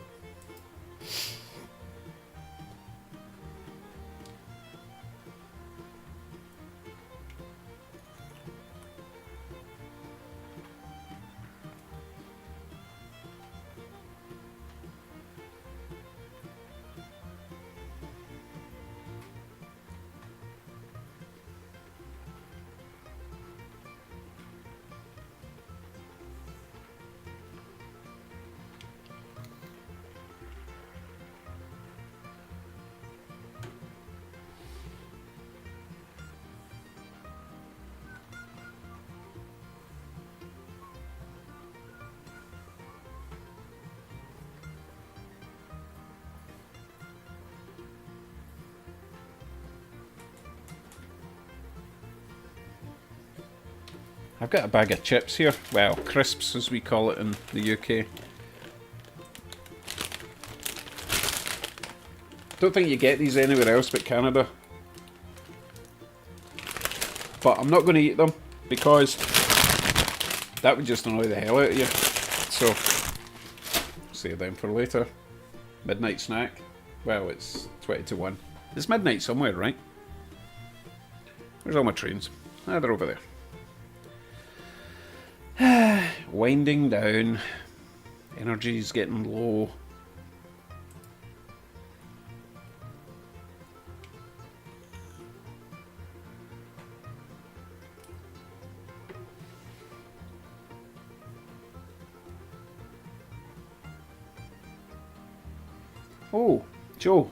I've got a bag of chips here. Well, crisps as we call it in the UK. Don't think you get these anywhere else but Canada. But I'm not going to eat them because that would just annoy the hell out of you. So, save them for later. Midnight snack. Well, it's 20 to 1. It's midnight somewhere, right? Where's all my trains? Ah, they're over there. Winding down. Energy's getting low. Oh, Joe.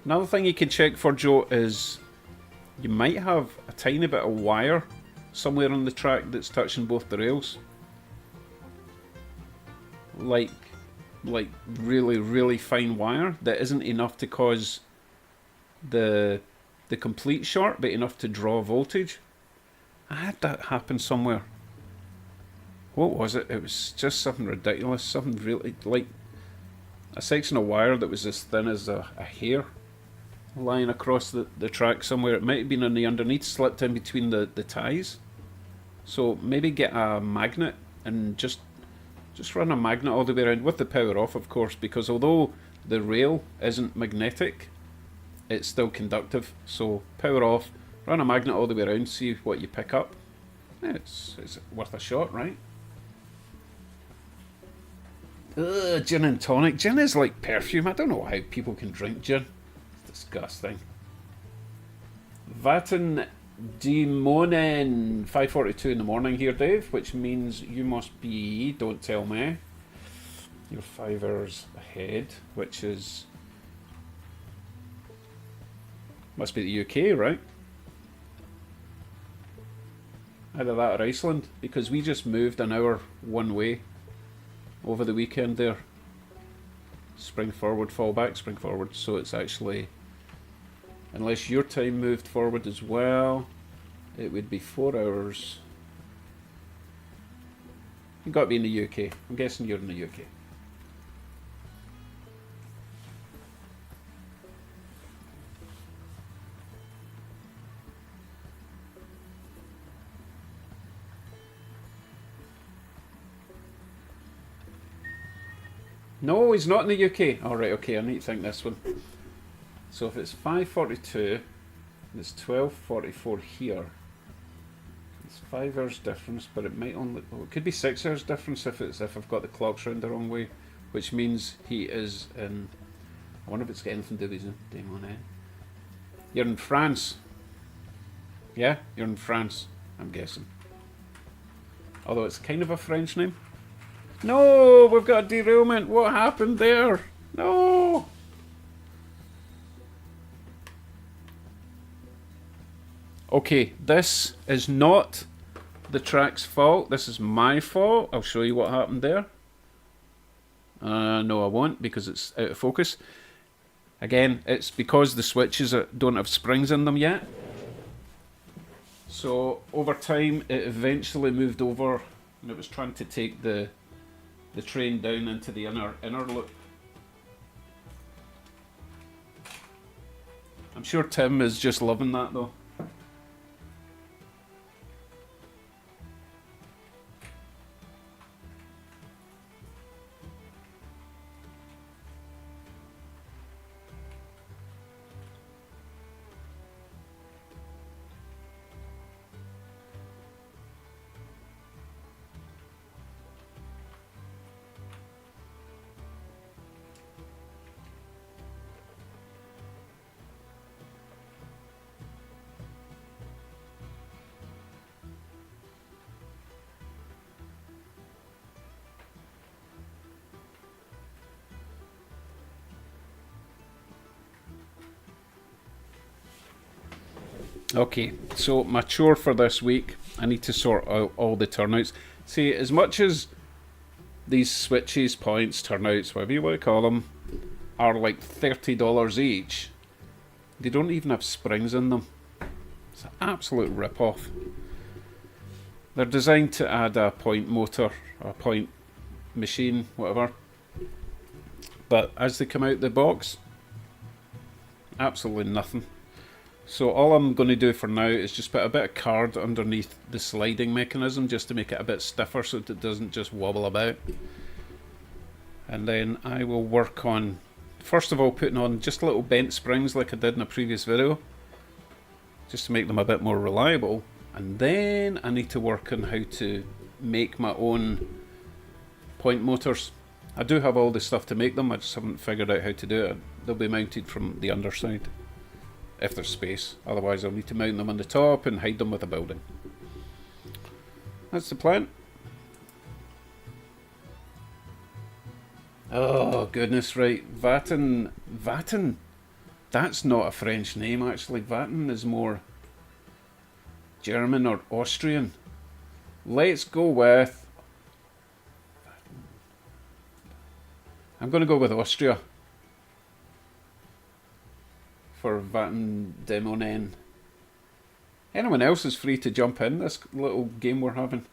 Another thing you can check for, Joe, is you might have a tiny bit of wire somewhere on the track that's touching both the rails. Like really, really fine wire that isn't enough to cause the complete short, but enough to draw voltage. I had that happen somewhere. What was it? It was just something ridiculous. Something really, like a section of wire that was as thin as a hair lying across the track somewhere. It might have been on the underneath, slipped in between the ties. So maybe get a magnet and just run a magnet all the way around with the power off, of course, because although the rail isn't magnetic, it's still conductive. So power off, run a magnet all the way around, see what you pick up. It's worth a shot, right? Ugh, gin and tonic. Gin is like perfume. I don't know how people can drink gin. It's disgusting. Vatten Demonen 5:42 in the morning here, Dave, which means you must be, don't tell me, you're 5 hours ahead, which is, must be the UK, right? Either that or Iceland, because we just moved an hour one way over the weekend there. Spring forward, fall back, spring forward, so it's actually, unless your time moved forward as well, it would be 4 hours. You've got to be in the UK. I'm guessing you're in the UK. No, he's not in the UK. Alright, okay, I need to think this one. So if it's 5:42, and it's 12:44 here, it's 5 hours difference, but it might only, well, it could be 6 hours difference if I've got the clocks round the wrong way, which means he is in, I wonder if it's got anything to do with his name on it. You're in France. Yeah, you're in France, I'm guessing. Although it's kind of a French name. No, we've got a derailment. What happened there? No. Okay, this is not the track's fault. This is my fault. I'll show you what happened there. No, I won't, because it's out of focus. Again, it's because the switches don't have springs in them yet. So over time, it eventually moved over, and it was trying to take the train down into the inner loop. I'm sure Tim is just loving that though. Okay, so my chore for this week, I need to sort out all the turnouts. See, as much as these switches, points, turnouts, whatever you want to call them, are like $30 each, they don't even have springs in them. It's an absolute rip-off. They're designed to add a point motor, a point machine, whatever. But as they come out the box, absolutely nothing. So all I'm going to do for now is just put a bit of card underneath the sliding mechanism just to make it a bit stiffer so that it doesn't just wobble about. And then I will work on, first of all, putting on just little bent springs like I did in a previous video, just to make them a bit more reliable. And then I need to work on how to make my own point motors. I do have all the stuff to make them, I just haven't figured out how to do it. They'll be mounted from the underside, if there's space. Otherwise I'll need to mount them on the top and hide them with a building. That's the plan. Oh goodness, right. Vatten. That's not a French name actually. Vatten is more German or Austrian. Let's go with... I'm going to go with Austria for Vatten Demonen. Anyone else is free to jump in this little game we're having.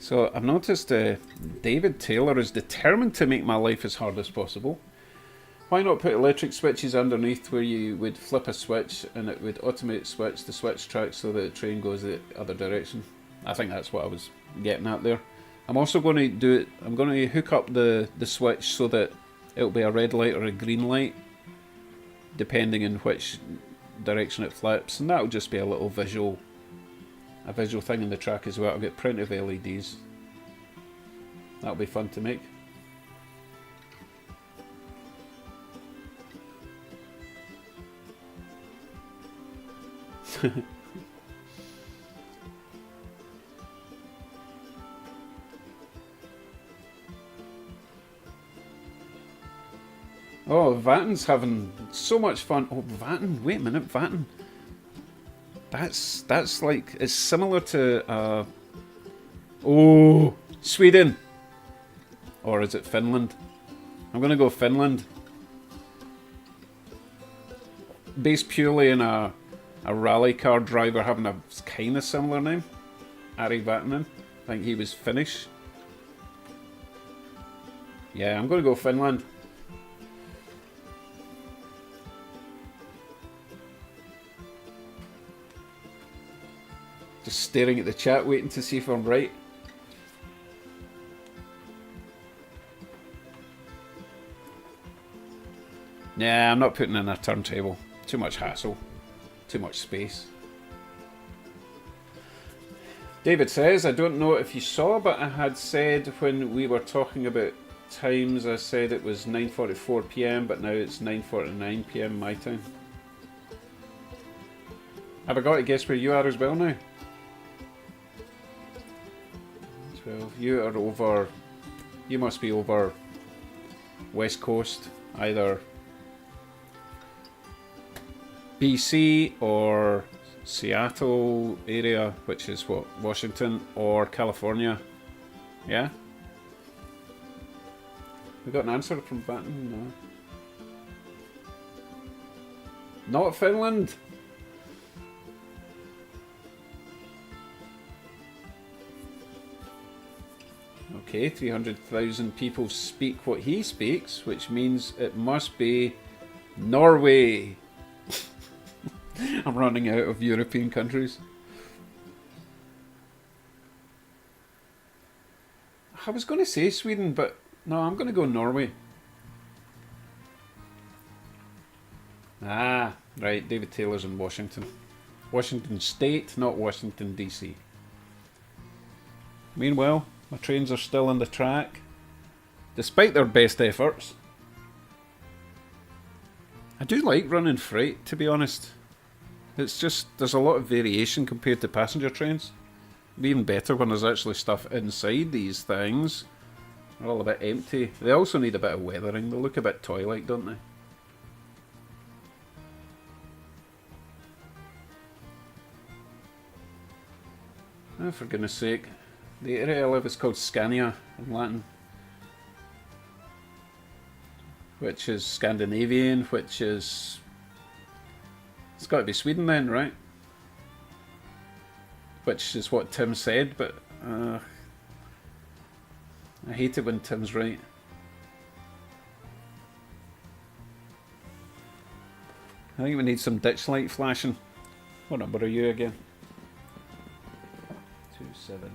So I've noticed David Taylor is determined to make my life as hard as possible. Why not put electric switches underneath where you would flip a switch and it would automate switch the switch track so that the train goes the other direction? I think that's what I was getting at there. I'm also going to do it, I'm going to hook up the switch so that it'll be a red light or a green light depending in which direction it flips, and that'll just be a little visual thing in the track as well. I'll get plenty of LEDs. That'll be fun to make. Oh, Vatten's having so much fun. Oh, Vatten, wait a minute, Vatten. That's like, it's similar to, oh, Sweden. Or is it Finland? I'm going to go Finland. Based purely in a rally car driver having a kind of similar name. Ari Vatanen. I think he was Finnish. Yeah, I'm going to go Finland. Just staring at the chat, waiting to see if I'm right. Nah, I'm not putting in a turntable. Too much hassle. Too much space. David says, I don't know if you saw, but I had said when we were talking about times, I said it was 9:44 PM, but now it's 9:49 PM my time. Have I got to guess where you are as well now? 12. You are over... You must be over West Coast, either BC or Seattle area, which is what, Washington, or California. Yeah? We got an answer from Vatten? No. Not Finland! Okay, 300,000 people speak what he speaks, which means it must be Norway. I'm running out of European countries. I was going to say Sweden, but no, I'm going to go Norway. Ah, right, David Taylor's in Washington. Washington State, not Washington DC. Meanwhile, my trains are still on the track, despite their best efforts. I do like running freight, to be honest. It's just, there's a lot of variation compared to passenger trains. It'd be even better when there's actually stuff inside these things. They're all a bit empty. They also need a bit of weathering. They look a bit toy-like, don't they? Oh, for goodness sake. The area I live is called Scania in Latin. Which is Scandinavian, which is... It's got to be Sweden then, right? Which is what Tim said, but... I hate it when Tim's right. I think we need some ditch light flashing. What number are you again? 27.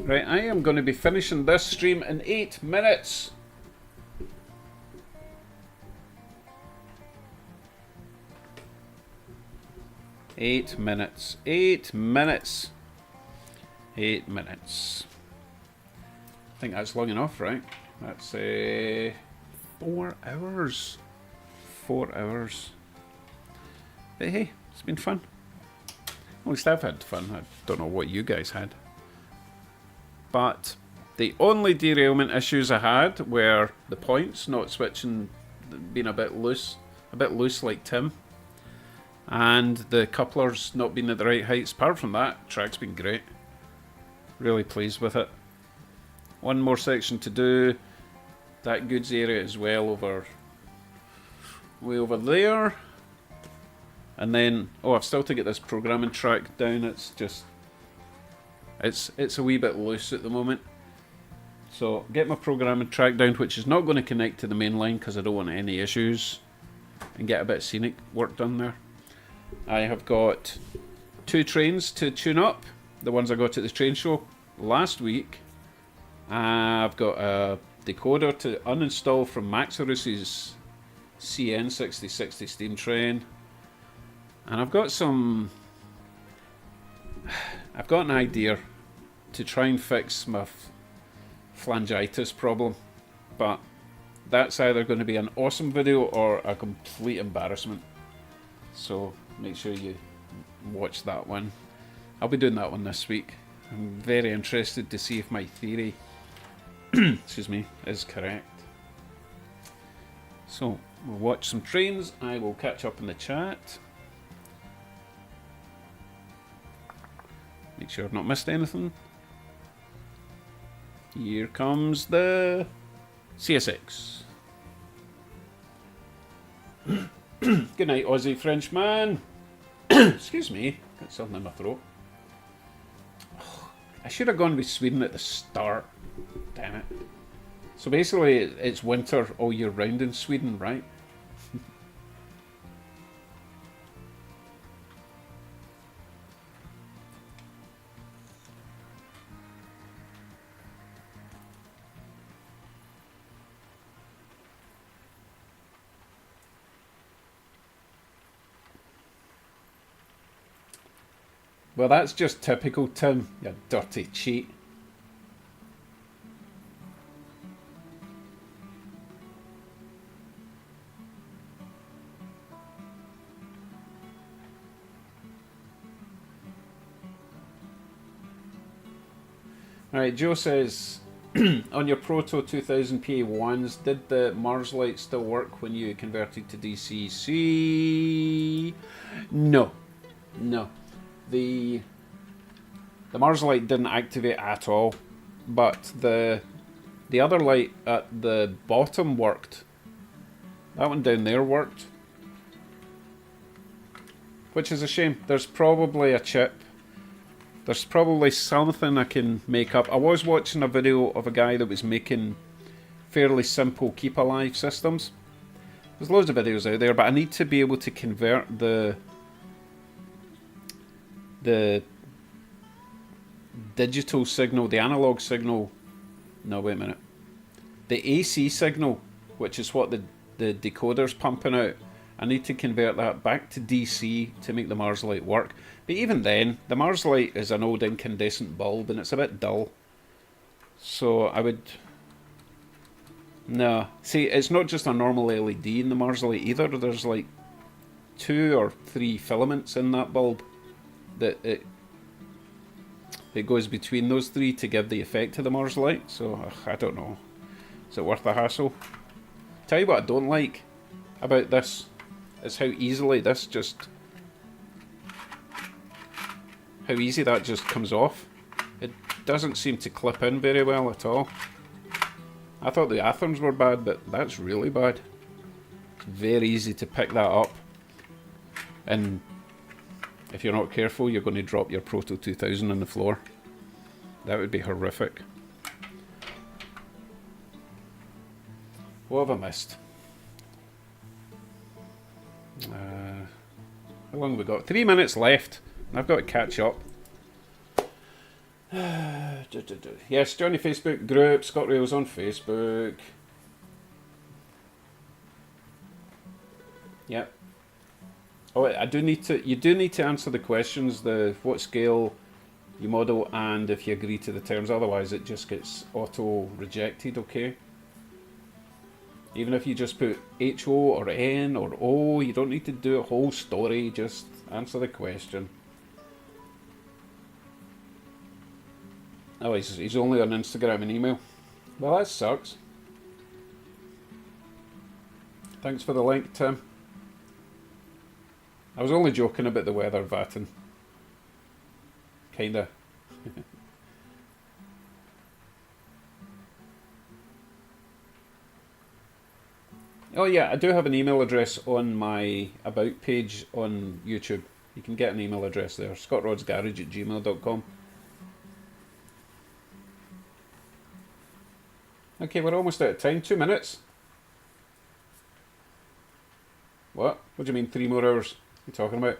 Right, I am going to be finishing this stream in 8 minutes. Eight minutes. 8 minutes. 8 minutes. I think that's long enough, right? That's 4 hours. 4 hours. But hey, it's been fun. At least I've had fun. I don't know what you guys had. But the only derailment issues I had were the points not switching, being a bit loose like Tim, and the couplers not being at the right heights. Apart from that, track's been great. Really pleased with it. One more section to do. That goods area as well over, way over there. And then, oh, I've still to get this programming track down. It's just... It's a wee bit loose at the moment. So get my programming track down, which is not going to connect to the main line because I don't want any issues, and get a bit of scenic work done there. I have got 2 trains to tune up, the ones I got at the train show last week. I've got a decoder to uninstall from Maxarus's CN6060 steam train, and I've got an idea to try and fix my phalangitis problem, but that's either going to be an awesome video or a complete embarrassment. So make sure you watch that one. I'll be doing that one this week. I'm very interested to see if my theory excuse me, is correct. So we'll watch some trains. I will catch up in the chat. Make sure I've not missed anything. Here comes the CSX. Good night, Aussie Frenchman. Excuse me, got something in my throat. I should have gone with Sweden at the start. Damn it. So basically, it's winter all year round in Sweden, right? Well, that's just typical Tim, you dirty cheat. Alright, Joe says, on your Proto 2000 PA1s, did the Mars light still work when you converted to DCC? No. No. The Mars light didn't activate at all, but the other light at the bottom worked. That one down there worked, which is a shame. There's probably a chip There's probably something I can make up. I was watching a video of a guy that was making fairly simple keep alive systems. There's loads of videos out there, but I need to be able to convert the digital signal, the analog signal. No, wait a minute. The AC signal, which is what the decoder's pumping out. I need to convert that back to DC to make the Mars light work. But even then, the Mars light is an old incandescent bulb and it's a bit dull. So I would... No. See, it's not just a normal LED in the Mars light either. There's like 2 or 3 filaments in that bulb that it goes between those 3 to give the effect of the Mars light. So, I don't know. Is it worth the hassle? Tell you what I don't like about this is how easily this just... How easy that just comes off. It doesn't seem to clip in very well at all. I thought the atoms were bad, but that's really bad. It's very easy to pick that up. And if you're not careful, you're going to drop your Proto 2000 on the floor. That would be horrific. What have I missed? How long have we got? 3 minutes left. I've got to catch up. Yes, Johnny Facebook group. Scott Rails on Facebook. Yep. Oh, I do need to. You do need to answer the questions. The what scale you model and if you agree to the terms. Otherwise, it just gets auto rejected. Okay. Even if you just put HO or N or O, you don't need to do a whole story. Just answer the question. Oh, he's only on Instagram and email. Well, that sucks. Thanks for the link, Tim. I was only joking about the weather, Vatten. Kinda. Oh yeah, I do have an email address on my About page on YouTube. You can get an email address there. scottroddsgarage@gmail.com. Okay, we're almost out of time. 2 minutes. What? What do you mean 3 more hours? What are you talking about?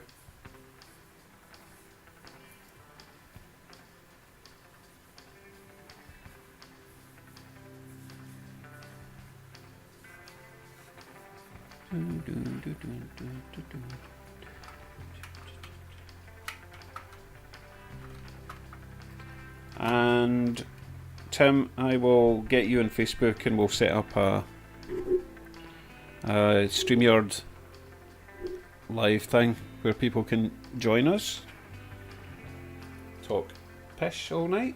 And Tim, I will get you on Facebook and we'll set up a StreamYard live thing where people can join us. Talk pish all night.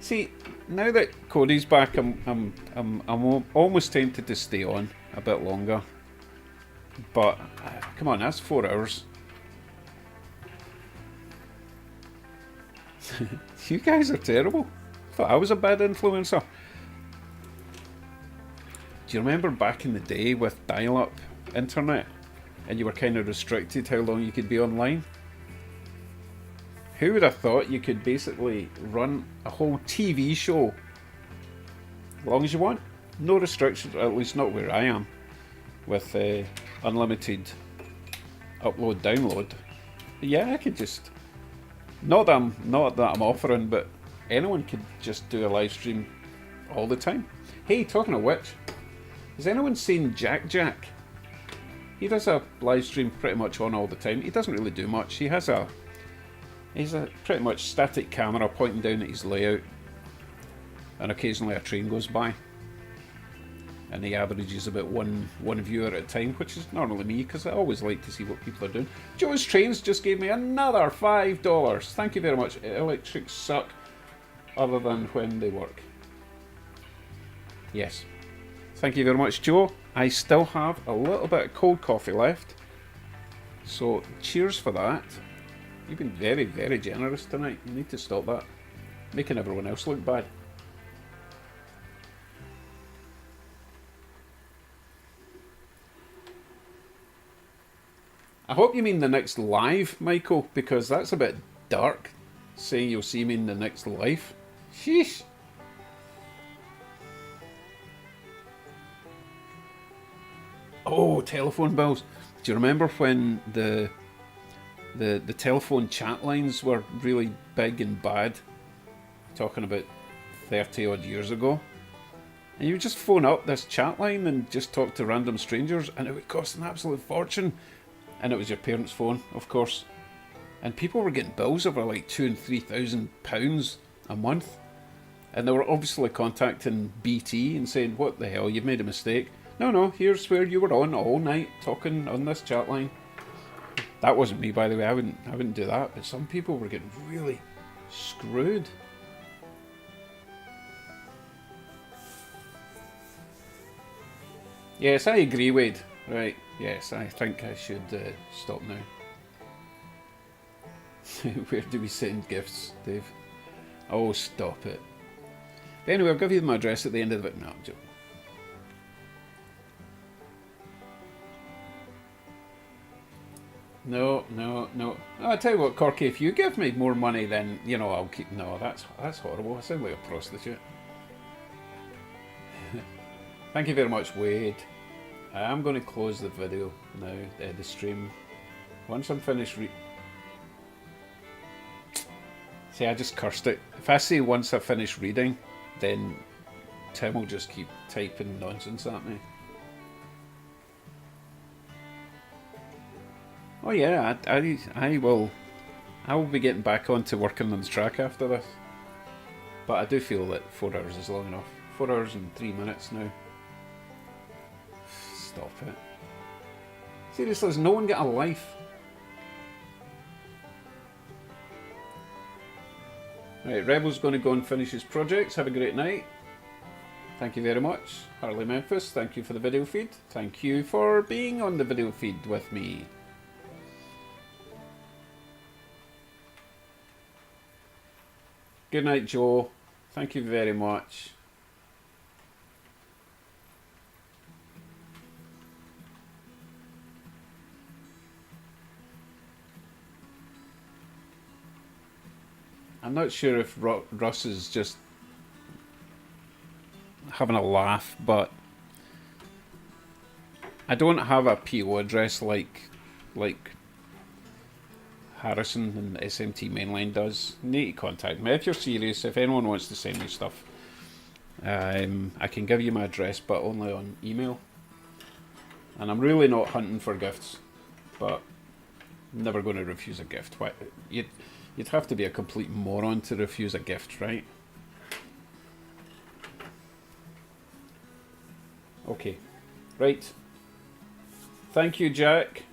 See, now that Cody's back, I'm almost tempted to stay on a bit longer. But come on, that's 4 hours. You guys are terrible. I thought I was a bad influencer. Do you remember back in the day with dial-up internet, and you were kind of restricted how long you could be online? Who would have thought you could basically run a whole TV show as long as you want? No restrictions, at least not where I am, with unlimited upload, download. But yeah, I could just... Not that I'm offering, but anyone could just do a live stream all the time. Hey, talking of which, has anyone seen Jack Jack? He does a live stream pretty much on all the time. He doesn't really do much. He's a pretty much static camera pointing down at his layout, and occasionally a train goes by, and he averages about one viewer at a time, which is normally me because I always like to see what people are doing. Joe's Trains just gave me another $5. Thank you very much. Electrics suck other than when they work. Yes, thank you very much, Joe. I still have a little bit of cold coffee left, so cheers for that. You've been very, very generous tonight. You need to stop that. Making everyone else look bad. I hope you mean the next live, Michael, because that's a bit dark, saying you'll see me in the next live. Sheesh. Oh, telephone bills. Do you remember when the telephone chat lines were really big and bad? Talking about 30 odd years ago. And you would just phone up this chat line and just talk to random strangers, and it would cost an absolute fortune. And it was your parents' phone, of course. And people were getting bills of like £2,000 and £3,000 a month. And they were obviously contacting BT and saying, "What the hell, you've made a mistake. No, here's where you were on all night talking on this chat line." That wasn't me, by the way. I wouldn't do that. But some people were getting really screwed. Yes, I agree, Wade. Right. Yes, I think I should stop now. Where do we send gifts, Dave? Oh, stop it. But anyway, I'll give you my address at the end of it. No, I'm joking. No. Oh, I'll tell you what, Corky, if you give me more money, then, I'll keep... No, that's horrible. I sound like a prostitute. Thank you very much, Wade. I am going to close the video now, the stream. Once I'm finished See, I just cursed it. If I say once I finish reading, then Tim will just keep typing nonsense at me. Oh yeah, I will be getting back onto working on the track after this. But I do feel that 4 hours is long enough. 4 hours and 3 minutes now. Stop it. Seriously, has no one got a life? Right, Rebel's going to go and finish his projects. Have a great night. Thank you very much. Harley Memphis, thank you for the video feed. Thank you for being on the video feed with me. Good night, Joe. Thank you very much. I'm not sure if Russ is just having a laugh, but I don't have a PO address like Harrison and SMT Mainline does. You need to contact me if you're serious. If anyone wants to send me stuff, I can give you my address, but only on email. And I'm really not hunting for gifts, but I'm never going to refuse a gift. You'd have to be a complete moron to refuse a gift, right? Okay, right. Thank you, Jack.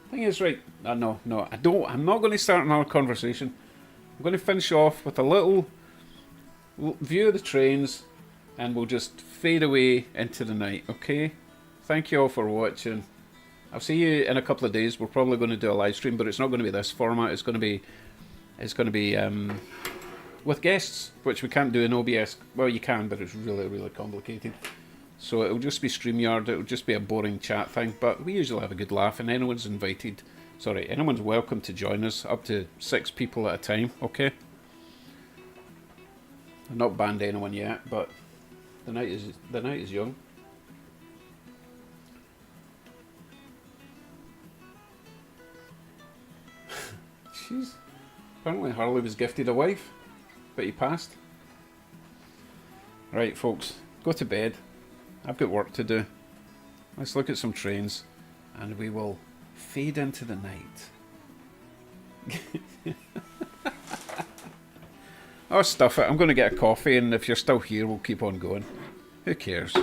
Thing is, right, no, I'm not going to start another conversation. I'm going to finish off with a little view of the trains, and we'll just fade away into the night, okay? Thank you all for watching. I'll see you in a couple of days. We're probably going to do a live stream, but it's not going to be this format. It's going to be with guests, which we can't do in OBS. Well, you can, but it's really, really complicated. So it'll just be StreamYard. It'll just be a boring chat thing, but we usually have a good laugh, and anyone's welcome to join us, up to 6 people at a time, okay? I've not banned anyone yet, but the night is young. Jeez. Apparently Harley was gifted a wife, but he passed. Right, folks, go to bed. I've got work to do. Let's look at some trains, and we will fade into the night. Oh, stuff it. I'm going to get a coffee, and if you're still here, we'll keep on going. Who cares?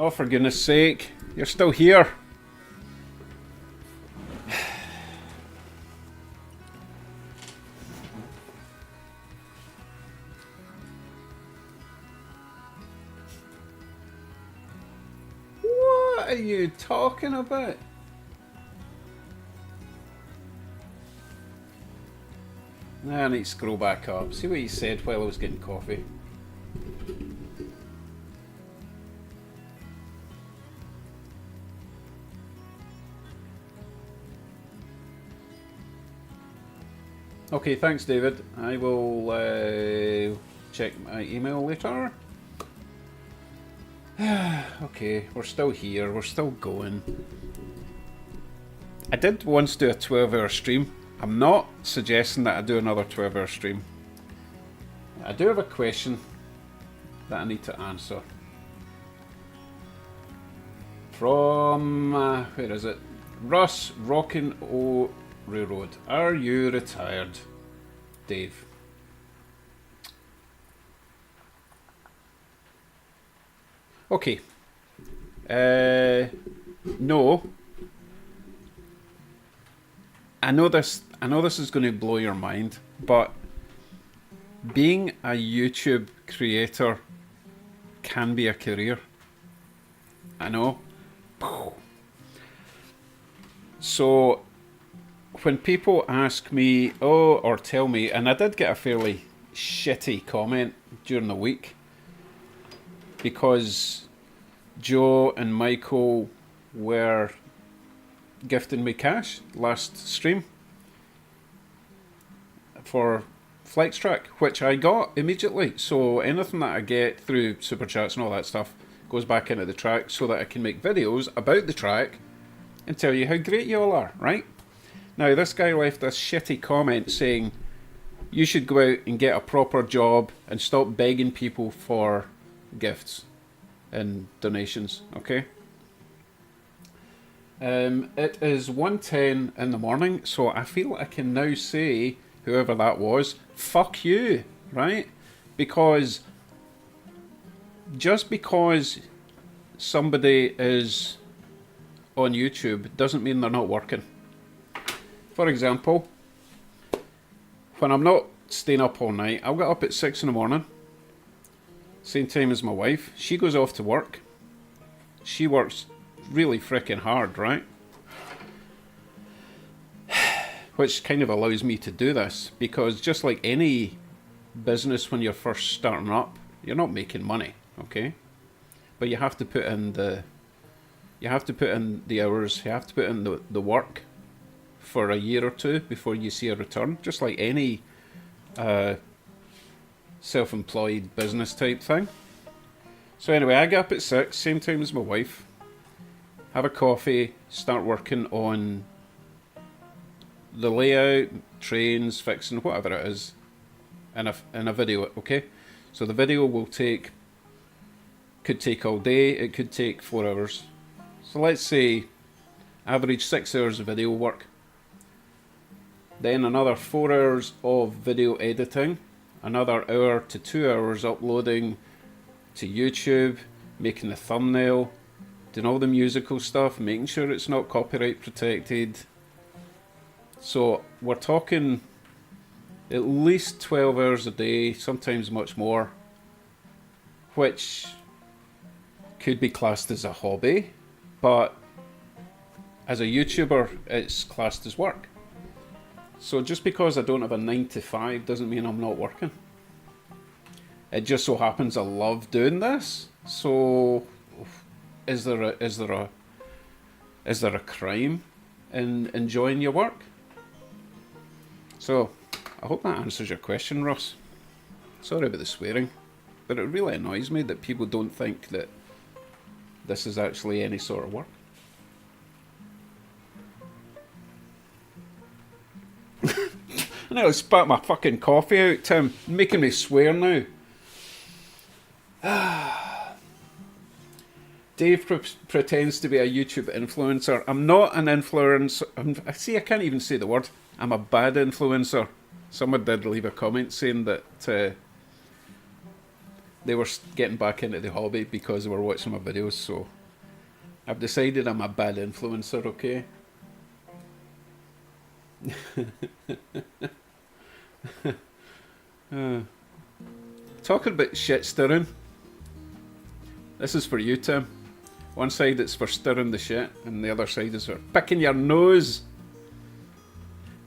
Oh, for goodness sake, you're still here. What are you talking about? I need to scroll back up. See what you said while I was getting coffee. Okay, thanks, David. I will check my email later. Okay, we're still here. We're still going. I did once do a 12-hour stream. I'm not suggesting that I do another 12-hour stream. I do have a question that I need to answer. From, where is it? Russ, Rockin' O Railroad. Are you retired, Dave? Okay. No. I know this is going to blow your mind, but being a YouTube creator can be a career. I know. So when people ask me, or tell me, and I did get a fairly shitty comment during the week because Joe and Michael were gifting me cash last stream for FlexTrack, which I got immediately. So anything that I get through Super Chats and all that stuff goes back into the track so that I can make videos about the track and tell you how great you all are, right? Now, this guy left this shitty comment saying you should go out and get a proper job and stop begging people for gifts and donations, okay? It is 1:10 in the morning, so I feel I can now say, whoever that was, fuck you, right? Because just because somebody is on YouTube doesn't mean they're not working. For example, when I'm not staying up all night, I'll get up at 6 in the morning, same time as my wife. She goes off to work. She works really freaking hard, right? Which kind of allows me to do this, because just like any business when you're first starting up, you're not making money, okay? But you have to put in the hours, you have to put in the work for a year or two before you see a return, just like any self-employed business type thing. So anyway, I get up at 6, same time as my wife, have a coffee, start working on the layout, trains, fixing, whatever it is, in a video, okay? So the video could take all day, it could take 4 hours. So let's say average 6 hours of video work. Then another 4 hours of video editing, another hour to 2 hours uploading to YouTube, making the thumbnail, doing all the musical stuff, making sure it's not copyright protected. So we're talking at least 12 hours a day, sometimes much more, which could be classed as a hobby, but as a YouTuber, it's classed as work. So just because I don't have a 9 to 5 doesn't mean I'm not working. It just so happens I love doing this. So is there a crime in enjoying your work? So I hope that answers your question, Ross. Sorry about the swearing, but it really annoys me that people don't think that this is actually any sort of work. I know I spat my fucking coffee out, Tim. Making me swear now. Dave pretends to be a YouTube influencer. I'm not an influencer. I can't even say the word. I'm a bad influencer. Someone did leave a comment saying that they were getting back into the hobby because they were watching my videos, so I've decided I'm a bad influencer, okay? Talking about shit stirring, this is for you, Tim. One side it's for stirring the shit, and the other side is for picking your nose.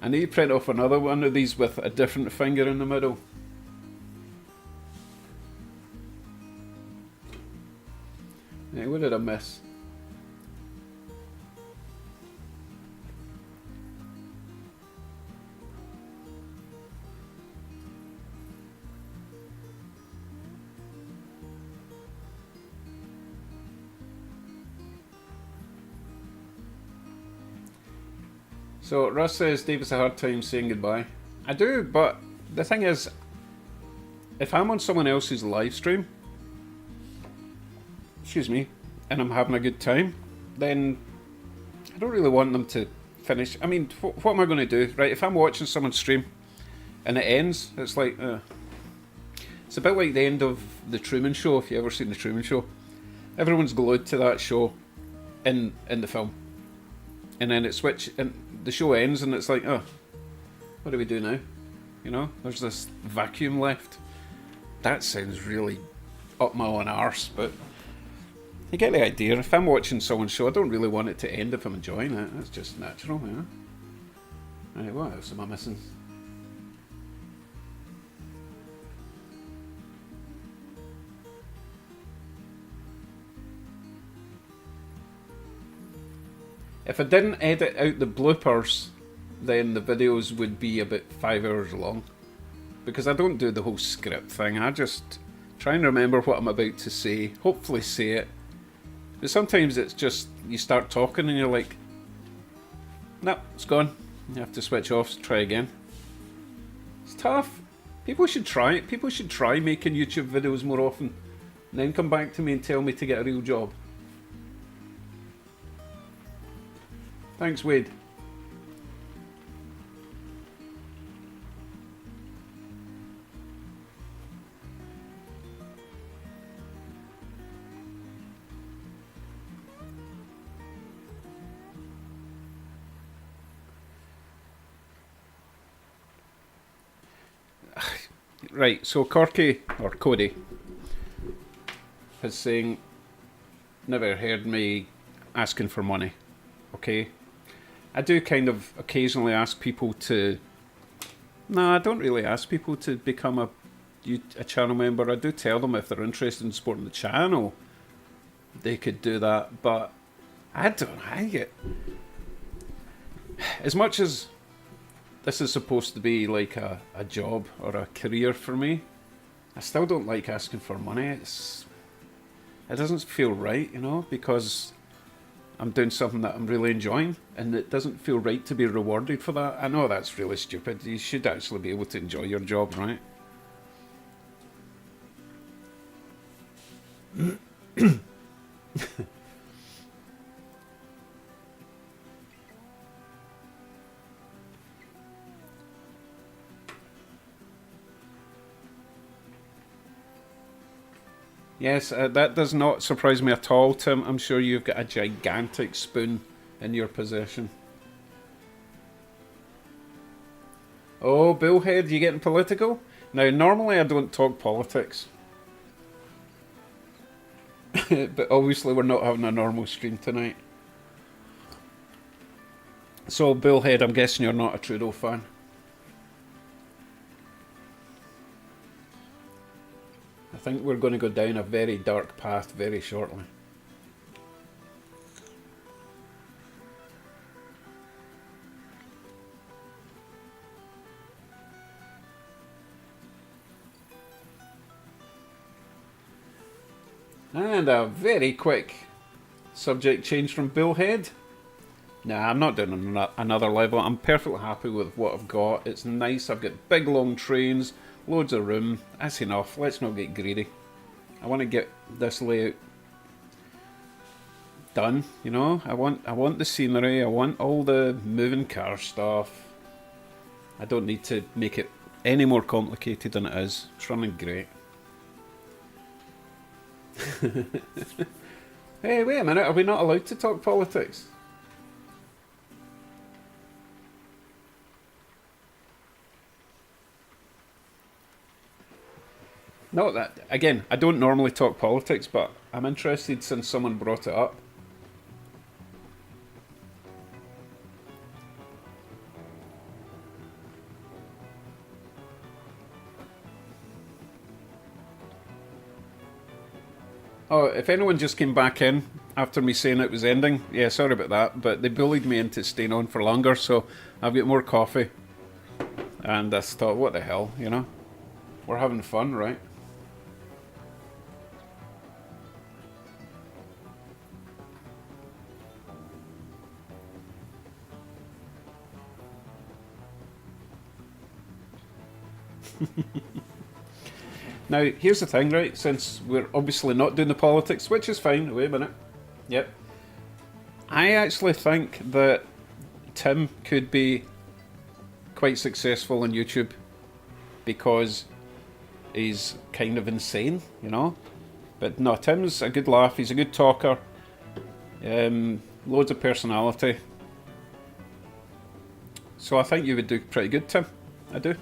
I need to print off another one of these with a different finger in the middle. Yeah, what did I miss? So Russ says Dave has a hard time saying goodbye. I do, but the thing is, if I'm on someone else's live stream, excuse me, and I'm having a good time, then I don't really want them to finish. I mean, what am I going to do, right? If I'm watching someone stream and it ends, it's like, it's a bit like the end of The Truman Show, if you've ever seen The Truman Show. Everyone's glued to that show in the film. And then and the show ends and it's like, oh, what do we do now? You know, there's this vacuum left. That sounds really up my own arse, but you get the idea. If I'm watching someone's show, I don't really want it to end if I'm enjoying it. That's just natural, you know. Right, what else am I missing? If I didn't edit out the bloopers, then the videos would be about 5 hours long. Because I don't do the whole script thing, I just try and remember what I'm about to say, hopefully say it. But sometimes it's just, you start talking and you're like, no, it's gone. You have to switch off, try again. It's tough. People should try it. People should try making YouTube videos more often. And then come back to me and tell me to get a real job. Thanks, Wade. Right, so Corky, or Cody, is saying, never heard me asking for money. Okay? I do kind of occasionally ask people to... No, I don't really ask people to become a channel member. I do tell them if they're interested in supporting the channel, they could do that. But I get... As much as this is supposed to be like a job or a career for me, I still don't like asking for money. It doesn't feel right, you know, because I'm doing something that I'm really enjoying, and it doesn't feel right to be rewarded for that. I know that's really stupid. You should actually be able to enjoy your job, right? Yes, that does not surprise me at all, Tim. I'm sure you've got a gigantic spoon in your possession. Oh, Billhead, you getting political? Now, normally I don't talk politics. But obviously we're not having a normal stream tonight. So, Billhead, I'm guessing you're not a Trudeau fan. I think we're going to go down a very dark path very shortly. And a very quick subject change from Billhead. Nah, I'm not doing another level. I'm perfectly happy with what I've got. It's nice. I've got big long trains, loads of room. That's enough. Let's not get greedy. I want to get this layout done, you know. I want the scenery. I want all the moving car stuff. I don't need to make it any more complicated than it is. It's running great. Hey, wait a minute, are we not allowed to talk politics? No, that again, I don't normally talk politics, but I'm interested since someone brought it up. Oh, if anyone just came back in after me saying it was ending, yeah, sorry about that, but they bullied me into staying on for longer, so I've got more coffee. And I thought, what the hell, you know? We're having fun, right? Now, here's the thing, right? Since we're obviously not doing the politics, which is fine. Wait a minute. Yep. I actually think that Tim could be quite successful on YouTube because he's kind of insane, you know? But no, Tim's a good laugh. He's a good talker. Loads of personality. So I think you would do pretty good, Tim. I do.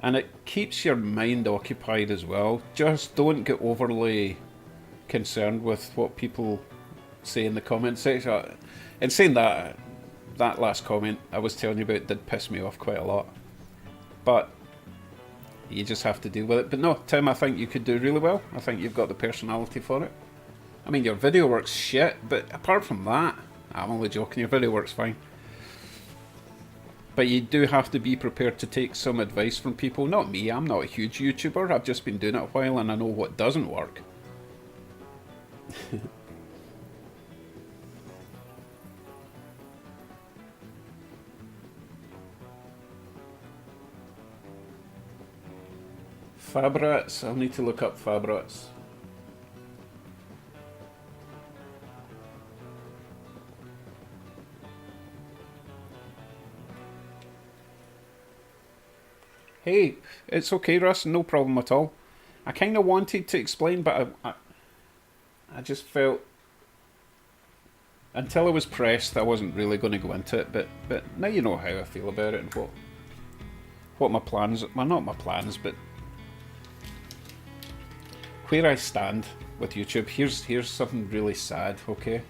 And it keeps your mind occupied as well. Just don't get overly concerned with what people say in the comment section. And saying that, that last comment I was telling you about did piss me off quite a lot. But you just have to deal with it. But no, Tim, I think you could do really well. I think you've got the personality for it. I mean, your video works shit, but apart from that, I'm only joking, your video works fine. But you do have to be prepared to take some advice from people. Not me, I'm not a huge YouTuber. I've just been doing it a while and I know what doesn't work. Fabrats, I'll need to look up Fabrats. Hey, it's okay, Russ, no problem at all. I kind of wanted to explain, but I just felt until I was pressed, I wasn't really going to go into it. But now you know how I feel about it and what my plans. Well, not my plans, but where I stand with YouTube. Here's something really sad. Okay.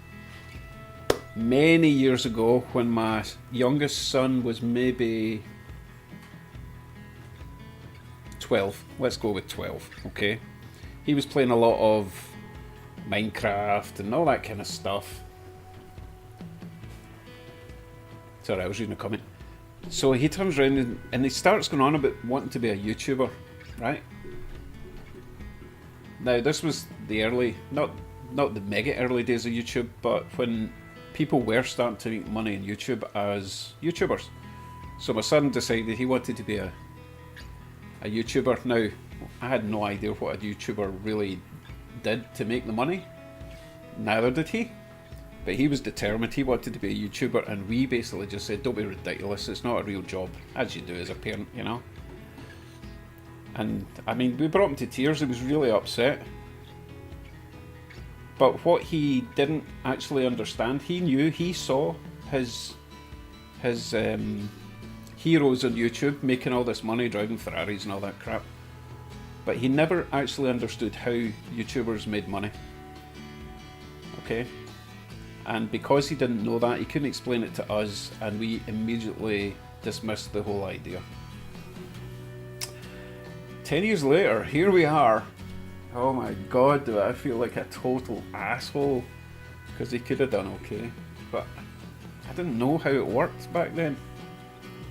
Many years ago, when my youngest son was maybe 12, let's go with 12, okay? He was playing a lot of Minecraft and all that kind of stuff. Sorry, I was reading a comment. So he turns around and he starts going on about wanting to be a YouTuber, right? Now this was the early, not the mega early days of YouTube, but when people were starting to make money on YouTube as YouTubers. So my son decided he wanted to be a YouTuber. Now, I had no idea what a YouTuber really did to make the money. Neither did he. But he was determined. He wanted to be a YouTuber, and we basically just said, don't be ridiculous. It's not a real job, as you do as a parent, you know. And, I mean, we brought him to tears. He was really upset. But what he didn't actually understand, he saw his heroes on YouTube making all this money, driving Ferraris and all that crap. But he never actually understood how YouTubers made money. Okay? And because he didn't know that, he couldn't explain it to us, and we immediately dismissed the whole idea. 10 years later, here we are. Oh my god, do I feel like a total asshole. Because he could have done okay. But I didn't know how it worked back then.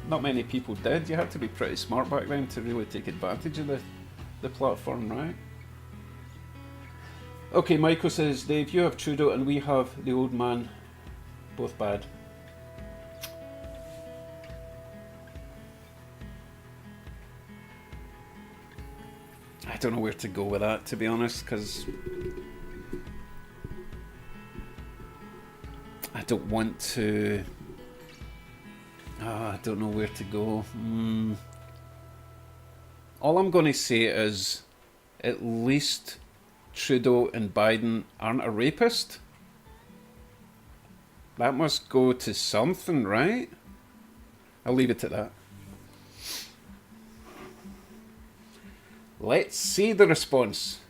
Not many people did. You had to be pretty smart back then to really take advantage of the platform, right? Okay, Michael says, Dave, you have Trudeau and we have the old man. Both bad. I don't know where to go with that, to be honest, because I don't want to... I don't know where to go. All I'm going to say is at least Trudeau and Biden aren't a rapist? That must go to something, right? I'll leave it at that. Let's see the response.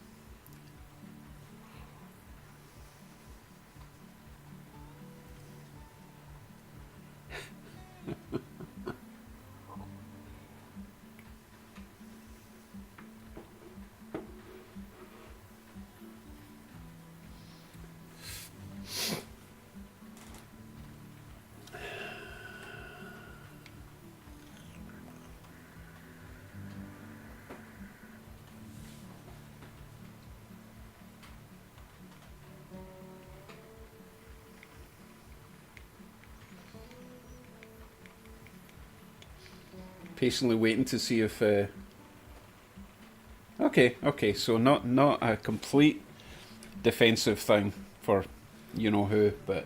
Patiently waiting to see if okay, so not a complete defensive thing for you know who, but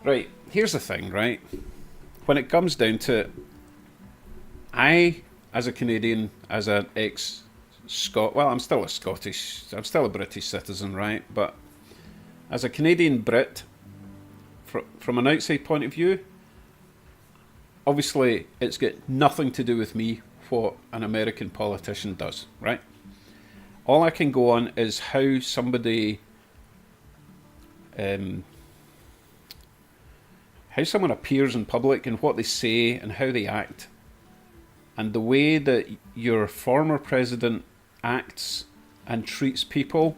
right, here's the thing, right? When it comes down to it, I, as a Canadian, as an ex-Scot, well, I'm still a British citizen, right? But as a Canadian Brit, from an outside point of view, obviously it's got nothing to do with me what an American politician does, right? All I can go on is how somebody, how someone appears in public and what they say and how they act. And the way that your former president acts and treats people,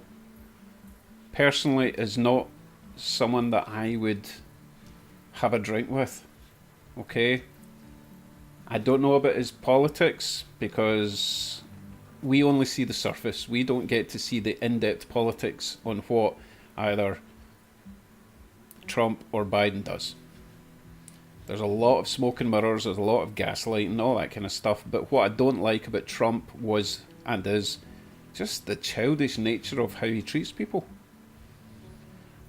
personally, is not someone that I would have a drink with, okay? I don't know about his politics because we only see the surface. We don't get to see the in-depth politics on what either Trump or Biden does. There's a lot of smoke and mirrors, there's a lot of gaslighting and all that kind of stuff, but what I don't like about Trump was, and is, just the childish nature of how he treats people.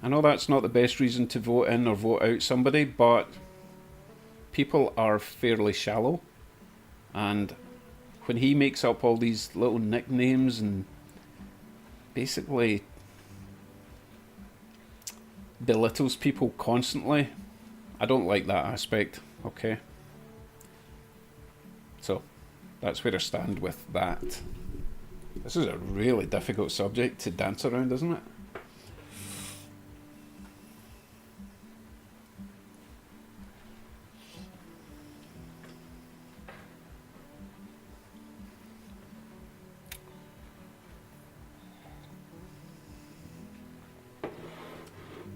I know that's not the best reason to vote in or vote out somebody, but people are fairly shallow, and when he makes up all these little nicknames and basically belittles people constantly, I don't like that aspect, okay? So, that's where I stand with that. This is a really difficult subject to dance around, isn't it?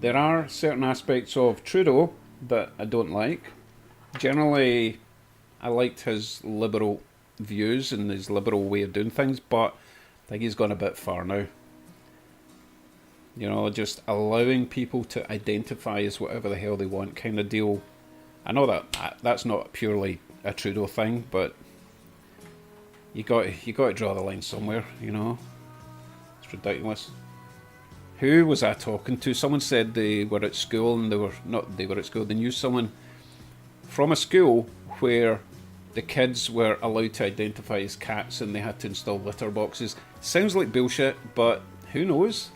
There are certain aspects of Trudeau that I don't like. Generally, I liked his liberal views and his liberal way of doing things, but I think he's gone a bit far now. You know, just allowing people to identify as whatever the hell they want kind of deal. I know that that's not purely a Trudeau thing, but you got to draw the line somewhere, you know. It's ridiculous. Who was I talking to? Someone said they were at school and they were at school. They knew someone from a school where the kids were allowed to identify as cats and they had to install litter boxes. Sounds like bullshit, but who knows?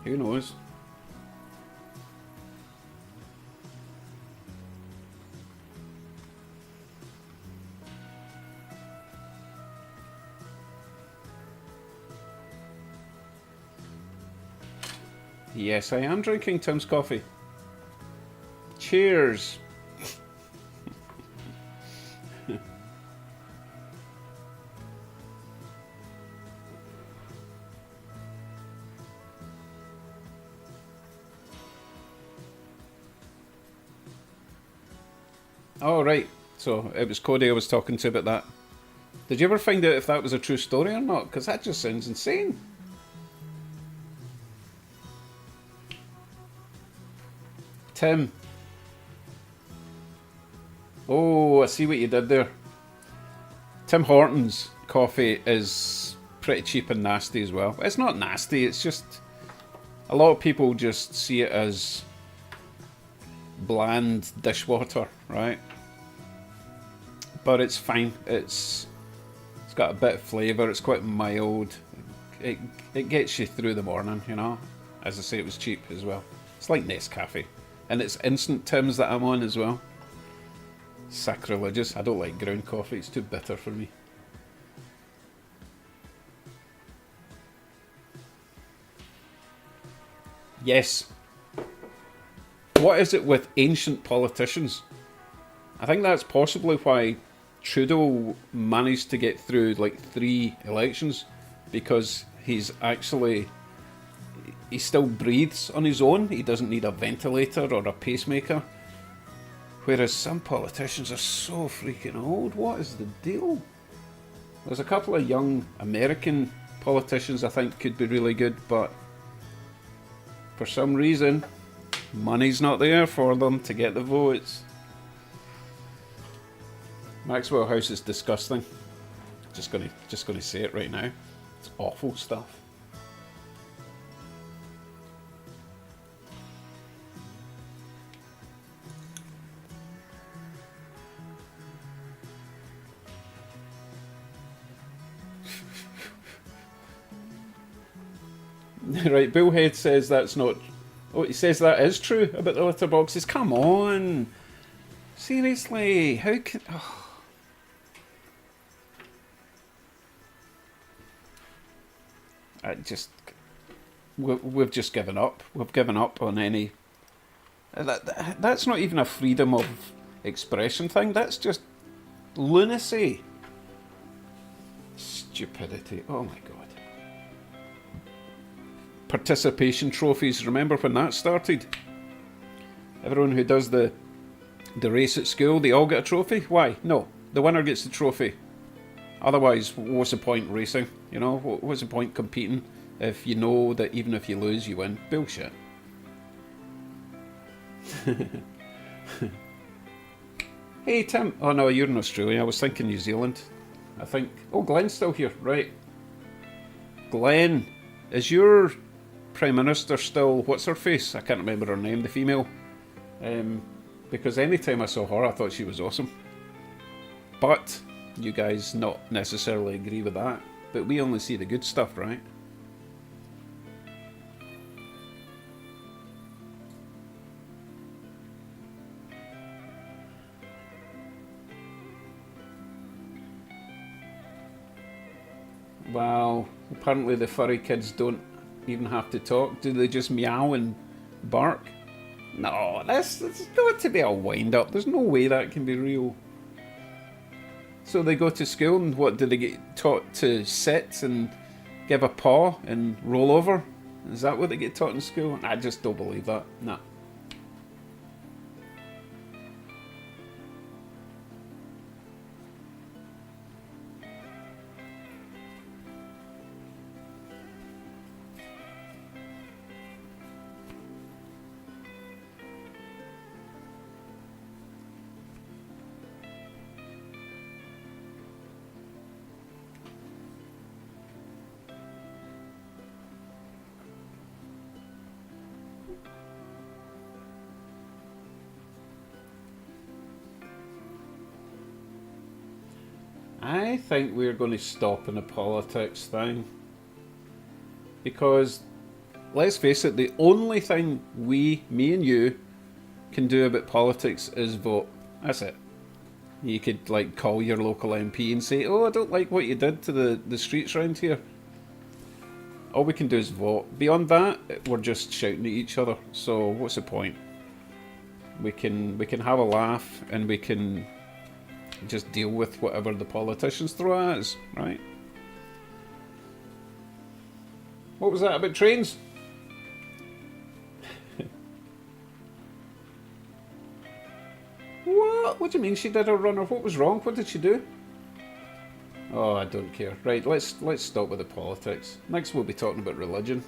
Who knows? Yes, I am drinking Tim's coffee. Cheers. Oh, right. So it was Cody I was talking to about that. Did you ever find out if that was a true story or not? Because that just sounds insane. Tim. Oh, I see what you did there. Tim Hortons coffee is pretty cheap and nasty as well. It's not nasty, it's just... a lot of people just see it as bland dishwater, right? But it's fine. It's It's got a bit of flavour. It's quite mild. It it gets you through the morning, you know. As I say, it was cheap as well. It's like Nescafe, and it's instant Tim's that I'm on as well. Sacrilegious. I don't like ground coffee. It's too bitter for me. Yes. What is it with ancient politicians? I think that's possibly why Trudeau managed to get through like 3 elections, because he still breathes on his own. He doesn't need a ventilator or a pacemaker. Whereas some politicians are so freaking old. What is the deal? There's a couple of young American politicians I think could be really good, but for some reason, money's not there for them to get the votes. Maxwell House is disgusting. Just gonna say it right now. It's awful stuff. Right, Billhead says that's not... Oh, he says that is true about the litter boxes. Come on! Seriously, how can... Oh. We've just given up. We've given up on any... That's not even a freedom of expression thing. That's just lunacy. Stupidity. Oh my god. Participation trophies. Remember when that started? Everyone who does the race at school, they all get a trophy. Why? No, the winner gets the trophy. Otherwise, what's the point racing? You know, what's the point competing if you know that even if you lose, you win? Bullshit. Hey Tim. Oh no, you're in Australia. I was thinking New Zealand. I think. Oh, Glenn's still here. Right. Glenn, is your Prime Minister still, what's her face? I can't remember her name, the female. Because any time I saw her, I thought she was awesome. But you guys not necessarily agree with that. But we only see the good stuff, right? Wow, apparently the furry kids don't even have to talk. Do they just meow and bark? No, that's got to be a wind-up. There's no way that can be real. So they go to school and what, do they get taught to sit and give a paw and roll over? Is that what they get taught in school? I just don't believe that. No. I think we're going to stop in the politics thing. Because, let's face it, the only thing me and you, can do about politics is vote. That's it. You could, like, call your local MP and say, oh, I don't like what you did to the streets around here. All we can do is vote. Beyond that, we're just shouting at each other. So, what's the point? We can have a laugh and we can just deal with whatever the politicians throw at us, right? What was that about trains? What? What do you mean she did her runner? What was wrong? What did she do? Oh, I don't care. Right, let's stop with the politics. Next we'll be talking about religion.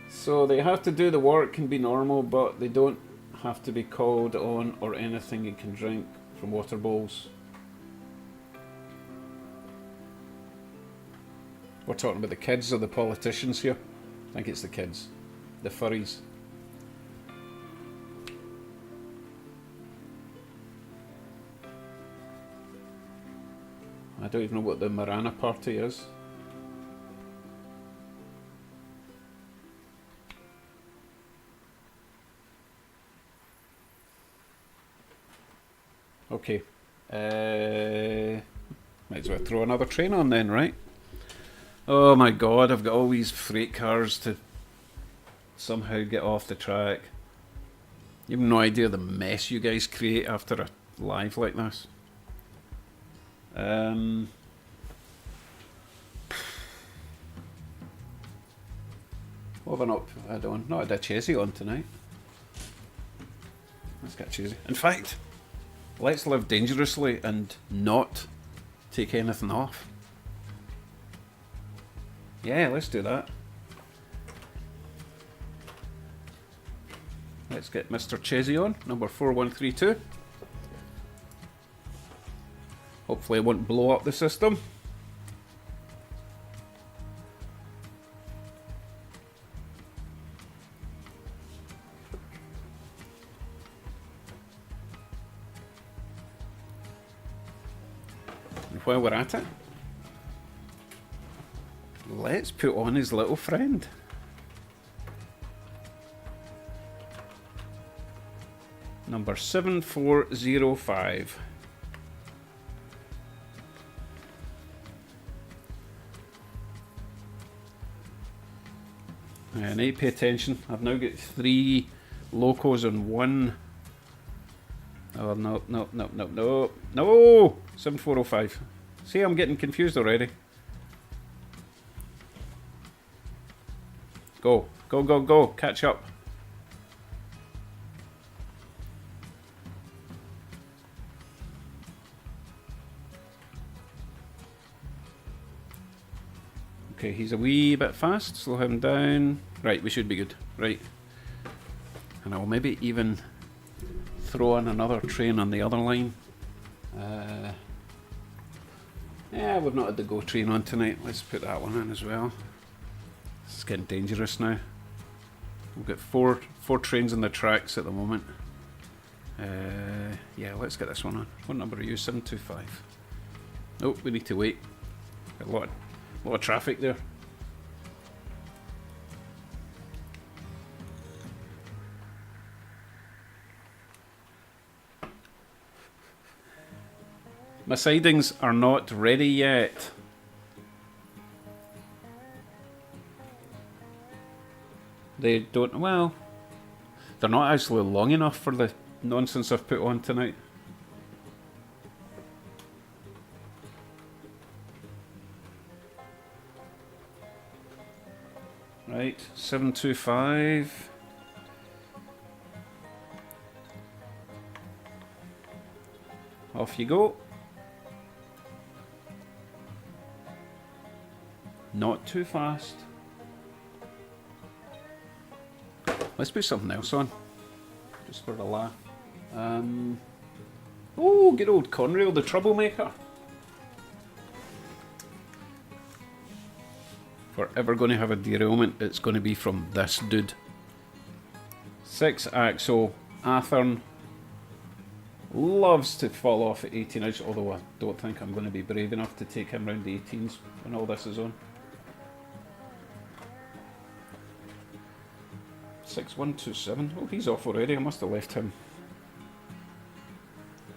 So they have to do the work and be normal, but they don't have to be called on or anything. You can drink from water bowls. We're talking about the kids or the politicians here? I think it's the kids. The furries. don't even know what the Marana party is. Okay. Might as well throw another train on then, right? Oh my god, I've got all these freight cars to somehow get off the track. You have no idea the mess you guys create after a live like this. What have I not had on? Not had a chassis on tonight. Let's get a chassis. In fact, let's live dangerously and not take anything off. Yeah, let's do that. Let's get Mr. Chesney on, number 4132. Hopefully it won't blow up the system. And while we're at it, let's put on his little friend. Number 7405. I need to pay attention. I've now got 3 locos and 1. Oh, no. 7405. See, I'm getting confused already. Go. Catch up. Okay, he's a wee bit fast. Slow him down. Right, we should be good. Right. And I'll maybe even throw in another train on the other line. Yeah, we've not had the GO train on tonight. Let's put that one in as well. This is getting dangerous now. We've got four trains on the tracks at the moment. Yeah, let's get this one on. What number are you? 725. Nope, we need to wait. Got a lot of traffic there. My sidings are not ready yet. They don't, well, they're not actually long enough for the nonsense I've put on tonight. Right, 725. Off you go. Not too fast. Let's put something else on, just for the laugh. Oh, good old Conrail, the troublemaker. If we're ever going to have a derailment, it's going to be from this dude. 6-axle Athern. Loves to fall off at 18 inch, although I don't think I'm going to be brave enough to take him round the 18s when all this is on. 6127. Oh, he's off already. I must have left him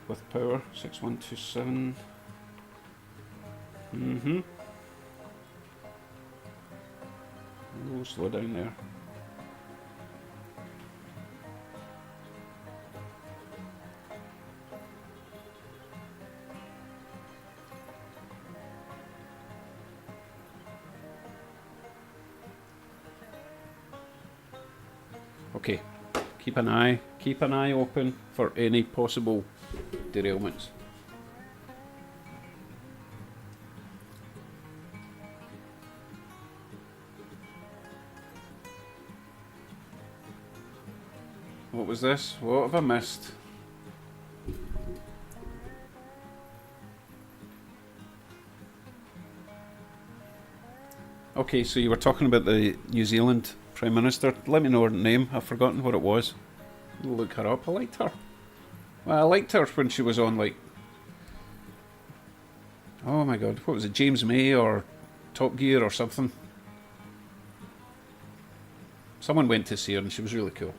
with power. 6127. Oh, slow down there. Okay, keep an eye open for any possible derailments. What was this? What have I missed? Okay, so you were talking about the New Zealand Prime Minister. Let me know her name. I've forgotten what it was. I'll look her up. I liked her. Well, I liked her when she was on, like, Oh my god, what was it, James May or Top Gear or something? Someone went to see her and she was really cool.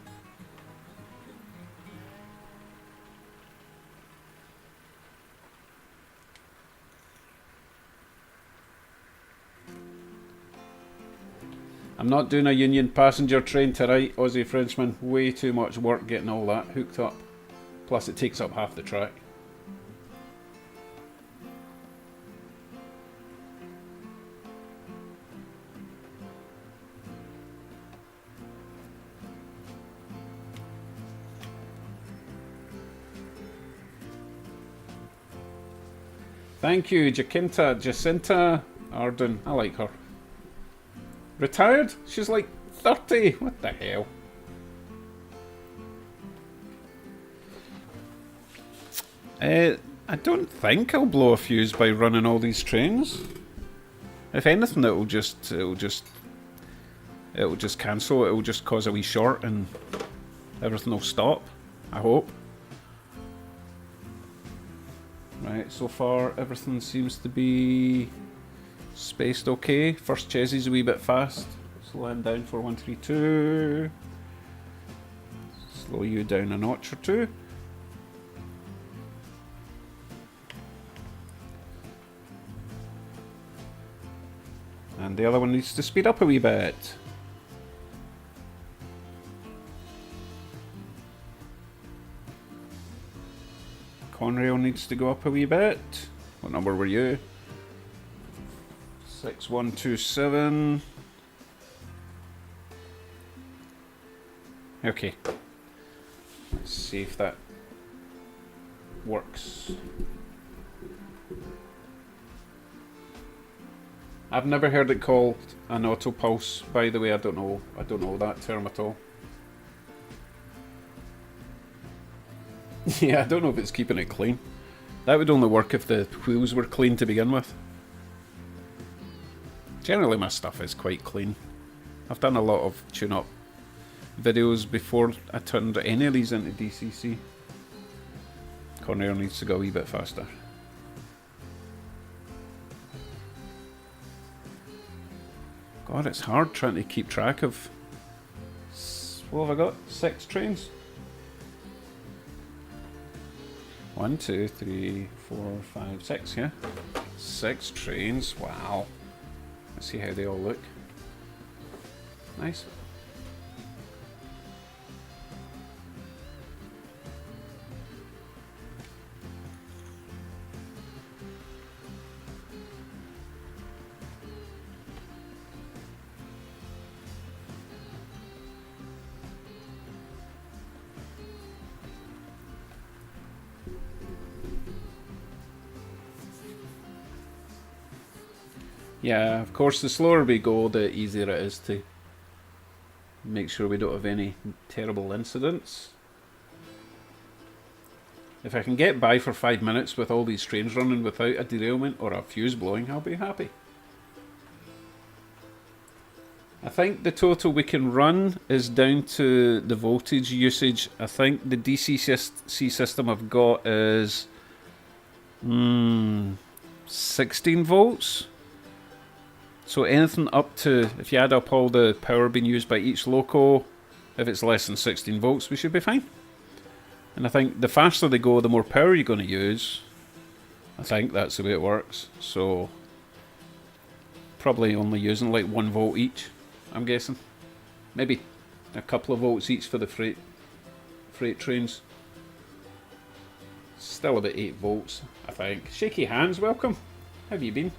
I'm not doing a Union passenger train tonight, Aussie Frenchman. Way too much work getting all that hooked up. Plus it takes up half the track. Thank you, Jacinta Arden. I like her. Retired? She's like 30. What the hell? I don't think I'll blow a fuse by running all these trains. If anything, it'll just cancel. It'll just cause a wee short and everything will stop. I hope. Right, so far everything seems to be spaced okay. First Chessie's a wee bit fast. Slow him down for 132. Slow you down a notch or two. And the other one needs to speed up a wee bit. Conrail needs to go up a wee bit. What number were you? 6127. Okay. Let's see if that works. I've never heard it called an auto pulse, by the way. I don't know that term at all. Yeah, I don't know if it's keeping it clean. That would only work if the wheels were clean to begin with. Generally my stuff is quite clean. I've done a lot of tune-up videos before I turned any of these into DCC. Cornell needs to go a wee bit faster. God, it's hard trying to keep track of... What have I got? 6 trains? 1, 2, 3, 4, 5, 6, yeah? 6 trains, wow. Let's see how they all look. Nice. Yeah, of course, the slower we go, the easier it is to make sure we don't have any terrible incidents. If I can get by for 5 minutes with all these trains running without a derailment or a fuse blowing, I'll be happy. I think the total we can run is down to the voltage usage. I think the DCC system I've got is 16 volts. So anything up to, if you add up all the power being used by each loco, if it's less than 16 volts, we should be fine. And I think the faster they go, the more power you're going to use. I think that's the way it works. So probably only using like 1 volt each, I'm guessing. Maybe a couple of volts each for the freight trains. Still about 8 volts, I think. Shaky hands, welcome. How have you been?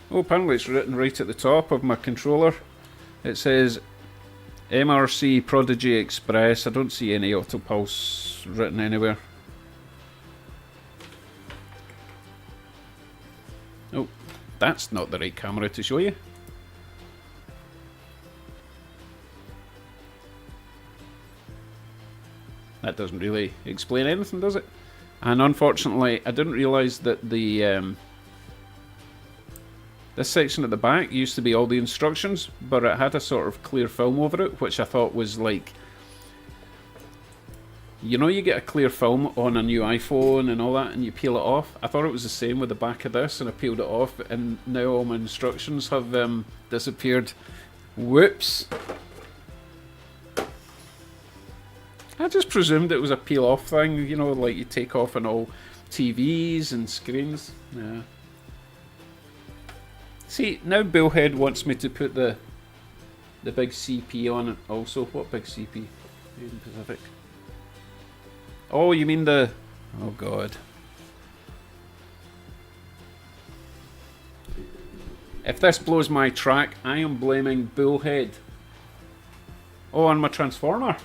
Oh, apparently it's written right at the top of my controller. It says MRC Prodigy Express. I don't see any auto pulse written anywhere. Oh, that's not the right camera to show you. That doesn't really explain anything, does it? And unfortunately, I didn't realise that the this section at the back used to be all the instructions, but it had a sort of clear film over it, which I thought was like You know, you get a clear film on a new iPhone and all that, and you peel it off. I thought it was the same with the back of this, and I peeled it off, and now all my instructions have disappeared. Whoops. I just presumed it was a peel-off thing, you know, like you take off on all TVs and screens. Yeah. See, now Bullhead wants me to put the big CP on it also. What big CP? Asian Pacific. Oh, you mean the... Oh, God. If this blows my track, I am blaming Bullhead. Oh, and my transformer.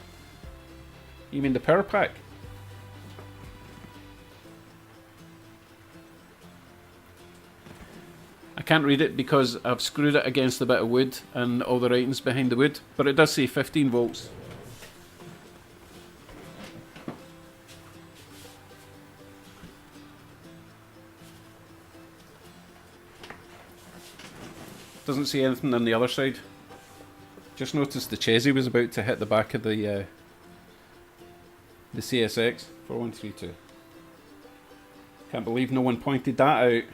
You mean the power pack? I can't read it because I've screwed it against a bit of wood and all the writing's behind the wood, but it does say 15 volts. Doesn't say anything on the other side. Just noticed the chassis was about to hit the back of the CSX 4132. Can't believe no one pointed that out.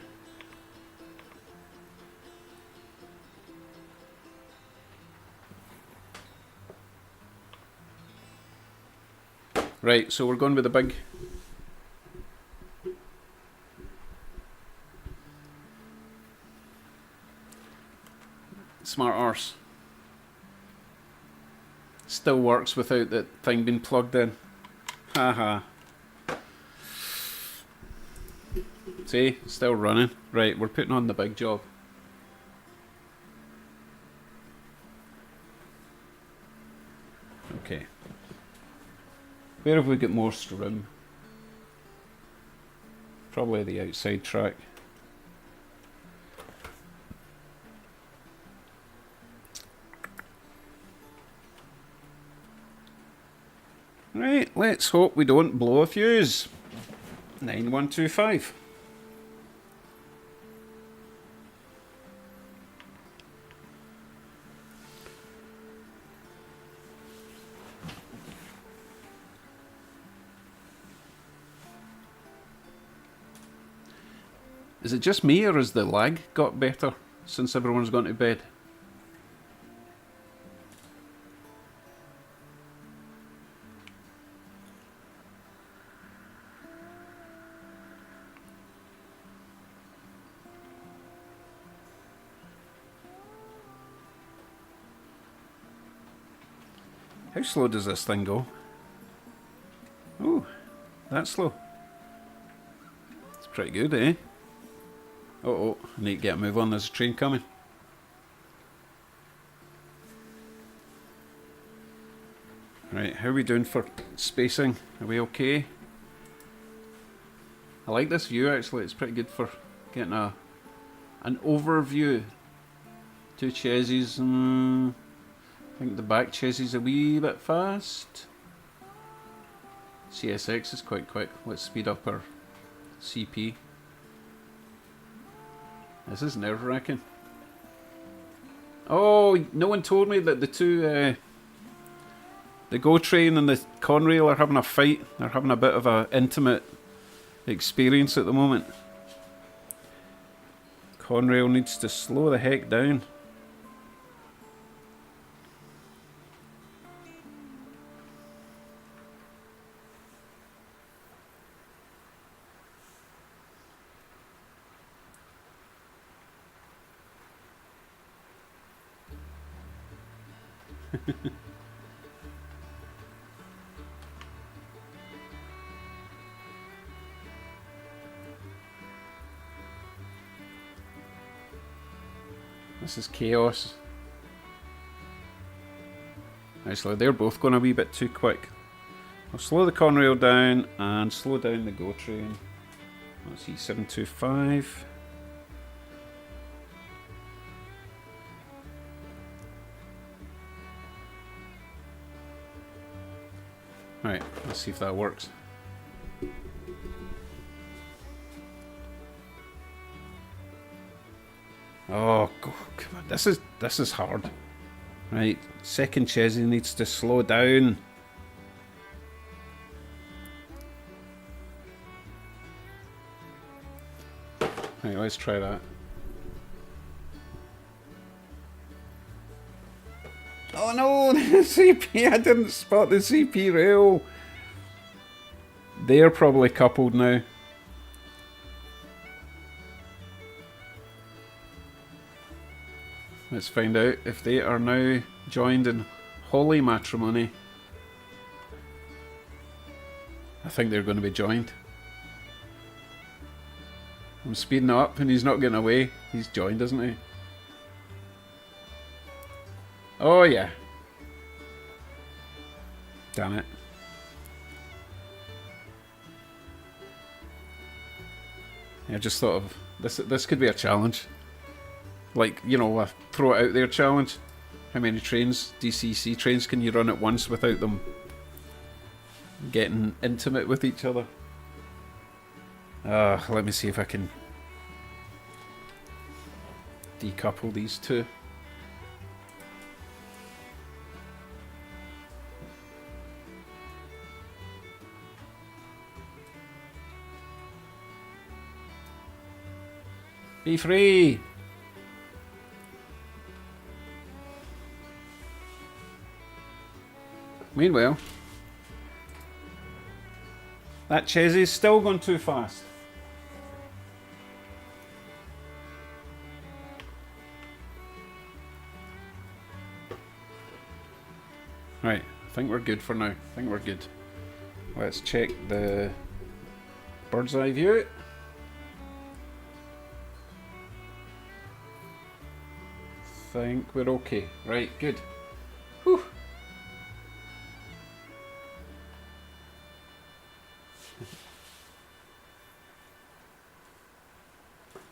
Right, so we're going with the big smart arse. Still works without that thing being plugged in. Haha. See, still running. Right, we're putting on the big job. Okay. Where have we got most room? Probably the outside track. Right, let's hope we don't blow a fuse. 9125. Is it just me, or has the lag got better since everyone's gone to bed? How slow does this thing go? Oh, that's slow. It's pretty good, eh? Oh, I need to get a move on. There's a train coming. Right, how are we doing for spacing? Are we okay? I like this view actually. It's pretty good for getting an overview. Two chassis. I think the back chassis is a wee bit fast. CSX is quite quick. Let's speed up our CP. This is nerve-wracking. Oh, no one told me that the two, the GO train and the Conrail are having a fight. They're having a bit of an intimate experience at the moment. Conrail needs to slow the heck down. This is chaos. Actually, they're both going a wee bit too quick. I'll slow the Conrail down and slow down the GO train. Let's see, 725. Right, let's see if that works. Oh, come on, this is hard. Right, second chassis needs to slow down. Right, let's try that. Oh no, the CP, I didn't spot the CP rail. They're probably coupled now. Let's find out if they are now joined in holy matrimony. I think they're going to be joined. I'm speeding up and he's not getting away. He's joined, isn't he? Oh yeah. Damn it. I just thought of this could be a challenge. Like, you know, a throw it out there challenge. How many trains, DCC trains, can you run at once without them getting intimate with each other? Let me see if I can decouple these two. Be free! Meanwhile, that Chesy's still going too fast. Right, I think we're good for now. I think we're good. Let's check the bird's eye view. Think we're okay. Right, good. Whew.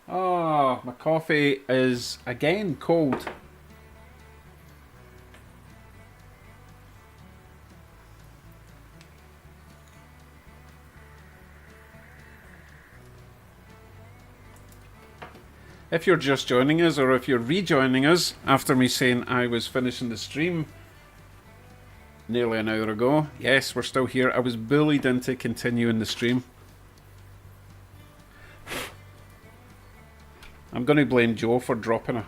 Oh, my coffee is again cold. If you're just joining us, or if you're rejoining us after me saying I was finishing the stream nearly an hour ago, yes, we're still here. I was bullied into continuing the stream. I'm going to blame Joe for dropping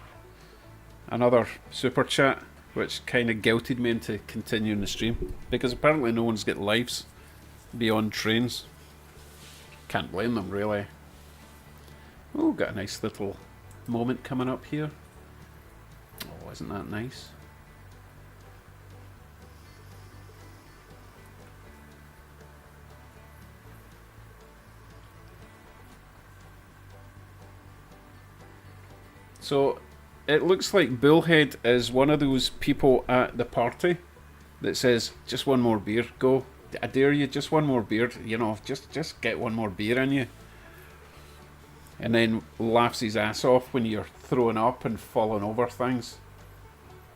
another super chat, which kind of guilted me into continuing the stream, because apparently no one's got lives beyond trains. Can't blame them, really. Oh, got a nice little moment coming up here. Oh, isn't that nice? So, it looks like Bullhead is one of those people at the party that says, just one more beer, go. I dare you, just one more beer, you know, just get one more beer in you. And then laughs his ass off when you're throwing up and falling over things.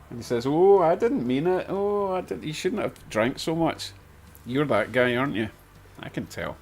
And he says, oh, I didn't mean it. Oh, you shouldn't have drank so much. You're that guy, aren't you? I can tell.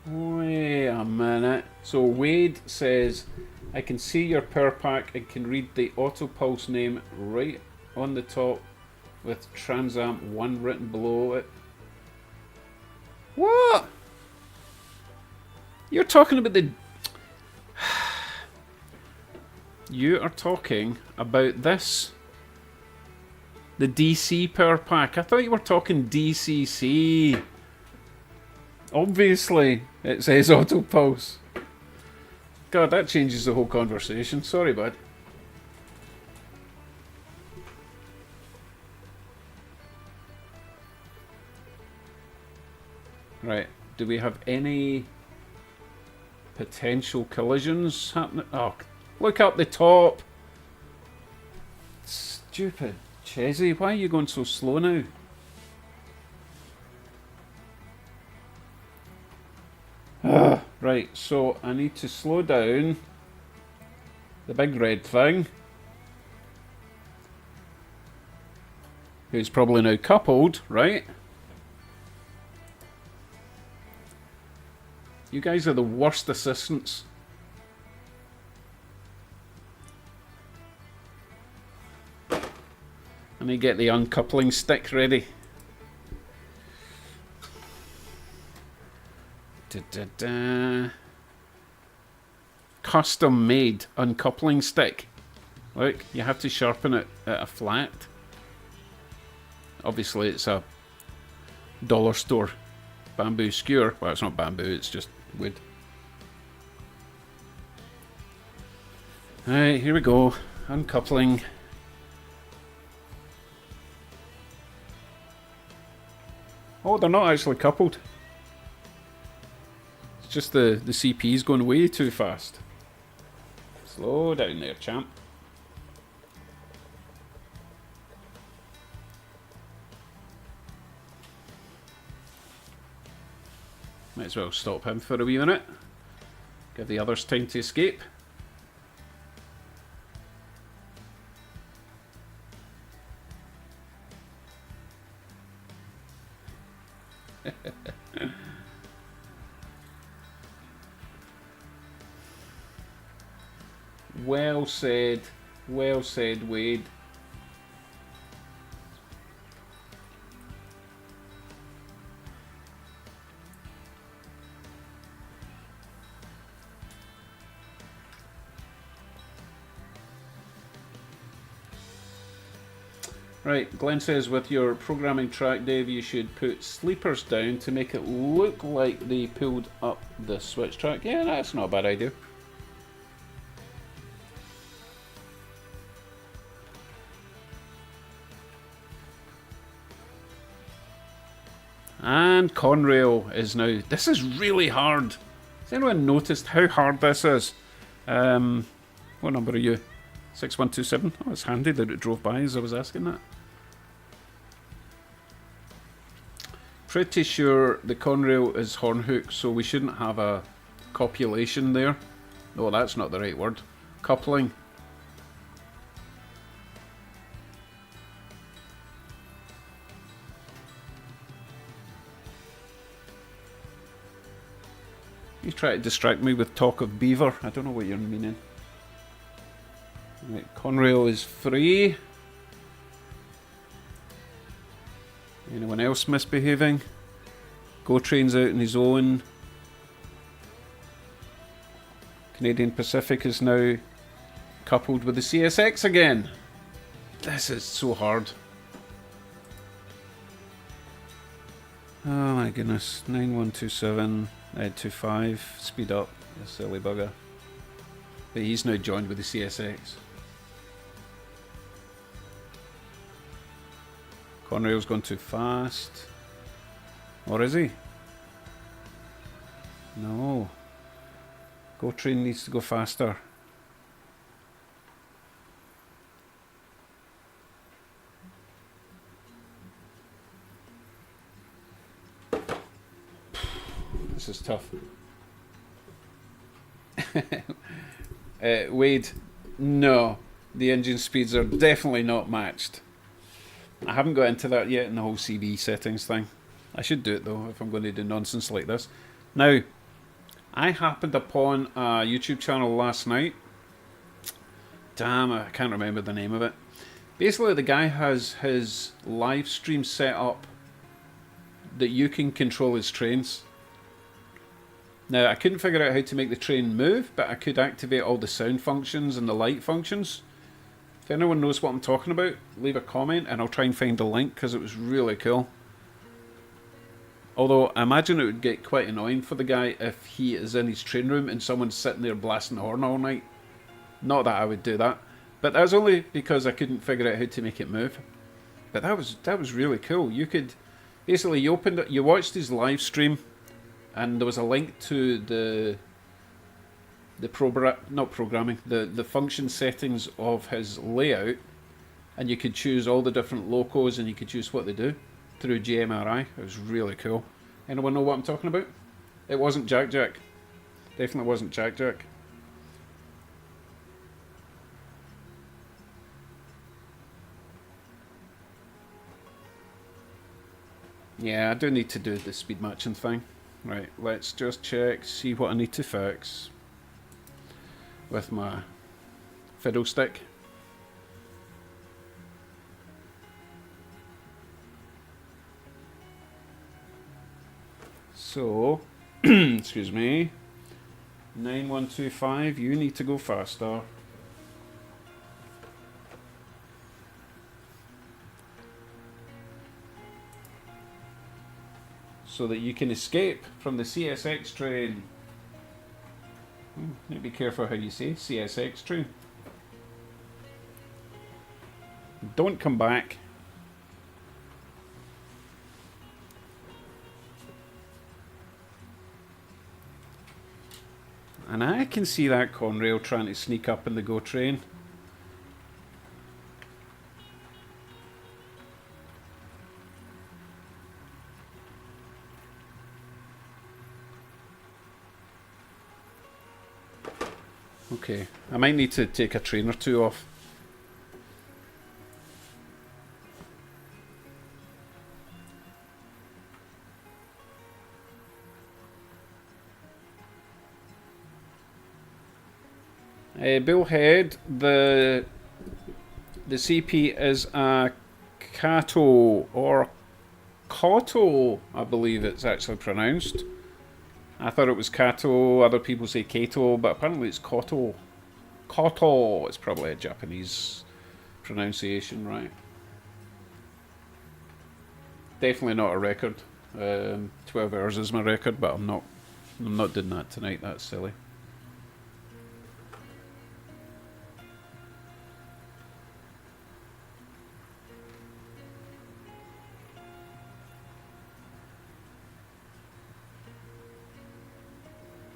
Wait a minute. So Wade says, I can see your power pack and can read the auto pulse name right on the top with Transamp 1 written below it. What? You're talking about the... You are talking about this. The DC power pack. I thought you were talking DCC. Obviously, it says auto pulse. God, that changes the whole conversation. Sorry, bud. Right, do we have any potential collisions happening? Oh, look up the top. Stupid Chesy, why are you going so slow now? Right, so I need to slow down the big red thing, who's probably now coupled, right? You guys are the worst assistants. Let me get the uncoupling stick ready. Custom made uncoupling stick. Look, you have to sharpen it at a flat. Obviously it's a dollar store bamboo skewer. Well, it's not bamboo, it's just wood. Alright, here we go. Uncoupling. Oh, they're not actually coupled. It's just the CP's going way too fast. Slow down there, champ. Might as well stop him for a wee minute. Give the others time to escape. Well said, Wade. Right, Glenn says with your programming track, Dave, you should put sleepers down to make it look like they pulled up the switch track. Yeah, that's not a bad idea. And Conrail is now... This is really hard. Has anyone noticed how hard this is? What number are you? 6127? Oh, it's handy that it drove by as I was asking that. Pretty sure the Conrail is hornhook, so we shouldn't have a copulation there. No, that's not the right word. Coupling. You try to distract me with talk of beaver. I don't know what you're meaning. Right, Conrail is free. Anyone else misbehaving? Go Train's out on his own. Canadian Pacific is now coupled with the CSX again. This is so hard. Oh my goodness. 9127, 925. Speed up, you silly bugger. But he's now joined with the CSX. Conrail's gone too fast. Or is he? No. Go Train needs to go faster. This is tough. Wade, no. The engine speeds are definitely not matched. I haven't got into that yet in the whole CB settings thing. I should do it though if I'm going to do nonsense like this. Now, I happened upon a YouTube channel last night. Damn, I can't remember the name of it. Basically, the guy has his live stream set up that you can control his trains. Now, I couldn't figure out how to make the train move, but I could activate all the sound functions and the light functions. If anyone knows what I'm talking about, leave a comment and I'll try and find the link because it was really cool. Although, I imagine it would get quite annoying for the guy if he is in his train room and someone's sitting there blasting the horn all night. Not that I would do that, but that was only because I couldn't figure out how to make it move. But that was really cool. You could, basically you opened it, you watched his live stream and there was a link to the function settings of his layout, and you could choose all the different locos and you could choose what they do through GMRI. It was really cool. Anyone know what I'm talking about? It wasn't Jack Jack. Definitely wasn't Jack Jack. Yeah, I do need to do the speed matching thing. Right, let's just check, see what I need to fix with my fiddlestick. So, excuse me, 9125, you need to go faster. So that you can escape from the CSX train. Need to be careful how you say CSX train. Don't come back. And I can see that Conrail trying to sneak up in the GO train. Okay, I might need to take a train or two off. Billhead, the CP is a Cato or Cotto, I believe it's actually pronounced. I thought it was Cato, other people say Kato, but apparently it's Cotto. Cotto, it's probably a Japanese pronunciation, right? Definitely not a record. 12 hours is my record, but I'm not doing that tonight, that's silly.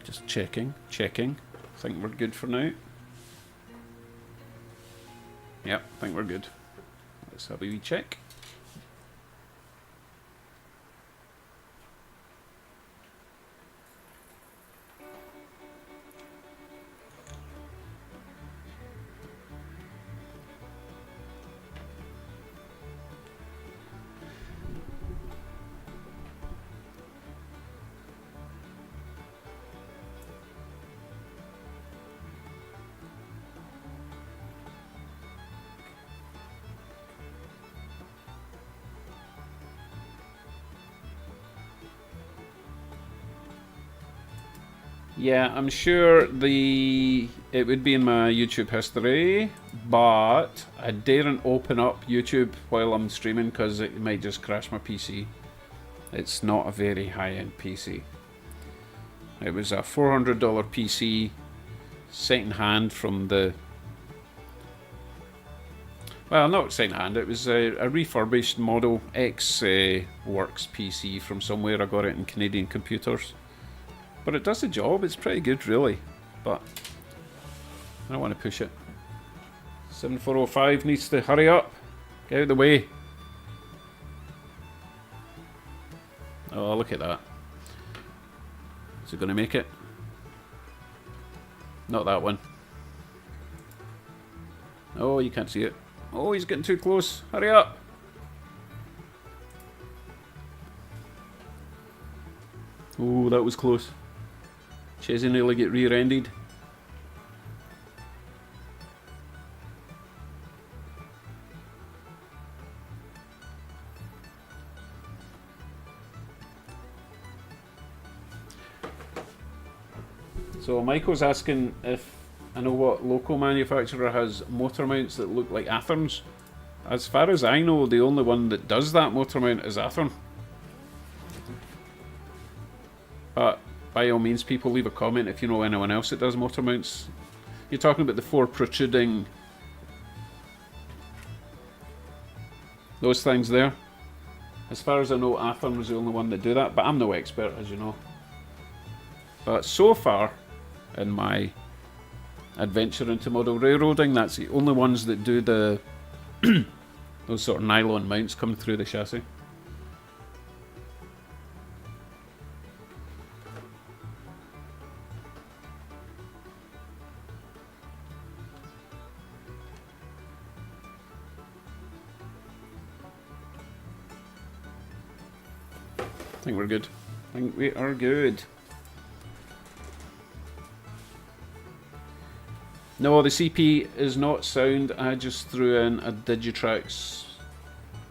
Just checking. I think we're good for now. Yep, I think we're good. Let's have a wee check. Yeah, I'm sure it would be in my YouTube history, but I daren't open up YouTube while I'm streaming because it might just crash my PC. It's not a very high-end PC. It was a $400 PC, second-hand from the... Well, not second-hand, it was a refurbished Model X Works PC from somewhere. I got it in Canadian Computers. But it does the job, it's pretty good really, but I don't want to push it. 7405 needs to hurry up, get out of the way. Oh, look at that. Is it going to make it? Not that one. Oh, you can't see it. Oh, he's getting too close, hurry up. Oh, that was close. Chesney nearly get rear-ended. So Michael's asking if I know what local manufacturer has motor mounts that look like Atherms. As far as I know, the only one that does that motor mount is Atherm. But by all means, people leave a comment if you know anyone else that does motor mounts. You're talking about the four protruding... those things there. As far as I know, Atherm is the only one that do that, but I'm no expert, as you know. But so far, in my adventure into model railroading, that's the only ones that do the those sort of nylon mounts coming through the chassis. I think we're good. I think we are good. No, the CP is not sound. I just threw in a Digitrax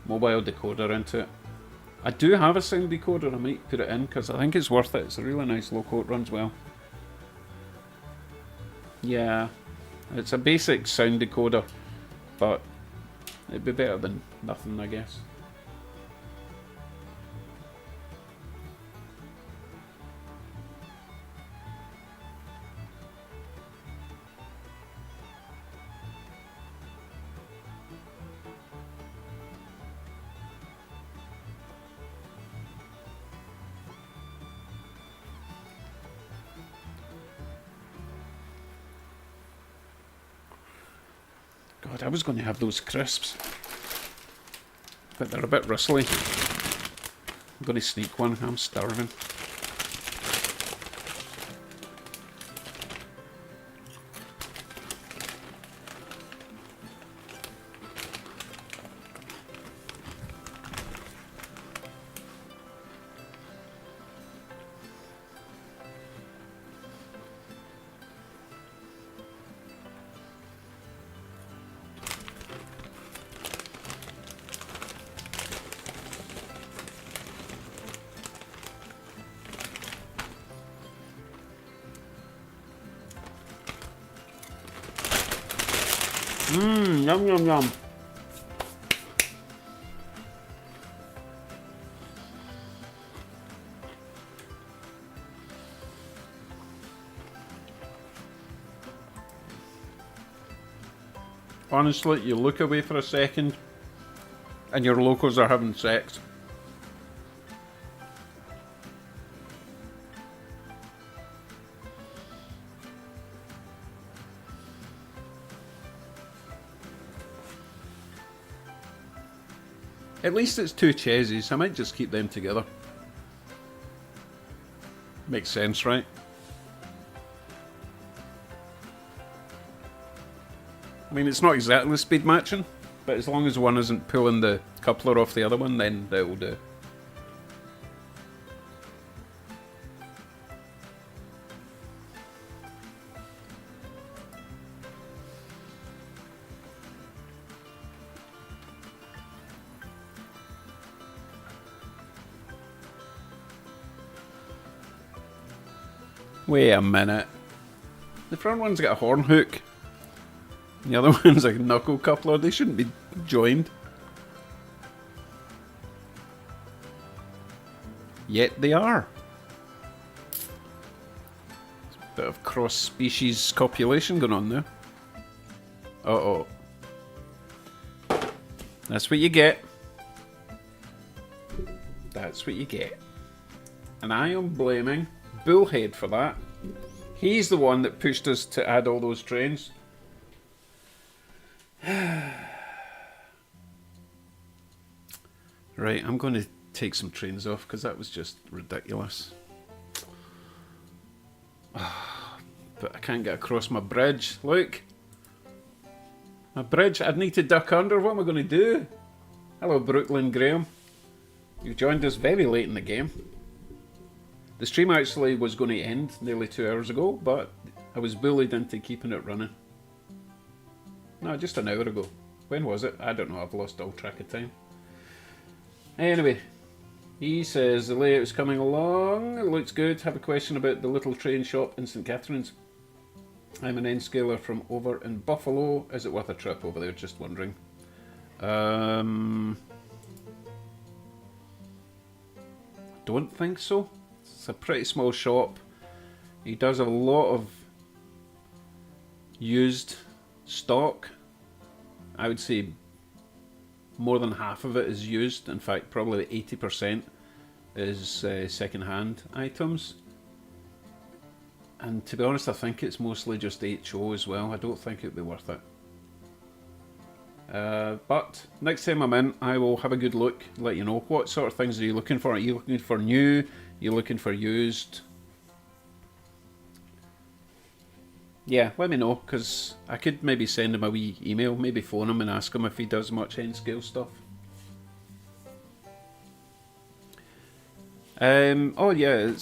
mobile decoder into it. I do have a sound decoder. I might put it in because I think it's worth it. It's a really nice loco. It runs well. Yeah, it's a basic sound decoder, but it'd be better than nothing, I guess. God, I was going to have those crisps, but they're a bit rustly. I'm going to sneak one. I'm starving. Yum yum yum. Honestly, you look away for a second and your locals are having sex. At least it's two cheses. I might just keep them together. Makes sense, right? I mean, it's not exactly speed matching, but as long as one isn't pulling the coupler off the other one, then that will do. Wait a minute. The front one's got a horn hook. And the other one's a knuckle coupler. They shouldn't be joined. Yet they are. Bit of cross-species copulation going on there. Uh-oh. That's what you get. That's what you get. And I am blaming Bullhead for that. He's the one that pushed us to add all those trains. Right, I'm going to take some trains off because that was just ridiculous. But I can't get across my bridge. Look. My bridge. I'd need to duck under. What am I going to do? Hello, Brooklyn Graham. You've joined us very late in the game. The stream actually was going to end nearly 2 hours ago, but I was bullied into keeping it running. No, just an hour ago. When was it? I don't know. I've lost all track of time. Anyway, he says the layout's coming along. It looks good. Have a question about the little train shop in St. Catharines. I'm an N-scaler from over in Buffalo. Is it worth a trip over there? Just wondering. Don't think so. It's a pretty small shop. He does a lot of used stock. I would say more than half of it is used. In fact, probably 80% is second-hand items. And to be honest, I think it's mostly just HO as well. I don't think it'd be worth it. But next time I'm in, I will have a good look, let you know. What sort of things are you looking for? Are you looking for new? Are you looking for used? Yeah, let me know, because I could maybe send him a wee email, maybe phone him and ask him if he does much N-scale stuff. Oh yeah,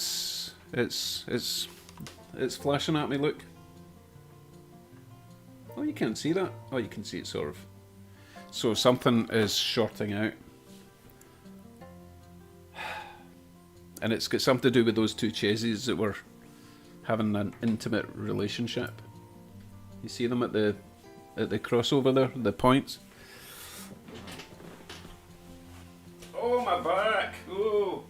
it's flashing at me. Look. Oh, you can't see that. Oh, you can see it sort of. So something is shorting out, and it's got something to do with those two chases that were having an intimate relationship. You see them at the crossover there, the points. Oh, my back! Oh.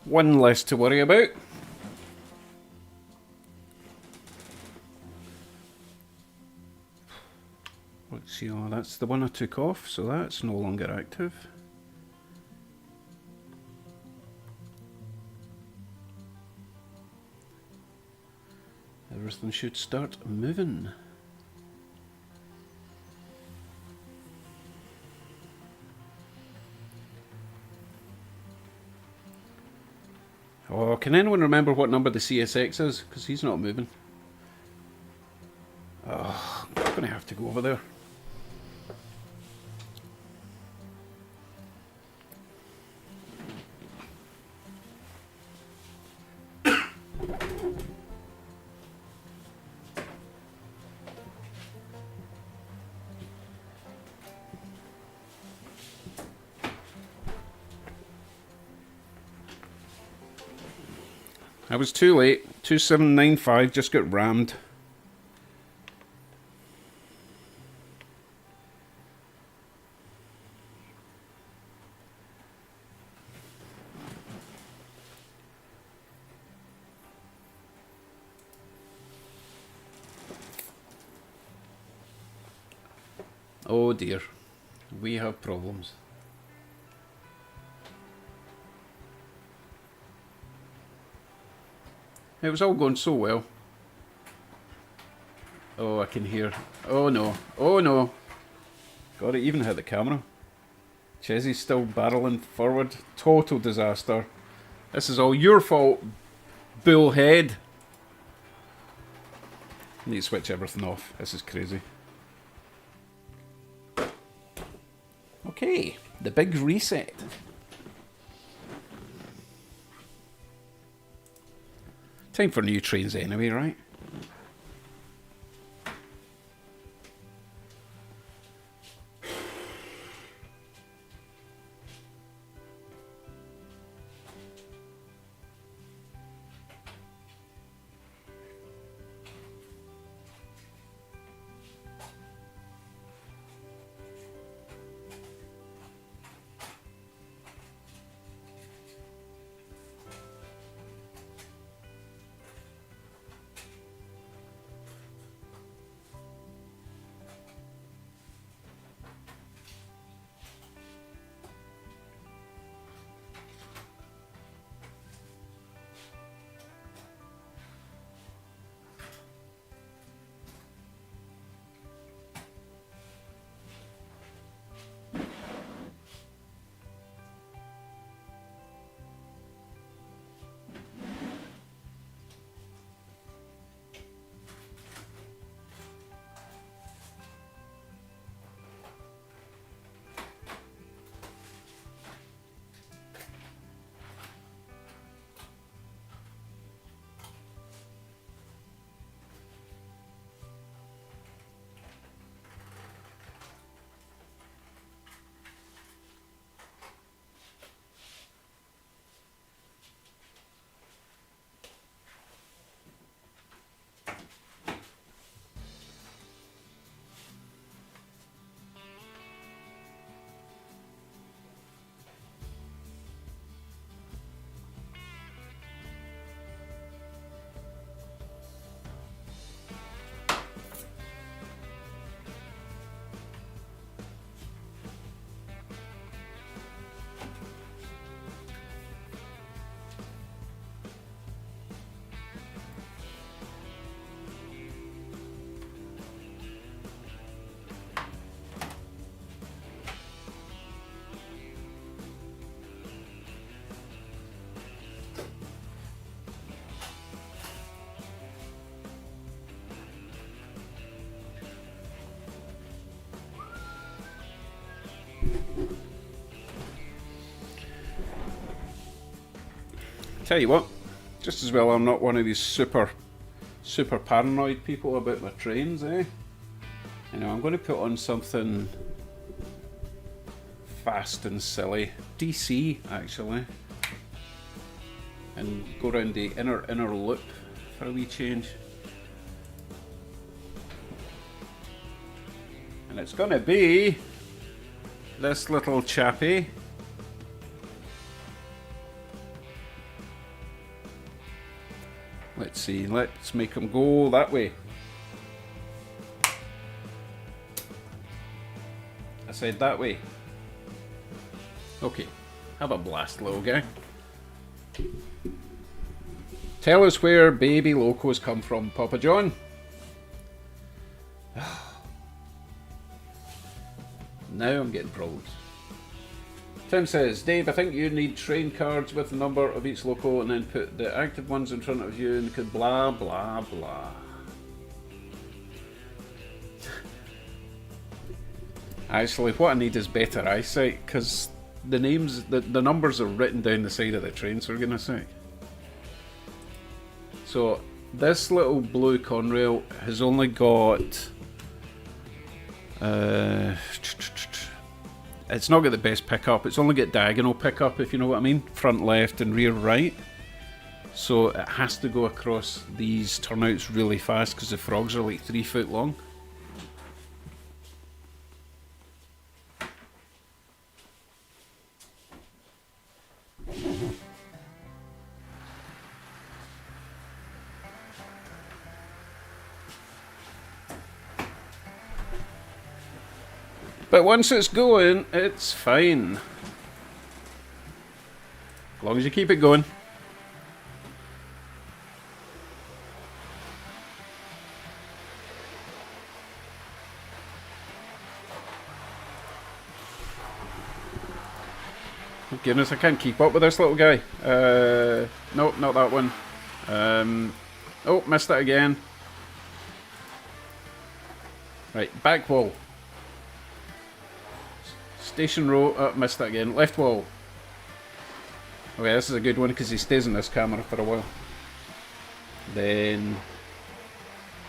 One less to worry about. Let's see, oh, that's the one I took off, so that's no longer active. Everything should start moving. Oh, can anyone remember what number the CSX is? Because he's not moving. Oh, I'm going to have to go over there. I was too late. 2795 just got rammed. Oh dear. We have problems. It was all going so well. Oh, I can hear. Oh no. Oh no. God, it even hit the camera. Chesy's still barreling forward. Total disaster. This is all your fault, bullhead. Need to switch everything off. This is crazy. Okay, the big reset. Time for new trains anyway, right? Tell you what, just as well I'm not one of these super paranoid people about my trains, eh? You know, I'm going to put on something fast and silly. DC, actually. And go around the inner loop for a wee change. And it's going to be this little chappy. Let's see, let's make him go that way. I said that way. Okay, have a blast, little guy. Tell us where baby locos come from, Papa John. Now I'm getting problems. Tim says, Dave, I think you need train cards with the number of each loco and then put the active ones in front of you and could blah blah blah. Actually, what I need is better eyesight, because the names, the numbers are written down the side of the trains, for goodness sake. So this little blue Conrail has only got it's not got the best pickup. It's only got diagonal pickup, if you know what I mean, front left and rear right. So it has to go across these turnouts really fast because the frogs are like 3 foot long. But once it's going, it's fine. As long as you keep it going. Oh goodness, I can't keep up with this little guy. Nope, not that one. Oh, missed it again. Right, back wall. Station row, oh, missed that again. Left wall. Okay, this is a good one because he stays in this camera for a while. Then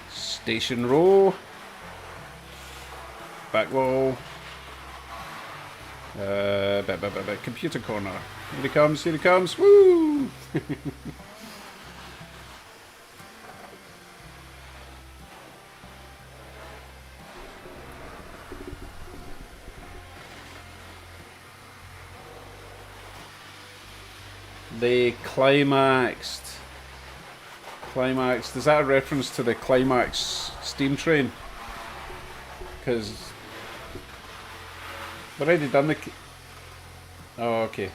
station row. Back wall. Computer corner. Here he comes, here he comes. Woo! They climaxed. Climaxed. Is that a reference to the Climax steam train? Because we've already done the. Oh, okay.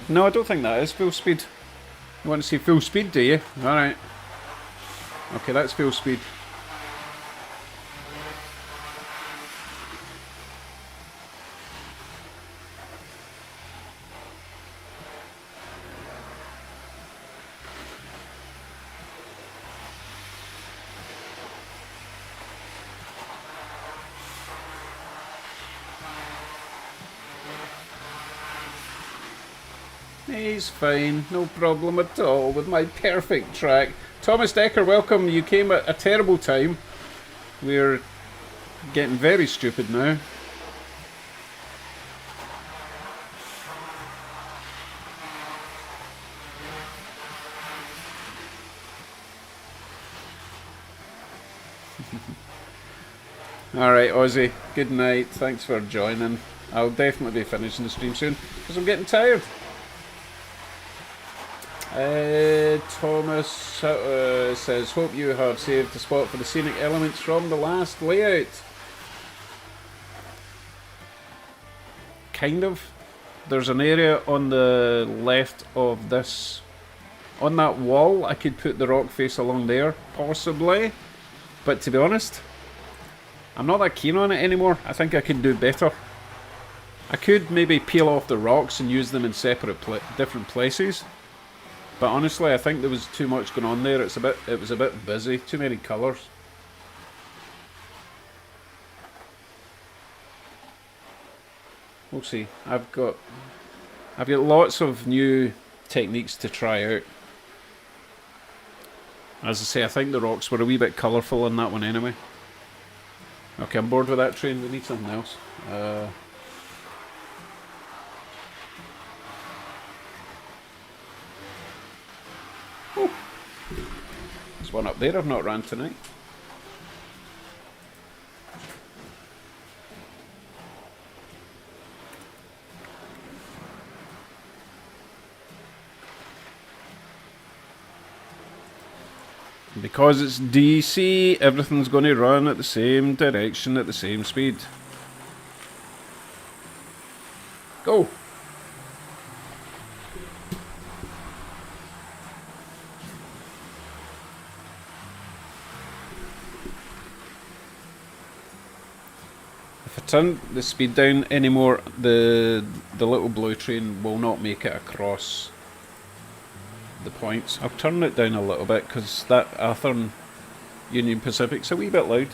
No, I don't think that is full speed. You want to see full speed, do you? Alright. Okay, that's full speed. He's fine, no problem at all with my perfect track. Thomas Decker, welcome. You came at a terrible time. We're getting very stupid now. Alright, Ozzy, good night. Thanks for joining. I'll definitely be finishing the stream soon because I'm getting tired. Thomas says, hope you have saved the spot for the scenic elements from the last layout. Kind of. There's an area on the left of this. On that wall, I could put the rock face along there, possibly. But to be honest, I'm not that keen on it anymore. I think I can do better. I could maybe peel off the rocks and use them in separate different places. But honestly, I think there was too much going on there. It was a bit busy. Too many colours. We'll see. I've got lots of new techniques to try out. As I say, I think the rocks were a wee bit colourful on that one anyway. Okay, I'm bored with that train. We need something else. Oh, there's one up there I've not ran tonight. Because it's DC, everything's going to run at the same direction, at the same speed. Go! If I turn the speed down anymore, the little blue train will not make it across the points. I'll turn it down a little bit because that Athern Union Pacific's a wee bit loud.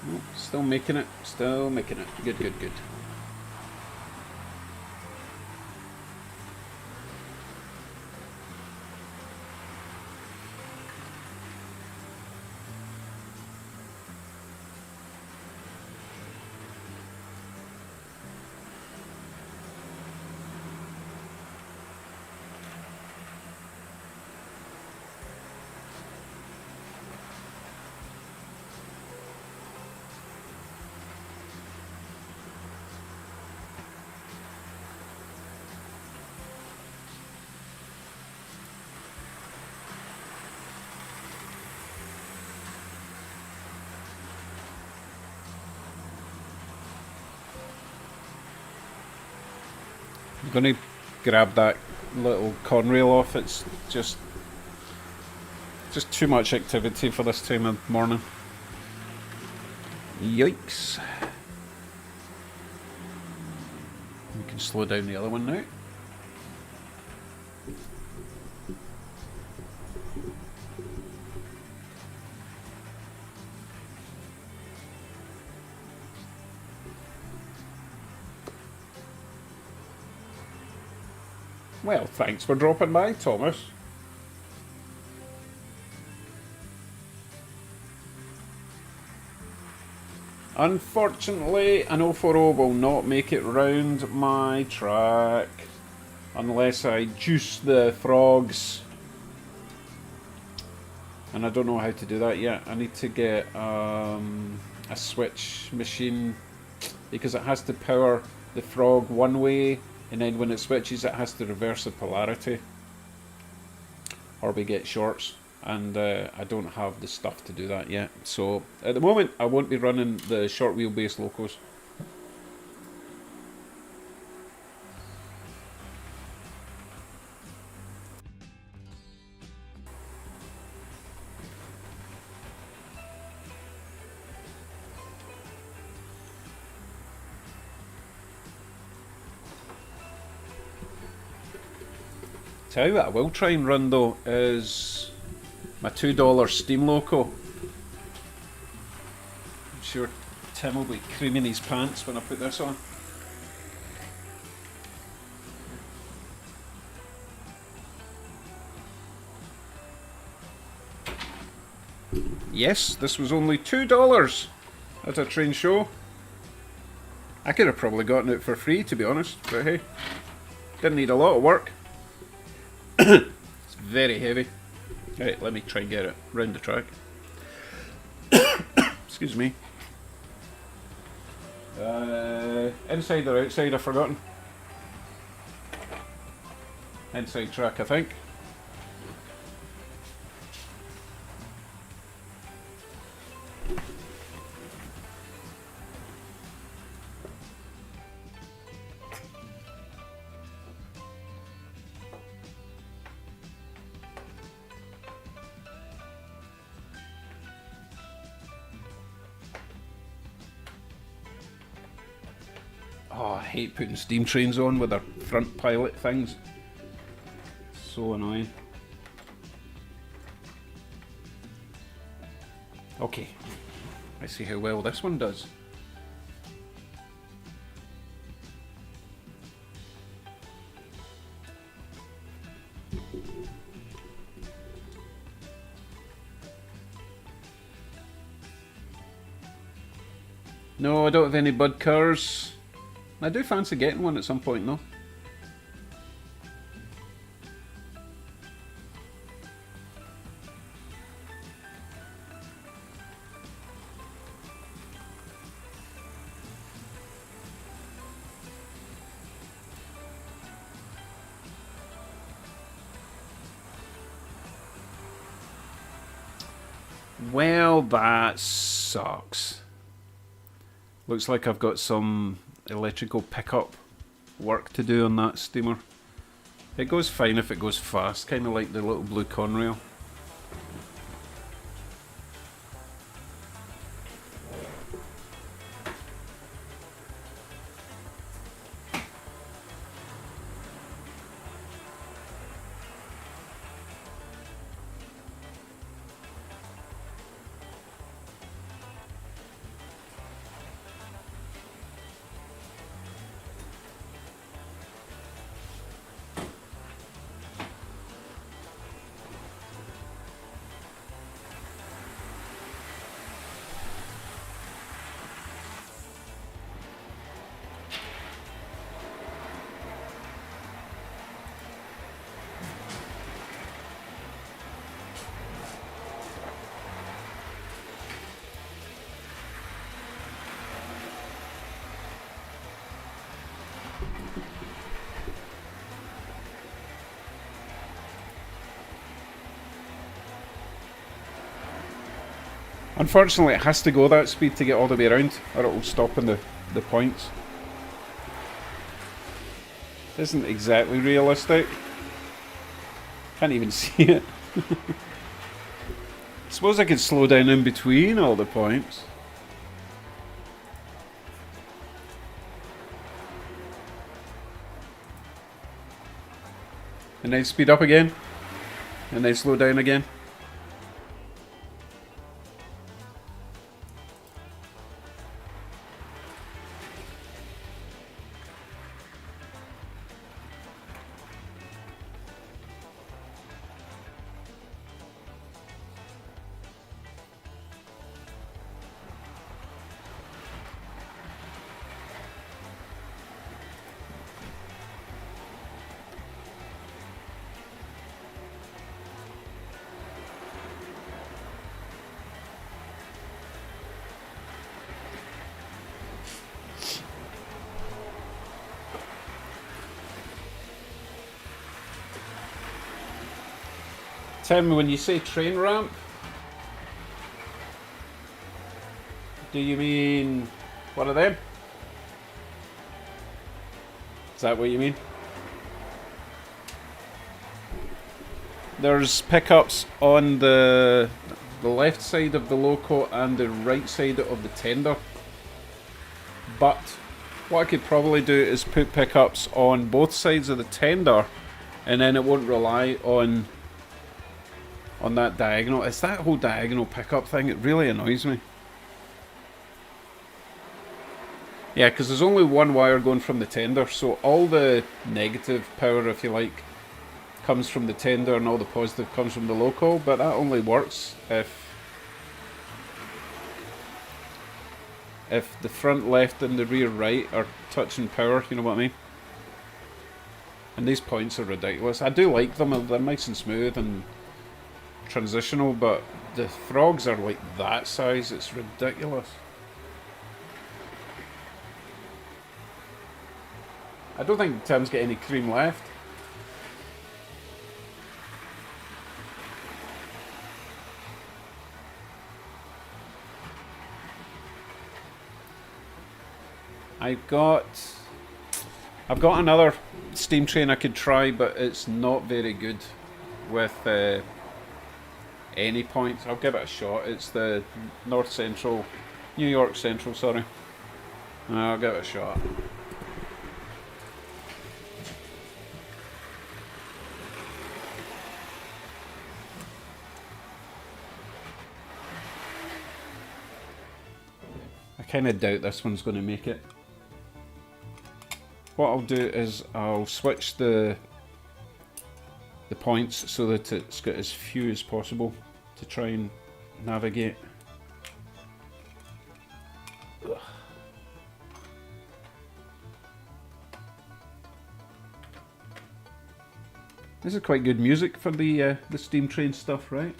Oh, still making it, still making it. Good, good, good. I'm going to grab that little conrail off. It's just too much activity for this time of morning. Yikes. We can slow down the other one now. Well, thanks for dropping by, Thomas. Unfortunately, an 040 will not make it round my track unless I juice the frogs. And I don't know how to do that yet. I need to get a switch machine because it has to power the frog one way, and then when it switches it has to reverse the polarity or we get shorts, and I don't have the stuff to do that yet. So at the moment I won't be running the short wheelbase locos. Tell you what I will try and run though is my $2 Steam Loco. I'm sure Tim will be creaming his pants when I put this on. Yes, this was only $2 at a train show. I could have probably gotten it for free, to be honest, but hey, didn't need a lot of work. It's very heavy. Right, let me try and get it round the track. Excuse me. Inside or outside, I've forgotten. Inside track, I think. Oh, I hate putting steam trains on with their front pilot things. So annoying. Okay, let's see how well this one does. No, I don't have any bud cars. I do fancy getting one at some point though. Well, that sucks. Looks like I've got some electrical pickup work to do on that steamer. It goes fine if it goes fast, kind of like the little blue Conrail. Unfortunately, it has to go that speed to get all the way around, or it will stop in the points. Isn't exactly realistic. Can't even see it. Suppose I could slow down in between all the points. And then speed up again. And then slow down again. Tim, when you say train ramp, do you mean one of them? Is that what you mean? There's pickups on the left side of the loco and the right side of the tender. But what I could probably do is put pickups on both sides of the tender, and then it won't rely on that diagonal. It's that whole diagonal pickup thing, it really annoys me. Yeah, because there's only one wire going from the tender, so all the negative power, if you like, comes from the tender and all the positive comes from the loco, but that only works if the front left and the rear right are touching power, you know what I mean? And these points are ridiculous. I do like them, they're nice and smooth and transitional, but the frogs are like that size, it's ridiculous. I don't think Tim's got any cream left. I've got another steam train I could try, but it's not very good with any points. I'll give it a shot. It's the New York Central, sorry. I'll give it a shot. kind of doubt this one's going to make it. What I'll do is I'll switch the points so that it's got as few as possible to try and navigate. Ugh. This is quite good music for the steam train stuff, right?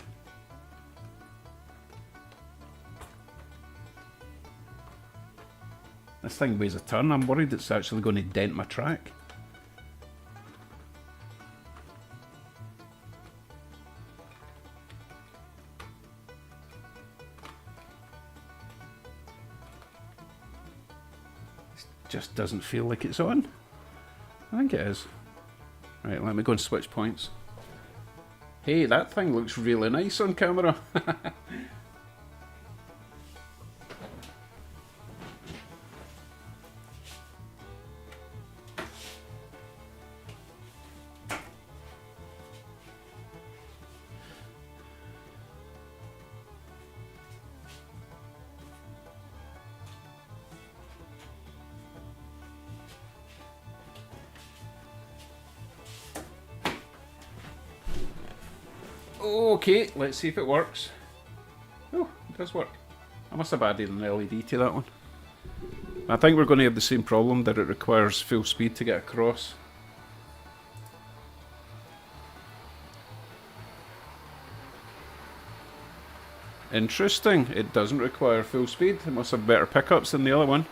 This thing weighs a ton. I'm worried it's actually going to dent my track. It just doesn't feel like it's on. I think it is. Right, let me go and switch points. Hey, that thing looks really nice on camera. Okay, let's see if it works. Oh, it does work. I must have added an LED to that one. I think we're going to have the same problem, that it requires full speed to get across. Interesting, it doesn't require full speed. It must have better pickups than the other one.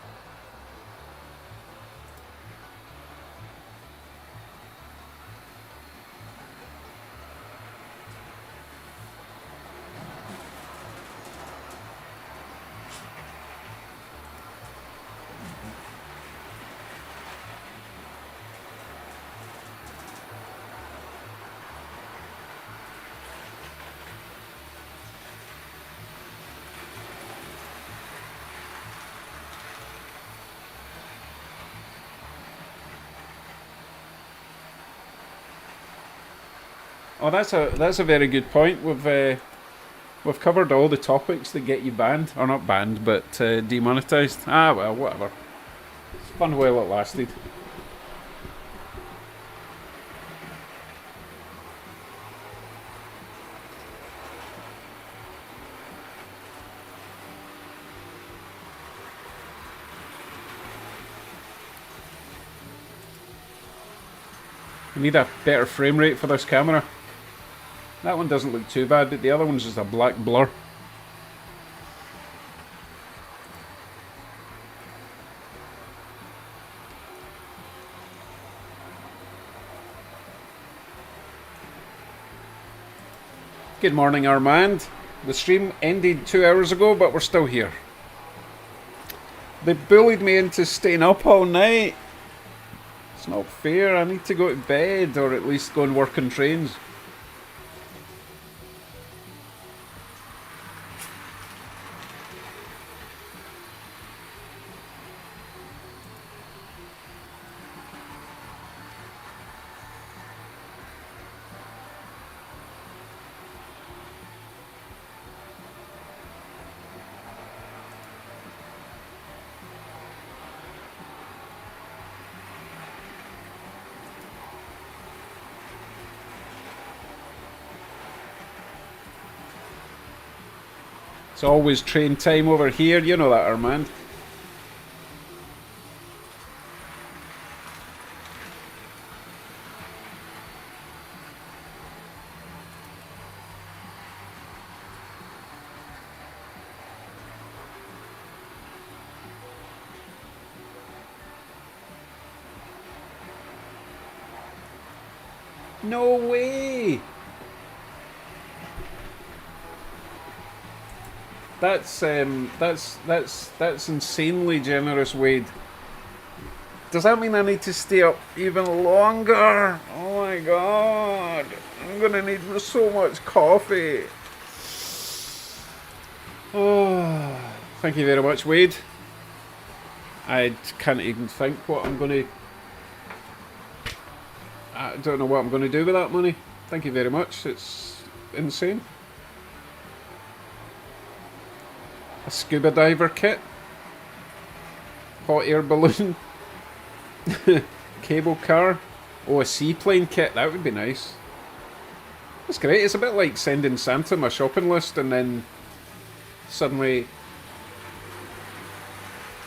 Oh, that's a very good point. We've covered all the topics that get you banned, or not banned, but demonetized. Ah, well, whatever. It's fun while it lasted. We need a better frame rate for this camera. That one doesn't look too bad, but the other one's just a black blur. Good morning, Armand. The stream ended 2 hours ago, but we're still here. They bullied me into staying up all night. It's not fair. I need to go to bed, or at least go and work on trains. It's always train time over here, you know that, Armand. No way! That's insanely generous, Wade. Does that mean I need to stay up even longer? Oh my god. I'm gonna need so much coffee. Oh, thank you very much, Wade. I can't even think what I'm gonna... I don't know what I'm gonna do with that money. Thank you very much. It's insane. A scuba diver kit. hot air balloon, cable car, oh, a seaplane kit, that would be nice. That's great. It's a bit like sending Santa my shopping list and then suddenly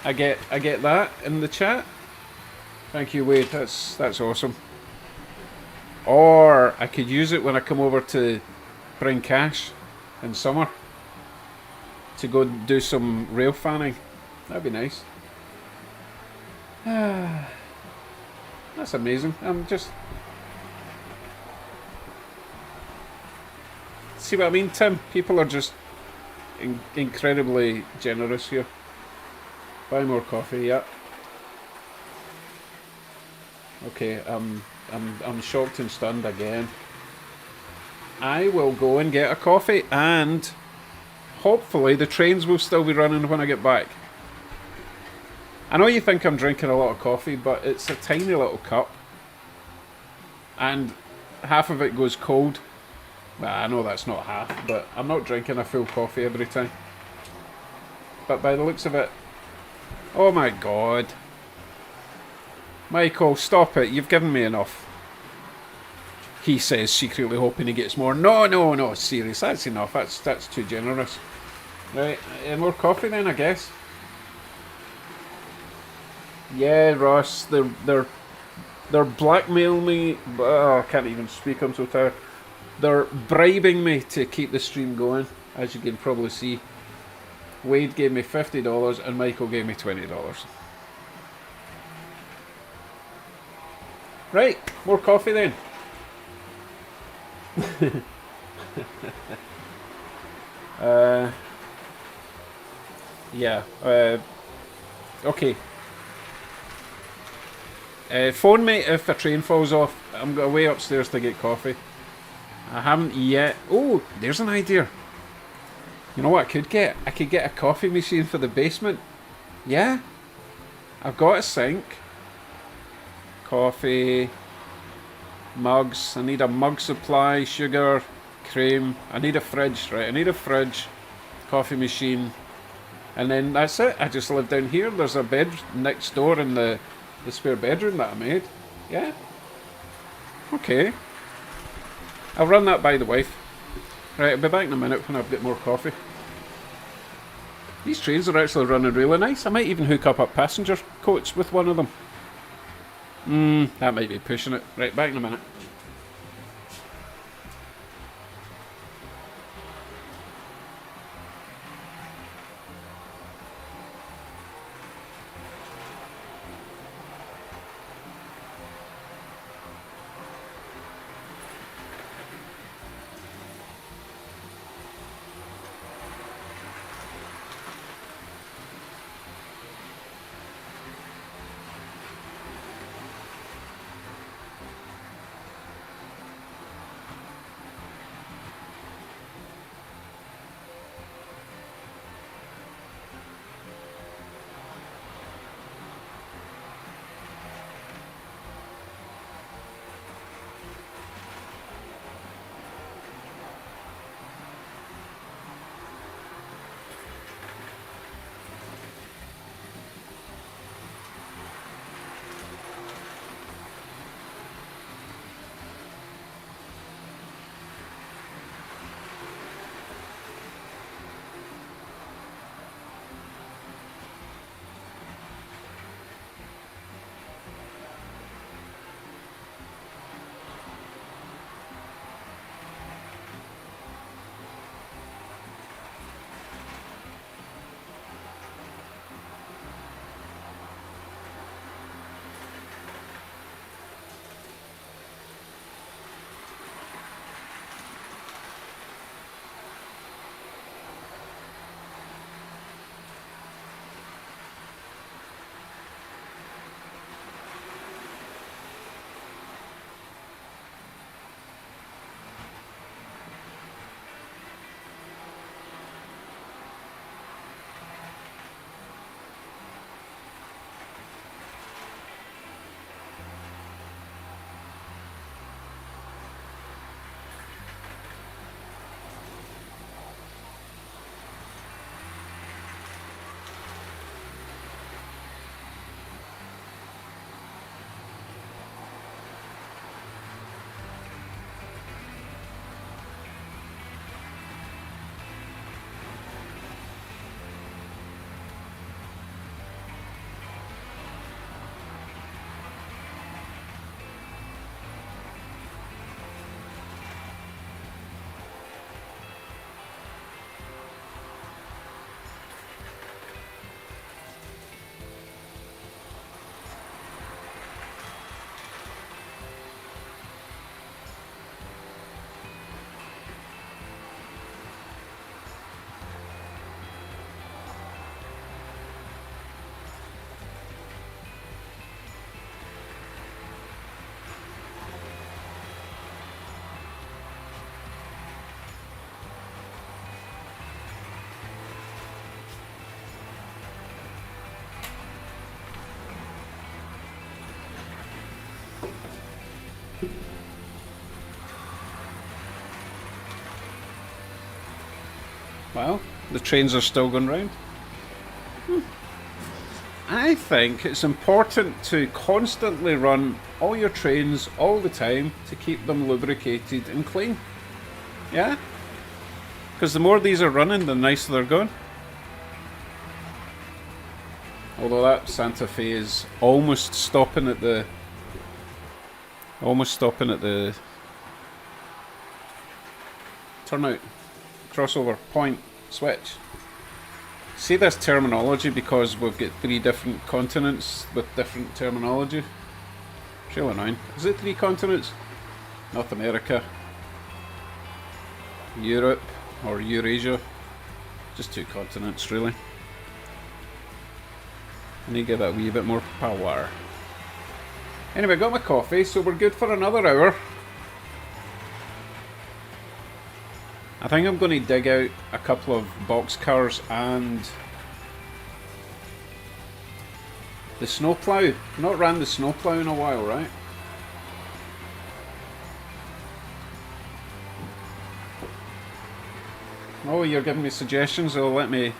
I get that in the chat. Thank you, Wade. That's awesome. Or I could use it when I come over to bring cash in summer to go do some rail fanning. That'd be nice. That's amazing. I'm just... See what I mean, Tim? People are just incredibly generous here. Buy more coffee, yeah. Okay, I'm shocked and stunned again. I will go and get a coffee, and hopefully the trains will still be running when I get back. I know you think I'm drinking a lot of coffee, but it's a tiny little cup, and half of it goes cold. Well, I know that's not half, but I'm not drinking a full coffee every time. But by the looks of it... Oh my god. Michael, stop it. You've given me enough. He says, secretly hoping he gets more. No, serious. That's enough. That's too generous. Right, more coffee then, I guess. Yeah, Ross, they're blackmailing me. Oh, I can't even speak. I'm so tired. They're bribing me to keep the stream going, as you can probably see. Wade gave me $50 and Michael gave me $20. Right, more coffee then. Yeah. Okay. Phone me if a train falls off. I'm going way upstairs to get coffee. I haven't yet. Oh, there's an idea. You know what I could get? I could get a coffee machine for the basement. Yeah. I've got a sink. Coffee. Mugs. I need a mug supply. Sugar. Cream. I need a fridge. Right, I need a fridge. Coffee machine. And then that's it. I just live down here. There's a bed next door in the spare bedroom that I made. Yeah. Okay. I'll run that by the wife. Right, I'll be back in a minute when I've got more coffee. These trains are actually running really nice. I might even hook up a passenger coach with one of them. That might be pushing it. Right, back in a minute. Well, the trains are still going round. I think it's important to constantly run all your trains all the time to keep them lubricated and clean. Yeah? Because the more these are running, the nicer they're going. Although that Santa Fe is almost stopping at the turnout, crossover, point, switch. See this terminology because we've got 3 different continents with different terminology. It's really annoying. Is it 3 continents? North America, Europe, or Eurasia. Just 2 continents, really. I need to give it a wee bit more power. Anyway, got my coffee, so we're good for another hour. I think I'm going to dig out a couple of boxcars and the snowplow. Not ran the snowplow in a while, right? Oh, you're giving me suggestions, so let me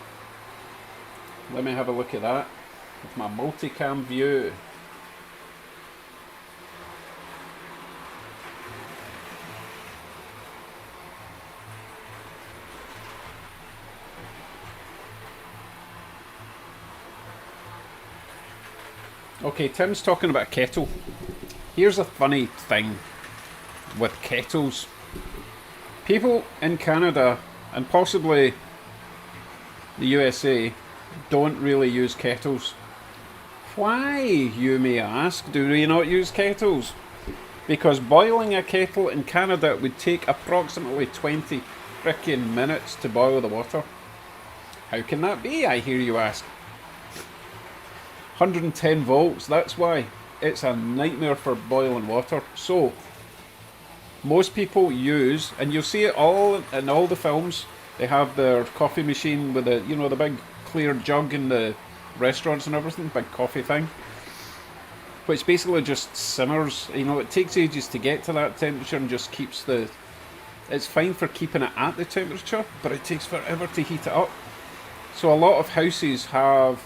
have a look at that with my multicam view. Okay, Tim's talking about a kettle. Here's a funny thing with kettles. People in Canada and possibly the USA don't really use kettles. Why, you may ask, do we not use kettles? Because boiling a kettle in Canada would take approximately 20 frickin' minutes to boil the water. How can that be, I hear you ask? 110 volts, that's why. It's a nightmare for boiling water. So, most people use, and you'll see it all in all the films, they have their coffee machine with the, you know, the big clear jug in the restaurants and everything, big coffee thing, which basically just simmers. You know, it takes ages to get to that temperature and just keeps the, it's fine for keeping it at the temperature, but it takes forever to heat it up. So a lot of houses have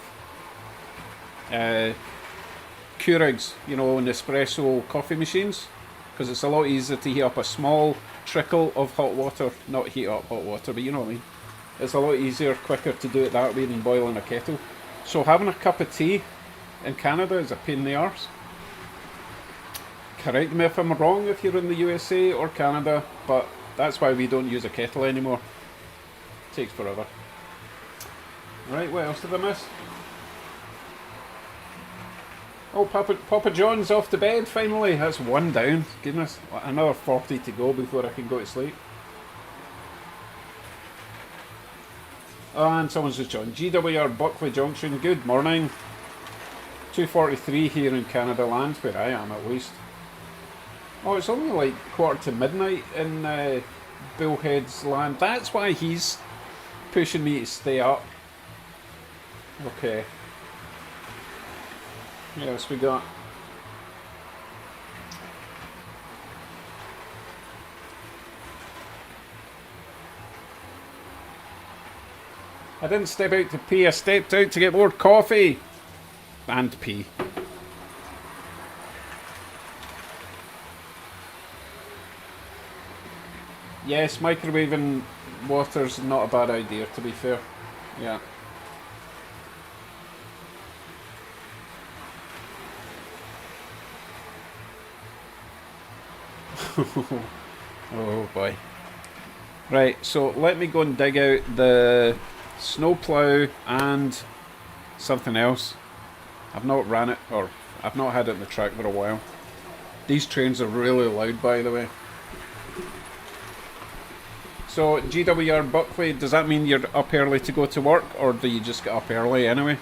Keurigs, you know, Nespresso coffee machines, because it's a lot easier to heat up a small trickle of hot water, not heat up hot water, but you know what I mean. It's a lot easier, quicker to do it that way than boiling a kettle. So having a cup of tea in Canada is a pain in the arse. Correct me if I'm wrong if you're in the USA or Canada, but that's why we don't use a kettle anymore. It takes forever. Right, what else did I miss? Oh, Papa John's off to bed finally. That's 1 down. Goodness, another 40 to go before I can go to sleep. Oh, and someone's just joined. GWR Buckley Junction, good morning. 2:43 here in Canada land, where I am at least. Oh, it's only like 1:45 in Bullhead's land. That's why he's pushing me to stay up. Okay. What else we got? I didn't step out to pee, I stepped out to get more coffee. And pee. Yes, microwaving water's not a bad idea, to be fair. Yeah. Oh boy. Right, so let me go and dig out the snowplow and something else. I've not ran it, or I've not had it in the track for a while. These trains are really loud, by the way. So, GWR Buckley, does that mean you're up early to go to work, or do you just get up early anyway?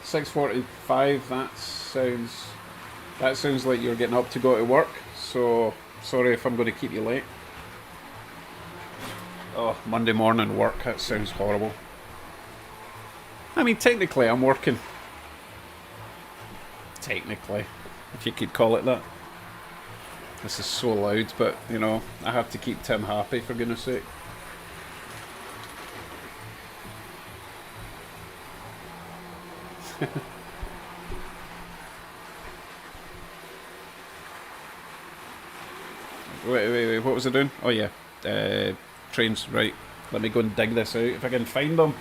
6:45, that sounds like you're getting up to go to work, so sorry if I'm going to keep you late. Oh, Monday morning work, that sounds horrible. I mean, technically I'm working. Technically, if you could call it that. This is so loud, but, you know, I have to keep Tim happy, for goodness sake. Wait, what was I doing? Oh yeah, trains, right. Let me go and dig this out, if I can find them.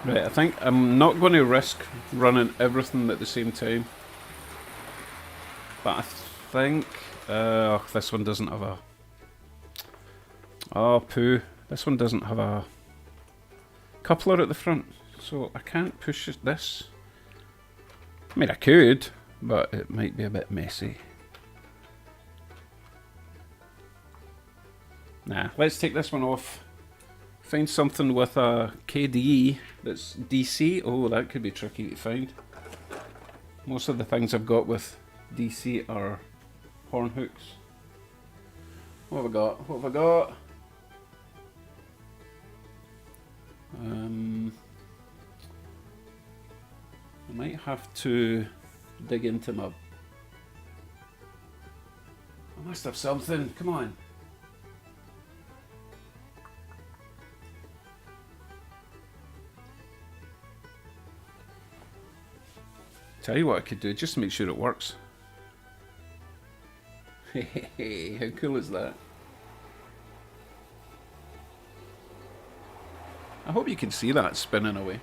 Right, I think I'm not going to risk running everything at the same time. But I think... this one doesn't have a... Oh, poo. This one doesn't have a coupler at the front. So I can't push this. I mean, I could, but it might be a bit messy. Nah, let's take this one off. Find something with a KDE that's DC. Oh, that could be tricky to find. Most of the things I've got with DC are horn hooks. What have I got? What have I got? I might have to dig into my... I must have something. Come on. Tell you what I could do, just to make sure it works. Hey, how cool is that? I hope you can see that spinning away.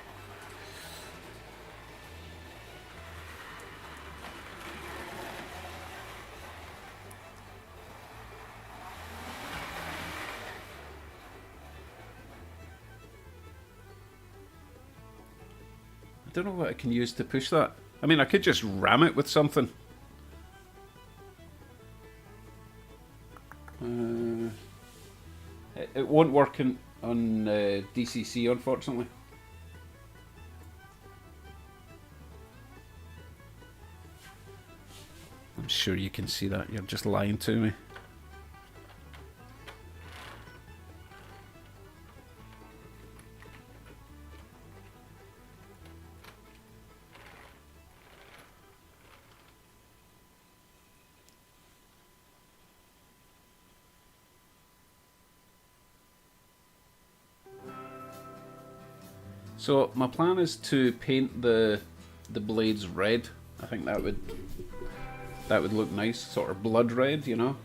I don't know what I can use to push that. I mean, I could just ram it with something. It won't work on DCC, unfortunately. I'm sure you can see that. You're just lying to me. So my plan is to paint the blades red. I think that would look nice, sort of blood red, you know.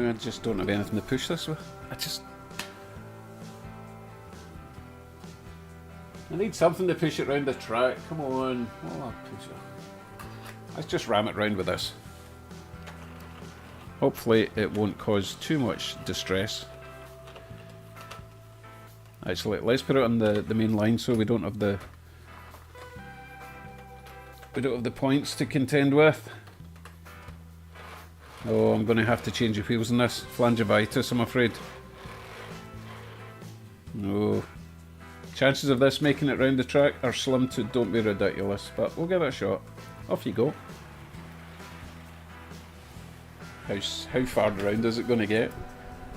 I just don't have anything to push this with. I need something to push it around the track. Come on. Oh, I'll push it. Let's just ram it round with this. Hopefully it won't cause too much distress. Actually, let's put it on the main line so we don't have the points to contend with. Oh, I'm going to have to change the wheels on this. Flangivitis, I'm afraid. No. Chances of this making it round the track are slim to don't be ridiculous, but we'll give it a shot. Off you go. How far around is it going to get?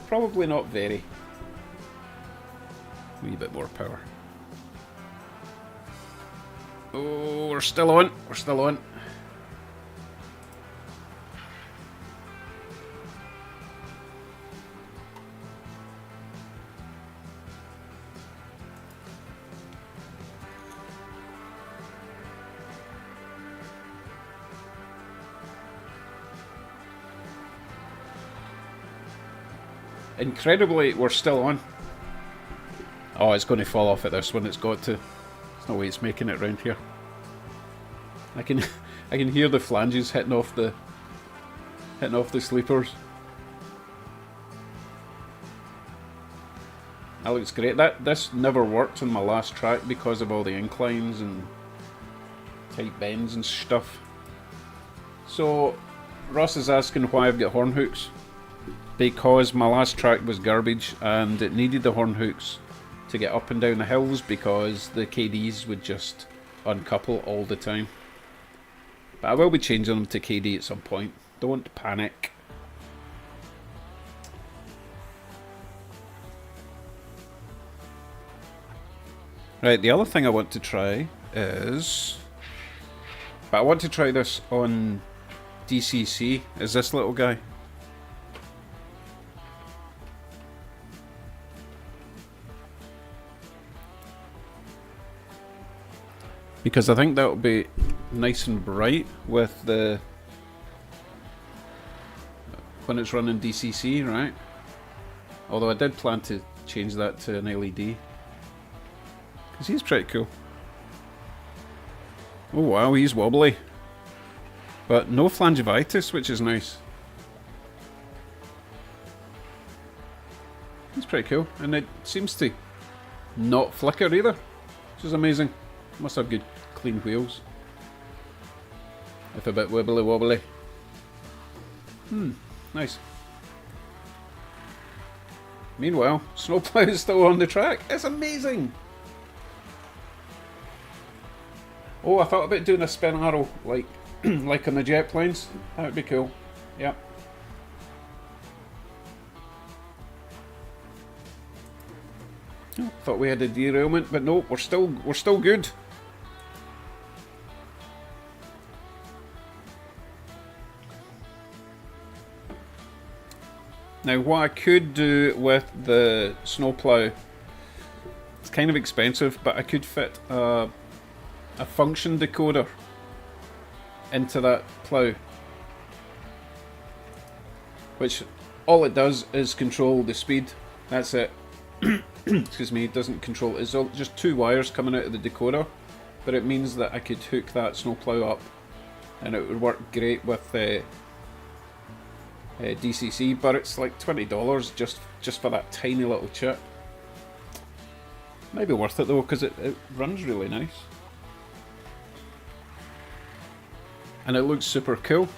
Probably not very. A wee bit more power. Oh, we're still on. We're still on. incredibly, we're still on. Oh, it's going to fall off at this one. It's got to. There's no way it's making it round here. I can hear the flanges hitting off the sleepers. That looks great. This never worked on my last track because of all the inclines and tight bends and stuff. So Ross is asking why I've got horn hooks. Because my last track was garbage and it needed the horn hooks to get up and down the hills because the KDs would just uncouple all the time. But I will be changing them to KD at some point. Don't panic. Right, the other thing I want to try is... But I want to try this on DCC, is this little guy. Because I think that'll be nice and bright with the... when it's running DCC, right? Although I did plan to change that to an LED. Because he's pretty cool. Oh wow, he's wobbly. But no flangivitis, which is nice. He's pretty cool. And it seems to not flicker either, which is amazing. Must have good clean wheels. If a bit wibbly wobbly. Nice. Meanwhile, snowplow is still on the track. It's amazing! Oh, I thought about doing a spin arrow, like like on the jet planes. That would be cool. Yep. Oh, thought we had a derailment, but no, we're still good. Now, what I could do with the snowplow, it's kind of expensive, but I could fit a function decoder into that plough, which all it does is control the speed. That's it. Excuse me, it doesn't control, it's all, just two wires coming out of the decoder, but it means that I could hook that snowplow up and it would work great with DCC, but it's like $20 just for that tiny little chip. Maybe worth it though, because it runs really nice. And it looks super cool.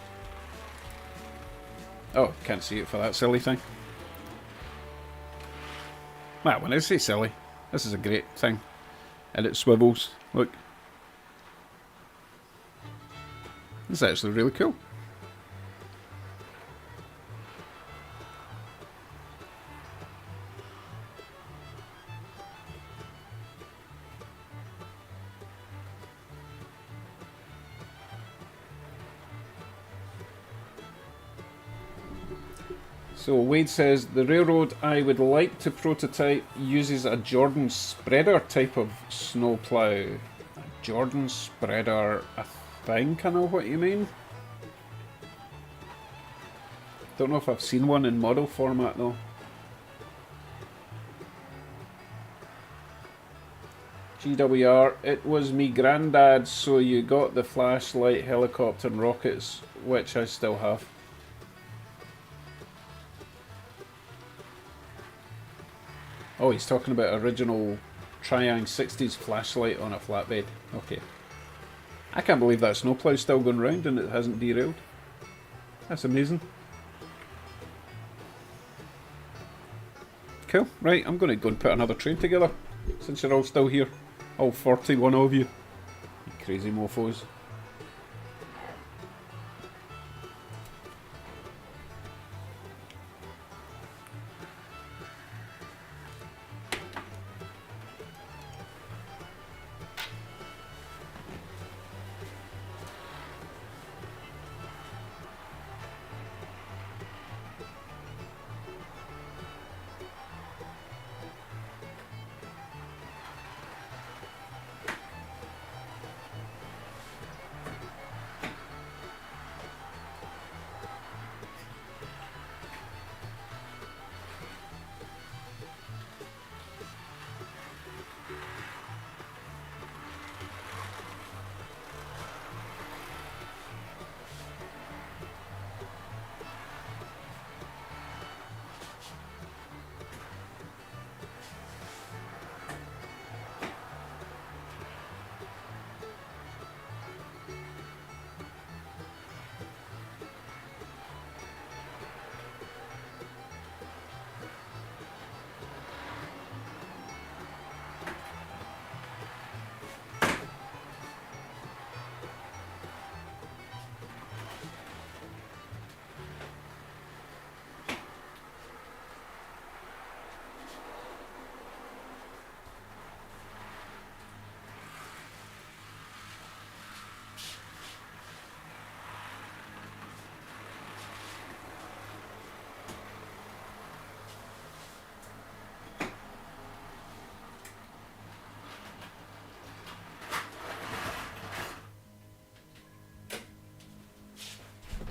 Oh, can't see it for that silly thing. Well, when I say silly, this is a great thing. And it swivels. Look. It's actually really cool. So Wade says, the railroad I would like to prototype uses a Jordan spreader type of snowplow. A Jordan spreader, I think I know what you mean. Don't know if I've seen one in model format though. GWR, it was me granddad, so you got the flashlight, helicopter and rockets, which I still have. Oh, he's talking about original Triang 60s flashlight on a flatbed. Okay. I can't believe that snowplow's still going round and it hasn't derailed. That's amazing. Cool. Right, I'm going to go and put another train together, since you're all still here. All 41 of you. You crazy mofos.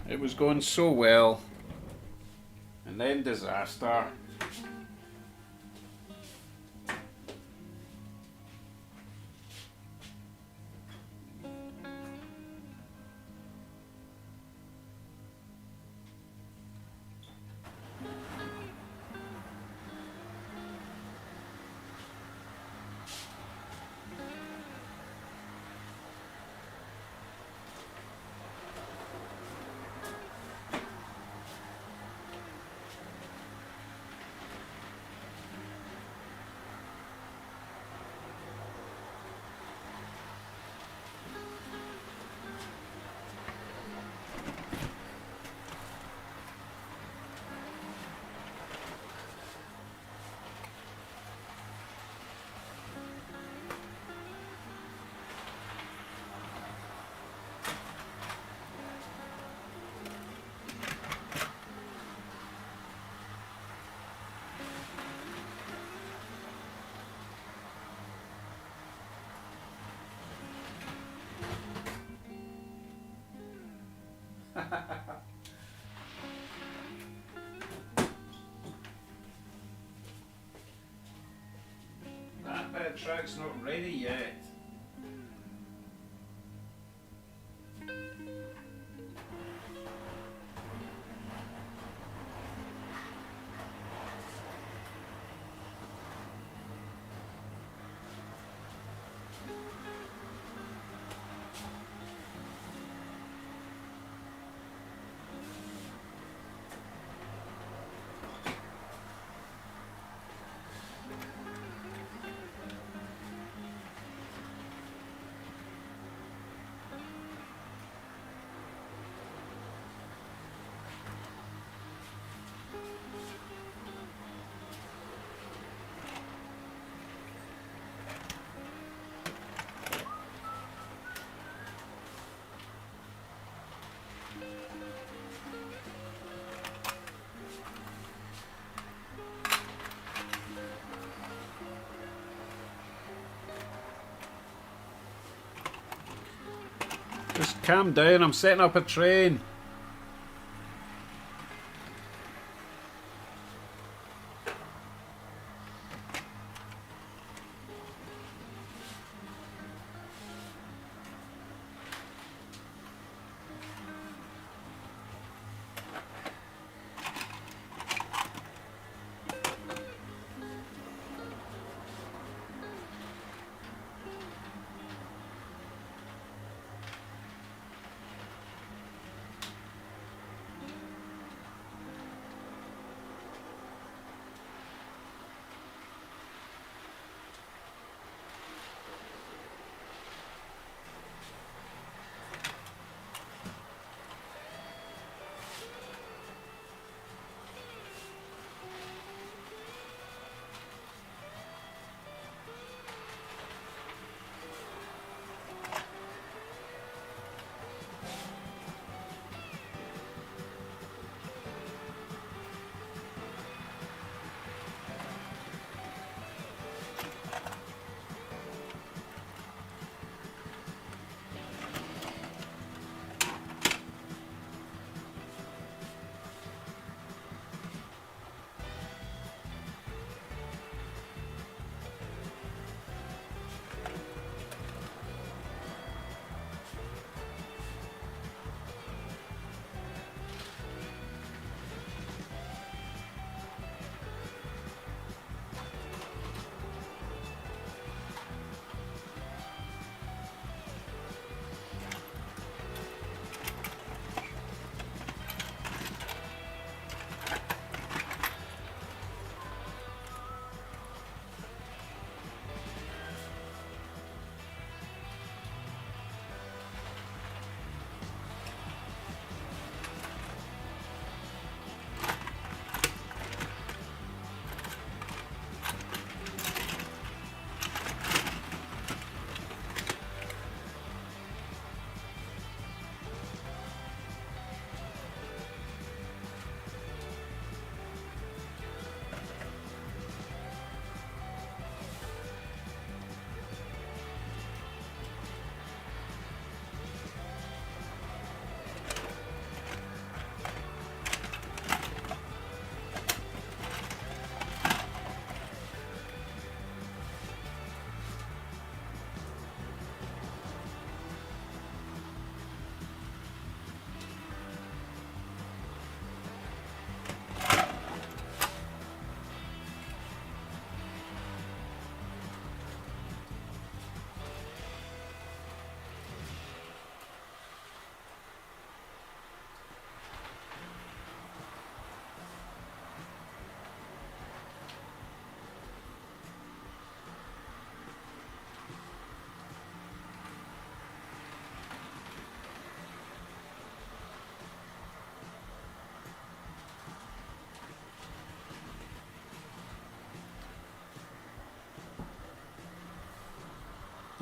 It was going so well, and then disaster. That bit of track's not ready yet. Just calm down, I'm setting up a train.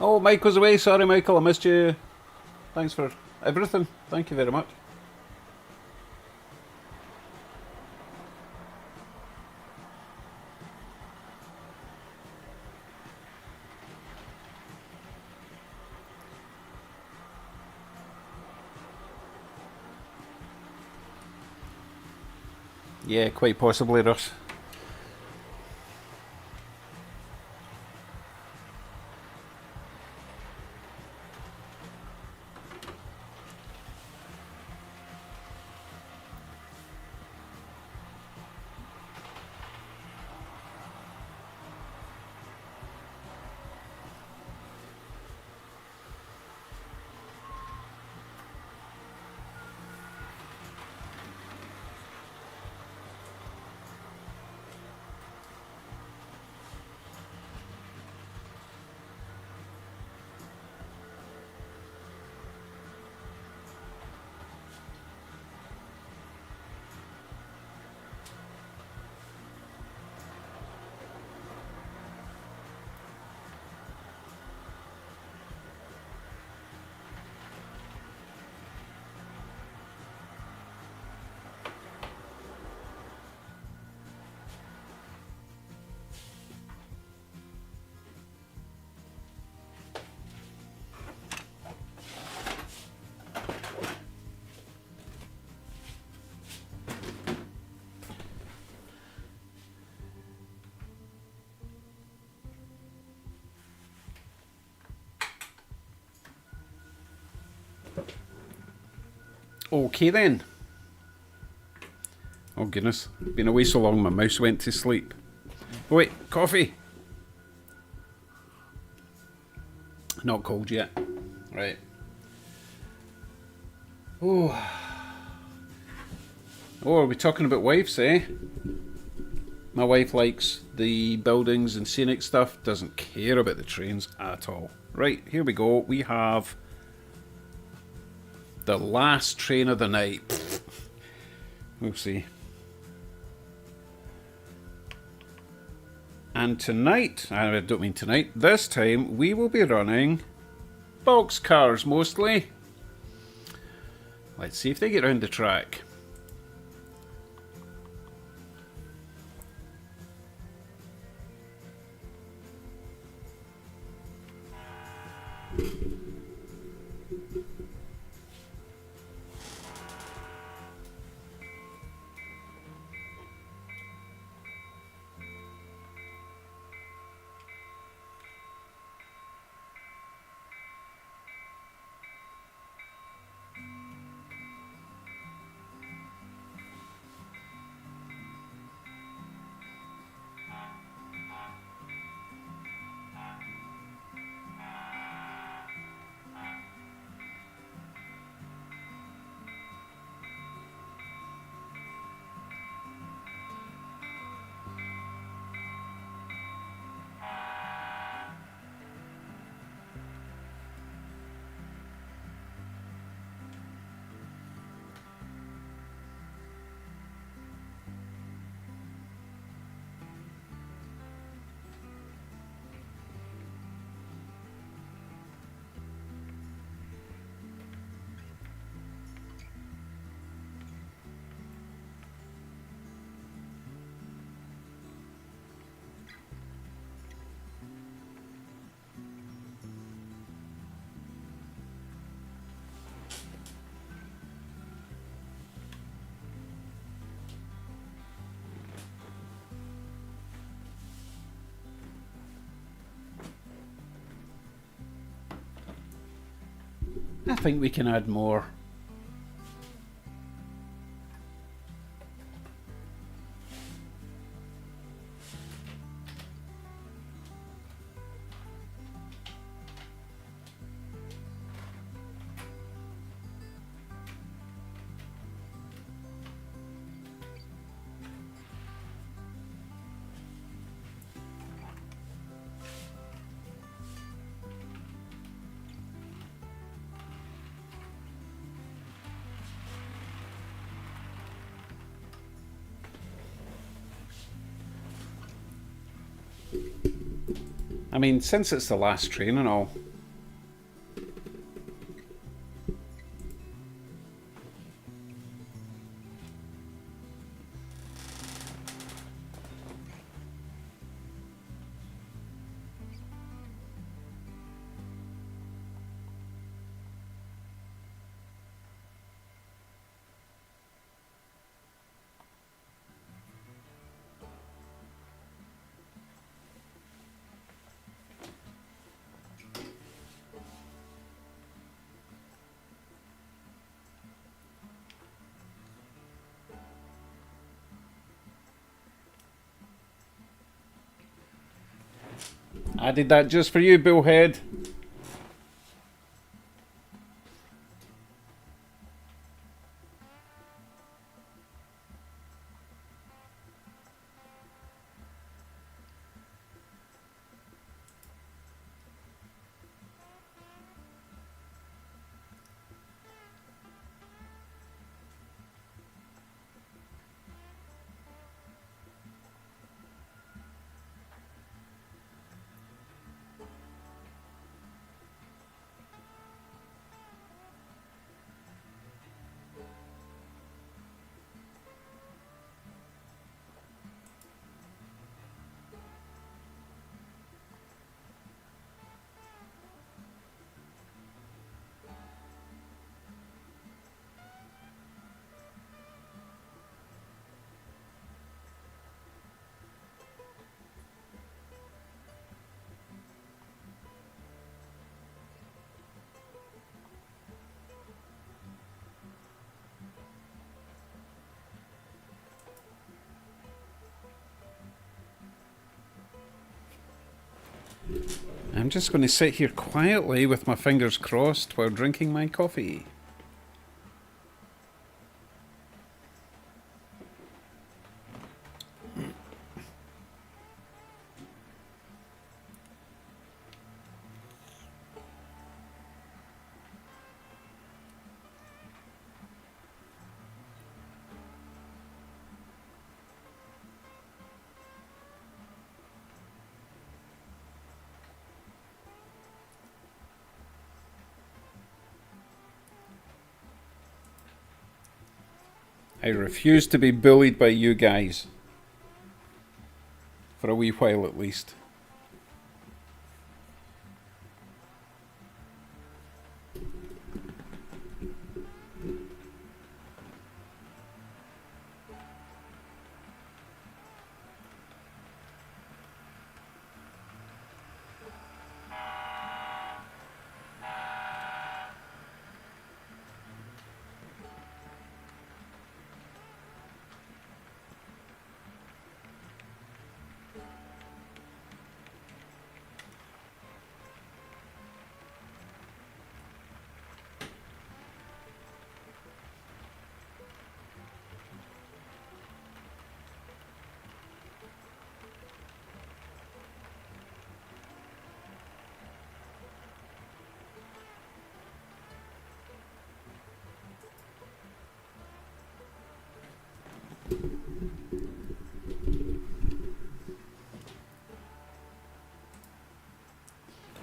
Oh, Michael's away. Sorry, Michael, I missed you. Thanks for everything. Thank you very much. Yeah, quite possibly, Russ. Okay then. Oh goodness, been away so long my mouse went to sleep. Oh, wait, coffee. Not cold yet. Right. Oh. Oh, are we talking about wives, eh? My wife likes the buildings and scenic stuff, doesn't care about the trains at all. Right, here we go. We have the last train of the night. We'll see. And tonight, I don't mean tonight, this time we will be running box cars mostly. Let's see if they get round the track. I think we can add more. I mean, since it's the last train and all, I did that just for you, Bullhead. I'm just going to sit here quietly with my fingers crossed while drinking my coffee. I refuse to be bullied by you guys. For a wee while at least.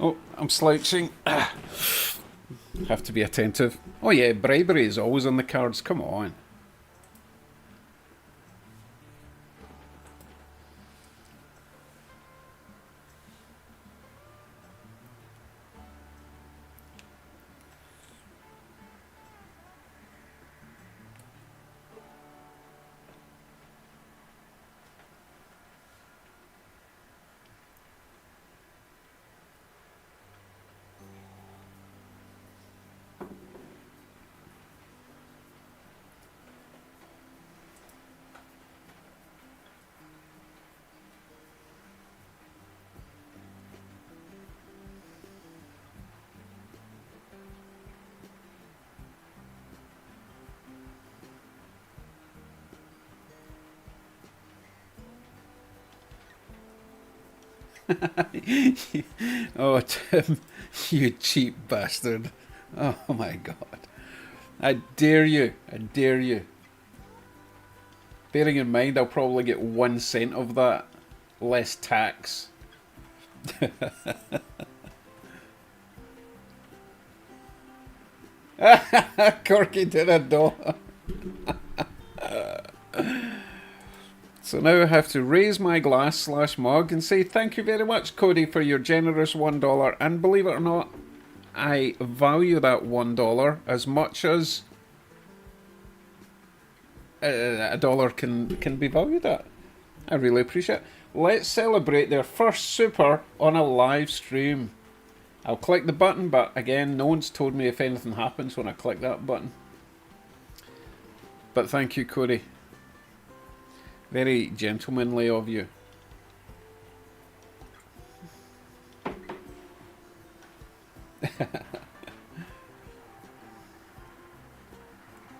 Oh, I'm slouching. Have to be attentive. Oh yeah, bribery is always on the cards. Come on. Oh, Tim, you cheap bastard. Oh my god. I dare you. I dare you. Bearing in mind I'll probably get 1 cent of that. Less tax. Corky did a dollar. So now I have to raise my glass / mug and say thank you very much, Cody, for your generous $1. And believe it or not, I value that $1 as much as a dollar can be valued at. I really appreciate it. Let's celebrate their first super on a live stream. I'll click the button, but again, no one's told me if anything happens when I click that button. But thank you, Cody. Very gentlemanly of you.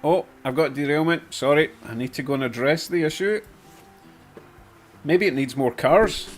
Oh, I've got derailment. Sorry, I need to go and address the issue. Maybe it needs more cars.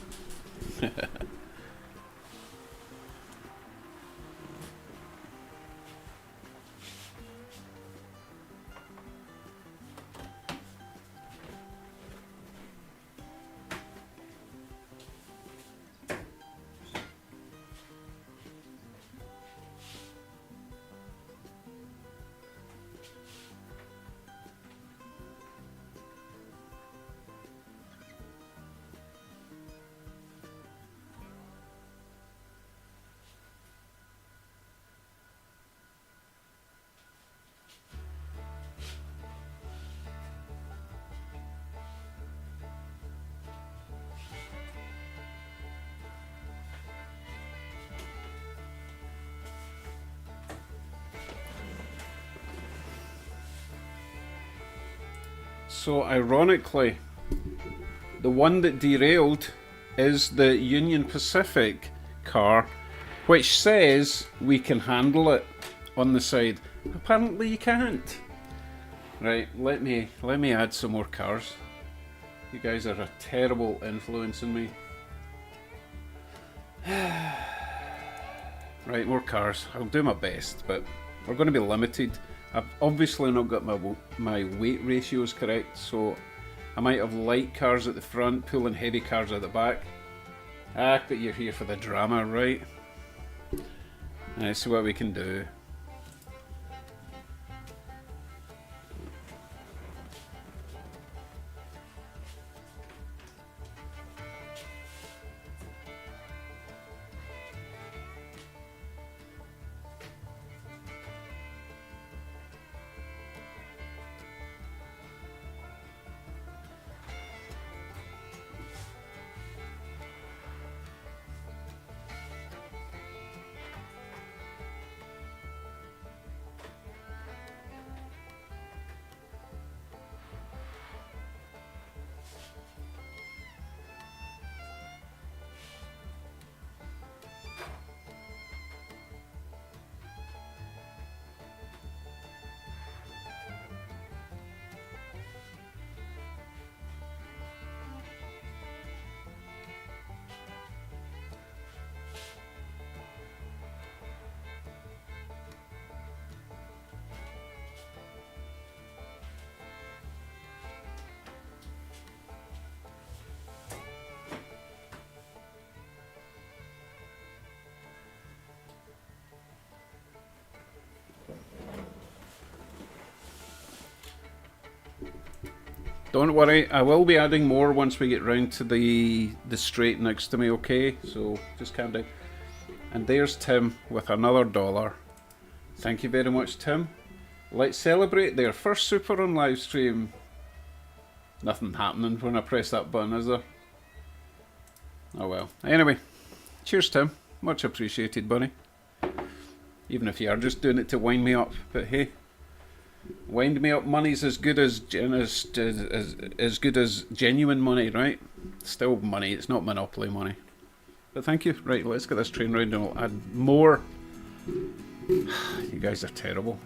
So ironically, the one that derailed is the Union Pacific car, which says we can handle it on the side. Apparently you can't. Right, let me add some more cars. You guys are a terrible influence on me. Right, more cars. I'll do my best, but we're going to be limited. I've obviously not got my weight ratios correct, so I might have light cars at the front, pulling heavy cars at the back. Ah, but you're here for the drama, right? Let's see what we can do. Don't worry, I will be adding more once we get round to the straight next to me, okay? So just calm down. And there's Tim with another $1. Thank you very much, Tim. Let's celebrate their first super on live stream. Nothing happening when I press that button, is there? Oh well. Anyway, cheers, Tim. Much appreciated, buddy. Even if you are just doing it to wind me up, but hey. Wind me up money's as good as good as genuine money, right? Still money, it's not monopoly money. But thank you. Right, let's get this train round and we'll add more. You guys are terrible.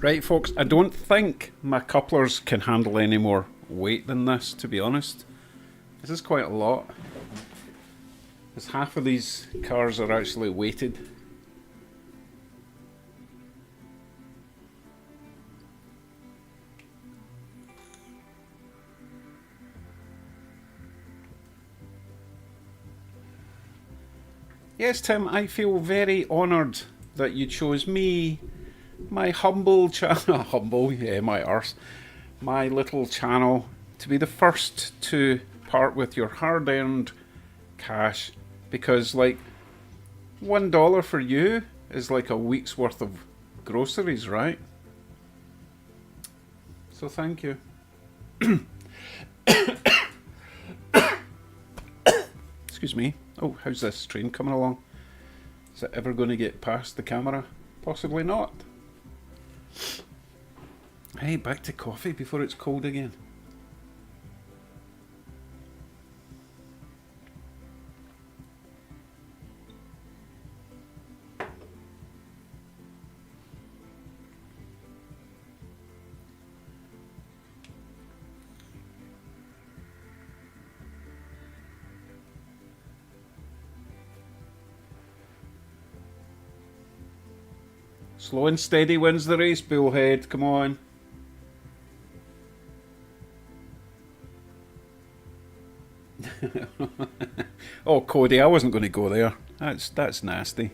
Right, folks, I don't think my couplers can handle any more weight than this, to be honest. This is quite a lot. Because half of these cars are actually weighted. Yes, Tim, I feel very honoured that you chose me, my humble channel, humble, yeah, my arse, my little channel, to be the first to part with your hard-earned cash, because like $1 for you is like a week's worth of groceries, right? So thank you. Excuse me. Oh, how's this train coming along? Is it ever going to get past the camera? Possibly not. Hey, back to coffee before it's cold again. Slow and steady wins the race, bullhead. Come on. Oh, Cody, I wasn't going to go there. That's nasty.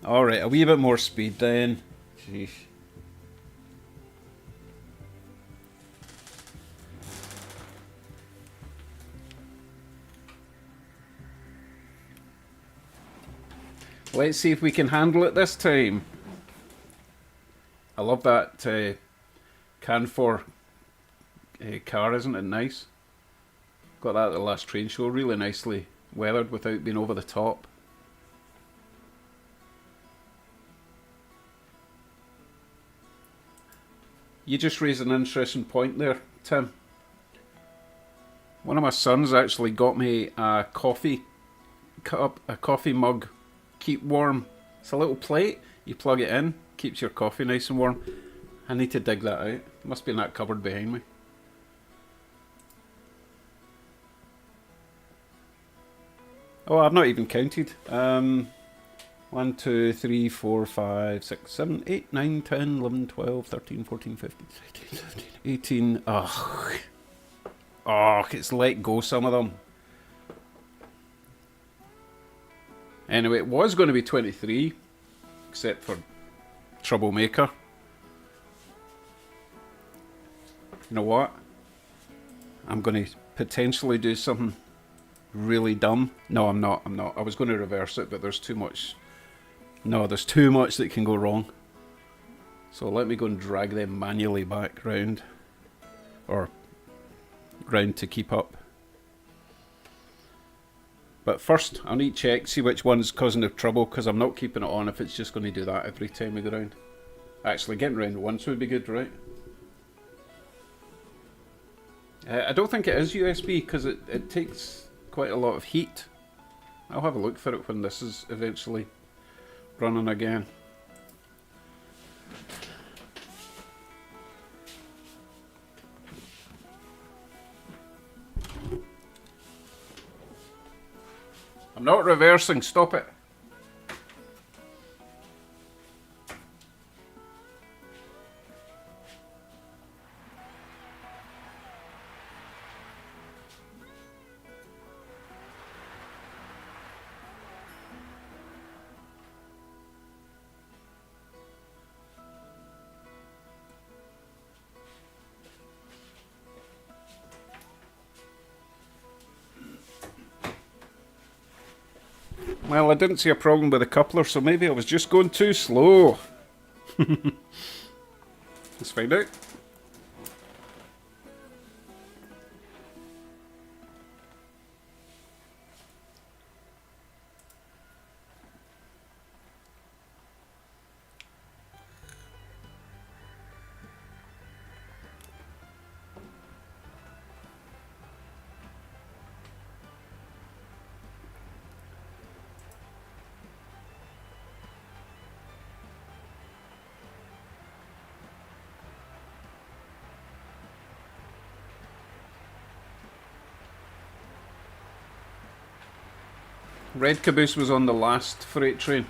All right, a wee bit more speed then. Sheesh. Let's see if we can handle it this time. I love that Canfor car, isn't it nice? Got that at the last train show, really nicely weathered without being over the top. You just raised an interesting point there, Tim. One of my sons actually got me a coffee cup, a coffee mug. Keep warm. It's a little plate, you plug it in, keeps your coffee nice and warm. I need to dig that out. It must be in that cupboard behind me. Oh, I've not even counted. 1, 2, 3, 4, 5, 6, 7, 8, 9, 10, 11, 12, 13, 14, 15, 16, 17, 18. Oh, it's let go some of them. Anyway, it was going to be 23, except for Troublemaker. You know what? I'm going to potentially do something really dumb. No, I'm not. I was going to reverse it, but there's too much. No, there's too much that can go wrong. So let me go and drag them manually back round, or round to keep up. But first I need to check, see which one's causing the trouble, because I'm not keeping it on if it's just going to do that every time we go round. Actually, getting round once would be good, right? I don't think it is USB, because it takes quite a lot of heat. I'll have a look for it when this is eventually running again. I'm not reversing, stop it. Well, I didn't see a problem with the coupler, so maybe I was just going too slow. Let's find out. Red Caboose was on the last freight train.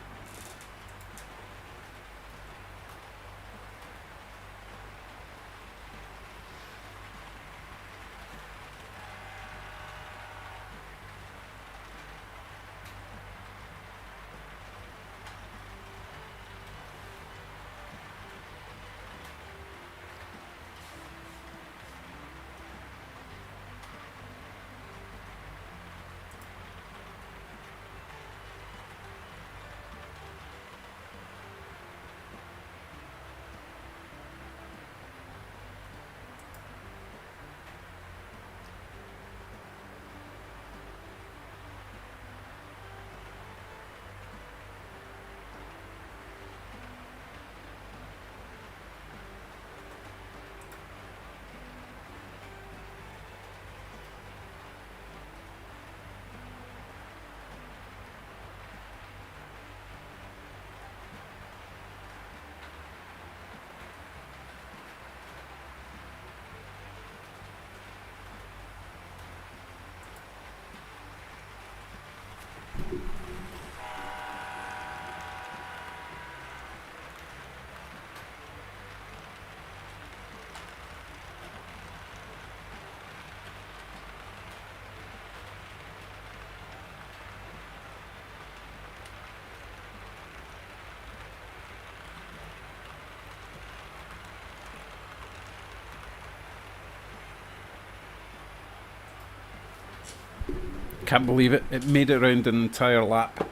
Can't believe it. It made it around an entire lap.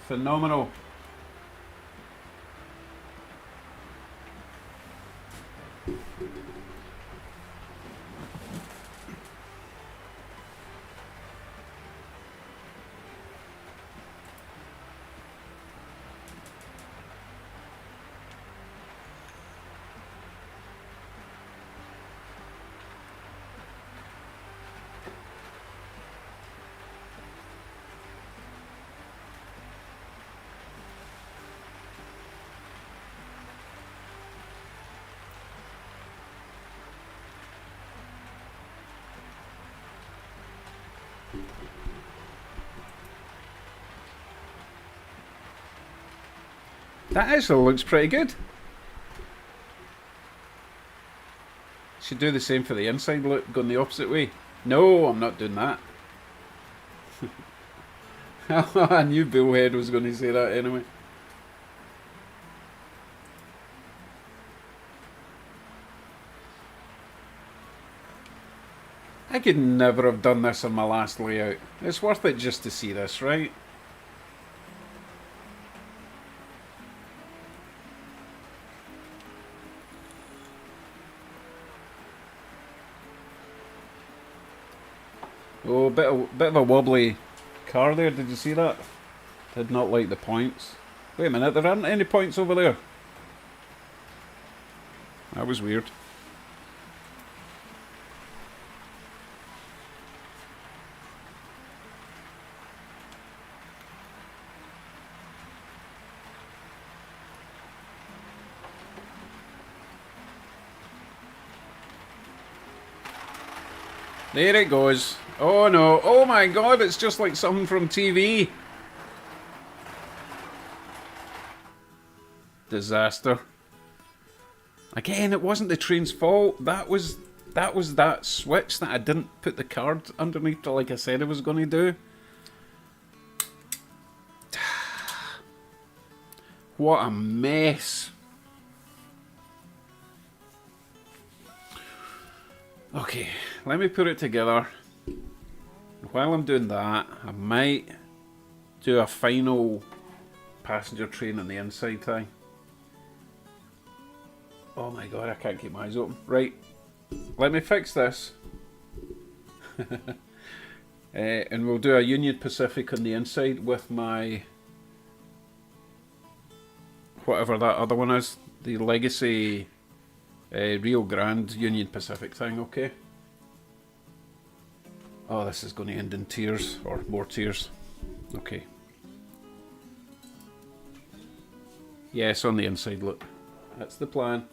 Phenomenal. That actually looks pretty good. Should do the same for the inside loop, going the opposite way. No, I'm not doing that. I knew Bullhead was going to say that anyway. I could never have done this on my last layout. It's worth it just to see this, right? Oh, bit of a wobbly car there. Did you see that? Did not like the points. Wait a minute, there aren't any points over there. That was weird. There it goes. Oh no. Oh my god, it's just like something from TV. Disaster. Again, it wasn't the train's fault. That was that switch that I didn't put the card underneath like I said I was going to do. What a mess. Okay, let me put it together. While I'm doing that, I might do a final passenger train on the inside thing. Oh my god, I can't keep my eyes open. Right, let me fix this. And we'll do a Union Pacific on the inside with my... whatever that other one is. The Legacy Rio Grande Union Pacific thing, okay? Oh, this is going to end in tears, or more tears. Okay. Yes, on the inside, look. That's the plan.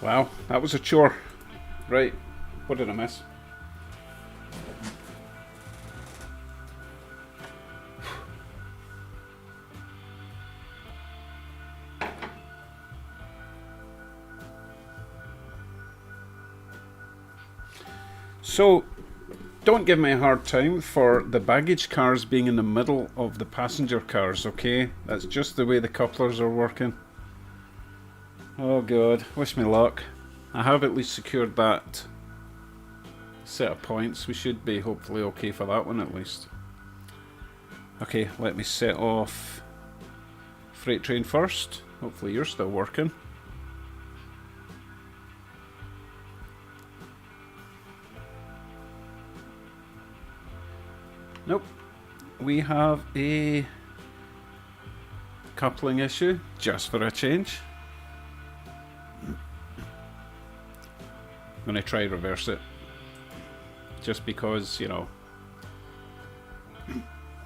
Wow, that was a chore. Right, what did I miss? So, don't give me a hard time for the baggage cars being in the middle of the passenger cars, okay? That's just the way the couplers are working. Oh god, wish me luck. I have at least secured that set of points. We should be hopefully okay for that one at least. Okay, let me set off freight train first. Hopefully you're still working. Nope. We have a coupling issue, just for a change. I'm going to try reverse it. Just because, you know,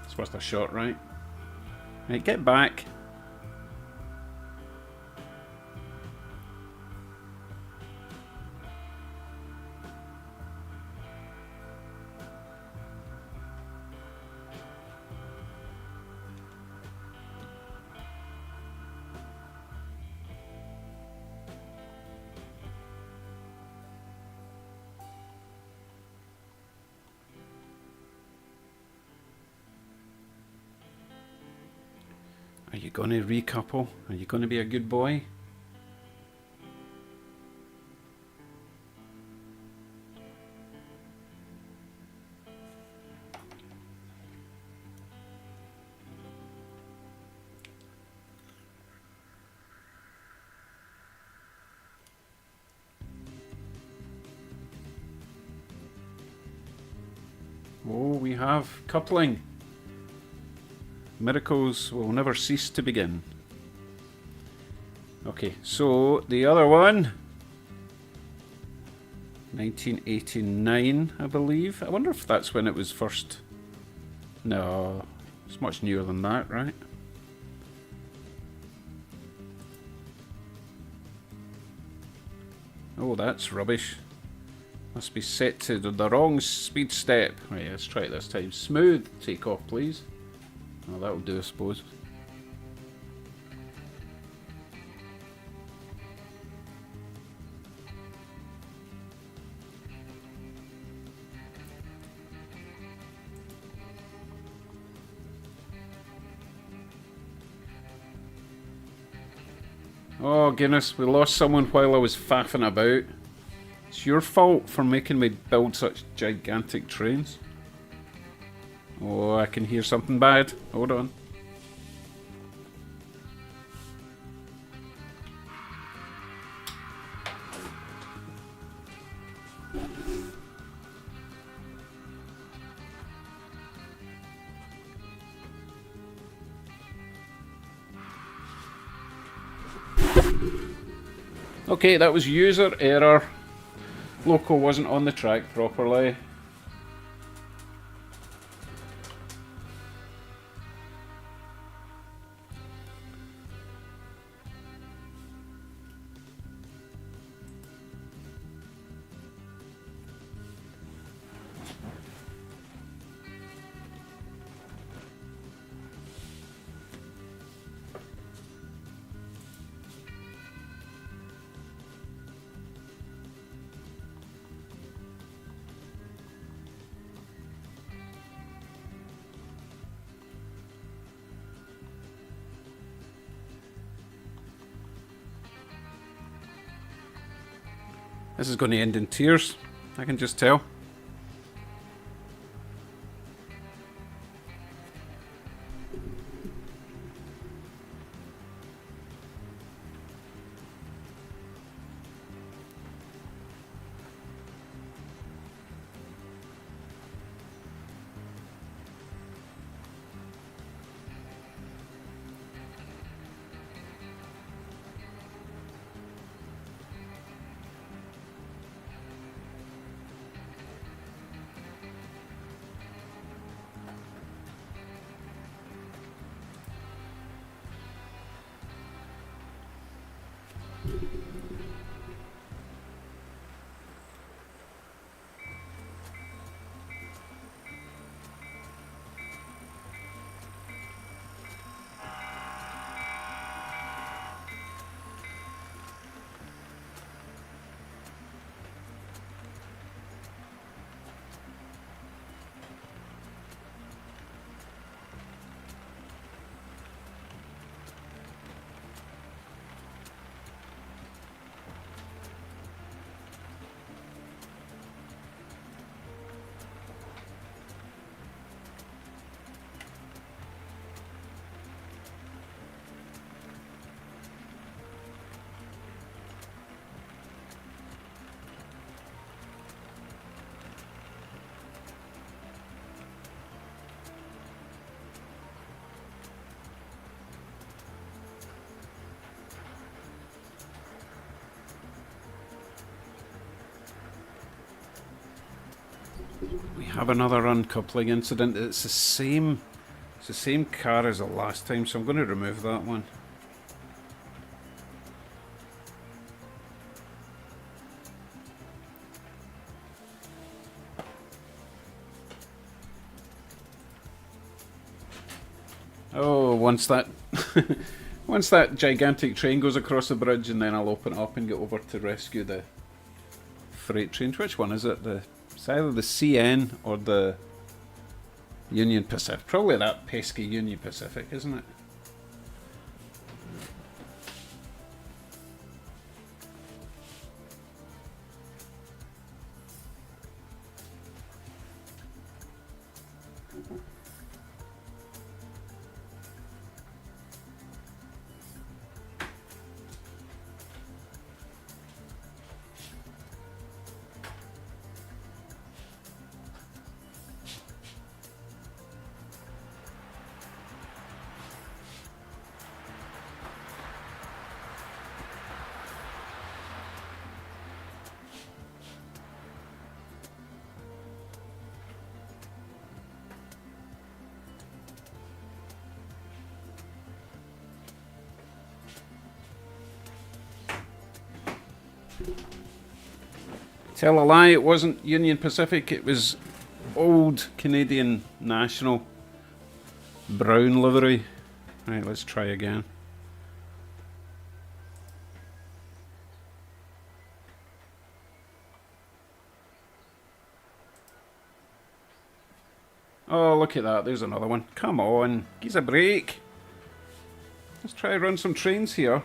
it's worth a shot, right? Right, get back. Are you going to recouple? Are you going to be a good boy? Oh, we have coupling. Miracles will never cease to begin. Okay, so the other one, 1989, I believe. I wonder if that's when it was first. No, it's much newer than that, right? Oh, that's rubbish. Must be set to the wrong speed step. Right, let's try it this time. Smooth takeoff, please. Oh, that'll do, I suppose. Oh goodness, we lost someone while I was faffing about. It's your fault for making me build such gigantic trains. Oh, I can hear something bad. Hold on. Okay, that was user error. Loco wasn't on the track properly. This is going to end in tears, I can just tell. We have another uncoupling incident. It's the same car as the last time, so I'm going to remove that one. Oh, once that once that gigantic train goes across the bridge, and then I'll open it up and get over to rescue the freight train. Which one is it? It's either the CN or the Union Pacific. Probably that pesky Union Pacific, isn't it? Tell a lie, it wasn't Union Pacific, it was old Canadian National brown livery. Right, let's try again. Oh, look at that, there's another one. Come on, give us a break. Let's try to run some trains here.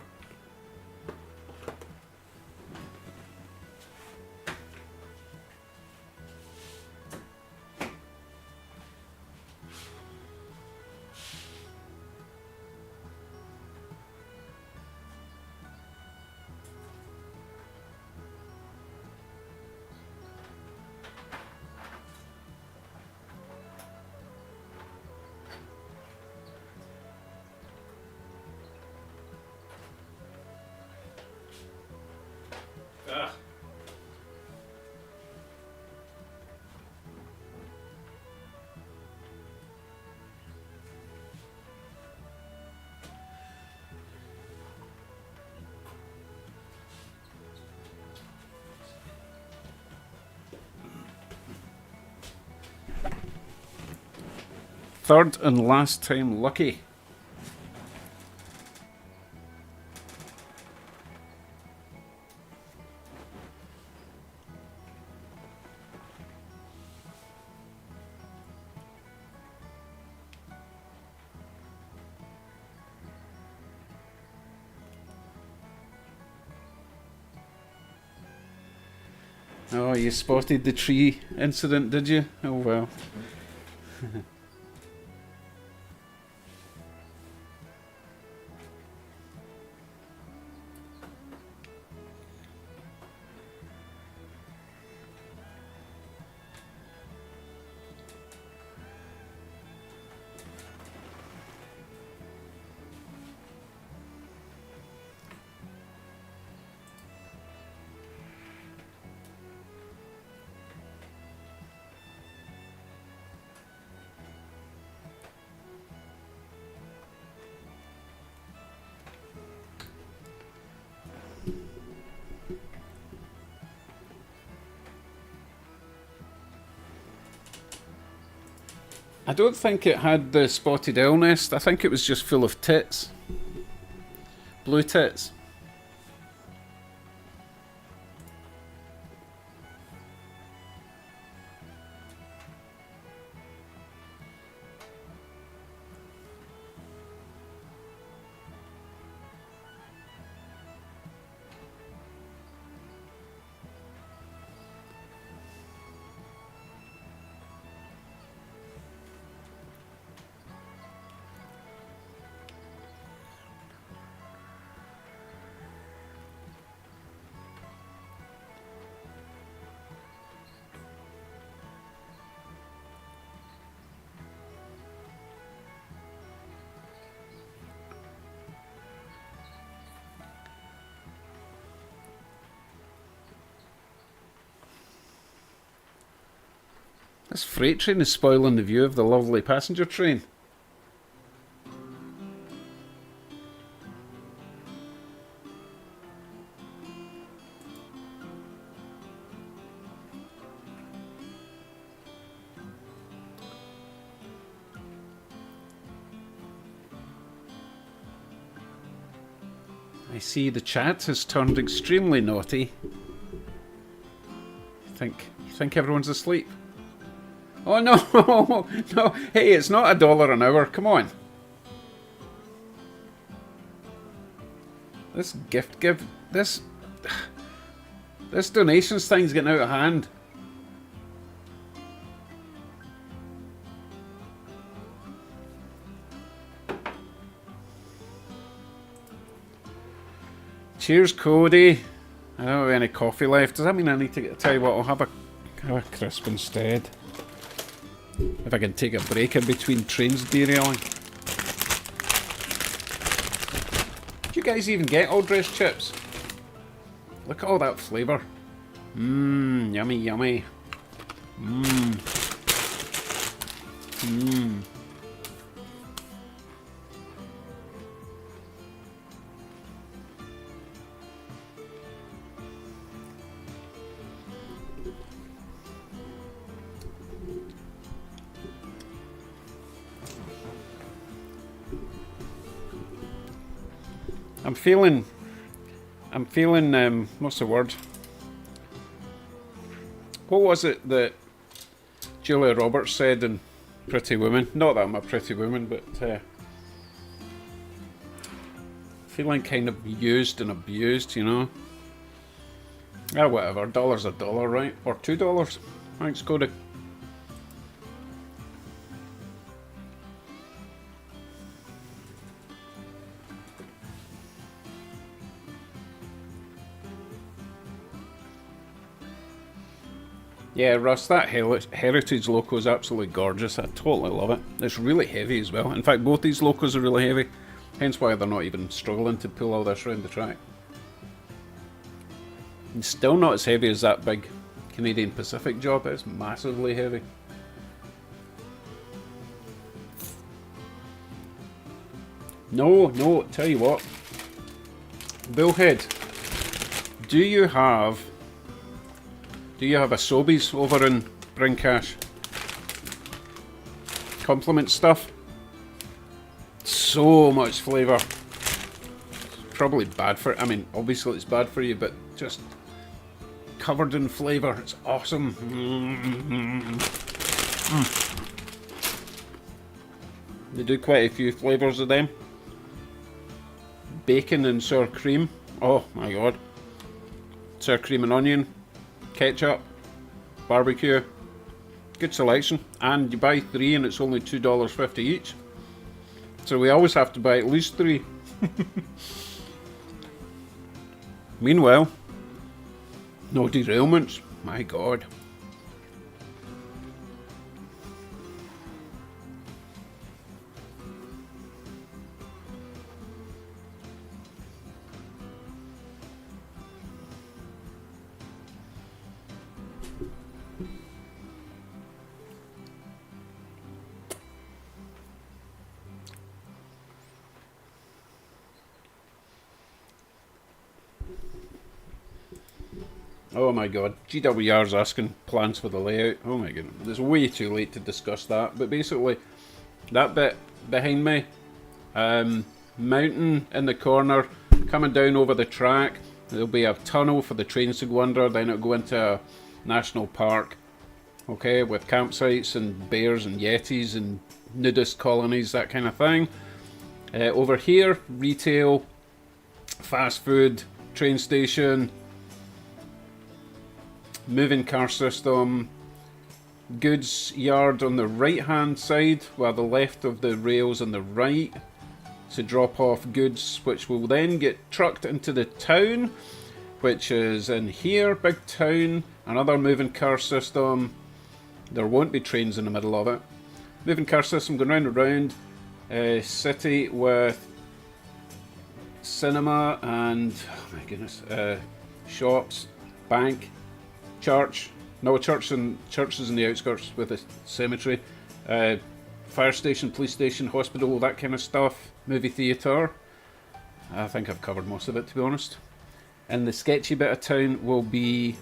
Third and last time lucky. Oh, you spotted the tree incident, did you? Oh well. I don't think it had the spotted owl nest. I think it was just full of tits. Blue tits. This freight train is spoiling the view of the lovely passenger train. I see the chat has turned extremely naughty. You think everyone's asleep? Oh no, no! Hey, it's not $1 an hour. Come on. This this donations thing's getting out of hand. Cheers, Cody. I don't have any coffee left. Does that mean I need to tell you what? I'll have a crisp instead. If I can take a break in between trains derailing. Do you guys even get all dressed chips? Look at all that flavour. Mmm, yummy, yummy. Mmm. Mmm. I'm feeling, what's the word? What was it that Julia Roberts said in Pretty Woman? Not that I'm a pretty woman, but feeling kind of used and abused, you know? Ah, whatever, $1's $1, right? Or $2. Thanks, Cody. Yeah, Russ, that Heritage loco is absolutely gorgeous. I totally love it. It's really heavy as well. In fact, both these locos are really heavy. Hence why they're not even struggling to pull all this around the track. And still not as heavy as that big Canadian Pacific job. It's massively heavy. No, tell you what. Bullhead, do you have a Sobeys over in Brincash? Compliment stuff. So much flavour. Probably bad for, I mean, obviously it's bad for you, but just covered in flavour. It's awesome. They do quite a few flavours of them. Bacon and sour cream. Oh my god. Sour cream and onion. Ketchup, barbecue, good selection, and you buy 3 and it's only $2.50 each. So we always have to buy at least 3. Meanwhile, no derailments. My god. Oh my god, GWR's asking plans for the layout. Oh my goodness, it's way too late to discuss that. But basically, that bit behind me, mountain in the corner, coming down over the track. There'll be a tunnel for the trains to go under, then it'll go into a national park. Okay, with campsites and bears and yetis and nudist colonies, that kind of thing. Over here, retail, fast food, train station, moving car system, goods yard on the right hand side, while the left of the rails on the right to drop off goods, which will then get trucked into the town, which is in here, big town. Another moving car system. There won't be trains in the middle of it. Moving car system going round and round. City with cinema and, oh my goodness, shops, bank, church, No, churches in the outskirts with a cemetery. Fire station, police station, hospital, that kind of stuff. Movie theatre. I think I've covered most of it, to be honest. And the sketchy bit of town will be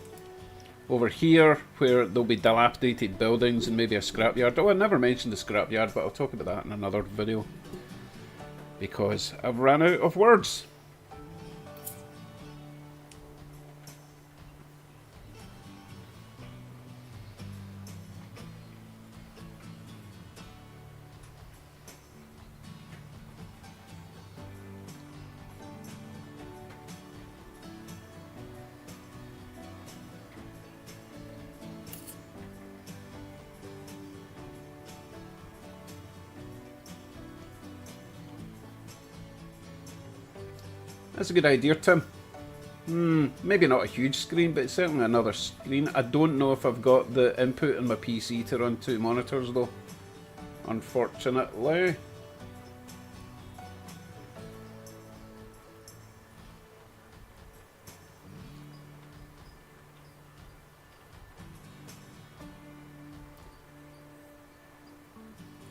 over here, where there'll be dilapidated buildings and maybe a scrapyard. Oh, I never mentioned the scrapyard, but I'll talk about that in another video. Because I've ran out of words. That's a good idea, Tim. Maybe not a huge screen, but certainly another screen. I don't know if I've got the input on my PC to run 2 monitors though, unfortunately.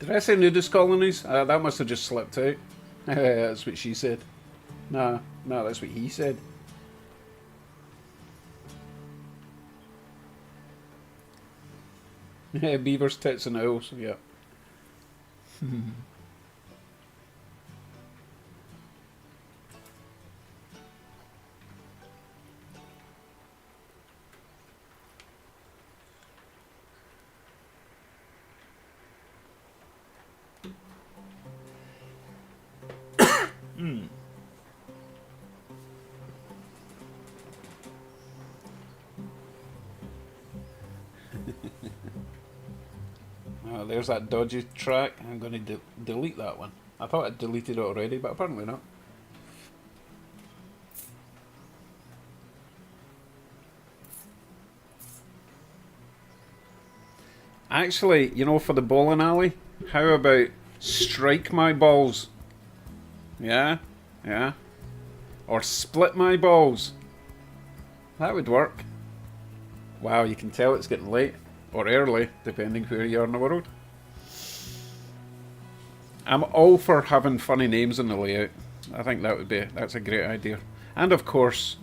Did I say nudist colonies? That must have just slipped out. That's what she said. No, that's what he said. Yeah, beavers, tits and owls, yeah. There's that dodgy track. I'm going to delete that one. I thought I'd deleted it already, but apparently not. Actually, you know, for the bowling alley, how about strike my balls? Yeah, yeah. Or split my balls. That would work. Wow, you can tell it's getting late. Or early, depending where you are in the world. I'm all for having funny names in the layout. I think that's a great idea. And of course,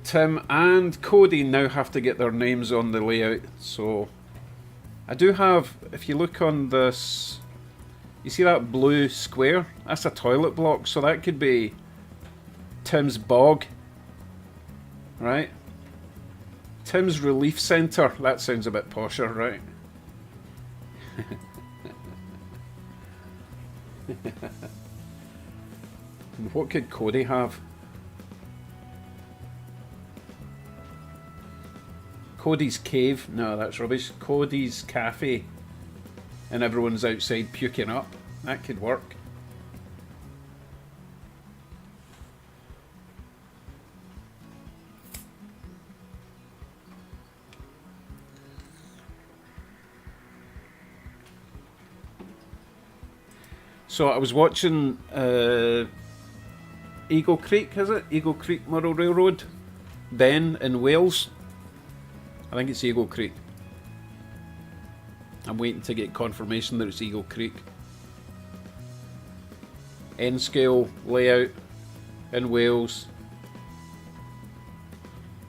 Tim and Cody now have to get their names on the layout. So I do have, if you look on this, you see that blue square? That's a toilet block, so that could be Tim's Bog, right? Tim's Relief Centre. That sounds a bit posher, right? What could Cody have? Cody's Cave? No, that's rubbish. Cody's Cafe. And everyone's outside puking up. That could work. So I was watching Eagle Creek, is it? Eagle Creek Moral Railroad. Ben in Wales. I think it's Eagle Creek. I'm waiting to get confirmation that it's Eagle Creek. N-scale layout in Wales.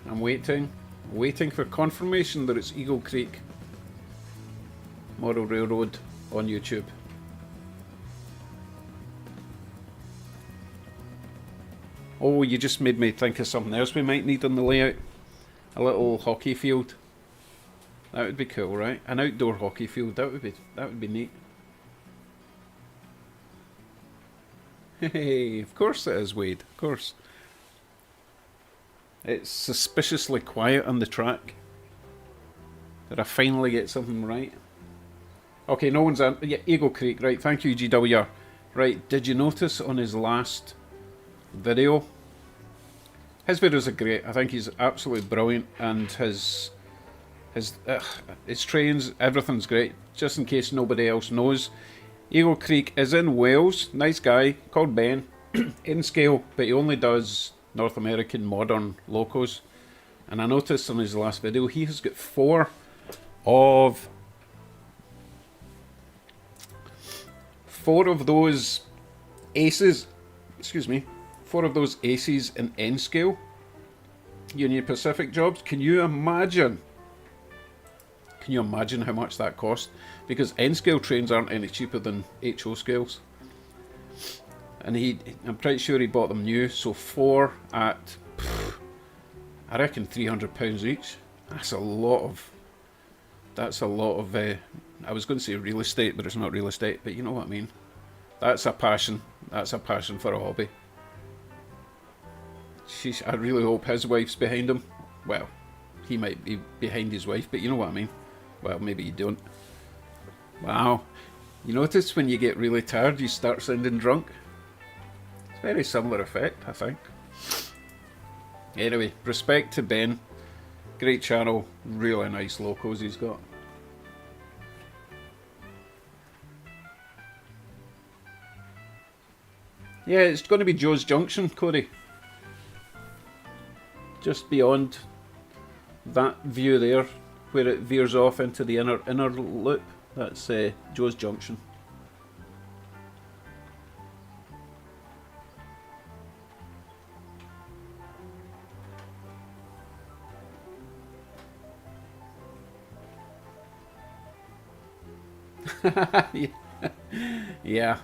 I'm waiting for confirmation that it's Eagle Creek Moral Railroad on YouTube. Oh, you just made me think of something else we might need on the layout. A little hockey field. That would be cool, right? An outdoor hockey field. That would be neat. Hey, of course it is, Wade. Of course. It's suspiciously quiet on the track. Did I finally get something right? Okay, no one's on. Yeah, Eagle Creek, right. Thank you, GWR. Right, did you notice on his last video? His videos are great. I think he's absolutely brilliant, and his trains, everything's great. Just in case nobody else knows, Eagle Creek is in Wales. Nice guy called Ben, in scale, but he only does North American modern locos. And I noticed on his last video, he has got four of those aces, excuse me, 4 of those aces in N scale Union Pacific jobs. Can you imagine? Can you imagine how much that cost? Because N scale trains aren't any cheaper than HO scales. And I'm pretty sure he bought them new, so 4 at, I reckon £300 each. That's a lot of, I was going to say real estate, but it's not real estate, but you know what I mean. That's a passion. That's a passion for a hobby. Sheesh, I really hope his wife's behind him. Well, he might be behind his wife, but you know what I mean. Well, maybe you don't. Wow. You notice when you get really tired, you start sounding drunk? It's a very similar effect, I think. Anyway, respect to Ben. Great channel. Really nice locos he's got. Yeah, it's going to be Joe's Junction, Cody. Just beyond that view there, where it veers off into the inner loop. That's Joe's Junction. Yeah,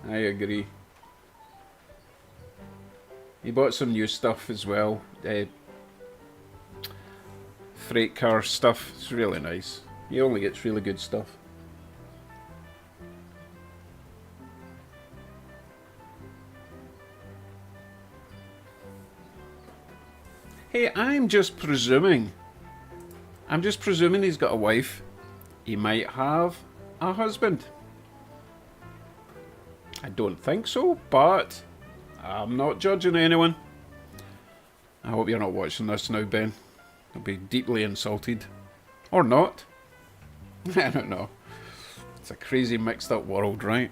I agree. He bought some new stuff as well. Freight car stuff. It's really nice. He only gets really good stuff. Hey, I'm just presuming he's got a wife. He might have a husband. I don't think so, but I'm not judging anyone. I hope you're not watching this now, Ben. I'll be deeply insulted. Or not. I don't know. It's a crazy mixed up world, right?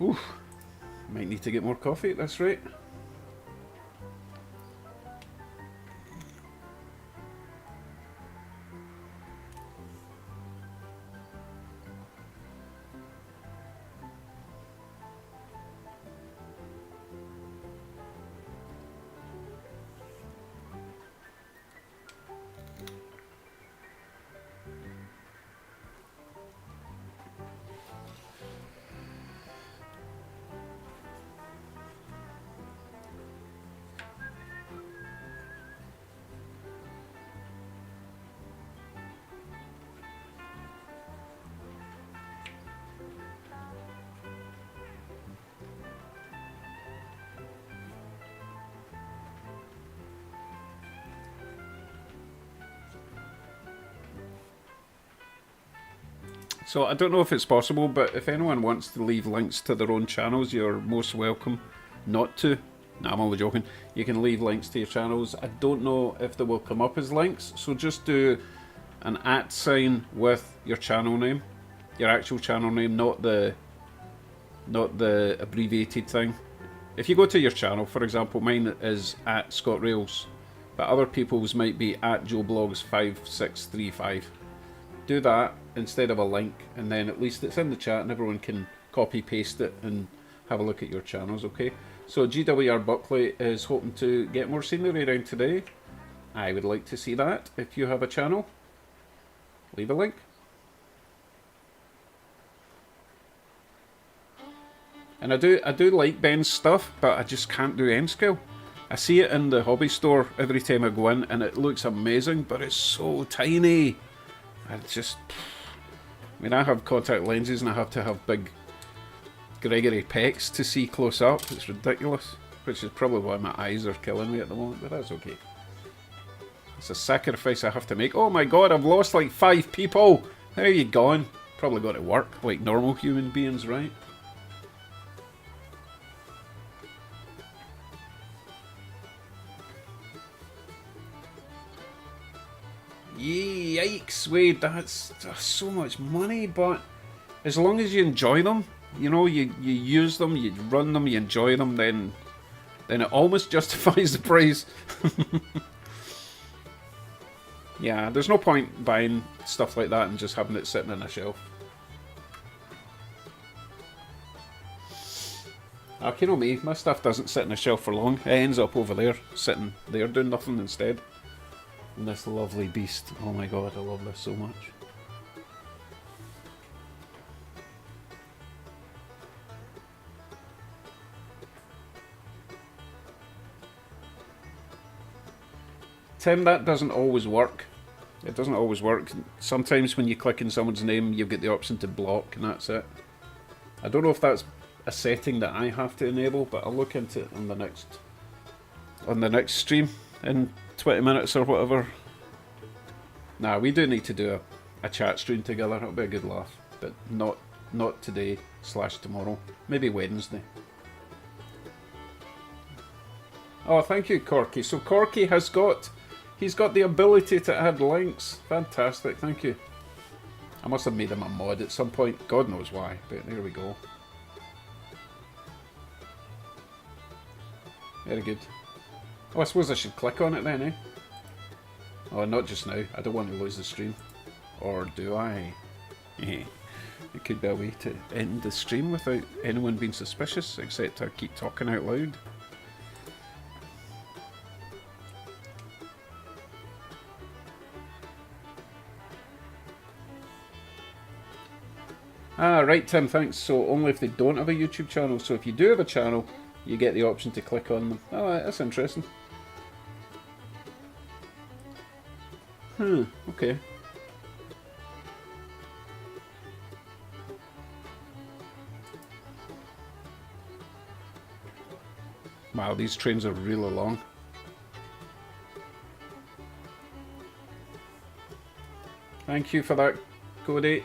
Ooh. Might need to get more coffee at this rate. So I don't know if it's possible, but if anyone wants to leave links to their own channels, you're most welcome not to. No, I'm only joking. You can leave links to your channels. I don't know if they will come up as links, so just do an @ sign with your channel name, your actual channel name, not the abbreviated thing. If you go to your channel, for example, mine is @ScottRails, but other people's might be @JoeBlogs5635. Do that instead of a link, and then at least it's in the chat and everyone can copy paste it and have a look at your channels, okay? So GWR Buckley is hoping to get more scenery around today. I would like to see that. If you have a channel, leave a link. And I do like Ben's stuff, but I just can't do N scale. I see it in the hobby store every time I go in and it looks amazing, but it's so tiny. I mean, I have contact lenses and I have to have big Gregory pecs to see close up. It's ridiculous, which is probably why my eyes are killing me at the moment, but that's okay. It's a sacrifice I have to make. Oh my god, I've lost like 5 people. How are you going? Probably got to work like normal human beings, right? Yikes, Wade, that's so much money, but as long as you enjoy them, you know, you use them, you run them, you enjoy them, then then it almost justifies the price. Yeah, there's no point buying stuff like that and just having it sitting on a shelf. You know me, my stuff doesn't sit on a shelf for long. It ends up over there, sitting there doing nothing instead. And this lovely beast, oh my god, I love this so much. Tim, that doesn't always work. It doesn't always work. Sometimes when you click in someone's name, you get the option to block, and that's it. I don't know if that's a setting that I have to enable, but I'll look into it on the next stream in 20 minutes or whatever. Nah, we do need to do a chat stream together. It'll be a good laugh, but not today / tomorrow. Maybe Wednesday. Oh, thank you, Corky. So Corky he's got the ability to add links. Fantastic, thank you. I must have made him a mod at some point. God knows why, but there we go. Very good. Oh, I suppose I should click on it then, eh? Oh, not just now. I don't want to lose the stream. Or do I? It could be a way to end the stream without anyone being suspicious, except I keep talking out loud. Ah, right, Tim, thanks. So only if they don't have a YouTube channel. So if you do have a channel, you get the option to click on them. Oh, that's interesting. Okay. Wow, these trains are really long. Thank you for that, Cody.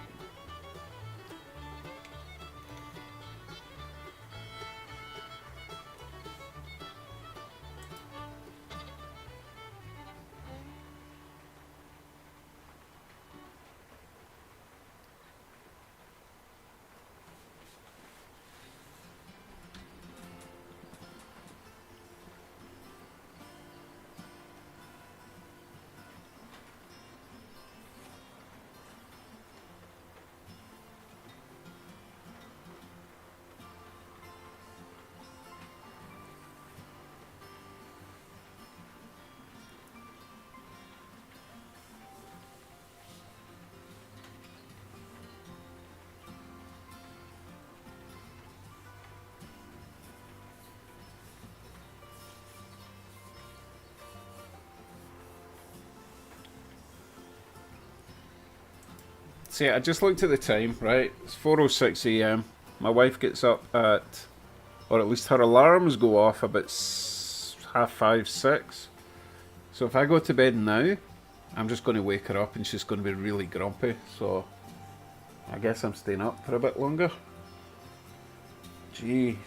See, I just looked at the time, right? It's 4:06 AM. My wife gets up at, or at least her alarms go off about 5:30, 6. So if I go to bed now, I'm just going to wake her up and she's going to be really grumpy. So I guess I'm staying up for a bit longer. Jeez.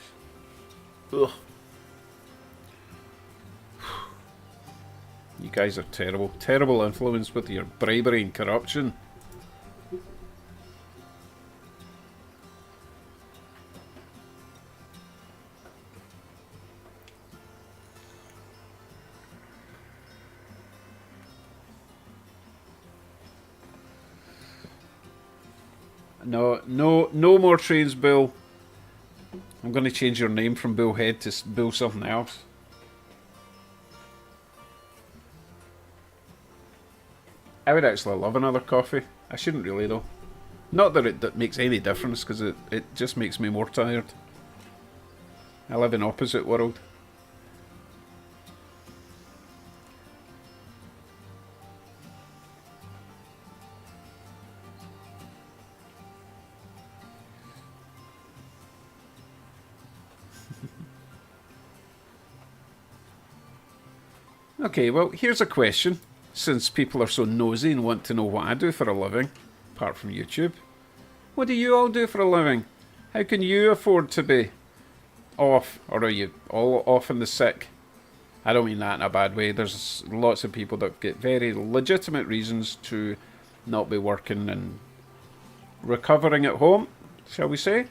Ugh. You guys are terrible. Terrible influence with your bribery and corruption. No more trains, Bill. I'm going to change your name from Bill Head to Bill something else. I would actually love another coffee. I shouldn't really though. Not that it makes any difference, because it just makes me more tired. I live in opposite world. Okay, well, here's a question. Since people are so nosy and want to know what I do for a living, apart from YouTube. What do you all do for a living? How can you afford to be off? Or are you all off in the sick? I don't mean that in a bad way. There's lots of people that get very legitimate reasons to not be working and recovering at home, shall we say.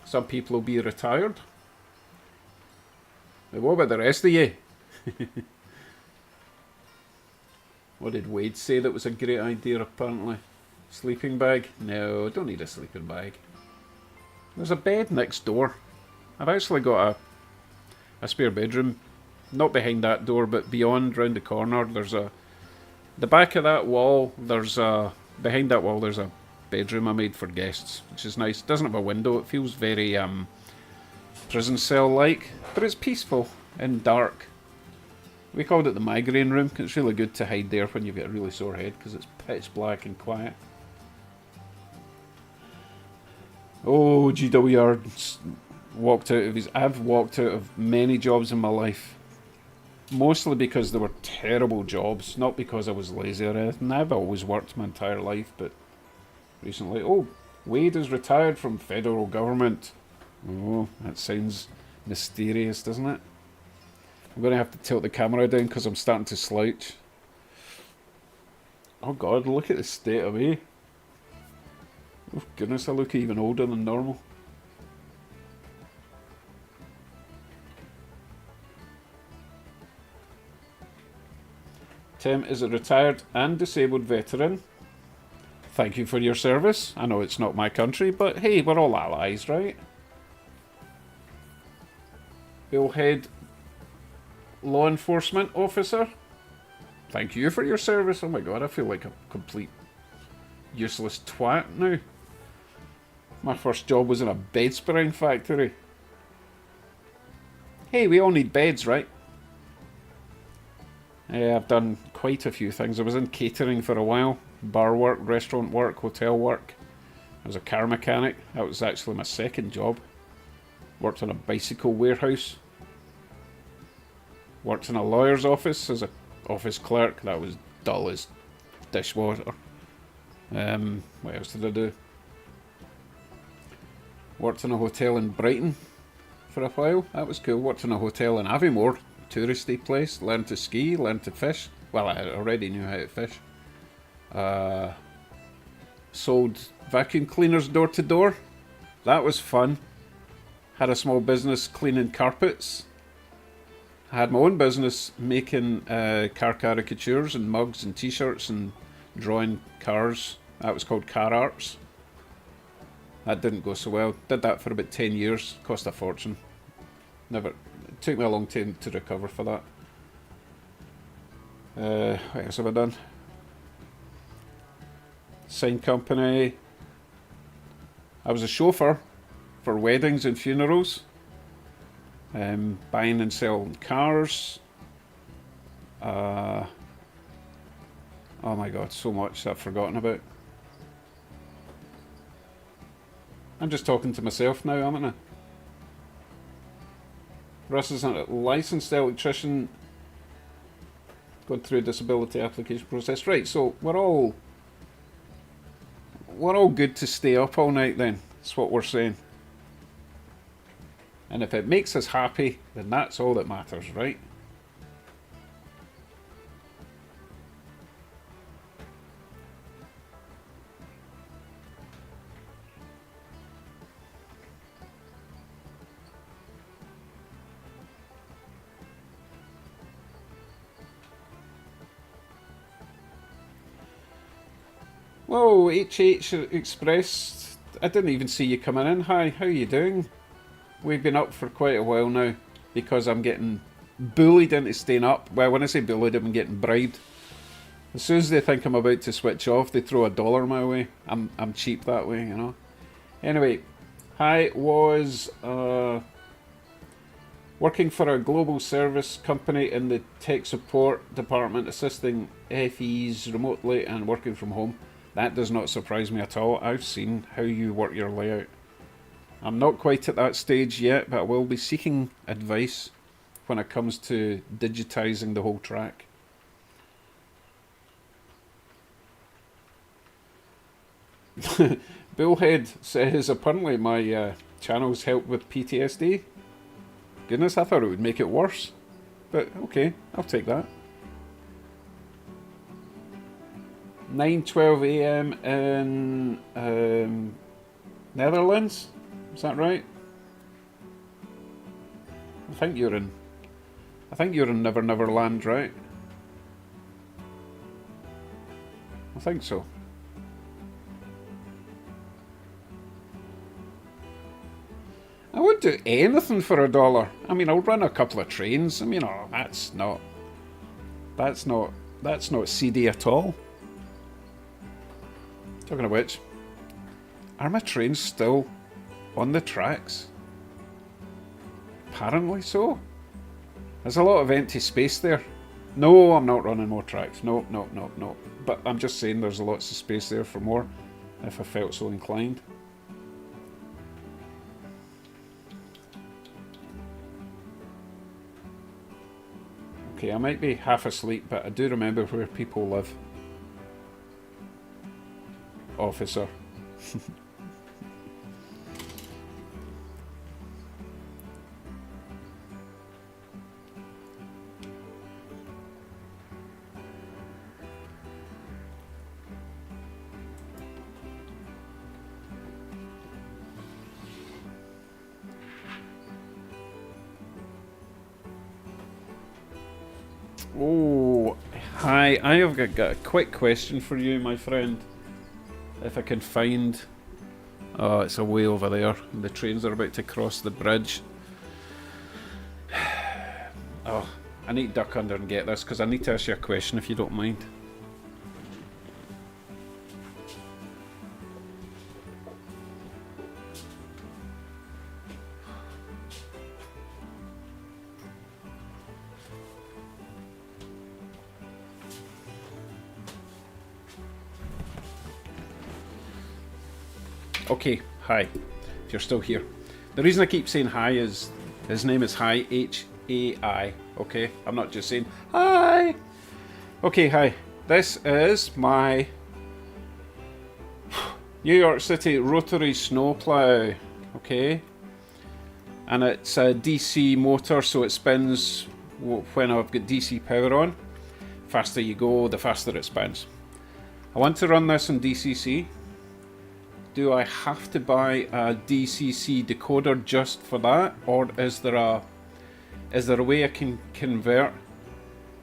Some people will be retired. What about the rest of you? What did Wade say that was a great idea, apparently? Sleeping bag? No, don't need a sleeping bag. There's a bed next door. I've actually got a spare bedroom. Not behind that door, but beyond, round the corner. There's the back of that wall, behind that wall there's a bedroom I made for guests, which is nice. It doesn't have a window. It feels very prison cell-like, but it's peaceful and dark. We called it the migraine room, because it's really good to hide there when you've got a really sore head, because it's pitch black and quiet. Oh, GWR walked out of his... I've walked out of many jobs in my life. Mostly because they were terrible jobs, not because I was lazy or anything. I've always worked my entire life, but recently... Oh, Wade is retired from federal government. Oh, that sounds mysterious, doesn't it? I'm going to have to tilt the camera down because I'm starting to slouch. Oh god, look at the state of me. Oh goodness, I look even older than normal. Tim is a retired and disabled veteran. Thank you for your service. I know it's not my country, but hey, we're all allies, right? Billhead law enforcement officer. Thank you for your service. Oh my god, I feel like a complete useless twat now. My first job was in a bed spraying factory. Hey, we all need beds, right? Yeah, I've done quite a few things. I was in catering for a while. Bar work, restaurant work, hotel work. I was a car mechanic. That was actually my second job. Worked in a bicycle warehouse. Worked in a lawyer's office as an office clerk. That was dull as dishwater. What else did I do? Worked in a hotel in Brighton for a while. That was cool. Worked in a hotel in Aviemore. Touristy place. Learned to ski, learned to fish. Well, I already knew how to fish. Sold vacuum cleaners door to door. That was fun. Had a small business cleaning carpets. I had my own business making car caricatures and mugs and t-shirts and drawing cars. That was called Car Arts. That didn't go so well. Did that for about 10 years. Cost a fortune. It took me a long time to recover for that. What else have I done? Sign company. I was a chauffeur for weddings and funerals. Buying and selling cars. Oh my god, so much that I've forgotten about. I'm just talking to myself now, aren't I? Russ is a licensed electrician going through a disability application process. Right, so we're all good to stay up all night then. That's what we're saying. And if it makes us happy, then that's all that matters, right? Whoa, HH Express. I didn't even see you coming in. Hi, how are you doing? We've been up for quite a while now because I'm getting bullied into staying up. Well, when I say bullied, I'm getting bribed. As soon as they think I'm about to switch off, they throw $1 my way. I'm cheap that way, you know. Anyway, I was working for a global service company in the tech support department, assisting FEs remotely and working from home. That does not surprise me at all. I've seen how you work your layout. I'm not quite at that stage yet, but I will be seeking advice when it comes to digitizing the whole track. Billhead says apparently my channels help with PTSD. Goodness, I thought it would make it worse. But okay, I'll take that. 9:12 AM in Netherlands. Is that right? I think you're in I think you're in Never Never Land, right? I think so. I would do anything for $1. I mean, I'll run a couple of trains. I mean, oh, that's not seedy at all. Talking of which, are my trains still on the tracks? Apparently so. There's a lot of empty space there. No, I'm not running more tracks. No. But I'm just saying there's lots of space there for more if I felt so inclined. Okay, I might be half asleep, but I do remember where people live. Officer. Oh, hi. I have got a quick question for you, my friend. If I can find... Oh, it's away over there. The trains are about to cross the bridge. Oh, I need to duck under and get this because I need to ask you a question if you don't mind. Okay, hi, if you're still here. The reason I keep saying hi is his name is Hi, H-A-I, okay? I'm not just saying hi. Okay, hi. This is my New York City rotary snowplow, okay? And it's a DC motor, so it spins when I've got DC power on. Faster you go, the faster it spins. I want to run this on DCC. Do I have to buy a DCC decoder just for that, or is there a way I can convert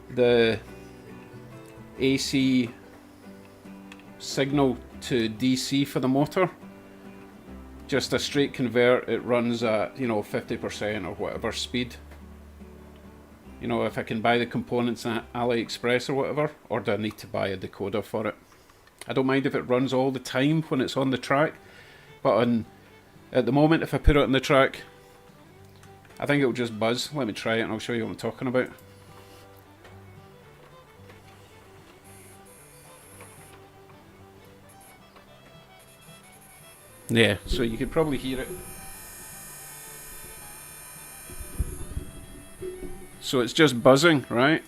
the AC signal to DC for the motor? Just a straight convert, it runs at 50% or whatever speed. If I can buy the components at AliExpress or whatever, or do I need to buy a decoder for it? I don't mind if it runs all the time when it's on the track, but at the moment, if I put it on the track, I think it'll just buzz. Let me try it and I'll show you what I'm talking about. Yeah, so you could probably hear it. So it's just buzzing, right?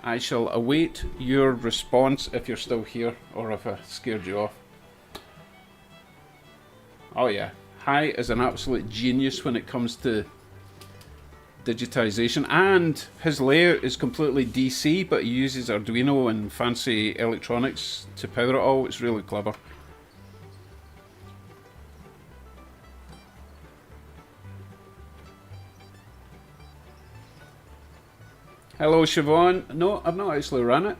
I shall await your response if you're still here, or if I scared you off. Oh yeah, Hi is an absolute genius when it comes to digitization, and his layout is completely DC, but he uses Arduino and fancy electronics to power it all. It's really clever. Hello Siobhan. No, I've not actually run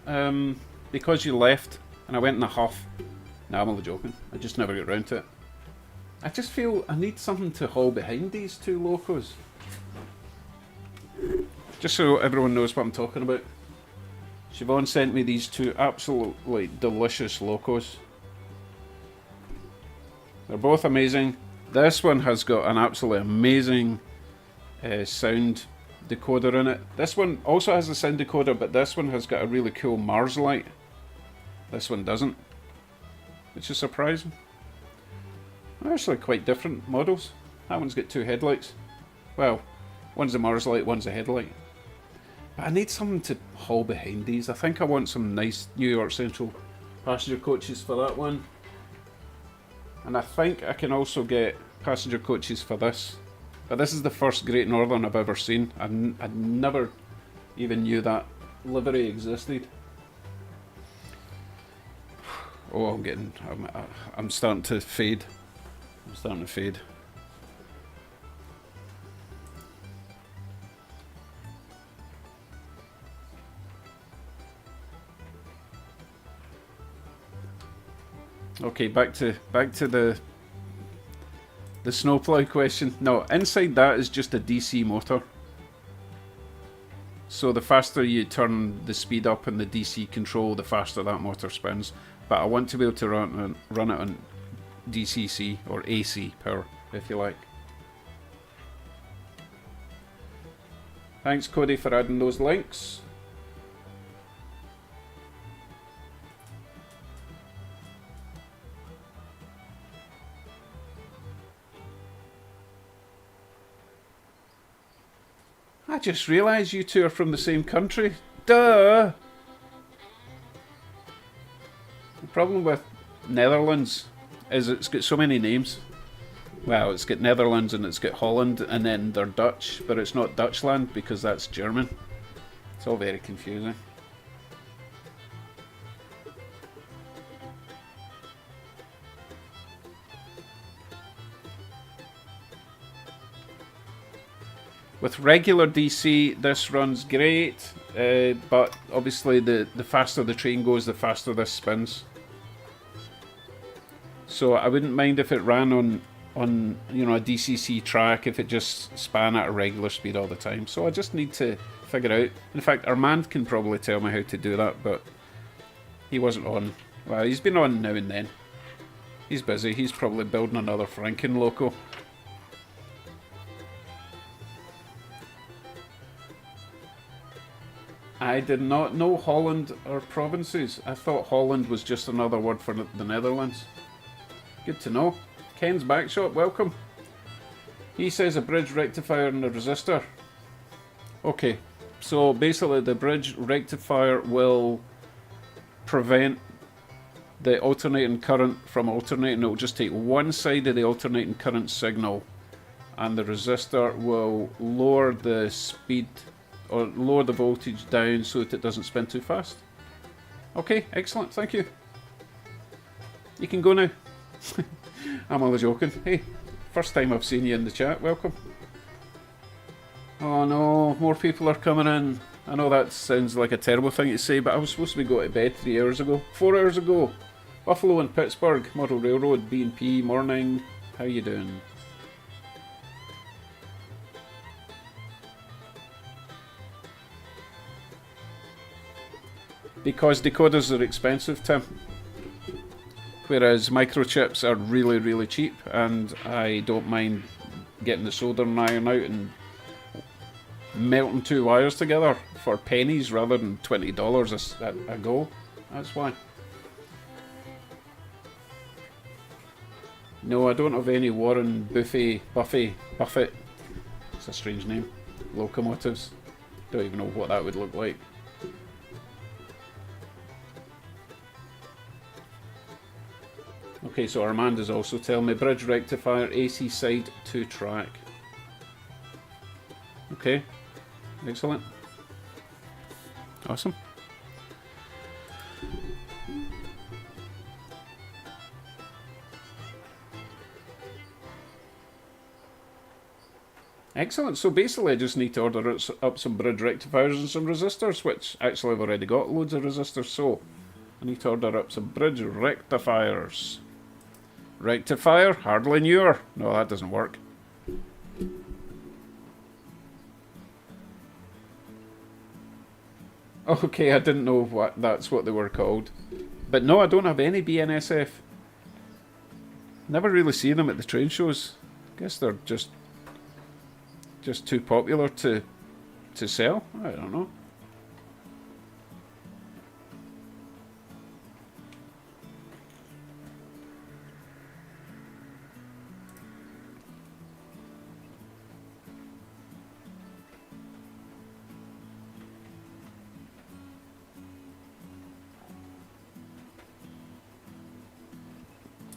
it. Because you left and I went in a huff. No, I'm only joking. I just never get round to it. I just feel I need something to haul behind these two locos. Just so everyone knows what I'm talking about. Siobhan sent me these two absolutely delicious locos. They're both amazing. This one has got an absolutely amazing sound decoder in it. This one also has a sound decoder, but this one has got a really cool Mars light. This one doesn't, which is surprising. They're actually quite different models. That one's got two headlights. Well, one's a Mars light, one's a headlight. But I need something to haul behind these. I think I want some nice New York Central passenger coaches for that one. And I think I can also get passenger coaches for this. But this is the first Great Northern I've ever seen. I never even knew that livery existed. Oh, I'm starting to fade. I'm starting to fade. Okay, back to the snowplow question. No, inside that is just a DC motor. So the faster you turn the speed up in the DC control, the faster that motor spins. But I want to be able to run it on DCC or AC power, if you like. Thanks, Cody, for adding those links. I just realised you two are from the same country. Duh! The problem with Netherlands is it's got so many names. Well, it's got Netherlands and it's got Holland and then they're Dutch, but it's not Dutchland because that's German. It's all very confusing. With regular DC, this runs great, but obviously the faster the train goes, the faster this spins. So I wouldn't mind if it ran on you know, a DCC track if it just span at a regular speed all the time. So I just need to figure out. In fact, Armand can probably tell me how to do that, but he wasn't on. Well, he's been on now and then. He's busy. He's probably building another Franken loco. I did not know Holland are provinces. I thought Holland was just another word for the Netherlands. Good to know. Ken's Backshop, welcome. He says a bridge rectifier and a resistor. Okay, so basically the bridge rectifier will prevent the alternating current from alternating. It will just take one side of the alternating current signal, and the resistor will lower the speed or lower the voltage down so that it doesn't spin too fast. Okay, excellent, thank you. You can go now. I'm only joking. Hey, first time I've seen you in the chat, welcome. Oh no, more people are coming in. I know that sounds like a terrible thing to say, but I was supposed to be going to bed 3 hours ago. 4 hours ago. Buffalo and Pittsburgh, Model Railroad, B&P, morning. How you doing? Because decoders are expensive, Tim. Whereas microchips are really, really cheap, and I don't mind getting the soldering iron out and melting two wires together for pennies rather than $20 a go. That's why. No, I don't have any Warren Buffett. It's a strange name. Locomotives. Don't even know what that would look like. Okay, so Armand is also telling me bridge rectifier AC side to track. Okay, excellent. Awesome. Excellent, so basically I just need to order up some bridge rectifiers and some resistors, which actually I've already got loads of resistors, so I need to order up some bridge rectifiers. Rectifier, hardly newer. No, that doesn't work. Okay, I didn't know that's what they were called. But no, I don't have any BNSF. Never really see them at the train shows. Guess they're just too popular to sell. I don't know.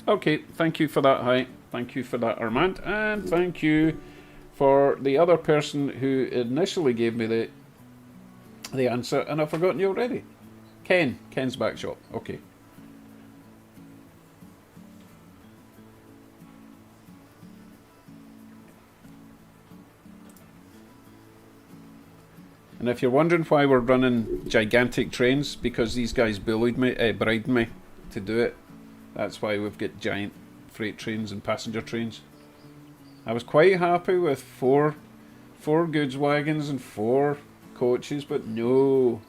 Okay, thank you for that, hi. Thank you for that, Armand. And thank you for the other person who initially gave me the answer, and I've forgotten you already. Ken's Backshop. Okay. And if you're wondering why we're running gigantic trains, because these guys bribed me to do it. That's why we've got giant freight trains and passenger trains. I was quite happy with four goods wagons and 4 coaches, but no.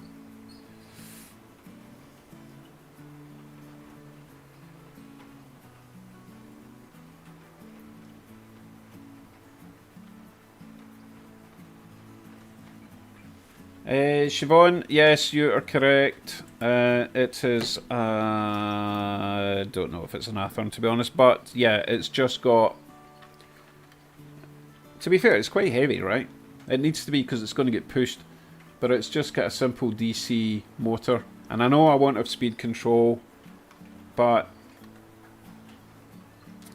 Siobhan, yes, you are correct. It is, I don't know if it's an Athern to be honest, but yeah, it's just got, to be fair, it's quite heavy, right? It needs to be because it's going to get pushed, but it's just got a simple DC motor. And I know I want to have speed control, but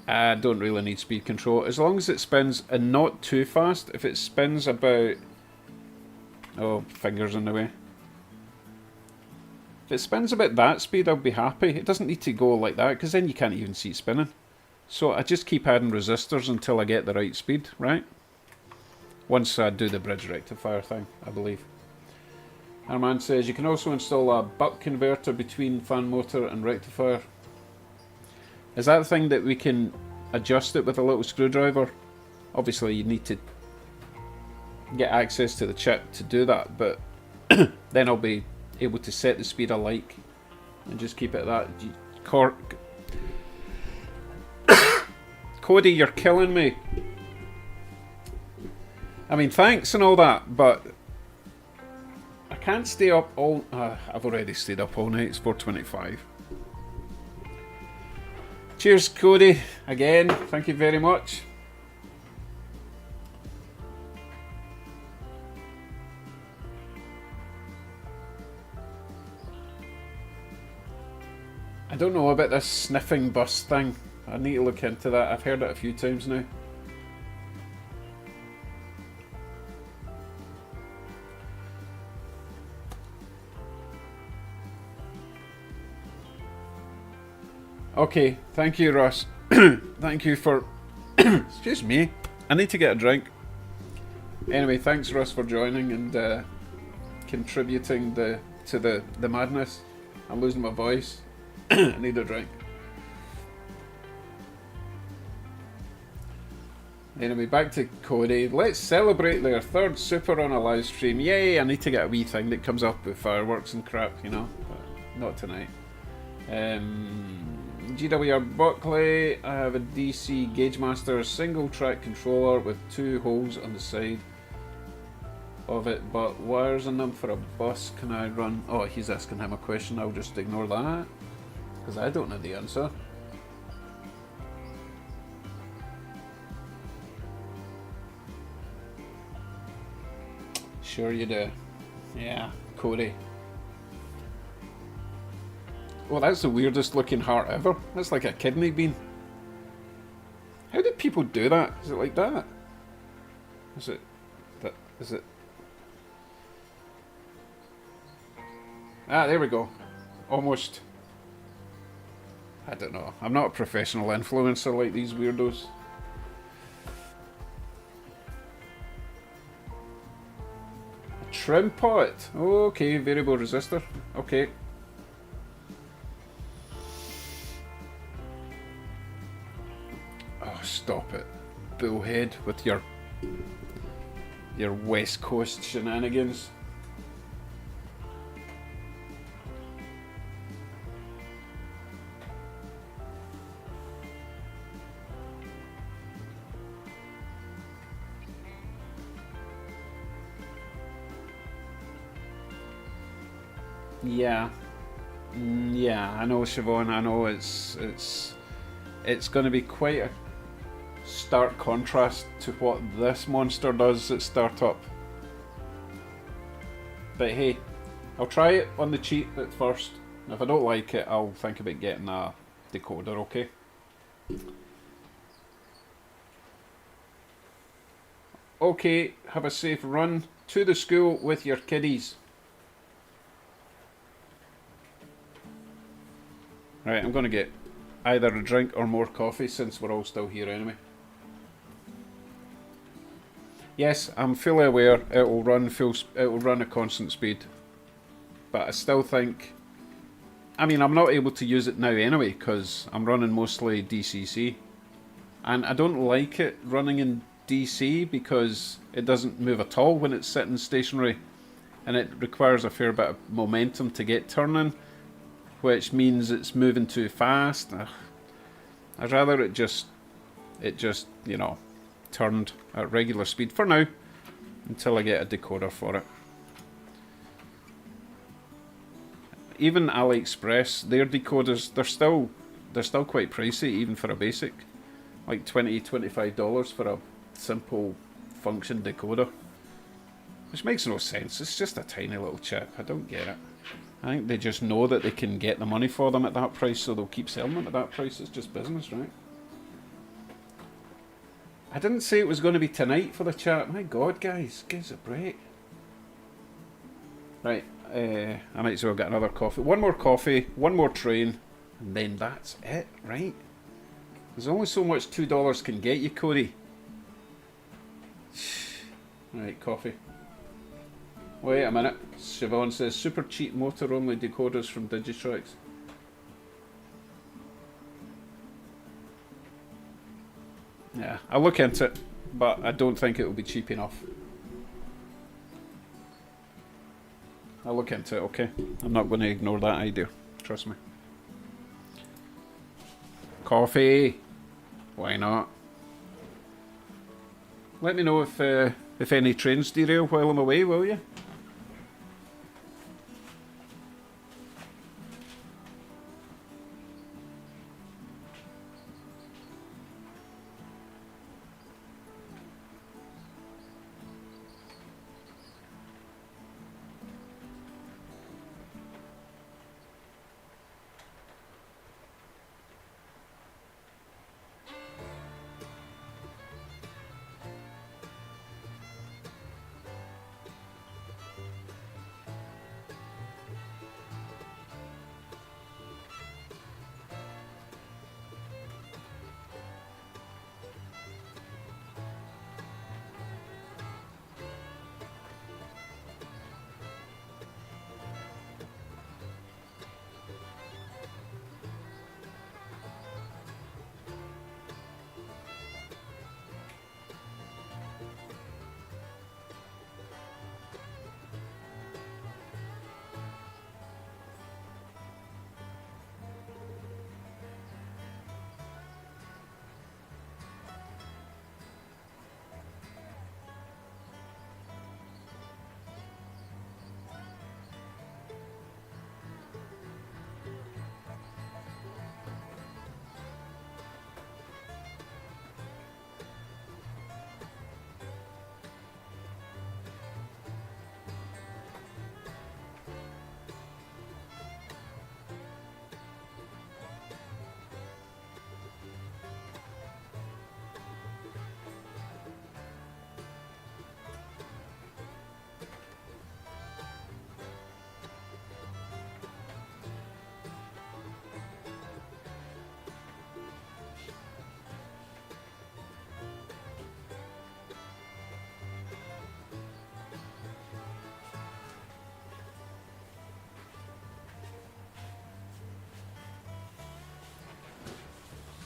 I don't really need speed control. As long as it spins and not too fast. If it spins about... Oh, fingers in the way. If it spins about that speed, I'll be happy. It doesn't need to go like that, because then you can't even see it spinning. So I just keep adding resistors until I get the right speed, right? Once I do the bridge rectifier thing, I believe. Our man says, you can also install a buck converter between fan motor and rectifier. Is that the thing that we can adjust it with a little screwdriver? Obviously you need to get access to the chip to do that, but then I'll be able to set the speed I like and just keep it at that. Cody, you're killing me. I mean, thanks and all that, but I can't stay up all... I've already stayed up all night. It's 4:25. Cheers, Cody. Again, thank you very much. I don't know about this sniffing bus thing. I need to look into that. I've heard it a few times now. Okay, thank you, Ross. Thank you for... Excuse me. I need to get a drink. Anyway, thanks, Ross, for joining and contributing to the madness. I'm losing my voice. I need a drink. Anyway, back to Cody. Let's celebrate their 3rd super on a live stream. Yay! I need to get a wee thing that comes up with fireworks and crap, you know. But not tonight. GWR Buckley. I have a DC Gauge Master single track controller with 2 holes on the side of it, but wires in them for a bus. Can I run? Oh, he's asking him a question. I'll just ignore that because I don't know the answer. Sure you do. Yeah, Cody. Oh, that's the weirdest looking heart ever. That's like a kidney bean. How did people do that? Is it like that? Is it... that? Is it... Ah, there we go. Almost. I don't know. I'm not a professional influencer like these weirdos. A trim pot. Okay, variable resistor. Okay. Oh, stop it. Bullhead with your West Coast shenanigans. Yeah, yeah, I know, Siobhan. I know it's going to be quite a stark contrast to what this monster does at startup. But hey, I'll try it on the cheap at first. If I don't like it, I'll think about getting a decoder. Okay. Okay, have a safe run to the school with your kiddies. Right, I'm going to get either a drink or more coffee since we're all still here anyway. Yes, I'm fully aware it will run a constant speed, but I still think I mean, I'm not able to use it now anyway because I'm running mostly DCC. And I don't like it running in DC because it doesn't move at all when it's sitting stationary. And it requires a fair bit of momentum to get turning, which means it's moving too fast. I'd rather it just, you know, turned at regular speed for now until I get a decoder for it. Even AliExpress, their decoders, they're still quite pricey even for a basic. Like $20–25 for a simple function decoder. Which makes no sense. It's just a tiny little chip. I don't get it. I think they just know that they can get the money for them at that price, so they'll keep selling them at that price. It's just business, right? I didn't say it was going to be tonight for the chat. My God, guys. Give us a break. Right. I might as well get another coffee. One more coffee, one more train, and then that's it, right? There's only so much $2 can get you, Cody. Right, coffee. Wait a minute. Siobhan says, super cheap motor-only decoders from Digitrax. Yeah, I'll look into it, but I don't think it will be cheap enough. I'll look into it, okay? I'm not going to ignore that idea. Trust me. Coffee. Why not? Let me know if any trains derail while I'm away, will you?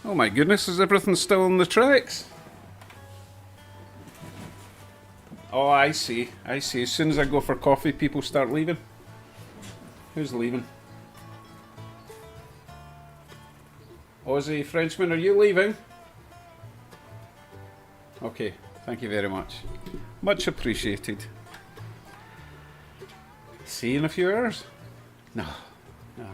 Oh my goodness, is everything still on the tracks? Oh, I see. I see. As soon as I go for coffee, people start leaving. Who's leaving? Aussie Frenchman, are you leaving? Okay, thank you very much. Much appreciated. See you in a few hours? No, no.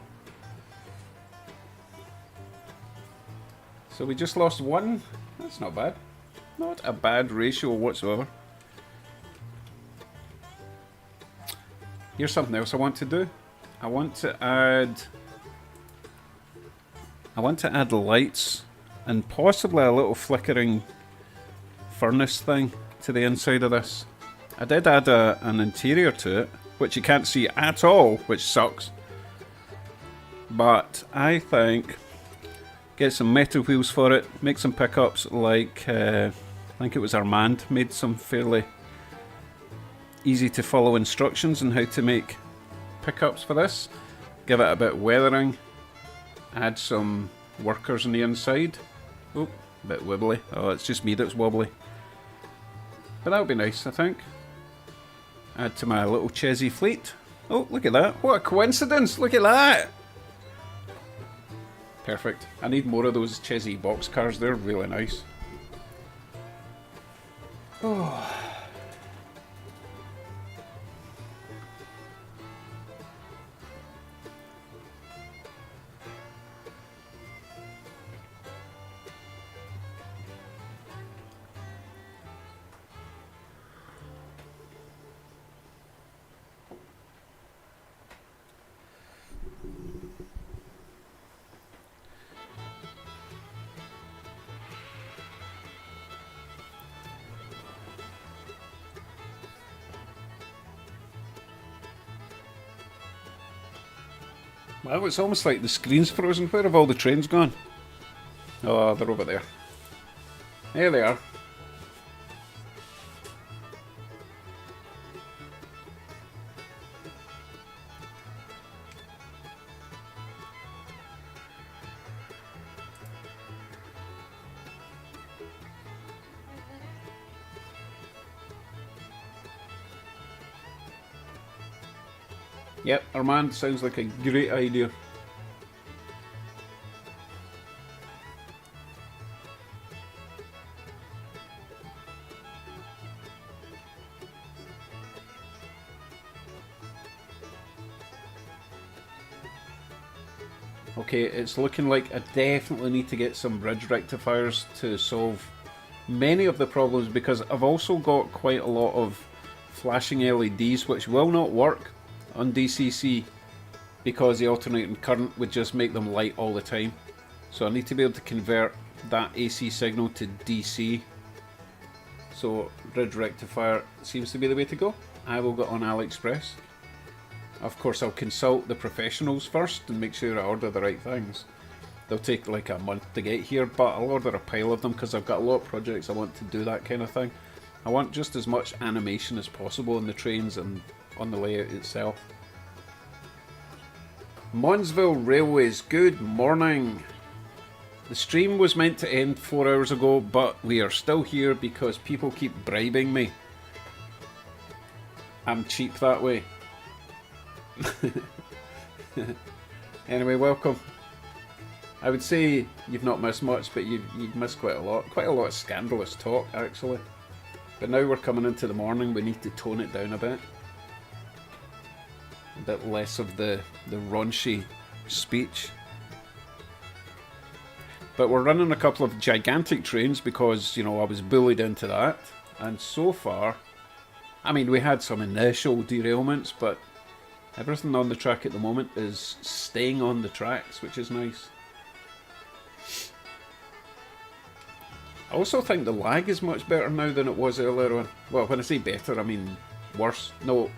So we just lost one. That's not bad. Not a bad ratio whatsoever. Here's something else I want to do. I want to add lights and possibly a little flickering furnace thing to the inside of this. I did add an interior to it, which you can't see at all, which sucks. But I think get some metal wheels for it, make some pickups like I think it was Armand made some fairly easy to follow instructions on how to make pickups for this. give it a bit of weathering, add some workers on the inside. Oh, a bit wobbly. Oh, it's just me that's wobbly. But that would be nice, I think. Add to my little Chesy fleet. Oh, look at that. What a coincidence. Look at that. Perfect. I need more of those Chesy boxcars. They're really nice. Oh. Well, it's almost like the screen's frozen. Where have all the trains gone? Oh, they're over there. There they are. Yep, Armand, sounds like a great idea. Okay, it's looking like I definitely need to get some bridge rectifiers to solve many of the problems, because I've also got quite a lot of flashing LEDs which will not work on DCC because the alternating current would just make them light all the time. So I need to be able to convert that AC signal to DC. So bridge rectifier seems to be the way to go. I will get on AliExpress. Of course, I'll consult the professionals first and make sure I order the right things. They'll take like a month to get here, but I'll order a pile of them because I've got a lot of projects I want to do that kind of thing. I want just as much animation as possible in the trains and on the layout itself. Monsville Railways, good morning. The stream was meant to end 4 hours ago, but we are still here because people keep bribing me. I'm cheap that way. Anyway, welcome. I would say you've not missed much, but you've missed quite a lot. Quite a lot of scandalous talk, actually. But now we're coming into the morning, we need to tone it down a bit. A bit less of the raunchy speech. But we're running a couple of gigantic trains because, you know, I was bullied into that. And so far, I mean, we had some initial derailments, but everything on the track at the moment is staying on the tracks, which is nice. I also think the lag is much better now than it was earlier on. Well, when I say better, I mean worse. No,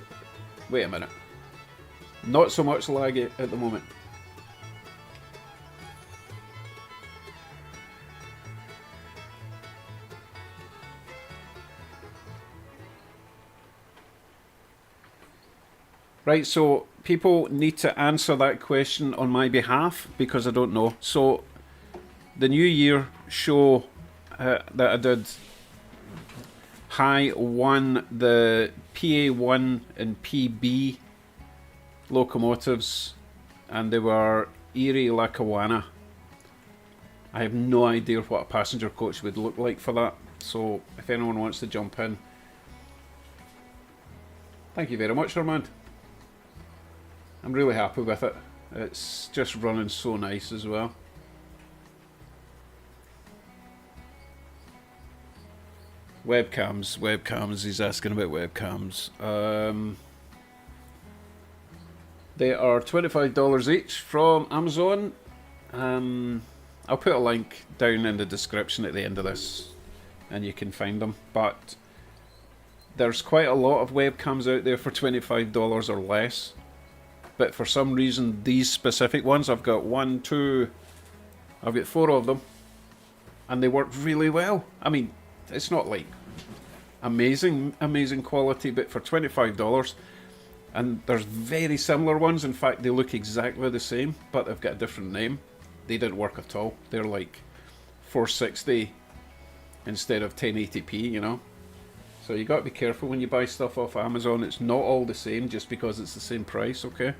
wait a minute. Not so much lag at the moment. Right, so people need to answer that question on my behalf because I don't know. So the New Year show that I did, High won the PA1 and PB locomotives, and they were Erie Lackawanna. I have no idea what a passenger coach would look like for that, so if anyone wants to jump in. Thank you very much, Armand. I'm really happy with it. It's just running so nice as well. Webcams, he's asking about webcams. They are $25 each from Amazon. I'll put a link down in the description at the end of this and you can find them. But there's quite a lot of webcams out there for $25 or less. But for some reason, these specific ones, I've got I've got 4 of them. And they work really well. I mean, it's not like amazing quality, but for $25, And there's very similar ones. In fact, they look exactly the same, but they've got a different name. They didn't work at all. They're like 460 instead of 1080p, you know. So you got to be careful when you buy stuff off Amazon. It's not all the same just because it's the same price, okay?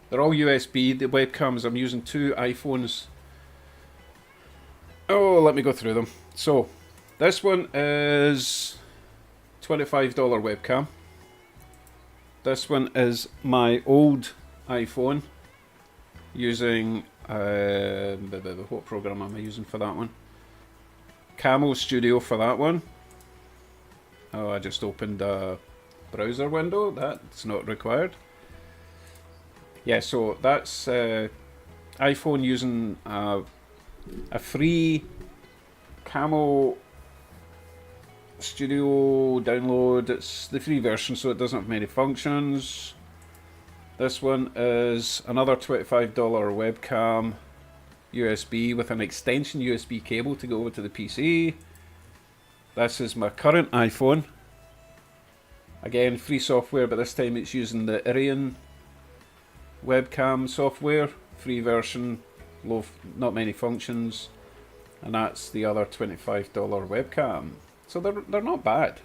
They're all USB, the webcams. I'm using 2 iPhones. Oh, let me go through them. So, this one is $25 webcam. This one is my old iPhone using, what program am I using for that one? Camo Studio for that one. Oh, I just opened a browser window. That's not required. Yeah, so that's iPhone using a free Camo Studio download. It's the free version, so it doesn't have many functions. This one is another $25 webcam USB with an extension USB cable to go over to the PC. This is my current iPhone. Again, free software, but this time it's using the Irian webcam software. Free version, not many functions. And that's the other $25 webcam. So they're not bad.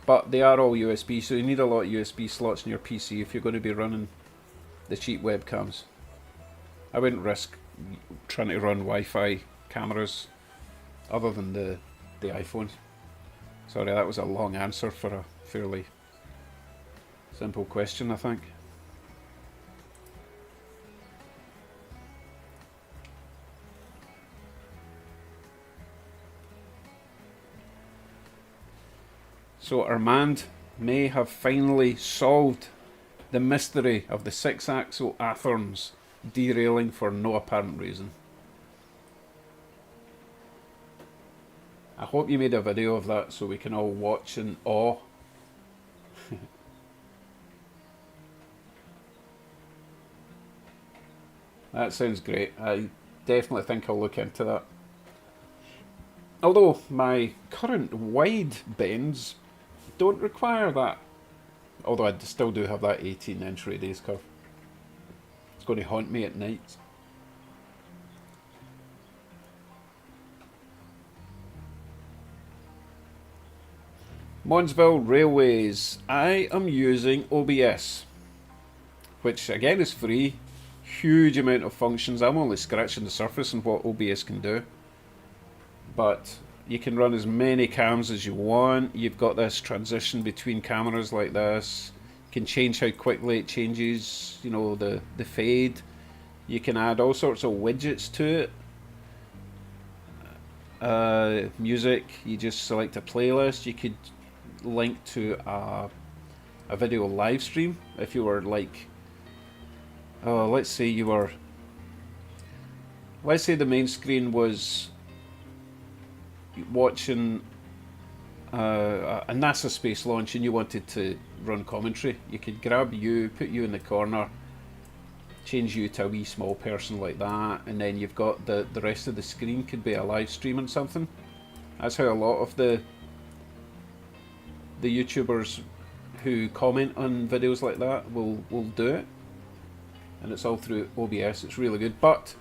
But they are all USB, so you need a lot of USB slots in your PC if you're going to be running the cheap webcams. I wouldn't risk trying to run Wi-Fi cameras other than the iPhones. Sorry, that was a long answer for a fairly simple question, I think. So Armand may have finally solved the mystery of the 6-axle Athorns derailing for no apparent reason. I hope you made a video of that so we can all watch in awe. That sounds great. I definitely think I'll look into that. Although my current wide bends don't require that. Although I still do have that 18-inch radius curve. It's going to haunt me at night. Monsville Railways. I am using OBS, which again is free. Huge amount of functions. I'm only scratching the surface on what OBS can do. But you can run as many cams as you want. You've got this transition between cameras like this. You can change how quickly it changes, you know, the fade. You can add all sorts of widgets to it. Music, you just select a playlist. You could link to a video live stream if you were like, let's say the main screen was watching a NASA space launch and you wanted to run commentary. You could grab you, put you in the corner, change you to a wee small person like that, and then you've got the rest of the screen could be a live stream and something. That's how a lot of the YouTubers who comment on videos like that will do it, and it's all through OBS. It's really good, but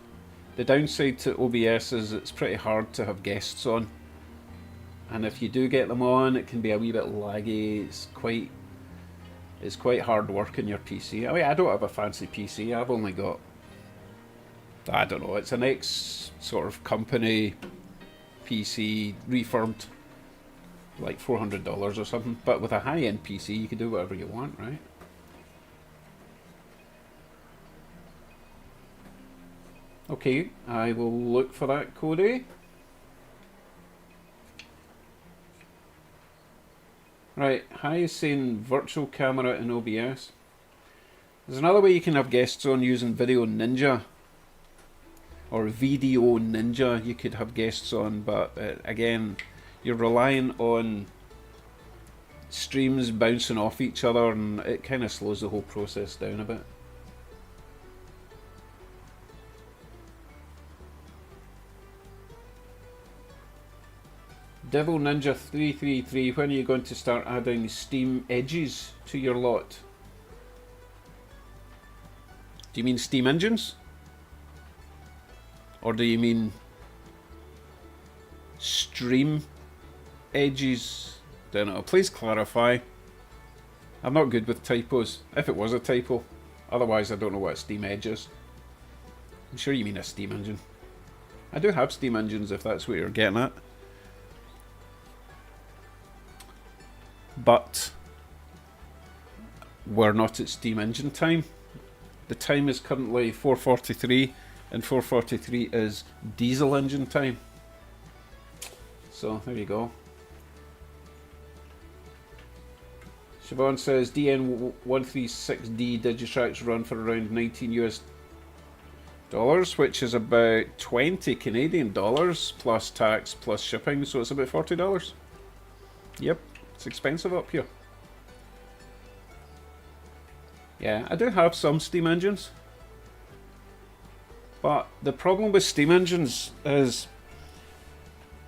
the downside to OBS is it's pretty hard to have guests on, and if you do get them on, it can be a wee bit laggy. It's quite hard work on your PC. I mean, I don't have a fancy PC. I've only got, I don't know, it's an ex sort of company PC refurbed, like $400 or something, but with a high-end PC you can do whatever you want, right? Okay, I will look for that, Cody. Right, how are you saying virtual camera in OBS? There's another way you can have guests on using Video Ninja, or Video Ninja. You could have guests on, but again, you're relying on streams bouncing off each other, and it kind of slows the whole process down a bit. Devil Ninja 333, when are you going to start adding steam edges to your lot? Do you mean steam engines? Or do you mean stream edges? Don't know. Please clarify. I'm not good with typos. If it was a typo. Otherwise, I don't know what a steam edge is. I'm sure you mean a steam engine. I do have steam engines if that's what you're getting at. But we're not at steam engine time. The time is currently 4:43 and 4:43 is diesel engine time. So there you go. Siobhan says DN136D Digitrax run for around 19 US dollars, which is about 20 Canadian dollars plus tax plus shipping, so it's about $40. Yep, it's expensive up here. Yeah, I do have some steam engines, but the problem with steam engines is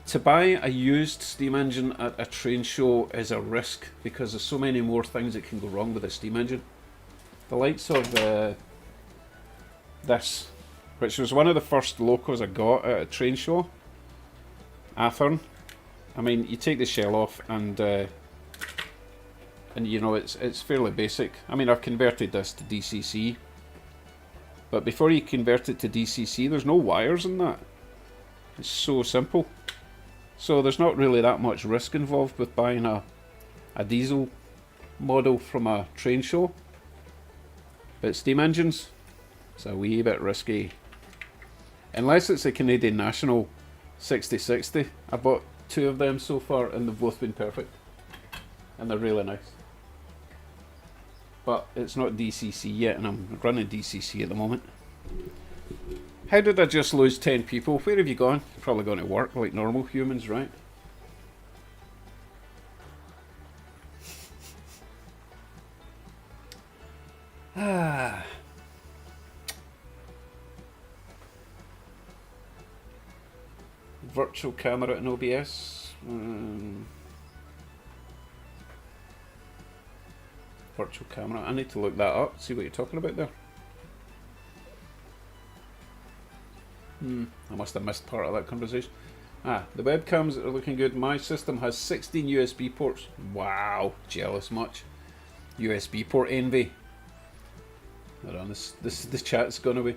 to buy a used steam engine at a train show is a risk because there's so many more things that can go wrong with a steam engine. The likes of this, which was one of the first locos I got at a train show, Athearn. I mean, you take the shell off and you know it's fairly basic. I mean, I've converted this to DCC, but before you convert it to DCC, there's no wires in that. It's so simple. So there's not really that much risk involved with buying a diesel model from a train show. But steam engines, it's a wee bit risky. Unless it's a Canadian National 6060. I bought 2 of them so far and they've both been perfect. And they're really nice. But it's not DCC yet and I'm running DCC at the moment. How did I just lose 10 people? Where have you gone? You're probably going to work like normal humans, right? Ah. Virtual camera in OBS. Virtual camera. I need to look that up, see what you're talking about there. I must have missed part of that conversation. The webcams are looking good. My system has 16 USB ports. Wow, jealous much. USB port envy. Hold on, the chat's gone away.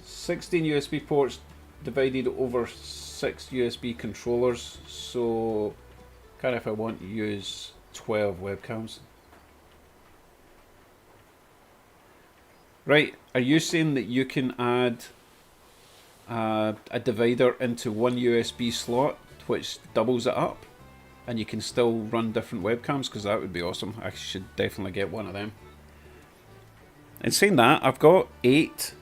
16 USB ports divided over 6 USB controllers. So, kind of if I want to use 12 webcams. Right, are you saying that you can add a divider into one USB slot which doubles it up and you can still run different webcams? Because that would be awesome. I should definitely get one of them. And saying that, I've got 8,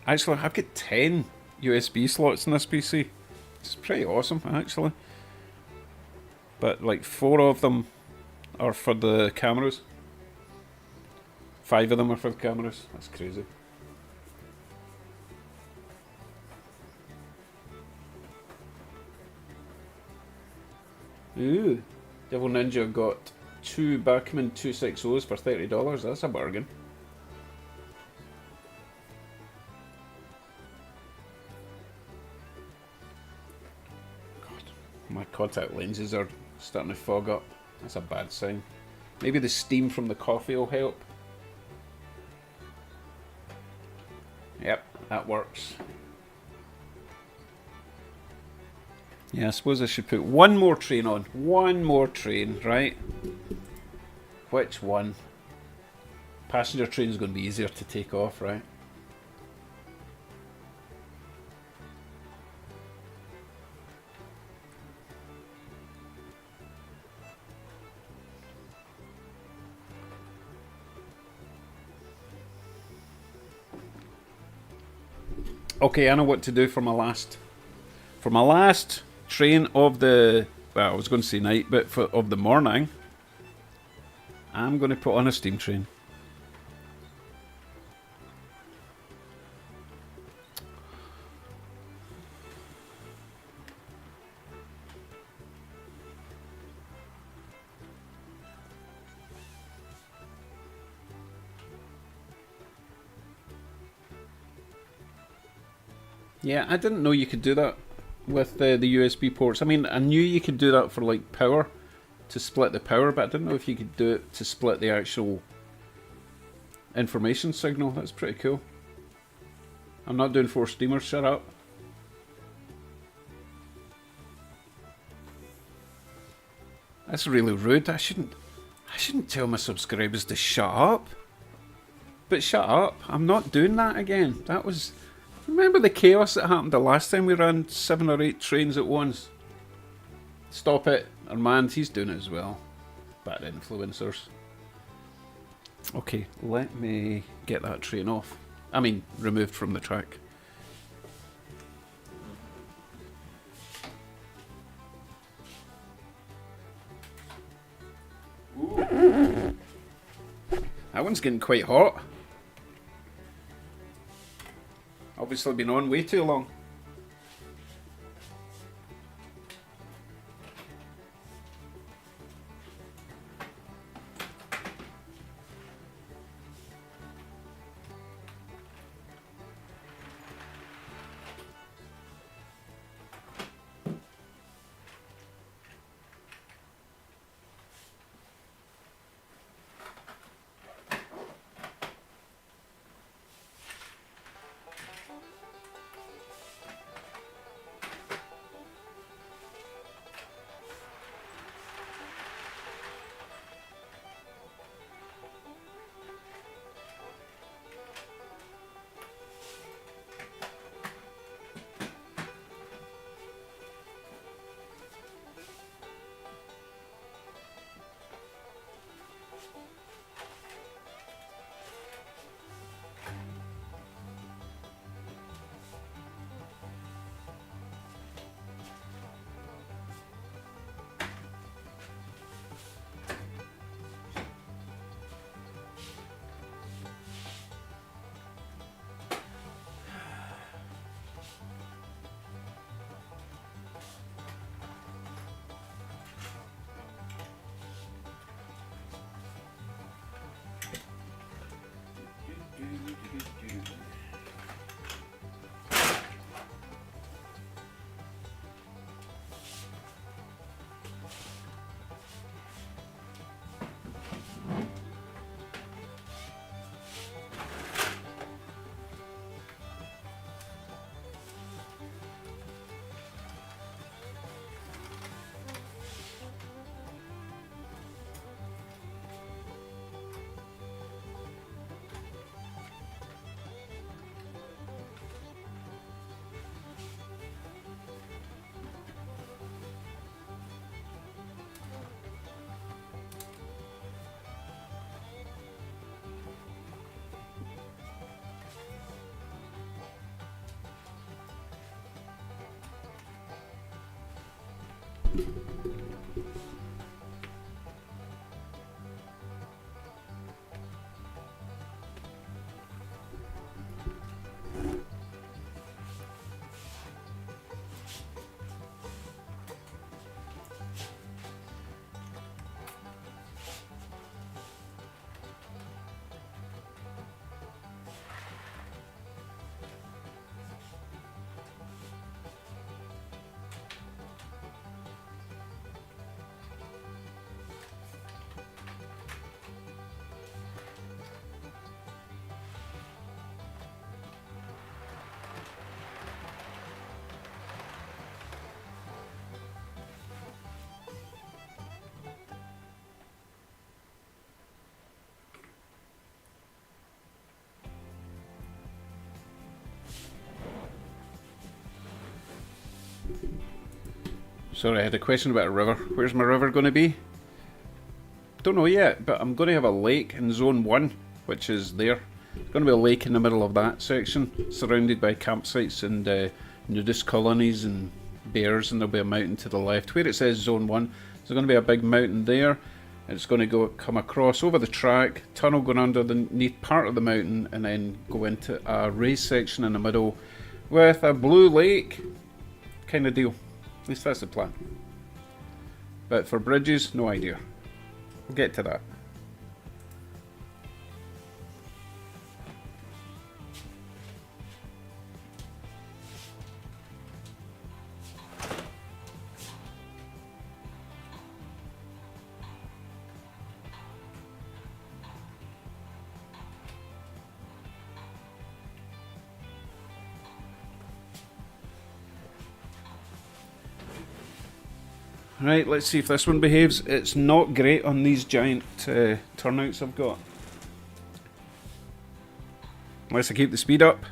actually I've got 10 USB slots in this PC. It's pretty awesome actually. But like 4 of them are for the cameras. 5 of them are for the cameras. That's crazy. Ooh. Devil Ninja got 2 Bachmann 260s for $30. That's a bargain. God, my contact lenses are starting to fog up. That's a bad sign. Maybe the steam from the coffee will help. Yep, that works. Yeah, I suppose I should put one more train on. One more train, right? Which one? Passenger train's going to be easier to take off, right? Okay, I know what to do for my last train of the, well, I was going to say night, but of the morning. I'm going to put on a steam train. Yeah, I didn't know you could do that with the USB ports. I mean, I knew you could do that for like power, to split the power, but I didn't know if you could do it to split the actual information signal. That's pretty cool. I'm not doing 4 steamers, shut up. That's really rude. I shouldn't tell my subscribers to shut up. But shut up. I'm not doing that again. That was... Remember the chaos that happened the last time we ran 7 or 8 trains at once? Stop it. Armand, he's doing it as well. Bad influencers. Okay, let me get that train off. I mean, removed from the track. Ooh. That one's getting quite hot. Obviously been on way too long. Sorry, I had a question about a river. Where's my river going to be? Don't know yet, but I'm going to have a lake in Zone 1, which is there. There's going to be a lake in the middle of that section, surrounded by campsites and nudist colonies and bears, and there'll be a mountain to the left. Where it says Zone 1, there's going to be a big mountain there. It's going to come across over the track, tunnel going underneath part of the mountain, and then go into a raised section in the middle with a blue lake kind of deal. At least that's the plan. But for bridges, no idea. We'll get to that. Right, let's see if this one behaves. It's not great on these giant turnouts I've got. Unless I keep the speed up.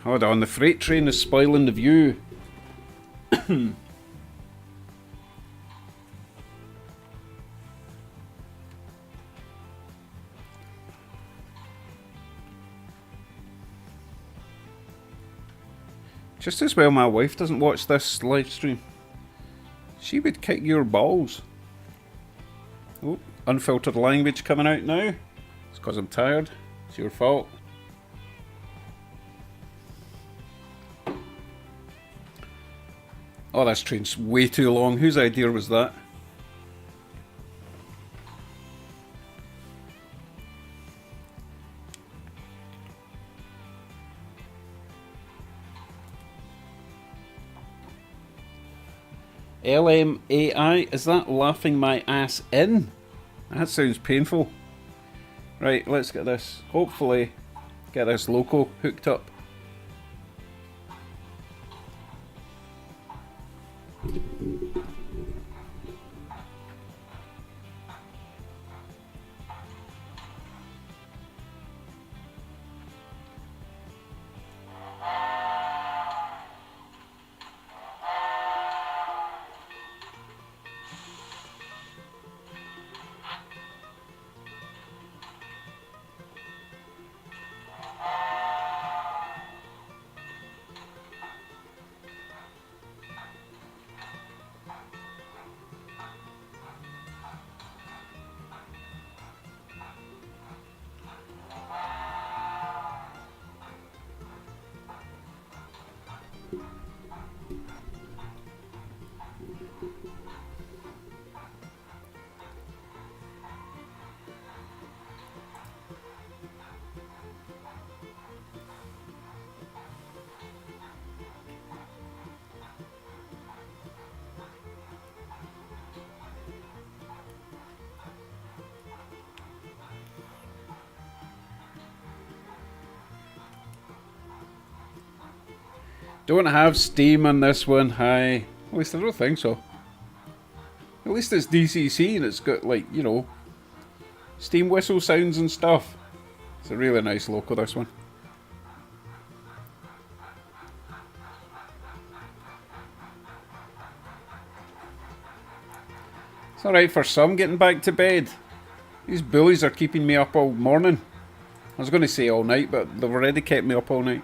Hold on, the freight train is spoiling the view. Just as well my wife doesn't watch this live stream. She would kick your balls. Oh, unfiltered language coming out now. It's because I'm tired. It's your fault. Oh, this train's way too long. Whose idea was that? LMAI? Is that laughing my ass in? That sounds painful. Right, let's get this. Hopefully, get this loco hooked up. Don't have Steam on this one, hi. At least I don't think so. At least it's DCC and it's got, like, you know, steam whistle sounds and stuff. It's a really nice loco, this one. It's alright for some getting back to bed. These bullies are keeping me up all morning. I was going to say all night, but they've already kept me up all night.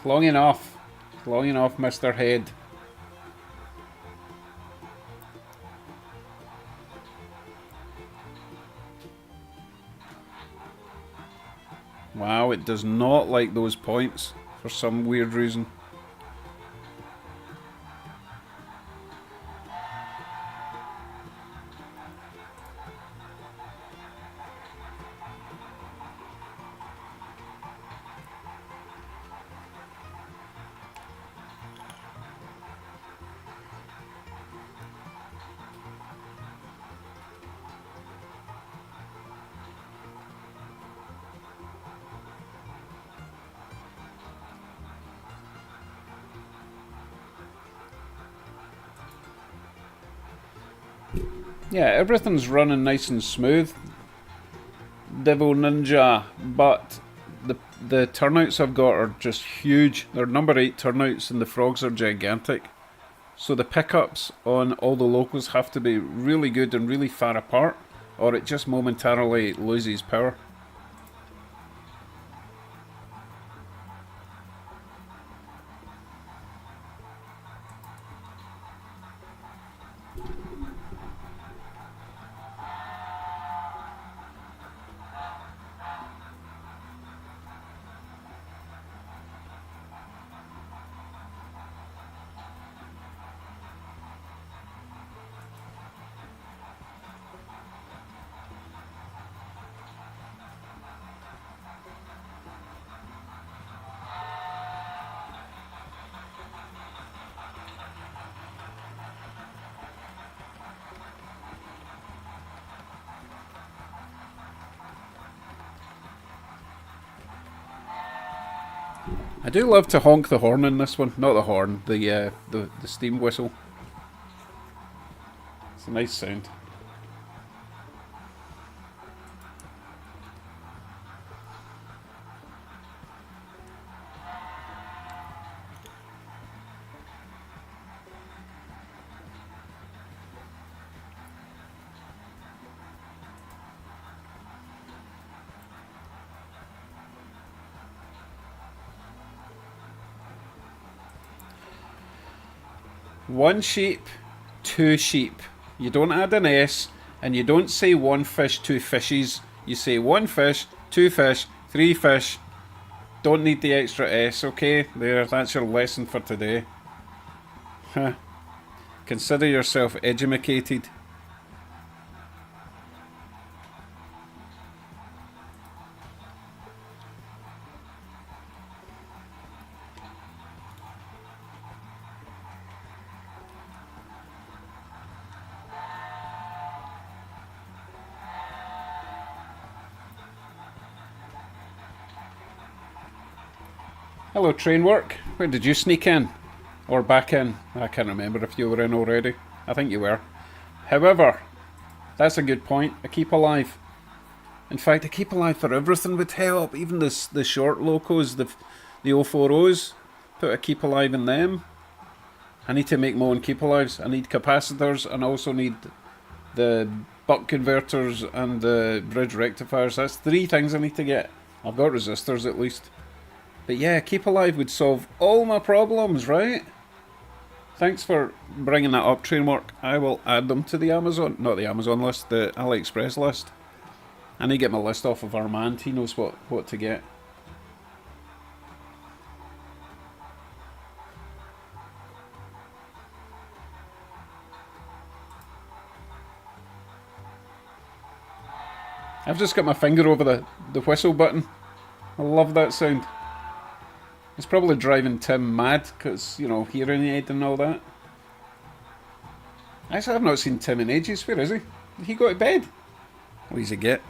Long enough. Long enough, Mr. Head. Wow, it does not like those points for some weird reason. Yeah, everything's running nice and smooth, Devil Ninja, but the turnouts I've got are just huge. They're number 8 turnouts and the frogs are gigantic. So the pickups on all the locals have to be really good and really far apart, or it just momentarily loses power. I do love to honk the horn in this one. Not the horn, the steam whistle. It's a nice sound. One sheep, two sheep. You don't add an S, and you don't say one fish, two fishes. You say one fish, two fish, three fish. Don't need the extra S, okay? There, that's your lesson for today. Huh. Consider yourself edumacated. Hello, train work. Where did you sneak in? Or back in? I can't remember if you were in already. I think you were. However, that's a good point. A keep alive. In fact, a keep alive for everything would help. Even the short locos, the 040s. Put a keep alive in them. I need to make my own keep alives. I need capacitors and I also need the buck converters and the bridge rectifiers. That's 3 things I need to get. I've got resistors at least. But yeah, keep alive would solve all my problems, right? Thanks for bringing that up, Trainwork. I will add them to the Amazon, not the Amazon list, the AliExpress list. I need to get my list off of Armand. He knows what to get. I've just got my finger over the whistle button. I love that sound. It's probably driving Tim mad because, you know, hearing aid and all that. Actually, I've not seen Tim in ages. Where is he? Did he go to bed? What does he get?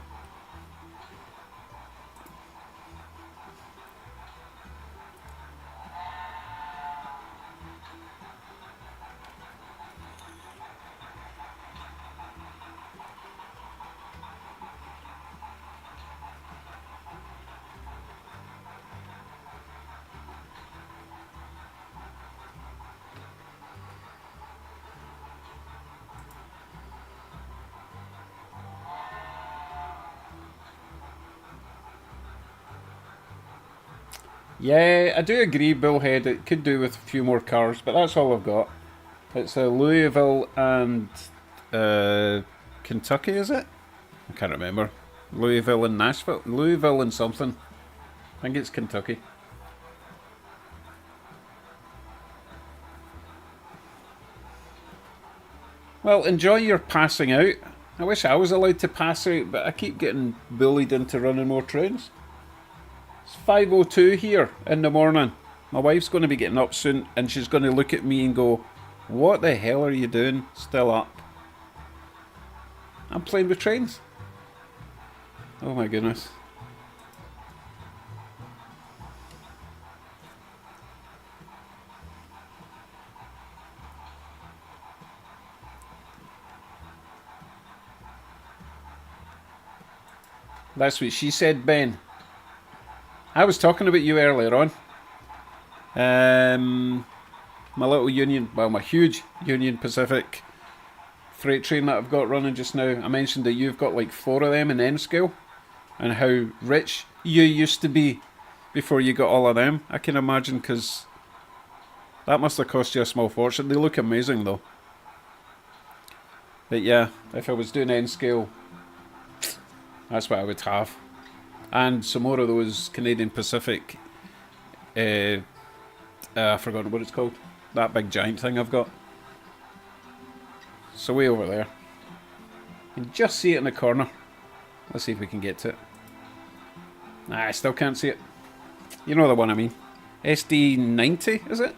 Yeah, I do agree, Bullhead. It could do with a few more cars, but that's all I've got. It's Louisville and Kentucky, is it? I can't remember. Louisville and Nashville. Louisville and something. I think it's Kentucky. Well, enjoy your passing out. I wish I was allowed to pass out, but I keep getting bullied into running more trains. It's 5:02 here in the morning. My wife's going to be getting up soon and she's going to look at me and go, "What the hell are you doing still up?" I'm playing with trains. Oh my goodness. That's what she said, Ben. I was talking about you earlier on. My little Union, well, my huge Union Pacific freight train that I've got running just now. I mentioned that you've got like 4 of them in N scale and how rich you used to be before you got all of them. I can imagine because that must have cost you a small fortune. They look amazing though. But yeah, if I was doing N scale, that's what I would have. And some more of those Canadian Pacific. I've forgotten what it's called. That big giant thing I've got. So way over there. You can just see it in the corner. Let's see if we can get to it. I still can't see it. You know the one I mean. SD90, is it?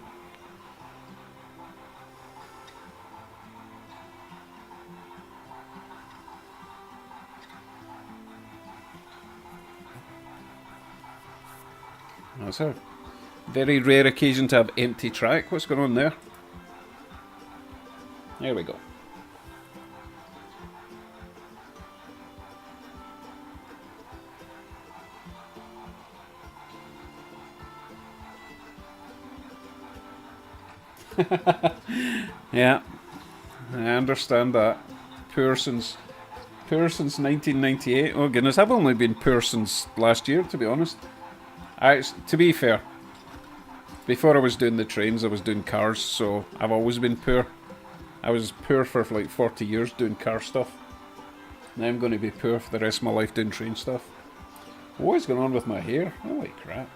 That's her. Very rare occasion to have empty track. What's going on there? There we go. Yeah, I understand that. Poor since 1998. Oh goodness, I've only been poor since last year, to be honest. To be fair, before I was doing the trains, I was doing cars, so I've always been poor. I was poor for like 40 years doing car stuff. Now I'm going to be poor for the rest of my life doing train stuff. What is going on with my hair? Holy crap.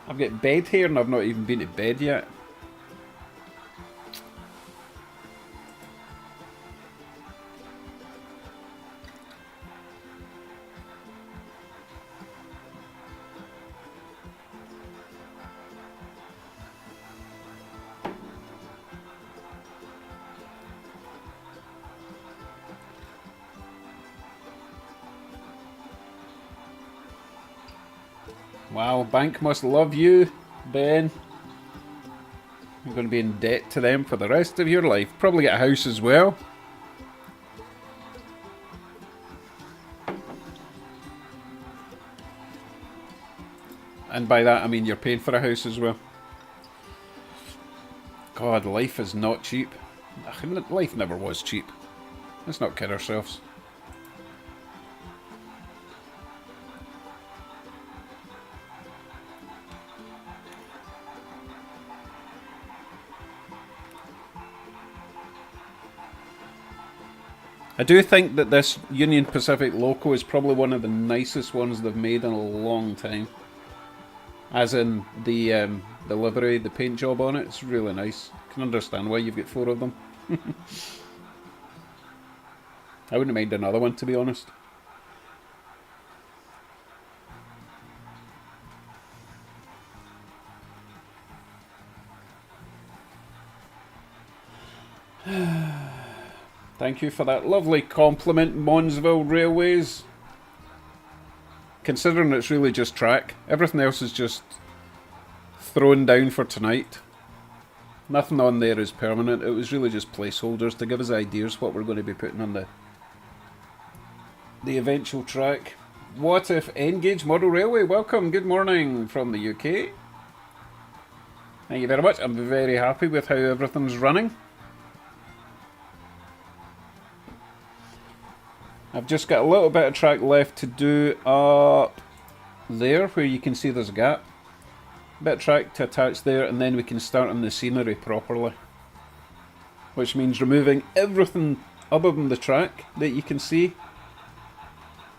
I've got bed hair and I've not even been to bed yet. Wow, bank must love you, Ben. You're going to be in debt to them for the rest of your life. Probably get a house as well. And by that I mean you're paying for a house as well. God, life is not cheap. Life never was cheap. Let's not kid ourselves. I do think that this Union Pacific loco is probably one of the nicest ones they've made in a long time. As in the livery, the paint job on it, it's really nice. I can understand why you've got 4 of them. I wouldn't mind another one, to be honest. Thank you for that lovely compliment, Monsville Railways. Considering it's really just track, everything else is just thrown down for tonight. Nothing on there is permanent, it was really just placeholders to give us ideas what we're going to be putting on the eventual track. What if Engage Model Railway? Welcome, good morning from the UK. Thank you very much, I'm very happy with how everything's running. I've just got a little bit of track left to do up there where you can see there's a gap. A bit of track to attach there and then we can start on the scenery properly. Which means removing everything other than the track that you can see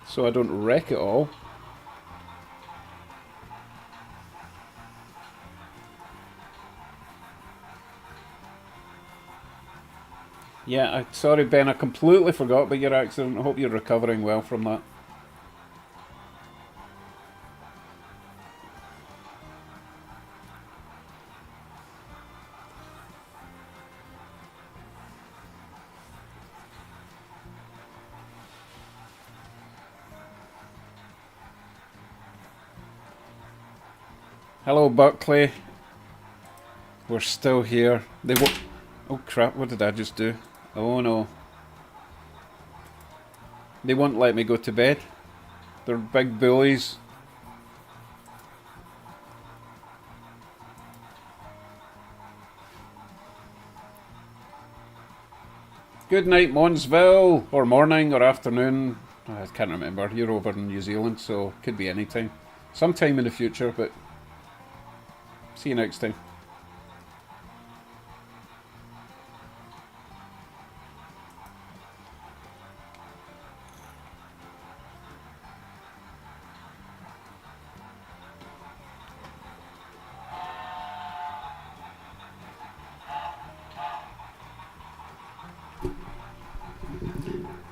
so I don't wreck it all. Yeah, sorry Ben, I completely forgot about your accident. I hope you're recovering well from that. Hello Buckley. We're still here. Oh crap, what did I just do? Oh no. They won't let me go to bed. They're big bullies. Good night, Monsville, or morning, or afternoon. I can't remember. You're over in New Zealand, so could be any time. Sometime in the future, but see you next time.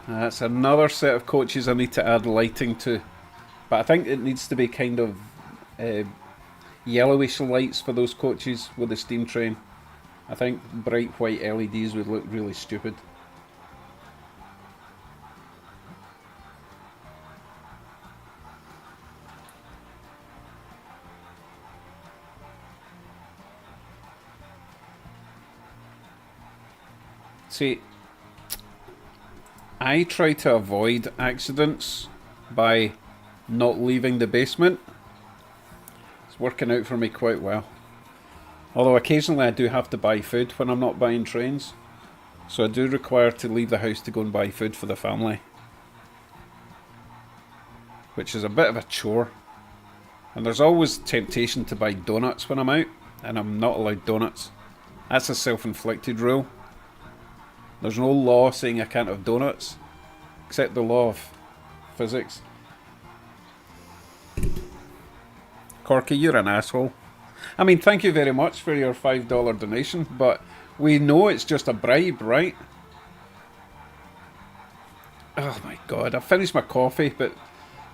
That's another set of coaches I need to add lighting to. But I think it needs to be kind of yellowish lights for those coaches with the steam train. I think bright white LEDs would look really stupid. See, I try to avoid accidents by not leaving the basement. It's working out for me quite well. Although occasionally I do have to buy food when I'm not buying trains. So I do require to leave the house to go and buy food for the family. Which is a bit of a chore. And there's always temptation to buy donuts when I'm out. And I'm not allowed donuts. That's a self-inflicted rule. There's no law saying I can't have donuts. Except the law of physics. Corky, you're an asshole. I mean, thank you very much for your $5 donation, but we know it's just a bribe, right? Oh my god, I've finished my coffee, but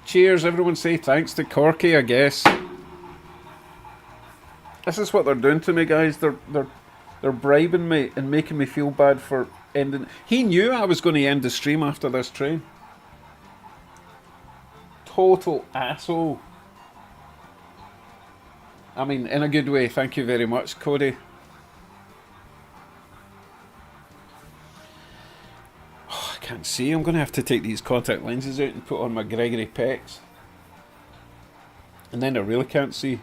cheers, everyone say thanks to Corky, I guess. This is what they're doing to me, guys. They're bribing me and making me feel bad for ending. He knew I was going to end the stream after this train. Total asshole. I mean, in a good way. Thank you very much, Cody. Oh, I can't see. I'm going to have to take these contact lenses out and put on my Gregory Pecs. And then I really can't see.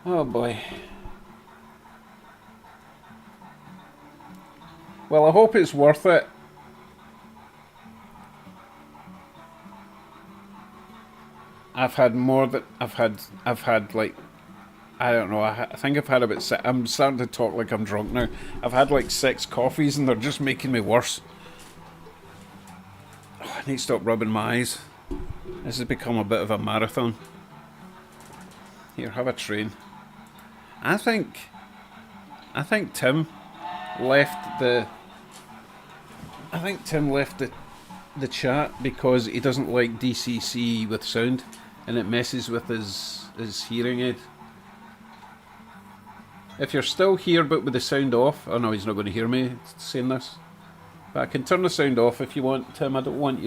Oh boy. Well, I hope it's worth it. I've had more than I've had like, I don't know. I think I've had about six. I'm starting to talk like I'm drunk now. I've had like 6 coffees and they're just making me worse. Oh, I need to stop rubbing my eyes. This has become a bit of a marathon. Here, have a train. I think Tim left the the chat because he doesn't like DCC with sound and it messes with his hearing aid. If you're still here but with the sound off, oh no, he's not going to hear me saying this. But I can turn the sound off if you want, Tim. I don't want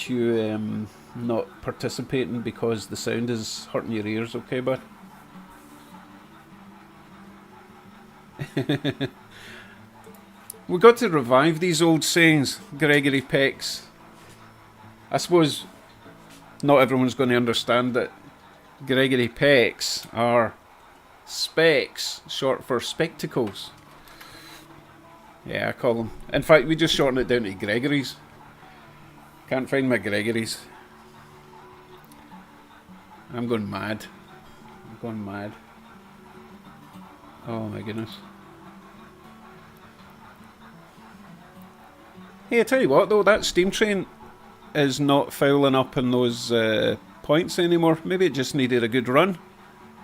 you not participating because the sound is hurting your ears, okay, bud? We've got to revive these old sayings, Gregory Pecs. I suppose not everyone's going to understand that Gregory Pecs are specs, short for spectacles. Yeah, I call them. In fact, we just shorten it down to Gregory's. Can't find my Gregory's. I'm going mad. I'm going mad. Oh my goodness. Hey, I tell you what though, that steam train is not fouling up in those points anymore. Maybe it just needed a good run.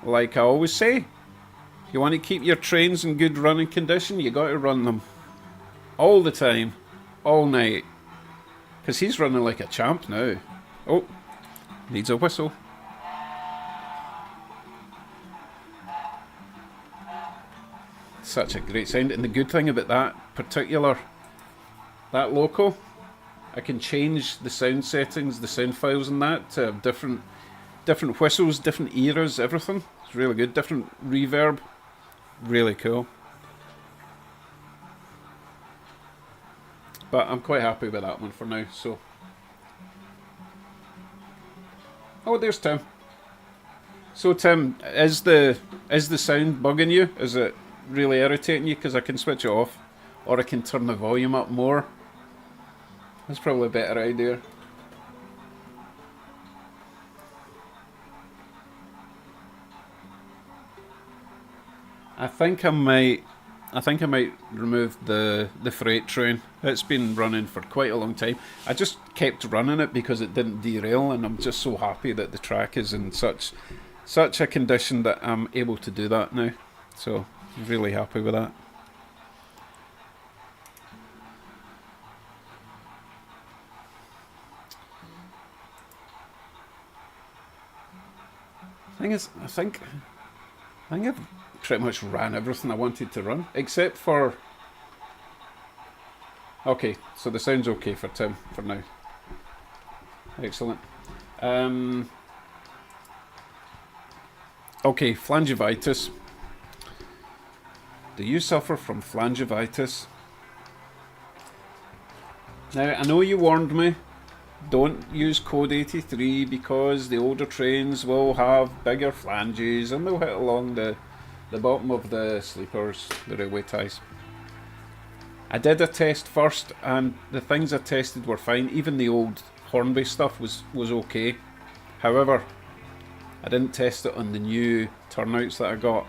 Like I always say, if you want to keep your trains in good running condition, you got to run them. All the time. All night. Because he's running like a champ now. Oh, needs a whistle. Such a great sound. And the good thing about that loco, I can change the sound settings, the sound files and that to have different whistles, different eras, everything. It's really good. Different reverb. Really cool. But I'm quite happy with that one for now, so. Oh, there's Tim. So Tim, is the sound bugging you? Is it really irritating you? Because I can switch it off, or I can turn the volume up more. That's probably a better idea. I think I might remove the freight train. It's been running for quite a long time. I just kept running it because it didn't derail, and I'm just so happy that the track is in such a condition that I'm able to do that now. So I'm really happy with that. Thing is, I think I've pretty much ran everything I wanted to run, except for Okay, so the sound's okay for Tim for now. Excellent. Okay, flangivitis. Do you suffer from flangivitis? Now, I know you warned me, don't use code 83 because the older trains will have bigger flanges and they'll hit along the bottom of the sleepers, the railway ties. I did a test first and the things I tested were fine. Even the old Hornby stuff was okay. However, I didn't test it on the new turnouts that I got,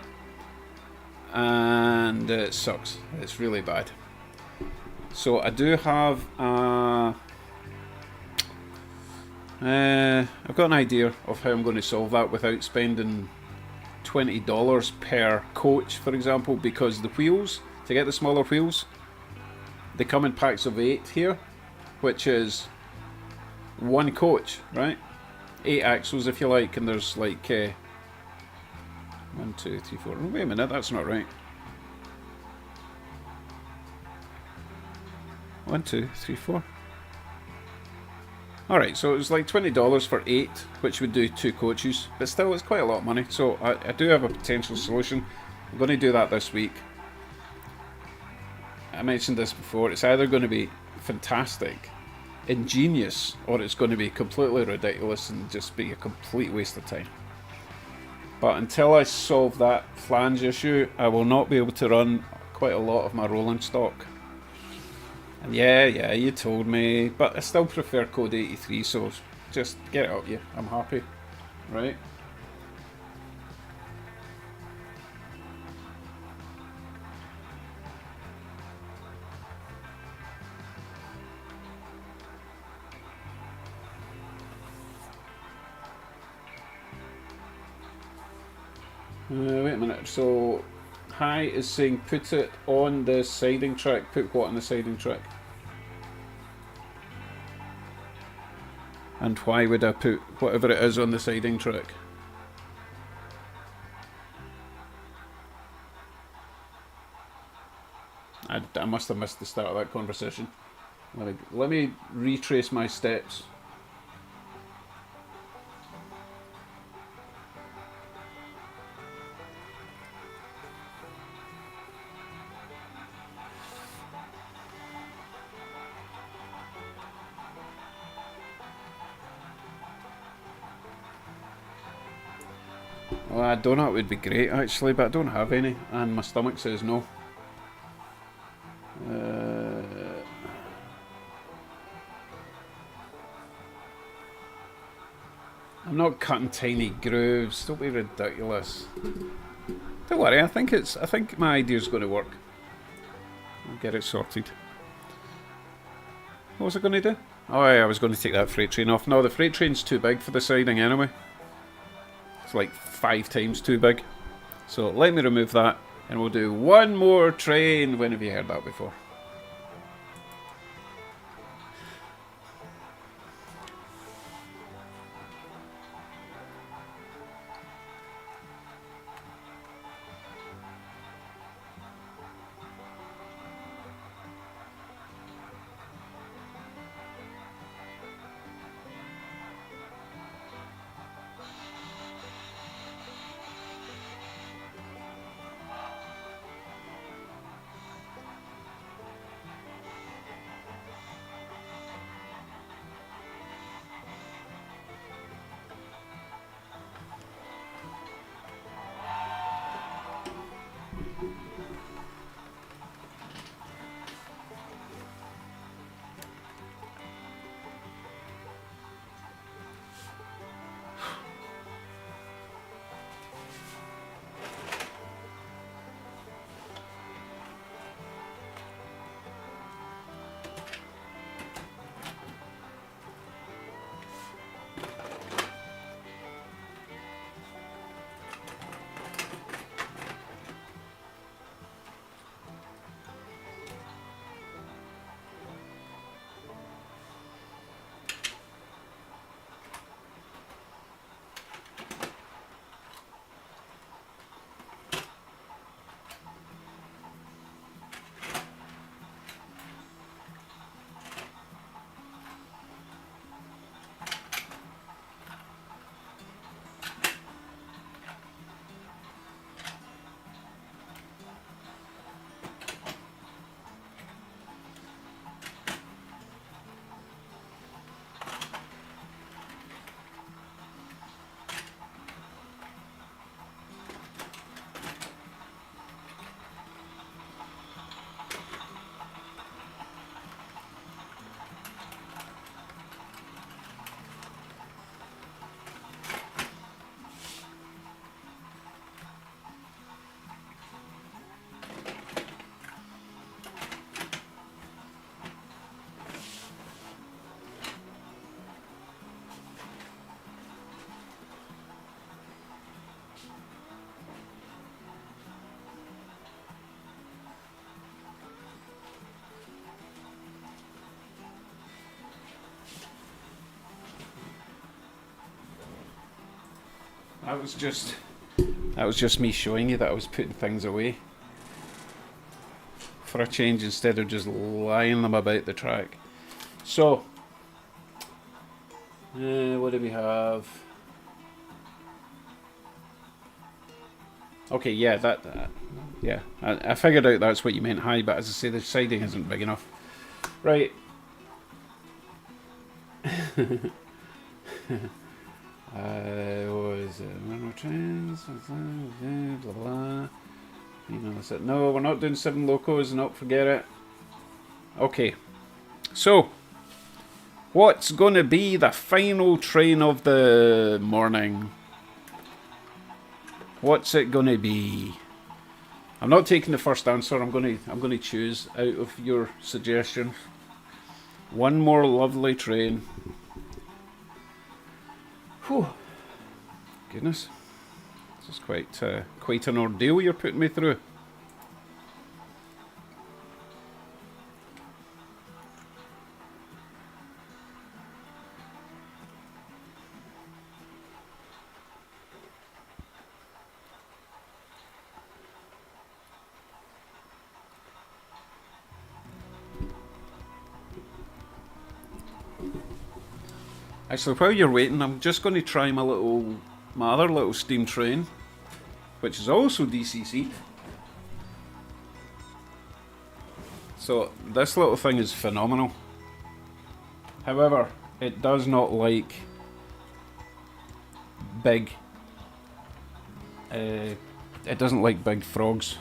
and it sucks. It's really bad. So I do have I've got an idea of how I'm going to solve that without spending $20 per coach, for example, because the wheels, to get the smaller wheels, they come in packs of 8 here, which is one coach, right? 8 axles if you like, and there's like 1, 2, 3, 4. Wait a minute, that's not right. 1, 2, 3, 4. Alright, so it was like $20 for 8, which would do 2 coaches, but still it's quite a lot of money, so I do have a potential solution. I'm going to do that this week. I mentioned this before, it's either going to be fantastic, ingenious, or it's going to be completely ridiculous and just be a complete waste of time. But until I solve that flange issue, I will not be able to run quite a lot of my rolling stock. And yeah, you told me, but I still prefer code 83, so just get it out you. I'm happy, right? Wait a minute, so Hi is saying put it on the siding track. Put what on the siding track? And why would I put whatever it is on the siding track? I must have missed the start of that conversation. Let me retrace my steps. Well, a donut would be great actually, but I don't have any, and my stomach says no. I'm not cutting tiny grooves. Don't be ridiculous. Don't worry. I think my idea's going to work. I'll get it sorted. What was I going to do? Oh, yeah, I was going to take that freight train off. No, the freight train's too big for the siding anyway. It's like 5 times too big. So let me remove that, and we'll do one more train. When have you heard that before? That was just me showing you that I was putting things away for a change instead of just lying them about the track. So, what do we have? Okay, yeah, yeah, I figured out that's what you meant high, but as I say, the siding isn't big enough. Right. What is it? Trains, blah blah. No, we're not doing 7 locos. Nope, forget it. Okay, so what's going to be the final train of the morning? What's it going to be? I'm not taking the first answer. I'm going to choose out of your suggestions. One more lovely train. Whew. Goodness. This is quite an ordeal you're putting me through. Actually, while you're waiting, I'm just going to try my other little steam train, which is also DCC. So this little thing is phenomenal. However, it does not like big. It doesn't like big frogs,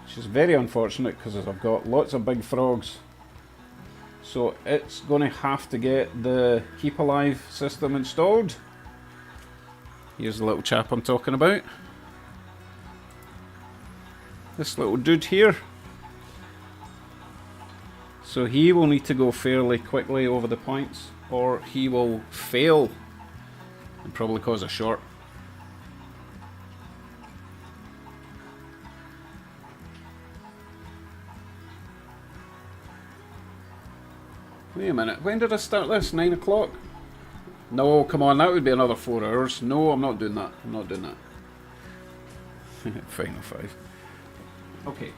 which is very unfortunate because I've got lots of big frogs. So it's going to have to get the Keep Alive system installed. Here's the little chap I'm talking about. This little dude here. So he will need to go fairly quickly over the points, or he will fail and probably cause a short. Wait a minute, when did I start this? 9 o'clock? No, come on, that would be another 4 hours. No, I'm not doing that. I'm not doing that. Final 5. Okay.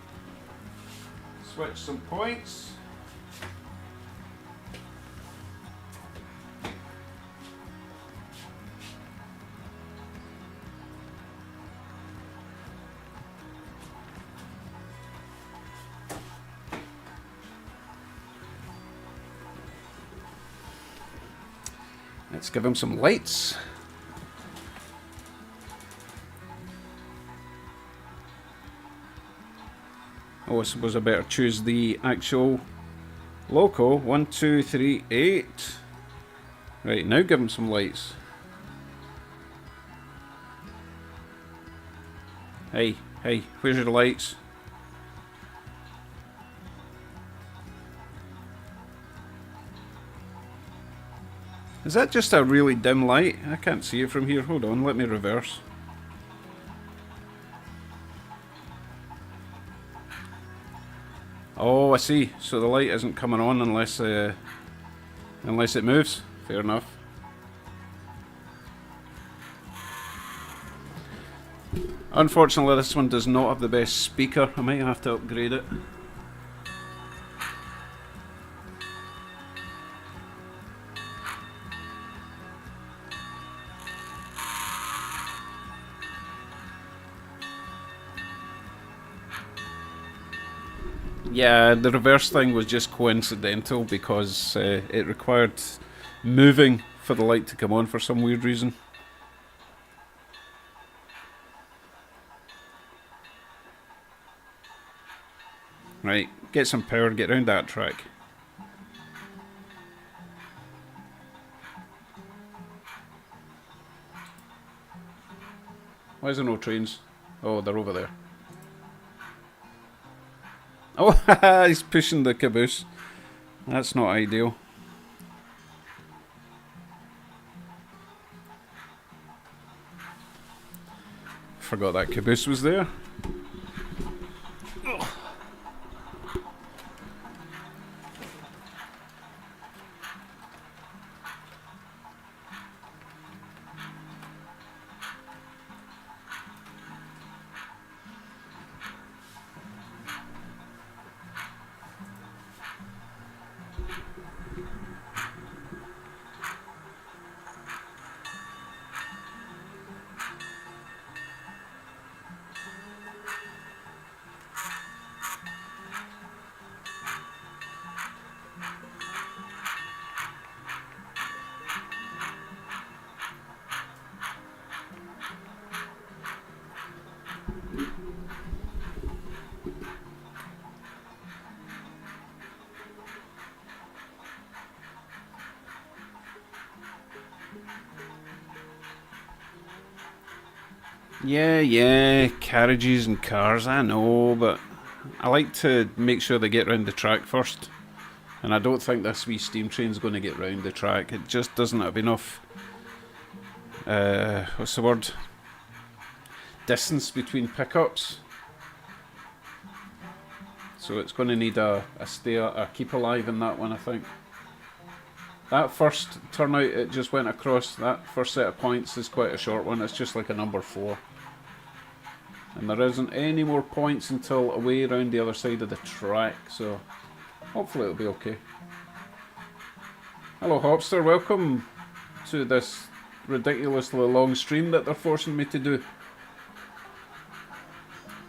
Switch some points. Let's give him some lights. Oh, I suppose I better choose the actual loco. 1, 2, 3, 8. Right, now give him some lights. Hey, where's your lights? Is that just a really dim light? I can't see it from here. Hold on, let me reverse. Oh, I see. So the light isn't coming on unless it moves. Fair enough. Unfortunately, this one does not have the best speaker. I might have to upgrade it. Yeah, the reverse thing was just coincidental because it required moving for the light to come on for some weird reason. Right, get some power, get round that track. Why is there no trains? Oh, they're over there. Oh, he's pushing the caboose. That's not ideal. Forgot that caboose was there. Yeah, carriages and cars, I know, but I like to make sure they get round the track first. And I don't think this wee steam train's going to get round the track. It just doesn't have enough, what's the word? Distance between pickups. So it's going to need a keep alive in that one, I think. That first turnout it just went across, that first set of points is quite a short one. It's just like a number 4. And there isn't any more points until away around the other side of the track, so hopefully it'll be okay. Hello Hopster, welcome to this ridiculously long stream that they're forcing me to do.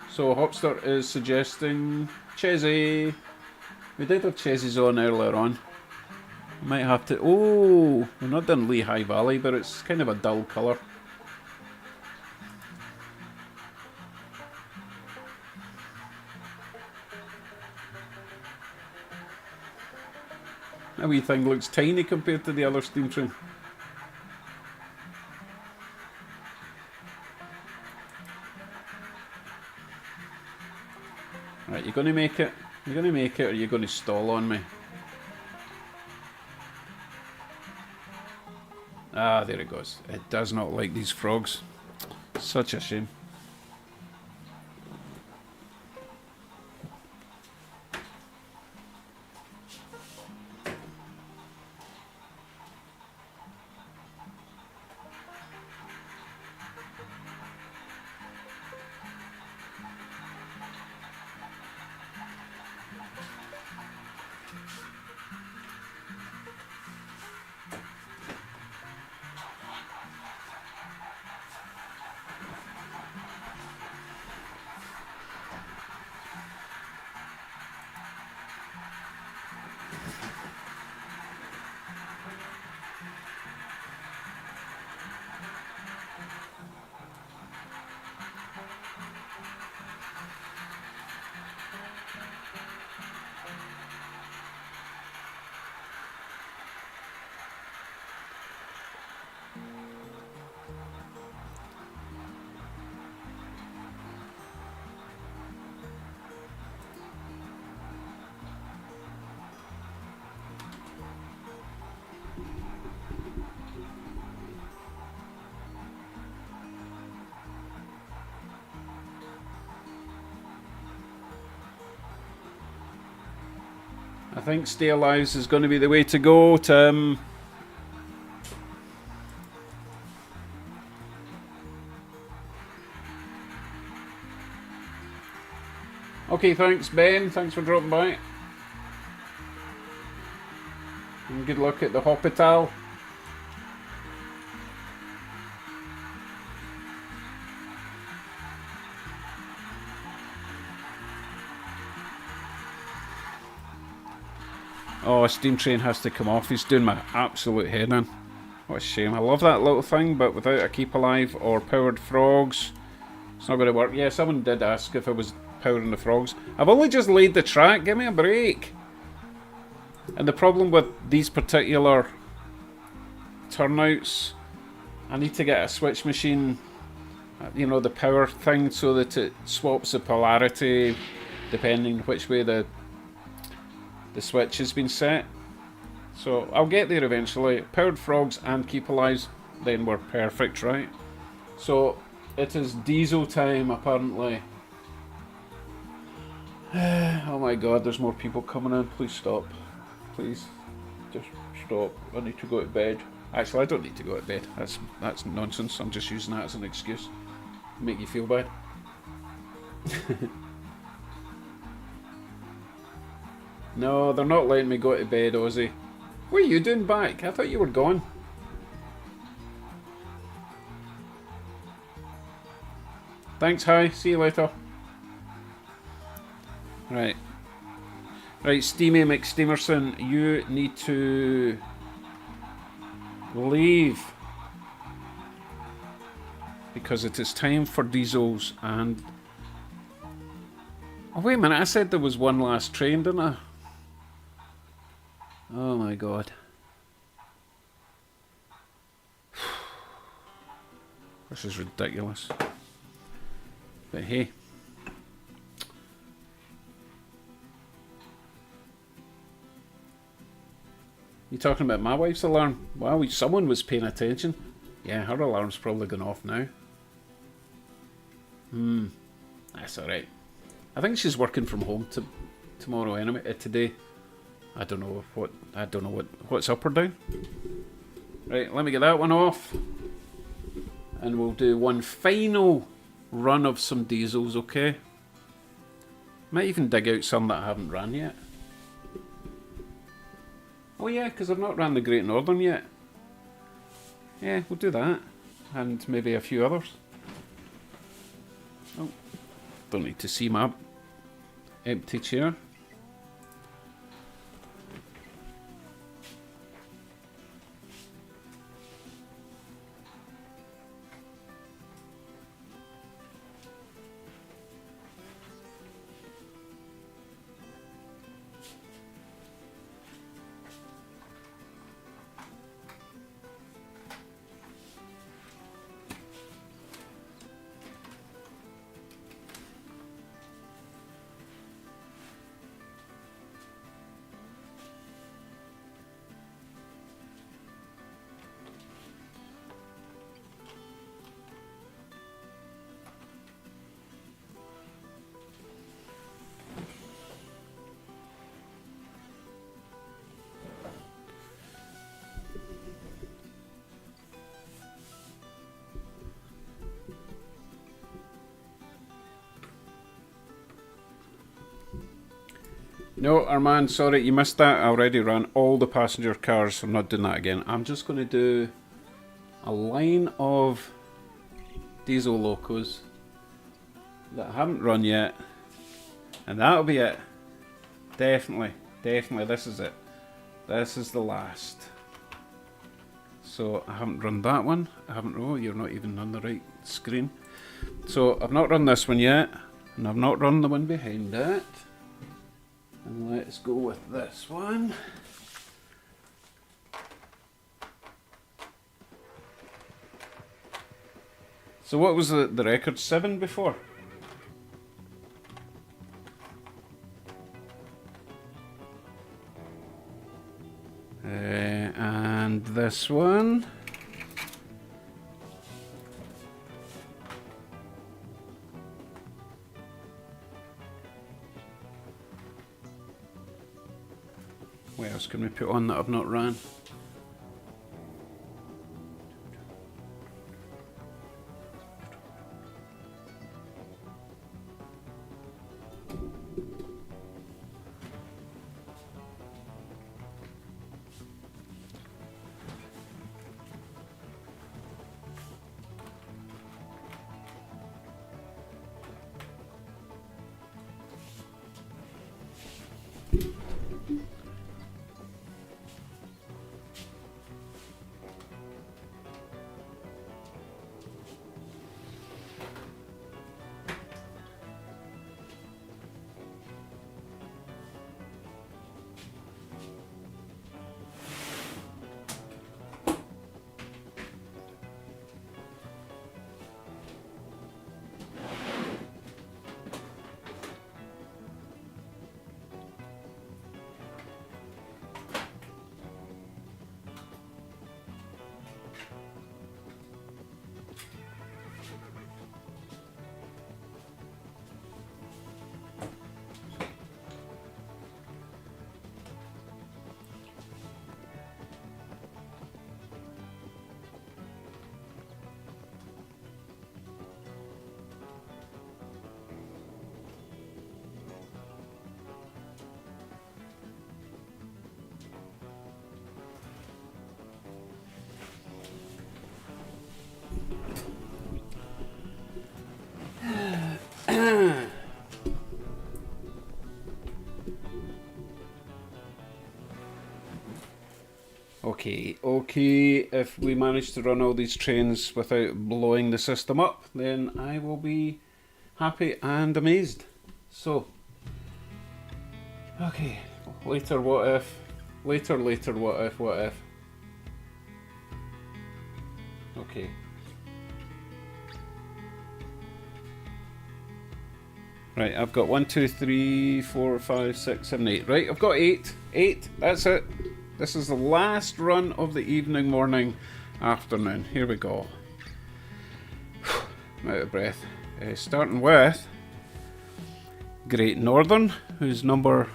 So Hopster is suggesting Chesy. We did have Chesy's on earlier on. Might have to... Oh, we're not done Lehigh Valley, but it's kind of a dull colour. That wee thing looks tiny compared to the other steam train. Right, you're going to make it. You're going to make it or you're going to stall on me. Ah, there it goes. It does not like these frogs. Such a shame. I think Stay Alive is going to be the way to go, Tim. Okay, thanks Ben, thanks for dropping by. And good luck at the hospital. Oh, steam train has to come off. He's doing my absolute head in. What a shame. I love that little thing, but without a keep alive or powered frogs, it's not going to work. Yeah, someone did ask if I was powering the frogs. I've only just laid the track. Give me a break. And the problem with these particular turnouts, I need to get a switch machine, you know, the power thing, so that it swaps the polarity depending which way the switch has been set. So I'll get there eventually. Powered frogs and keep alive, then we're perfect, right? So it is diesel time apparently. Oh my god, there's more people coming in. Please stop. Please just stop. I need to go to bed. Actually, I don't need to go to bed. That's nonsense. I'm just using that as an excuse to make you feel bad. No, they're not letting me go to bed, Ozzy. What are you doing back? I thought you were gone. Thanks, hi. See you later. Right. Right, Steamy McSteamerson, you need to leave. Because it is time for diesels and... Oh, wait a minute. I said there was one last train, didn't I? Oh my god. This is ridiculous. But hey. You talking about my wife's alarm? Wow, someone was paying attention. Yeah, her alarm's probably gone off now. That's alright. I think she's working from home tomorrow anyway. Today. I don't know what's up or down. Right, let me get that one off. And we'll do one final run of some diesels, okay? Might even dig out some that I haven't ran yet. Oh yeah, because I've not ran the Great Northern yet. Yeah, we'll do that. And maybe a few others. Oh, don't need to see my empty chair. No, Armand, sorry, you missed that. I already ran all the passenger cars. I'm not doing that again. I'm just going to do a line of diesel locos that I haven't run yet. And that'll be it. Definitely, this is it. This is the last. So I haven't run that one. Oh, you're not even on the right screen. So I've not run this one yet. And I've not run the one behind it. And let's go with this one. So what was the record? 7 before? And this one. What else can we put on that I've not ran? Okay, if we manage to run all these trains without blowing the system up, then I will be happy and amazed. So, okay, later what if, later what if. Okay. Right, I've got 1, 2, 3, 4, 5, 6, 7, 8. Right, I've got 8. 8, that's it. This is the last run of the evening, morning, afternoon. Here we go. I'm out of breath. Starting with Great Northern, who's number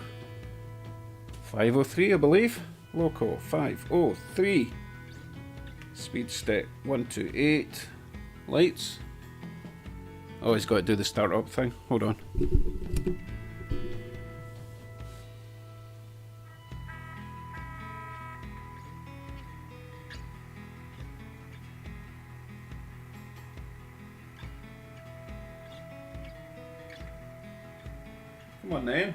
503, I believe. Loco 503. Speed stick 128. Lights. Oh, he's got to do the start up thing. Hold on. Come on then.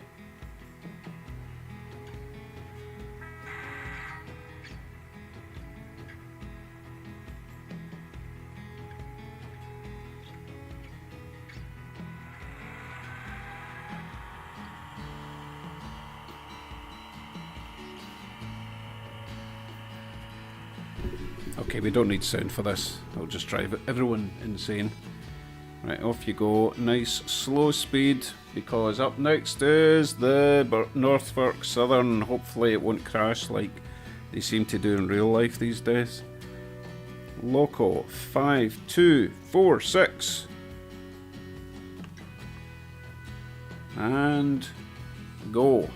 Okay, we don't need sound for this. I'll just drive everyone insane. Right, off you go. Nice slow speed, because up next is the Norfolk Southern. Hopefully it won't crash like they seem to do in real life these days. Loco 5, 2, 4, 6. And go.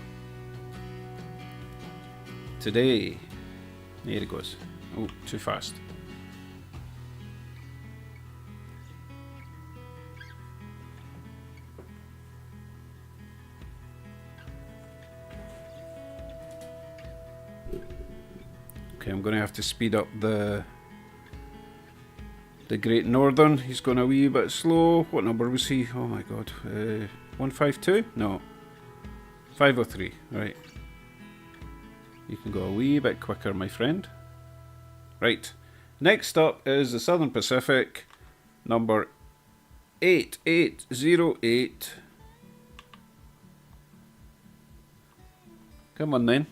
Today. There it goes. Oh, too fast. Okay, I'm going to have to speed up the Great Northern. He's going a wee bit slow. What number was he? Oh my god. 152? No. 503. Right. You can go a wee bit quicker, my friend. Right. Next up is the Southern Pacific, number 8808. Come on then.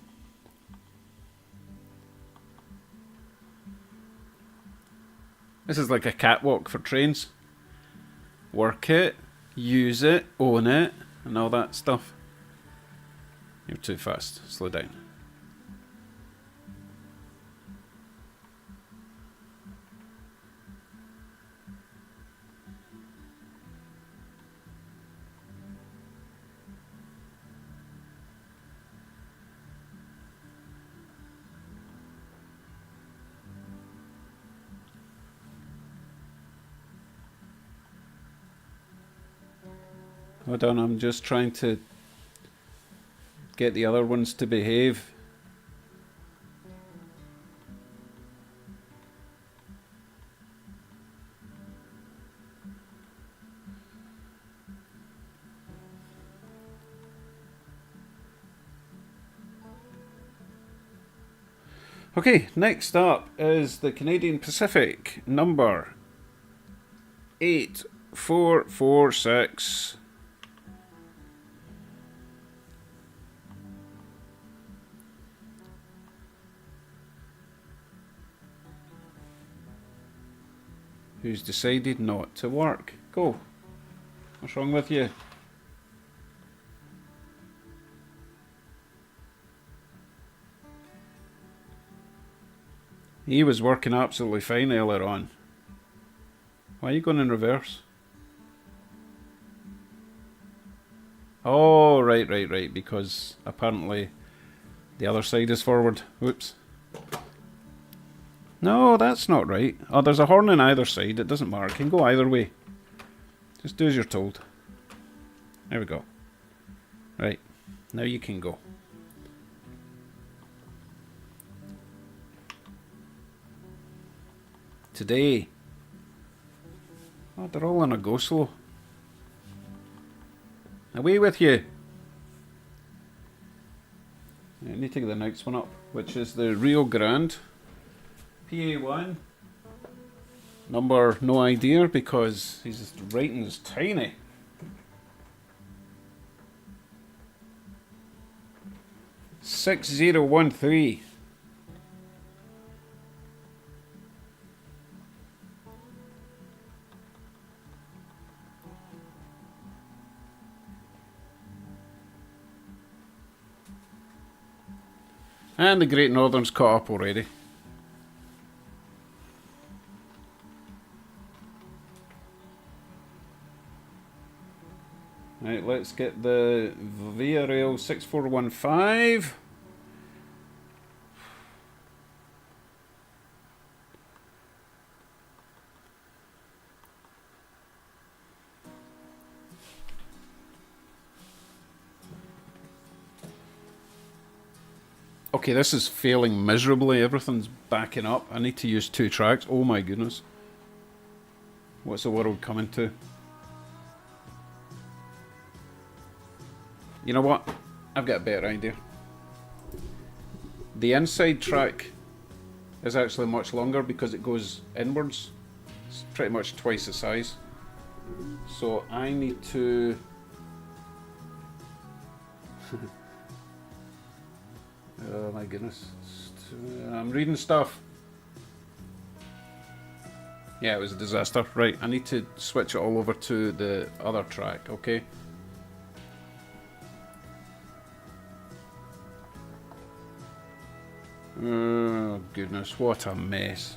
This is like a catwalk for trains. Work it, use it, own it, and all that stuff. You're too fast. Slow down. Hold on, I'm just trying to get the other ones to behave. Okay, next up is the Canadian Pacific, number 8446. Who's decided not to work? Go. What's wrong with you? He was working absolutely fine earlier on. Why are you going in reverse? Oh, right. Because apparently the other side is forward. Whoops. No, that's not right. Oh, there's a horn on either side. It doesn't matter. It can go either way. Just do as you're told. There we go. Right. Now you can go. Today. Oh, they're all on a go slow. Away with you. I need to get the next one up, which is the Rio Grande PA1. Number, no idea, because his writing is tiny. $6013. And the Great Northern's caught up already. Right, let's get the Via Rail 6415. Okay, this is failing miserably. Everything's backing up. I need to use 2 tracks. Oh my goodness. What's the world coming to? You know what? I've got a better idea. The inside track is actually much longer because it goes inwards. It's pretty much twice the size. So I need to... Oh my goodness. I'm reading stuff. Yeah, it was a disaster. Right, I need to switch it all over to the other track, okay? Oh goodness, what a mess.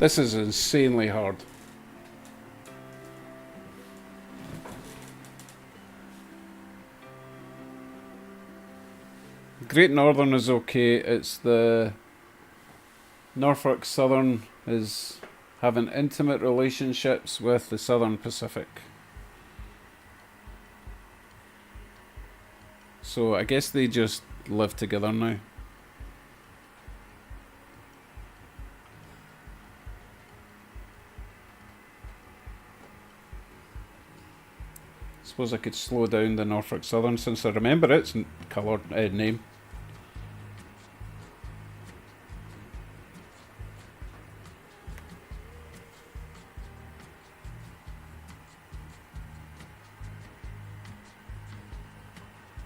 This is insanely hard. Great Northern is okay. It's the Norfolk Southern is having intimate relationships with the Southern Pacific. So I guess they just live together now. Suppose I could slow down the Norfolk Southern since I remember its colour name.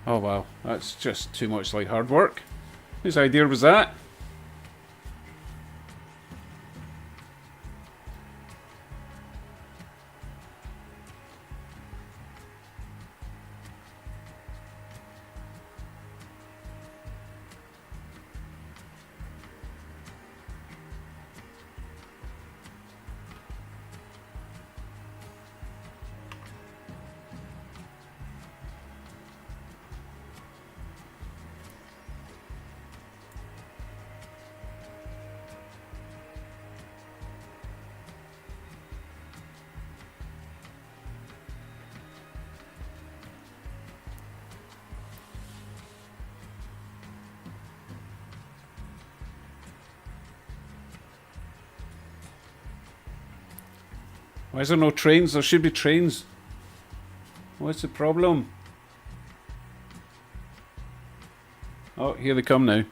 Oh wow, that's just too much like hard work. Whose idea was that? Why is there no trains? There should be trains. What's the problem? Oh, here they come now.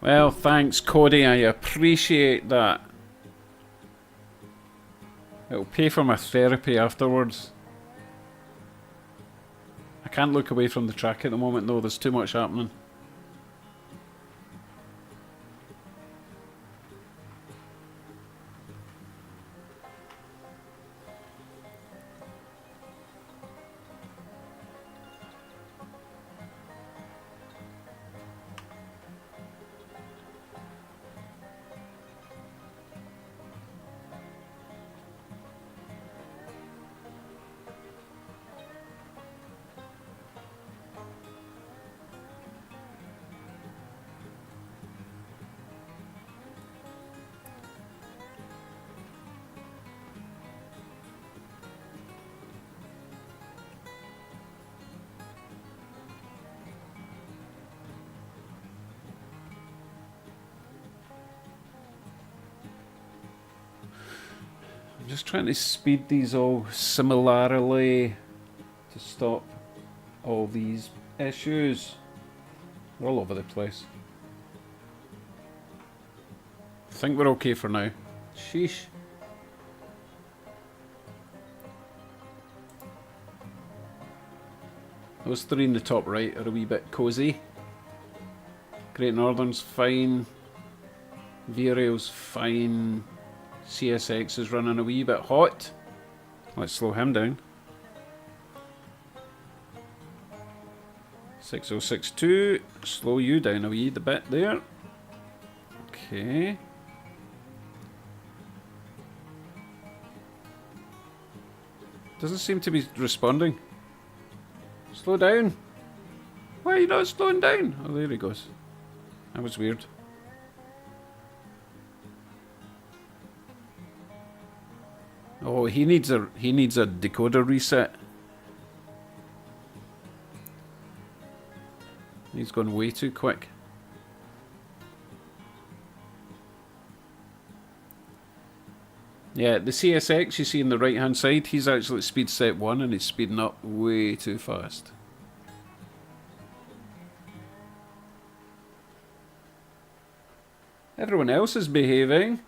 Well, thanks, Cody. I appreciate that. It'll pay for my therapy afterwards. I can't look away from the track at the moment, though. There's too much happening. Just trying to speed these all similarly to stop all these issues. They're all over the place. I think we're okay for now. Sheesh. Those three in the top right are a wee bit cosy. Great Northern's fine. V-Rail's fine. CSX is running a wee bit hot. Let's slow him down. 6062. Slow you down a wee bit there. Okay. Doesn't seem to be responding. Slow down. Why are you not slowing down? Oh, there he goes. That was weird. Oh, he needs a decoder reset. He's gone way too quick. Yeah, the CSX you see on the right hand side, he's actually at speed step 1 and he's speeding up way too fast. Everyone else is behaving.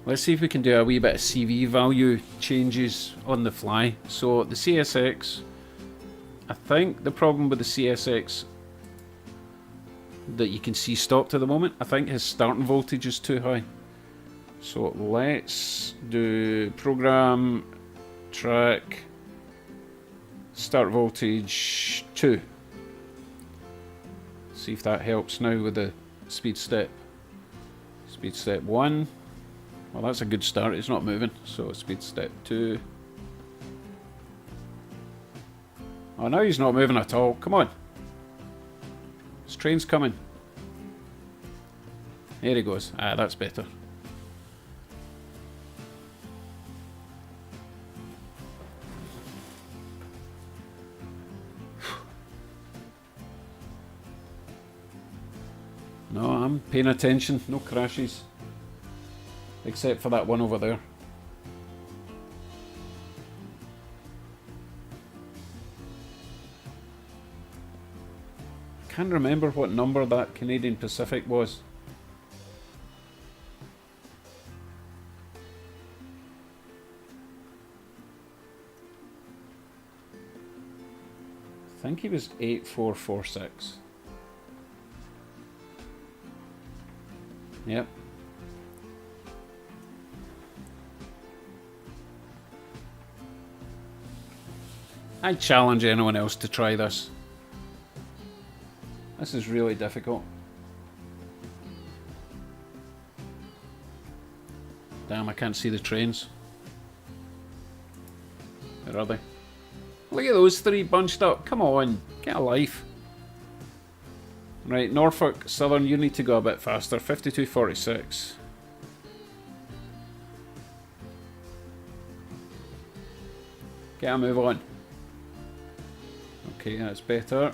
Let's see if we can do a wee bit of CV value changes on the fly. So the CSX, I think the problem with the CSX that you can see stopped at the moment, I think his starting voltage is too high. So let's do program track start voltage 2. See if that helps now with the speed step. Speed step 1. Well, that's a good start. It's not moving. So speed step 2. Oh, now he's not moving at all. Come on. This train's coming. There he goes. Ah, that's better. No, I'm paying attention. No crashes. Except for that one over there. Can't remember what number that Canadian Pacific was. I think he was 8446. Yep. I challenge anyone else to try this. This is really difficult. Damn, I can't see the trains. Where are they? Look at those three bunched up. Come on, get a life. Right, Norfolk Southern, you need to go a bit faster. 5246. Get a move on. Okay, that's better.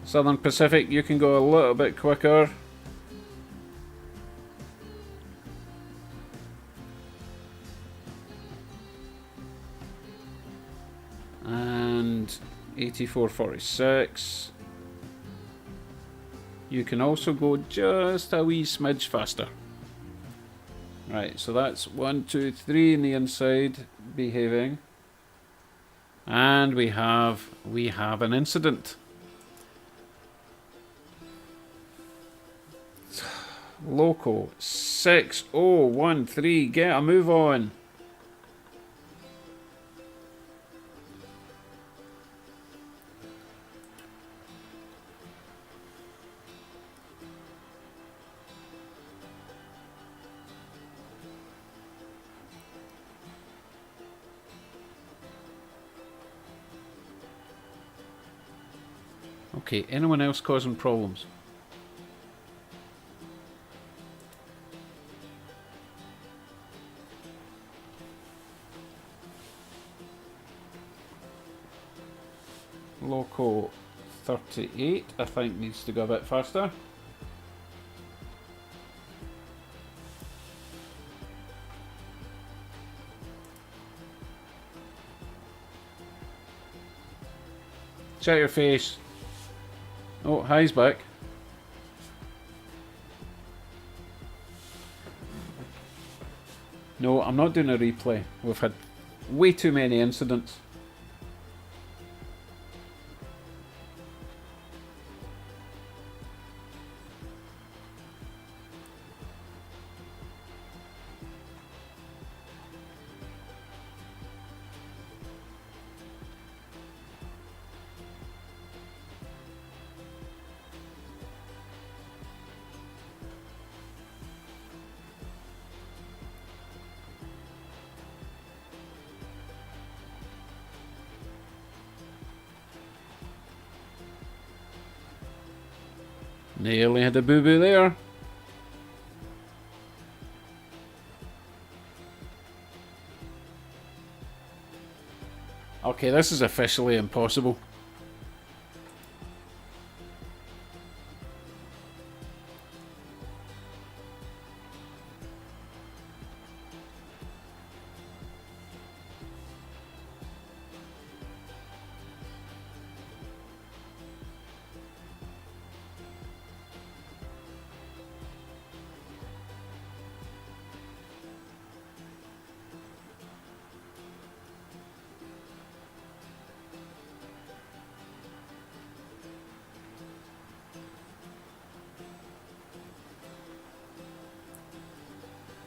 Southern Pacific, you can go a little bit quicker. And 8446. You can also go just a wee smidge faster. Right, so that's 1, 2, 3 in the inside behaving. And we have an incident. Local 6013, get a move on. Okay, anyone else causing problems? Local 38, I think, needs to go a bit faster. Check your face. Oh, hi's back. No, I'm not doing a replay. We've had way too many incidents. Nearly had a boo-boo there. Okay, this is officially impossible.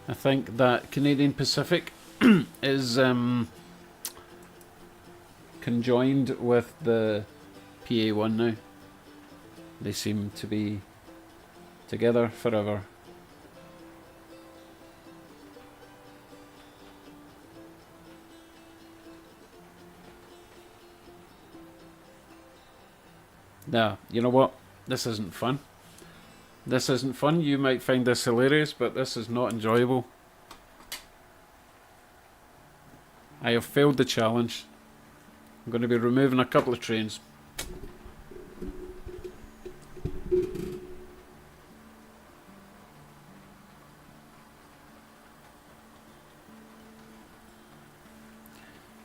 I think that Canadian Pacific is conjoined with the PA1 now. They seem to be together forever. Nah, you know what? This isn't fun. This isn't fun. You might find this hilarious, but this is not enjoyable. I have failed the challenge. I'm going to be removing a couple of trains.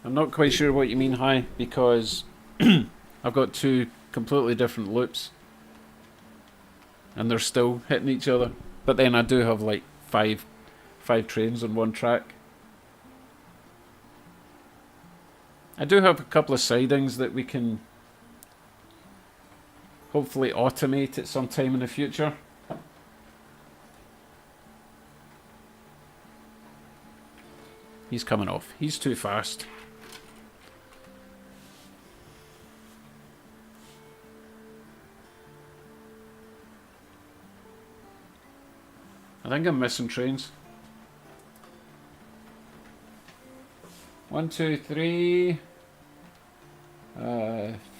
I'm not quite sure what you mean, Hi, because I've got two completely different loops. And they're still hitting each other. But then I do have like five trains on one track. I do have a couple of sidings that we can hopefully automate at some time in the future. He's coming off. He's too fast. I think I'm missing trains. 1, 2, 3,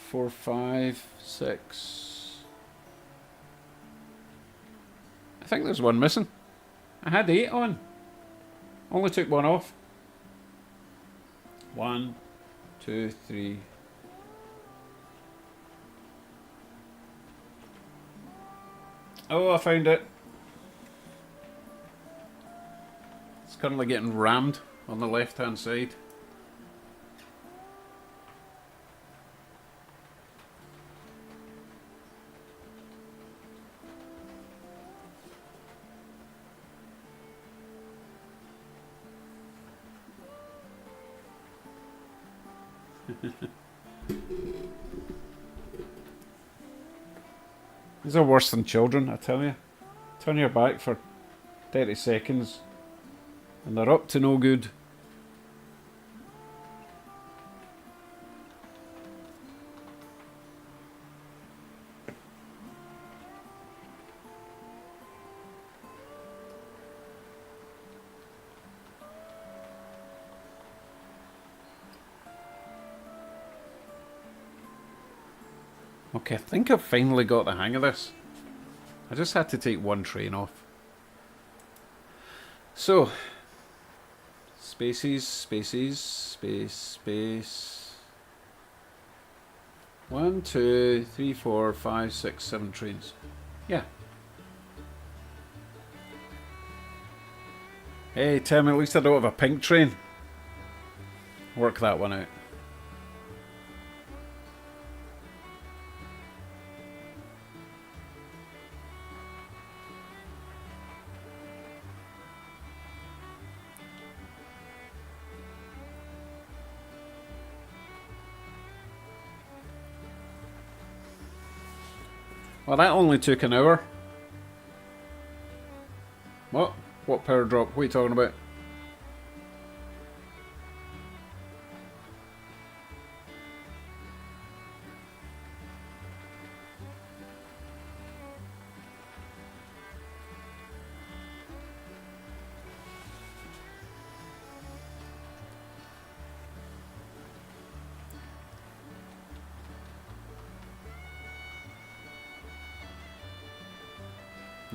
4, 5, 6. I think there's one missing. I had 8 on. Only took one off. 1, 2, 3. Oh, I found it. It's currently getting rammed on the left hand side. These are worse than children, I tell you. Turn your back for 30 seconds and they're up to no good. Okay, I think I've finally got the hang of this. I just had to take one train off. So, spaces, spaces, space, space. 1, 2, 3, 4, 5, 6, 7 trains. Yeah. Hey Tim, at least I don't have a pink train. Work that one out. Well, that only took an hour. What? What power drop? What are you talking about?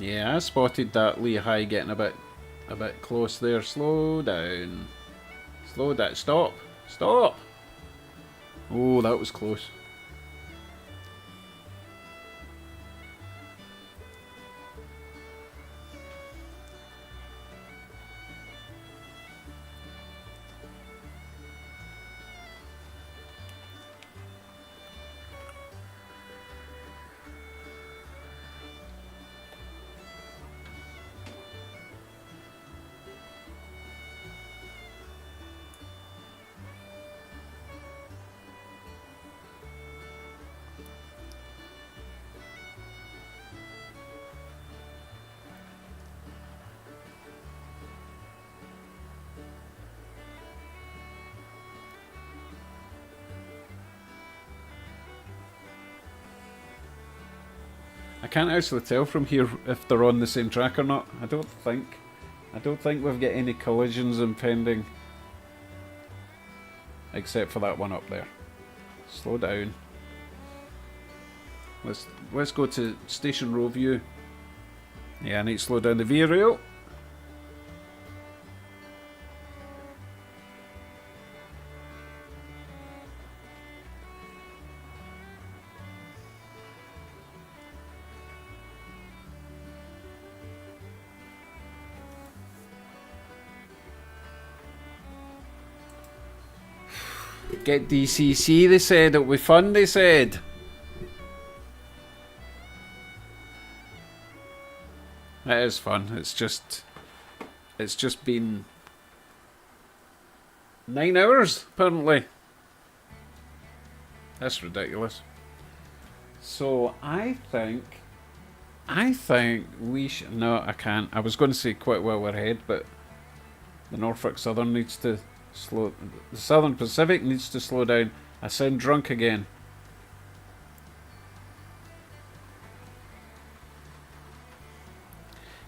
Yeah, I spotted that Lehigh getting a bit close there. Slow down. Slow down. Stop. Stop. Oh, that was close. I can't actually tell from here if they're on the same track or not. I don't think we've got any collisions impending. Except for that one up there. Slow down. Let's go to station row view. Yeah, I need to slow down the V rail. Get DCC, they said. It'll be fun, they said. It is fun. It's just been 9 hours, apparently. That's ridiculous. So I think we should. No, I can't. I was going to say quite well we're ahead, but the Norfolk Southern needs to slow. The Southern Pacific needs to slow down. I sound drunk again.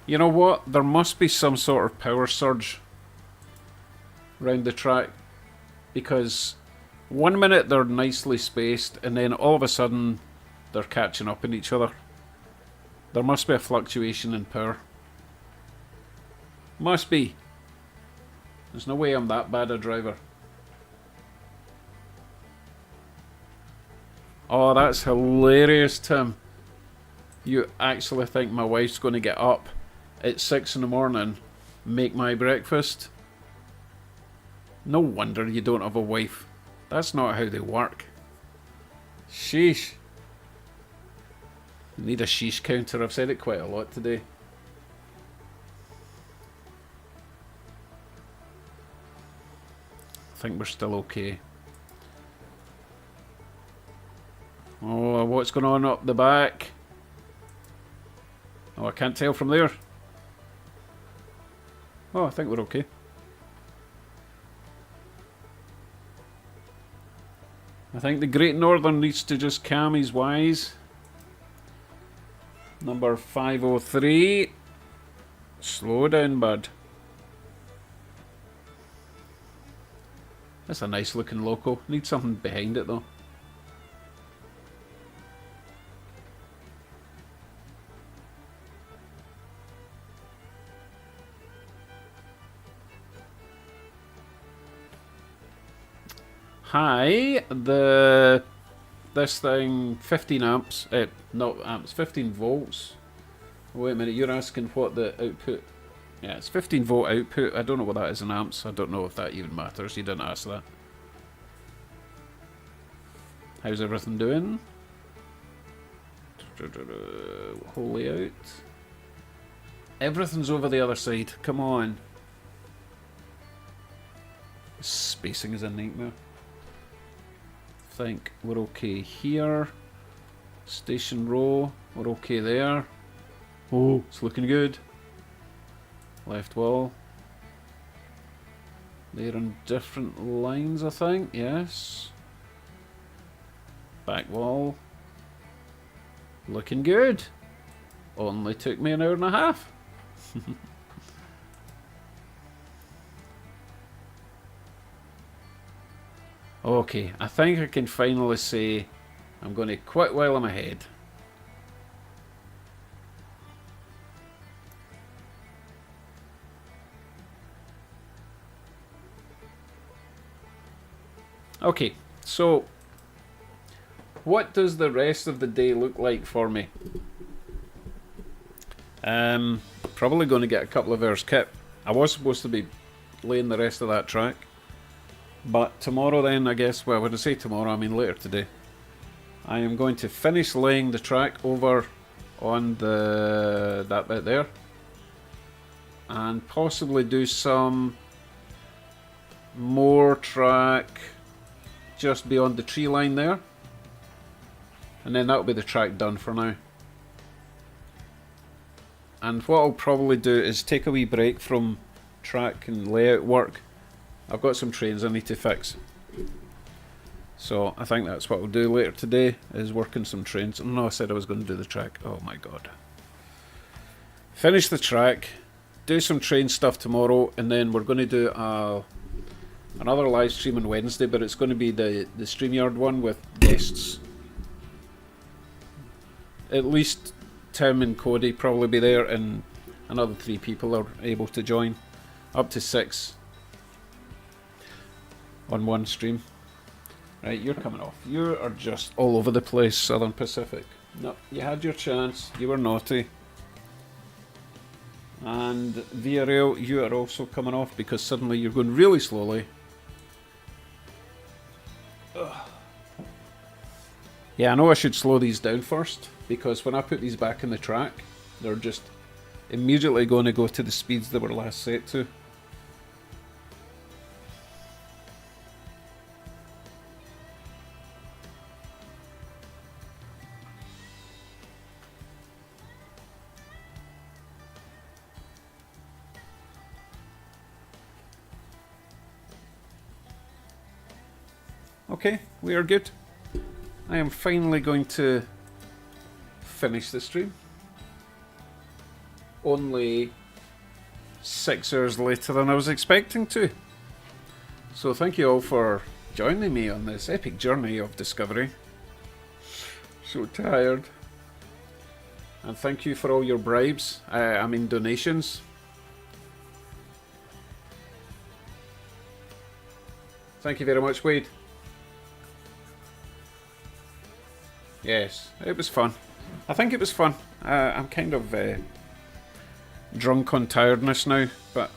You know what? There must be some sort of power surge around the track, because 1 minute they're nicely spaced and then all of a sudden they're catching up in each other. There must be a fluctuation in power. Must be. There's no way I'm that bad a driver. Oh, that's hilarious, Tim. You actually think my wife's going to get up at 6 in the morning, make my breakfast? No wonder you don't have a wife. That's not how they work. Sheesh. Need a sheesh counter. I've said it quite a lot today. I think we're still okay. Oh, what's going on up the back? Oh, I can't tell from there. Oh, I think we're okay. I think the Great Northern needs to just calm his wise. Number 503. Slow down, bud. That's a nice looking loco. Need something behind it though. Hi, this thing 15 amps, not amps, 15 volts. Wait a minute, you're asking what the output? Yeah, it's 15 volt output. I don't know what that is in amps. I don't know if that even matters. You didn't ask that. How's everything doing? Whole layout. Everything's over the other side. Come on. Spacing is a nightmare. Think we're okay here. Station row, we're okay there. Oh, it's looking good. Left wall. They're on different lines, I think. Yes. Back wall. Looking good. Only took me an hour and a half. Okay, I think I can finally say I'm going to quit while I'm ahead. Okay, so what does the rest of the day look like for me? Probably going to get a couple of hours kit. I was supposed to be laying the rest of that track, but tomorrow then, I guess, well, when I say tomorrow, I mean later today, I am going to finish laying the track over on that bit there, and possibly do some more track just beyond the tree line there, and then that'll be the track done for now. And what I'll probably do is take a wee break from track and layout work. I've got some trains I need to fix, so I think that's what we'll do later today, is work on some trains. No, I said I was going to do the track. Oh my god. Finish the track, do some train stuff tomorrow, and then we're going to do another live stream on Wednesday, but it's going to be the StreamYard one with guests. At least Tim and Cody probably be there, and another 3 people are able to join, up to 6 on one stream. Right, you're coming off. You are just all over the place, Southern Pacific. No, you had your chance. You were naughty. And Via Rail, you are also coming off because suddenly you're going really slowly. Ugh. Yeah, I know I should slow these down first, because when I put these back in the track, they're just immediately going to go to the speeds they were last set to. Okay, we are good. I am finally going to finish the stream. Only 6 hours later than I was expecting to. So thank you all for joining me on this epic journey of discovery. So tired. And thank you for all your bribes. I mean donations. Thank you very much, Wade. Yes, it was fun. I think it was fun. I'm kind of drunk on tiredness now, but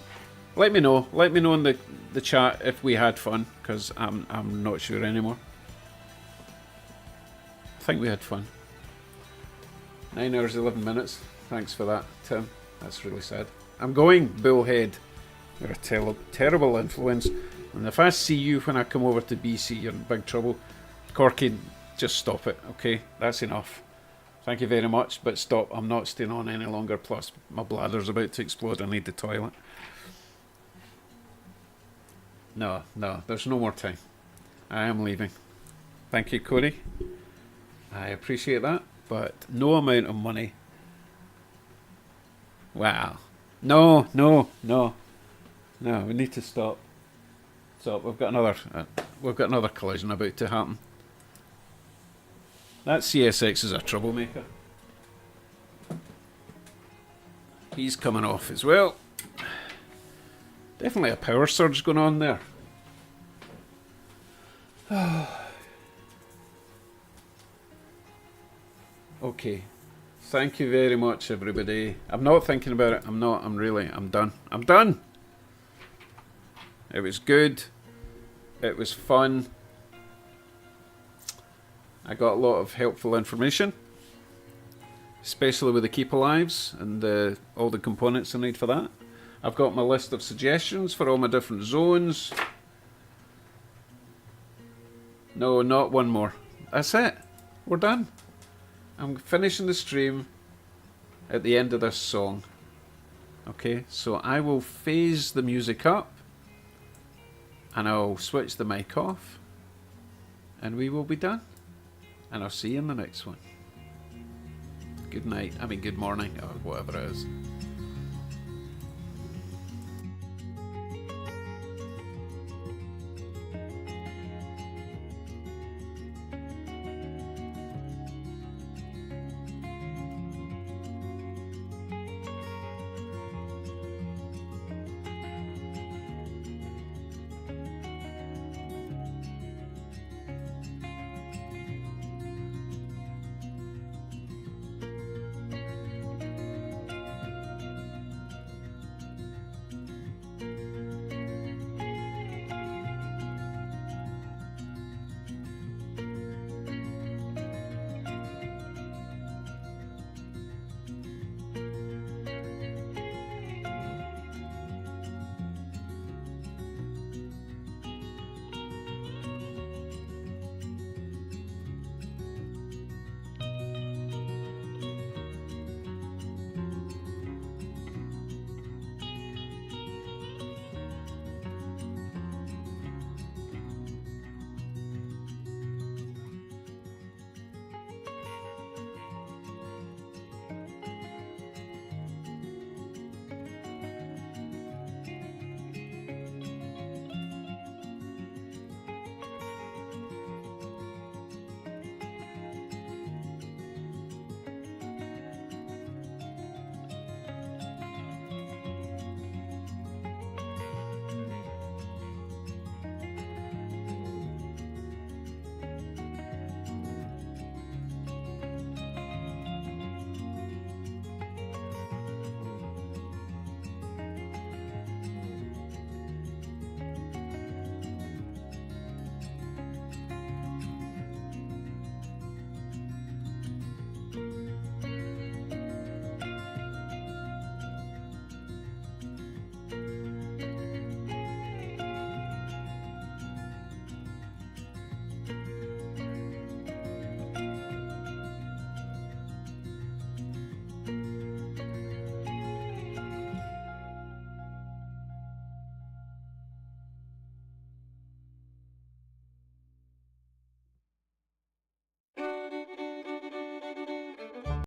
let me know. Let me know in the chat if we had fun, because I'm not sure anymore. I think we had fun. 9 hours 11 minutes. Thanks for that, Tim. That's really sad. I'm going, Bullhead. You're a terrible influence. And if I see you when I come over to BC, you're in big trouble. Corky, just stop it, okay? That's enough. Thank you very much, but stop. I'm not staying on any longer, plus my bladder's about to explode. I need the toilet. No, there's no more time. I am leaving. Thank you, Cody. I appreciate that, but no amount of money. Wow. No, we need to stop. So we've got another collision about to happen. That CSX is a troublemaker. He's coming off as well. Definitely a power surge going on there. Okay. Thank you very much, everybody. I'm not thinking about it. I'm done. I'm done. It was good. It was fun. I got a lot of helpful information, especially with the keep alives and all the components I need for that. I've got my list of suggestions for all my different zones. No, not one more. That's it. We're done. I'm finishing the stream at the end of this song. Okay, so I will phase the music up and I'll switch the mic off and we will be done. And I'll see you in the next one. Good night. I mean, good morning, or whatever it is.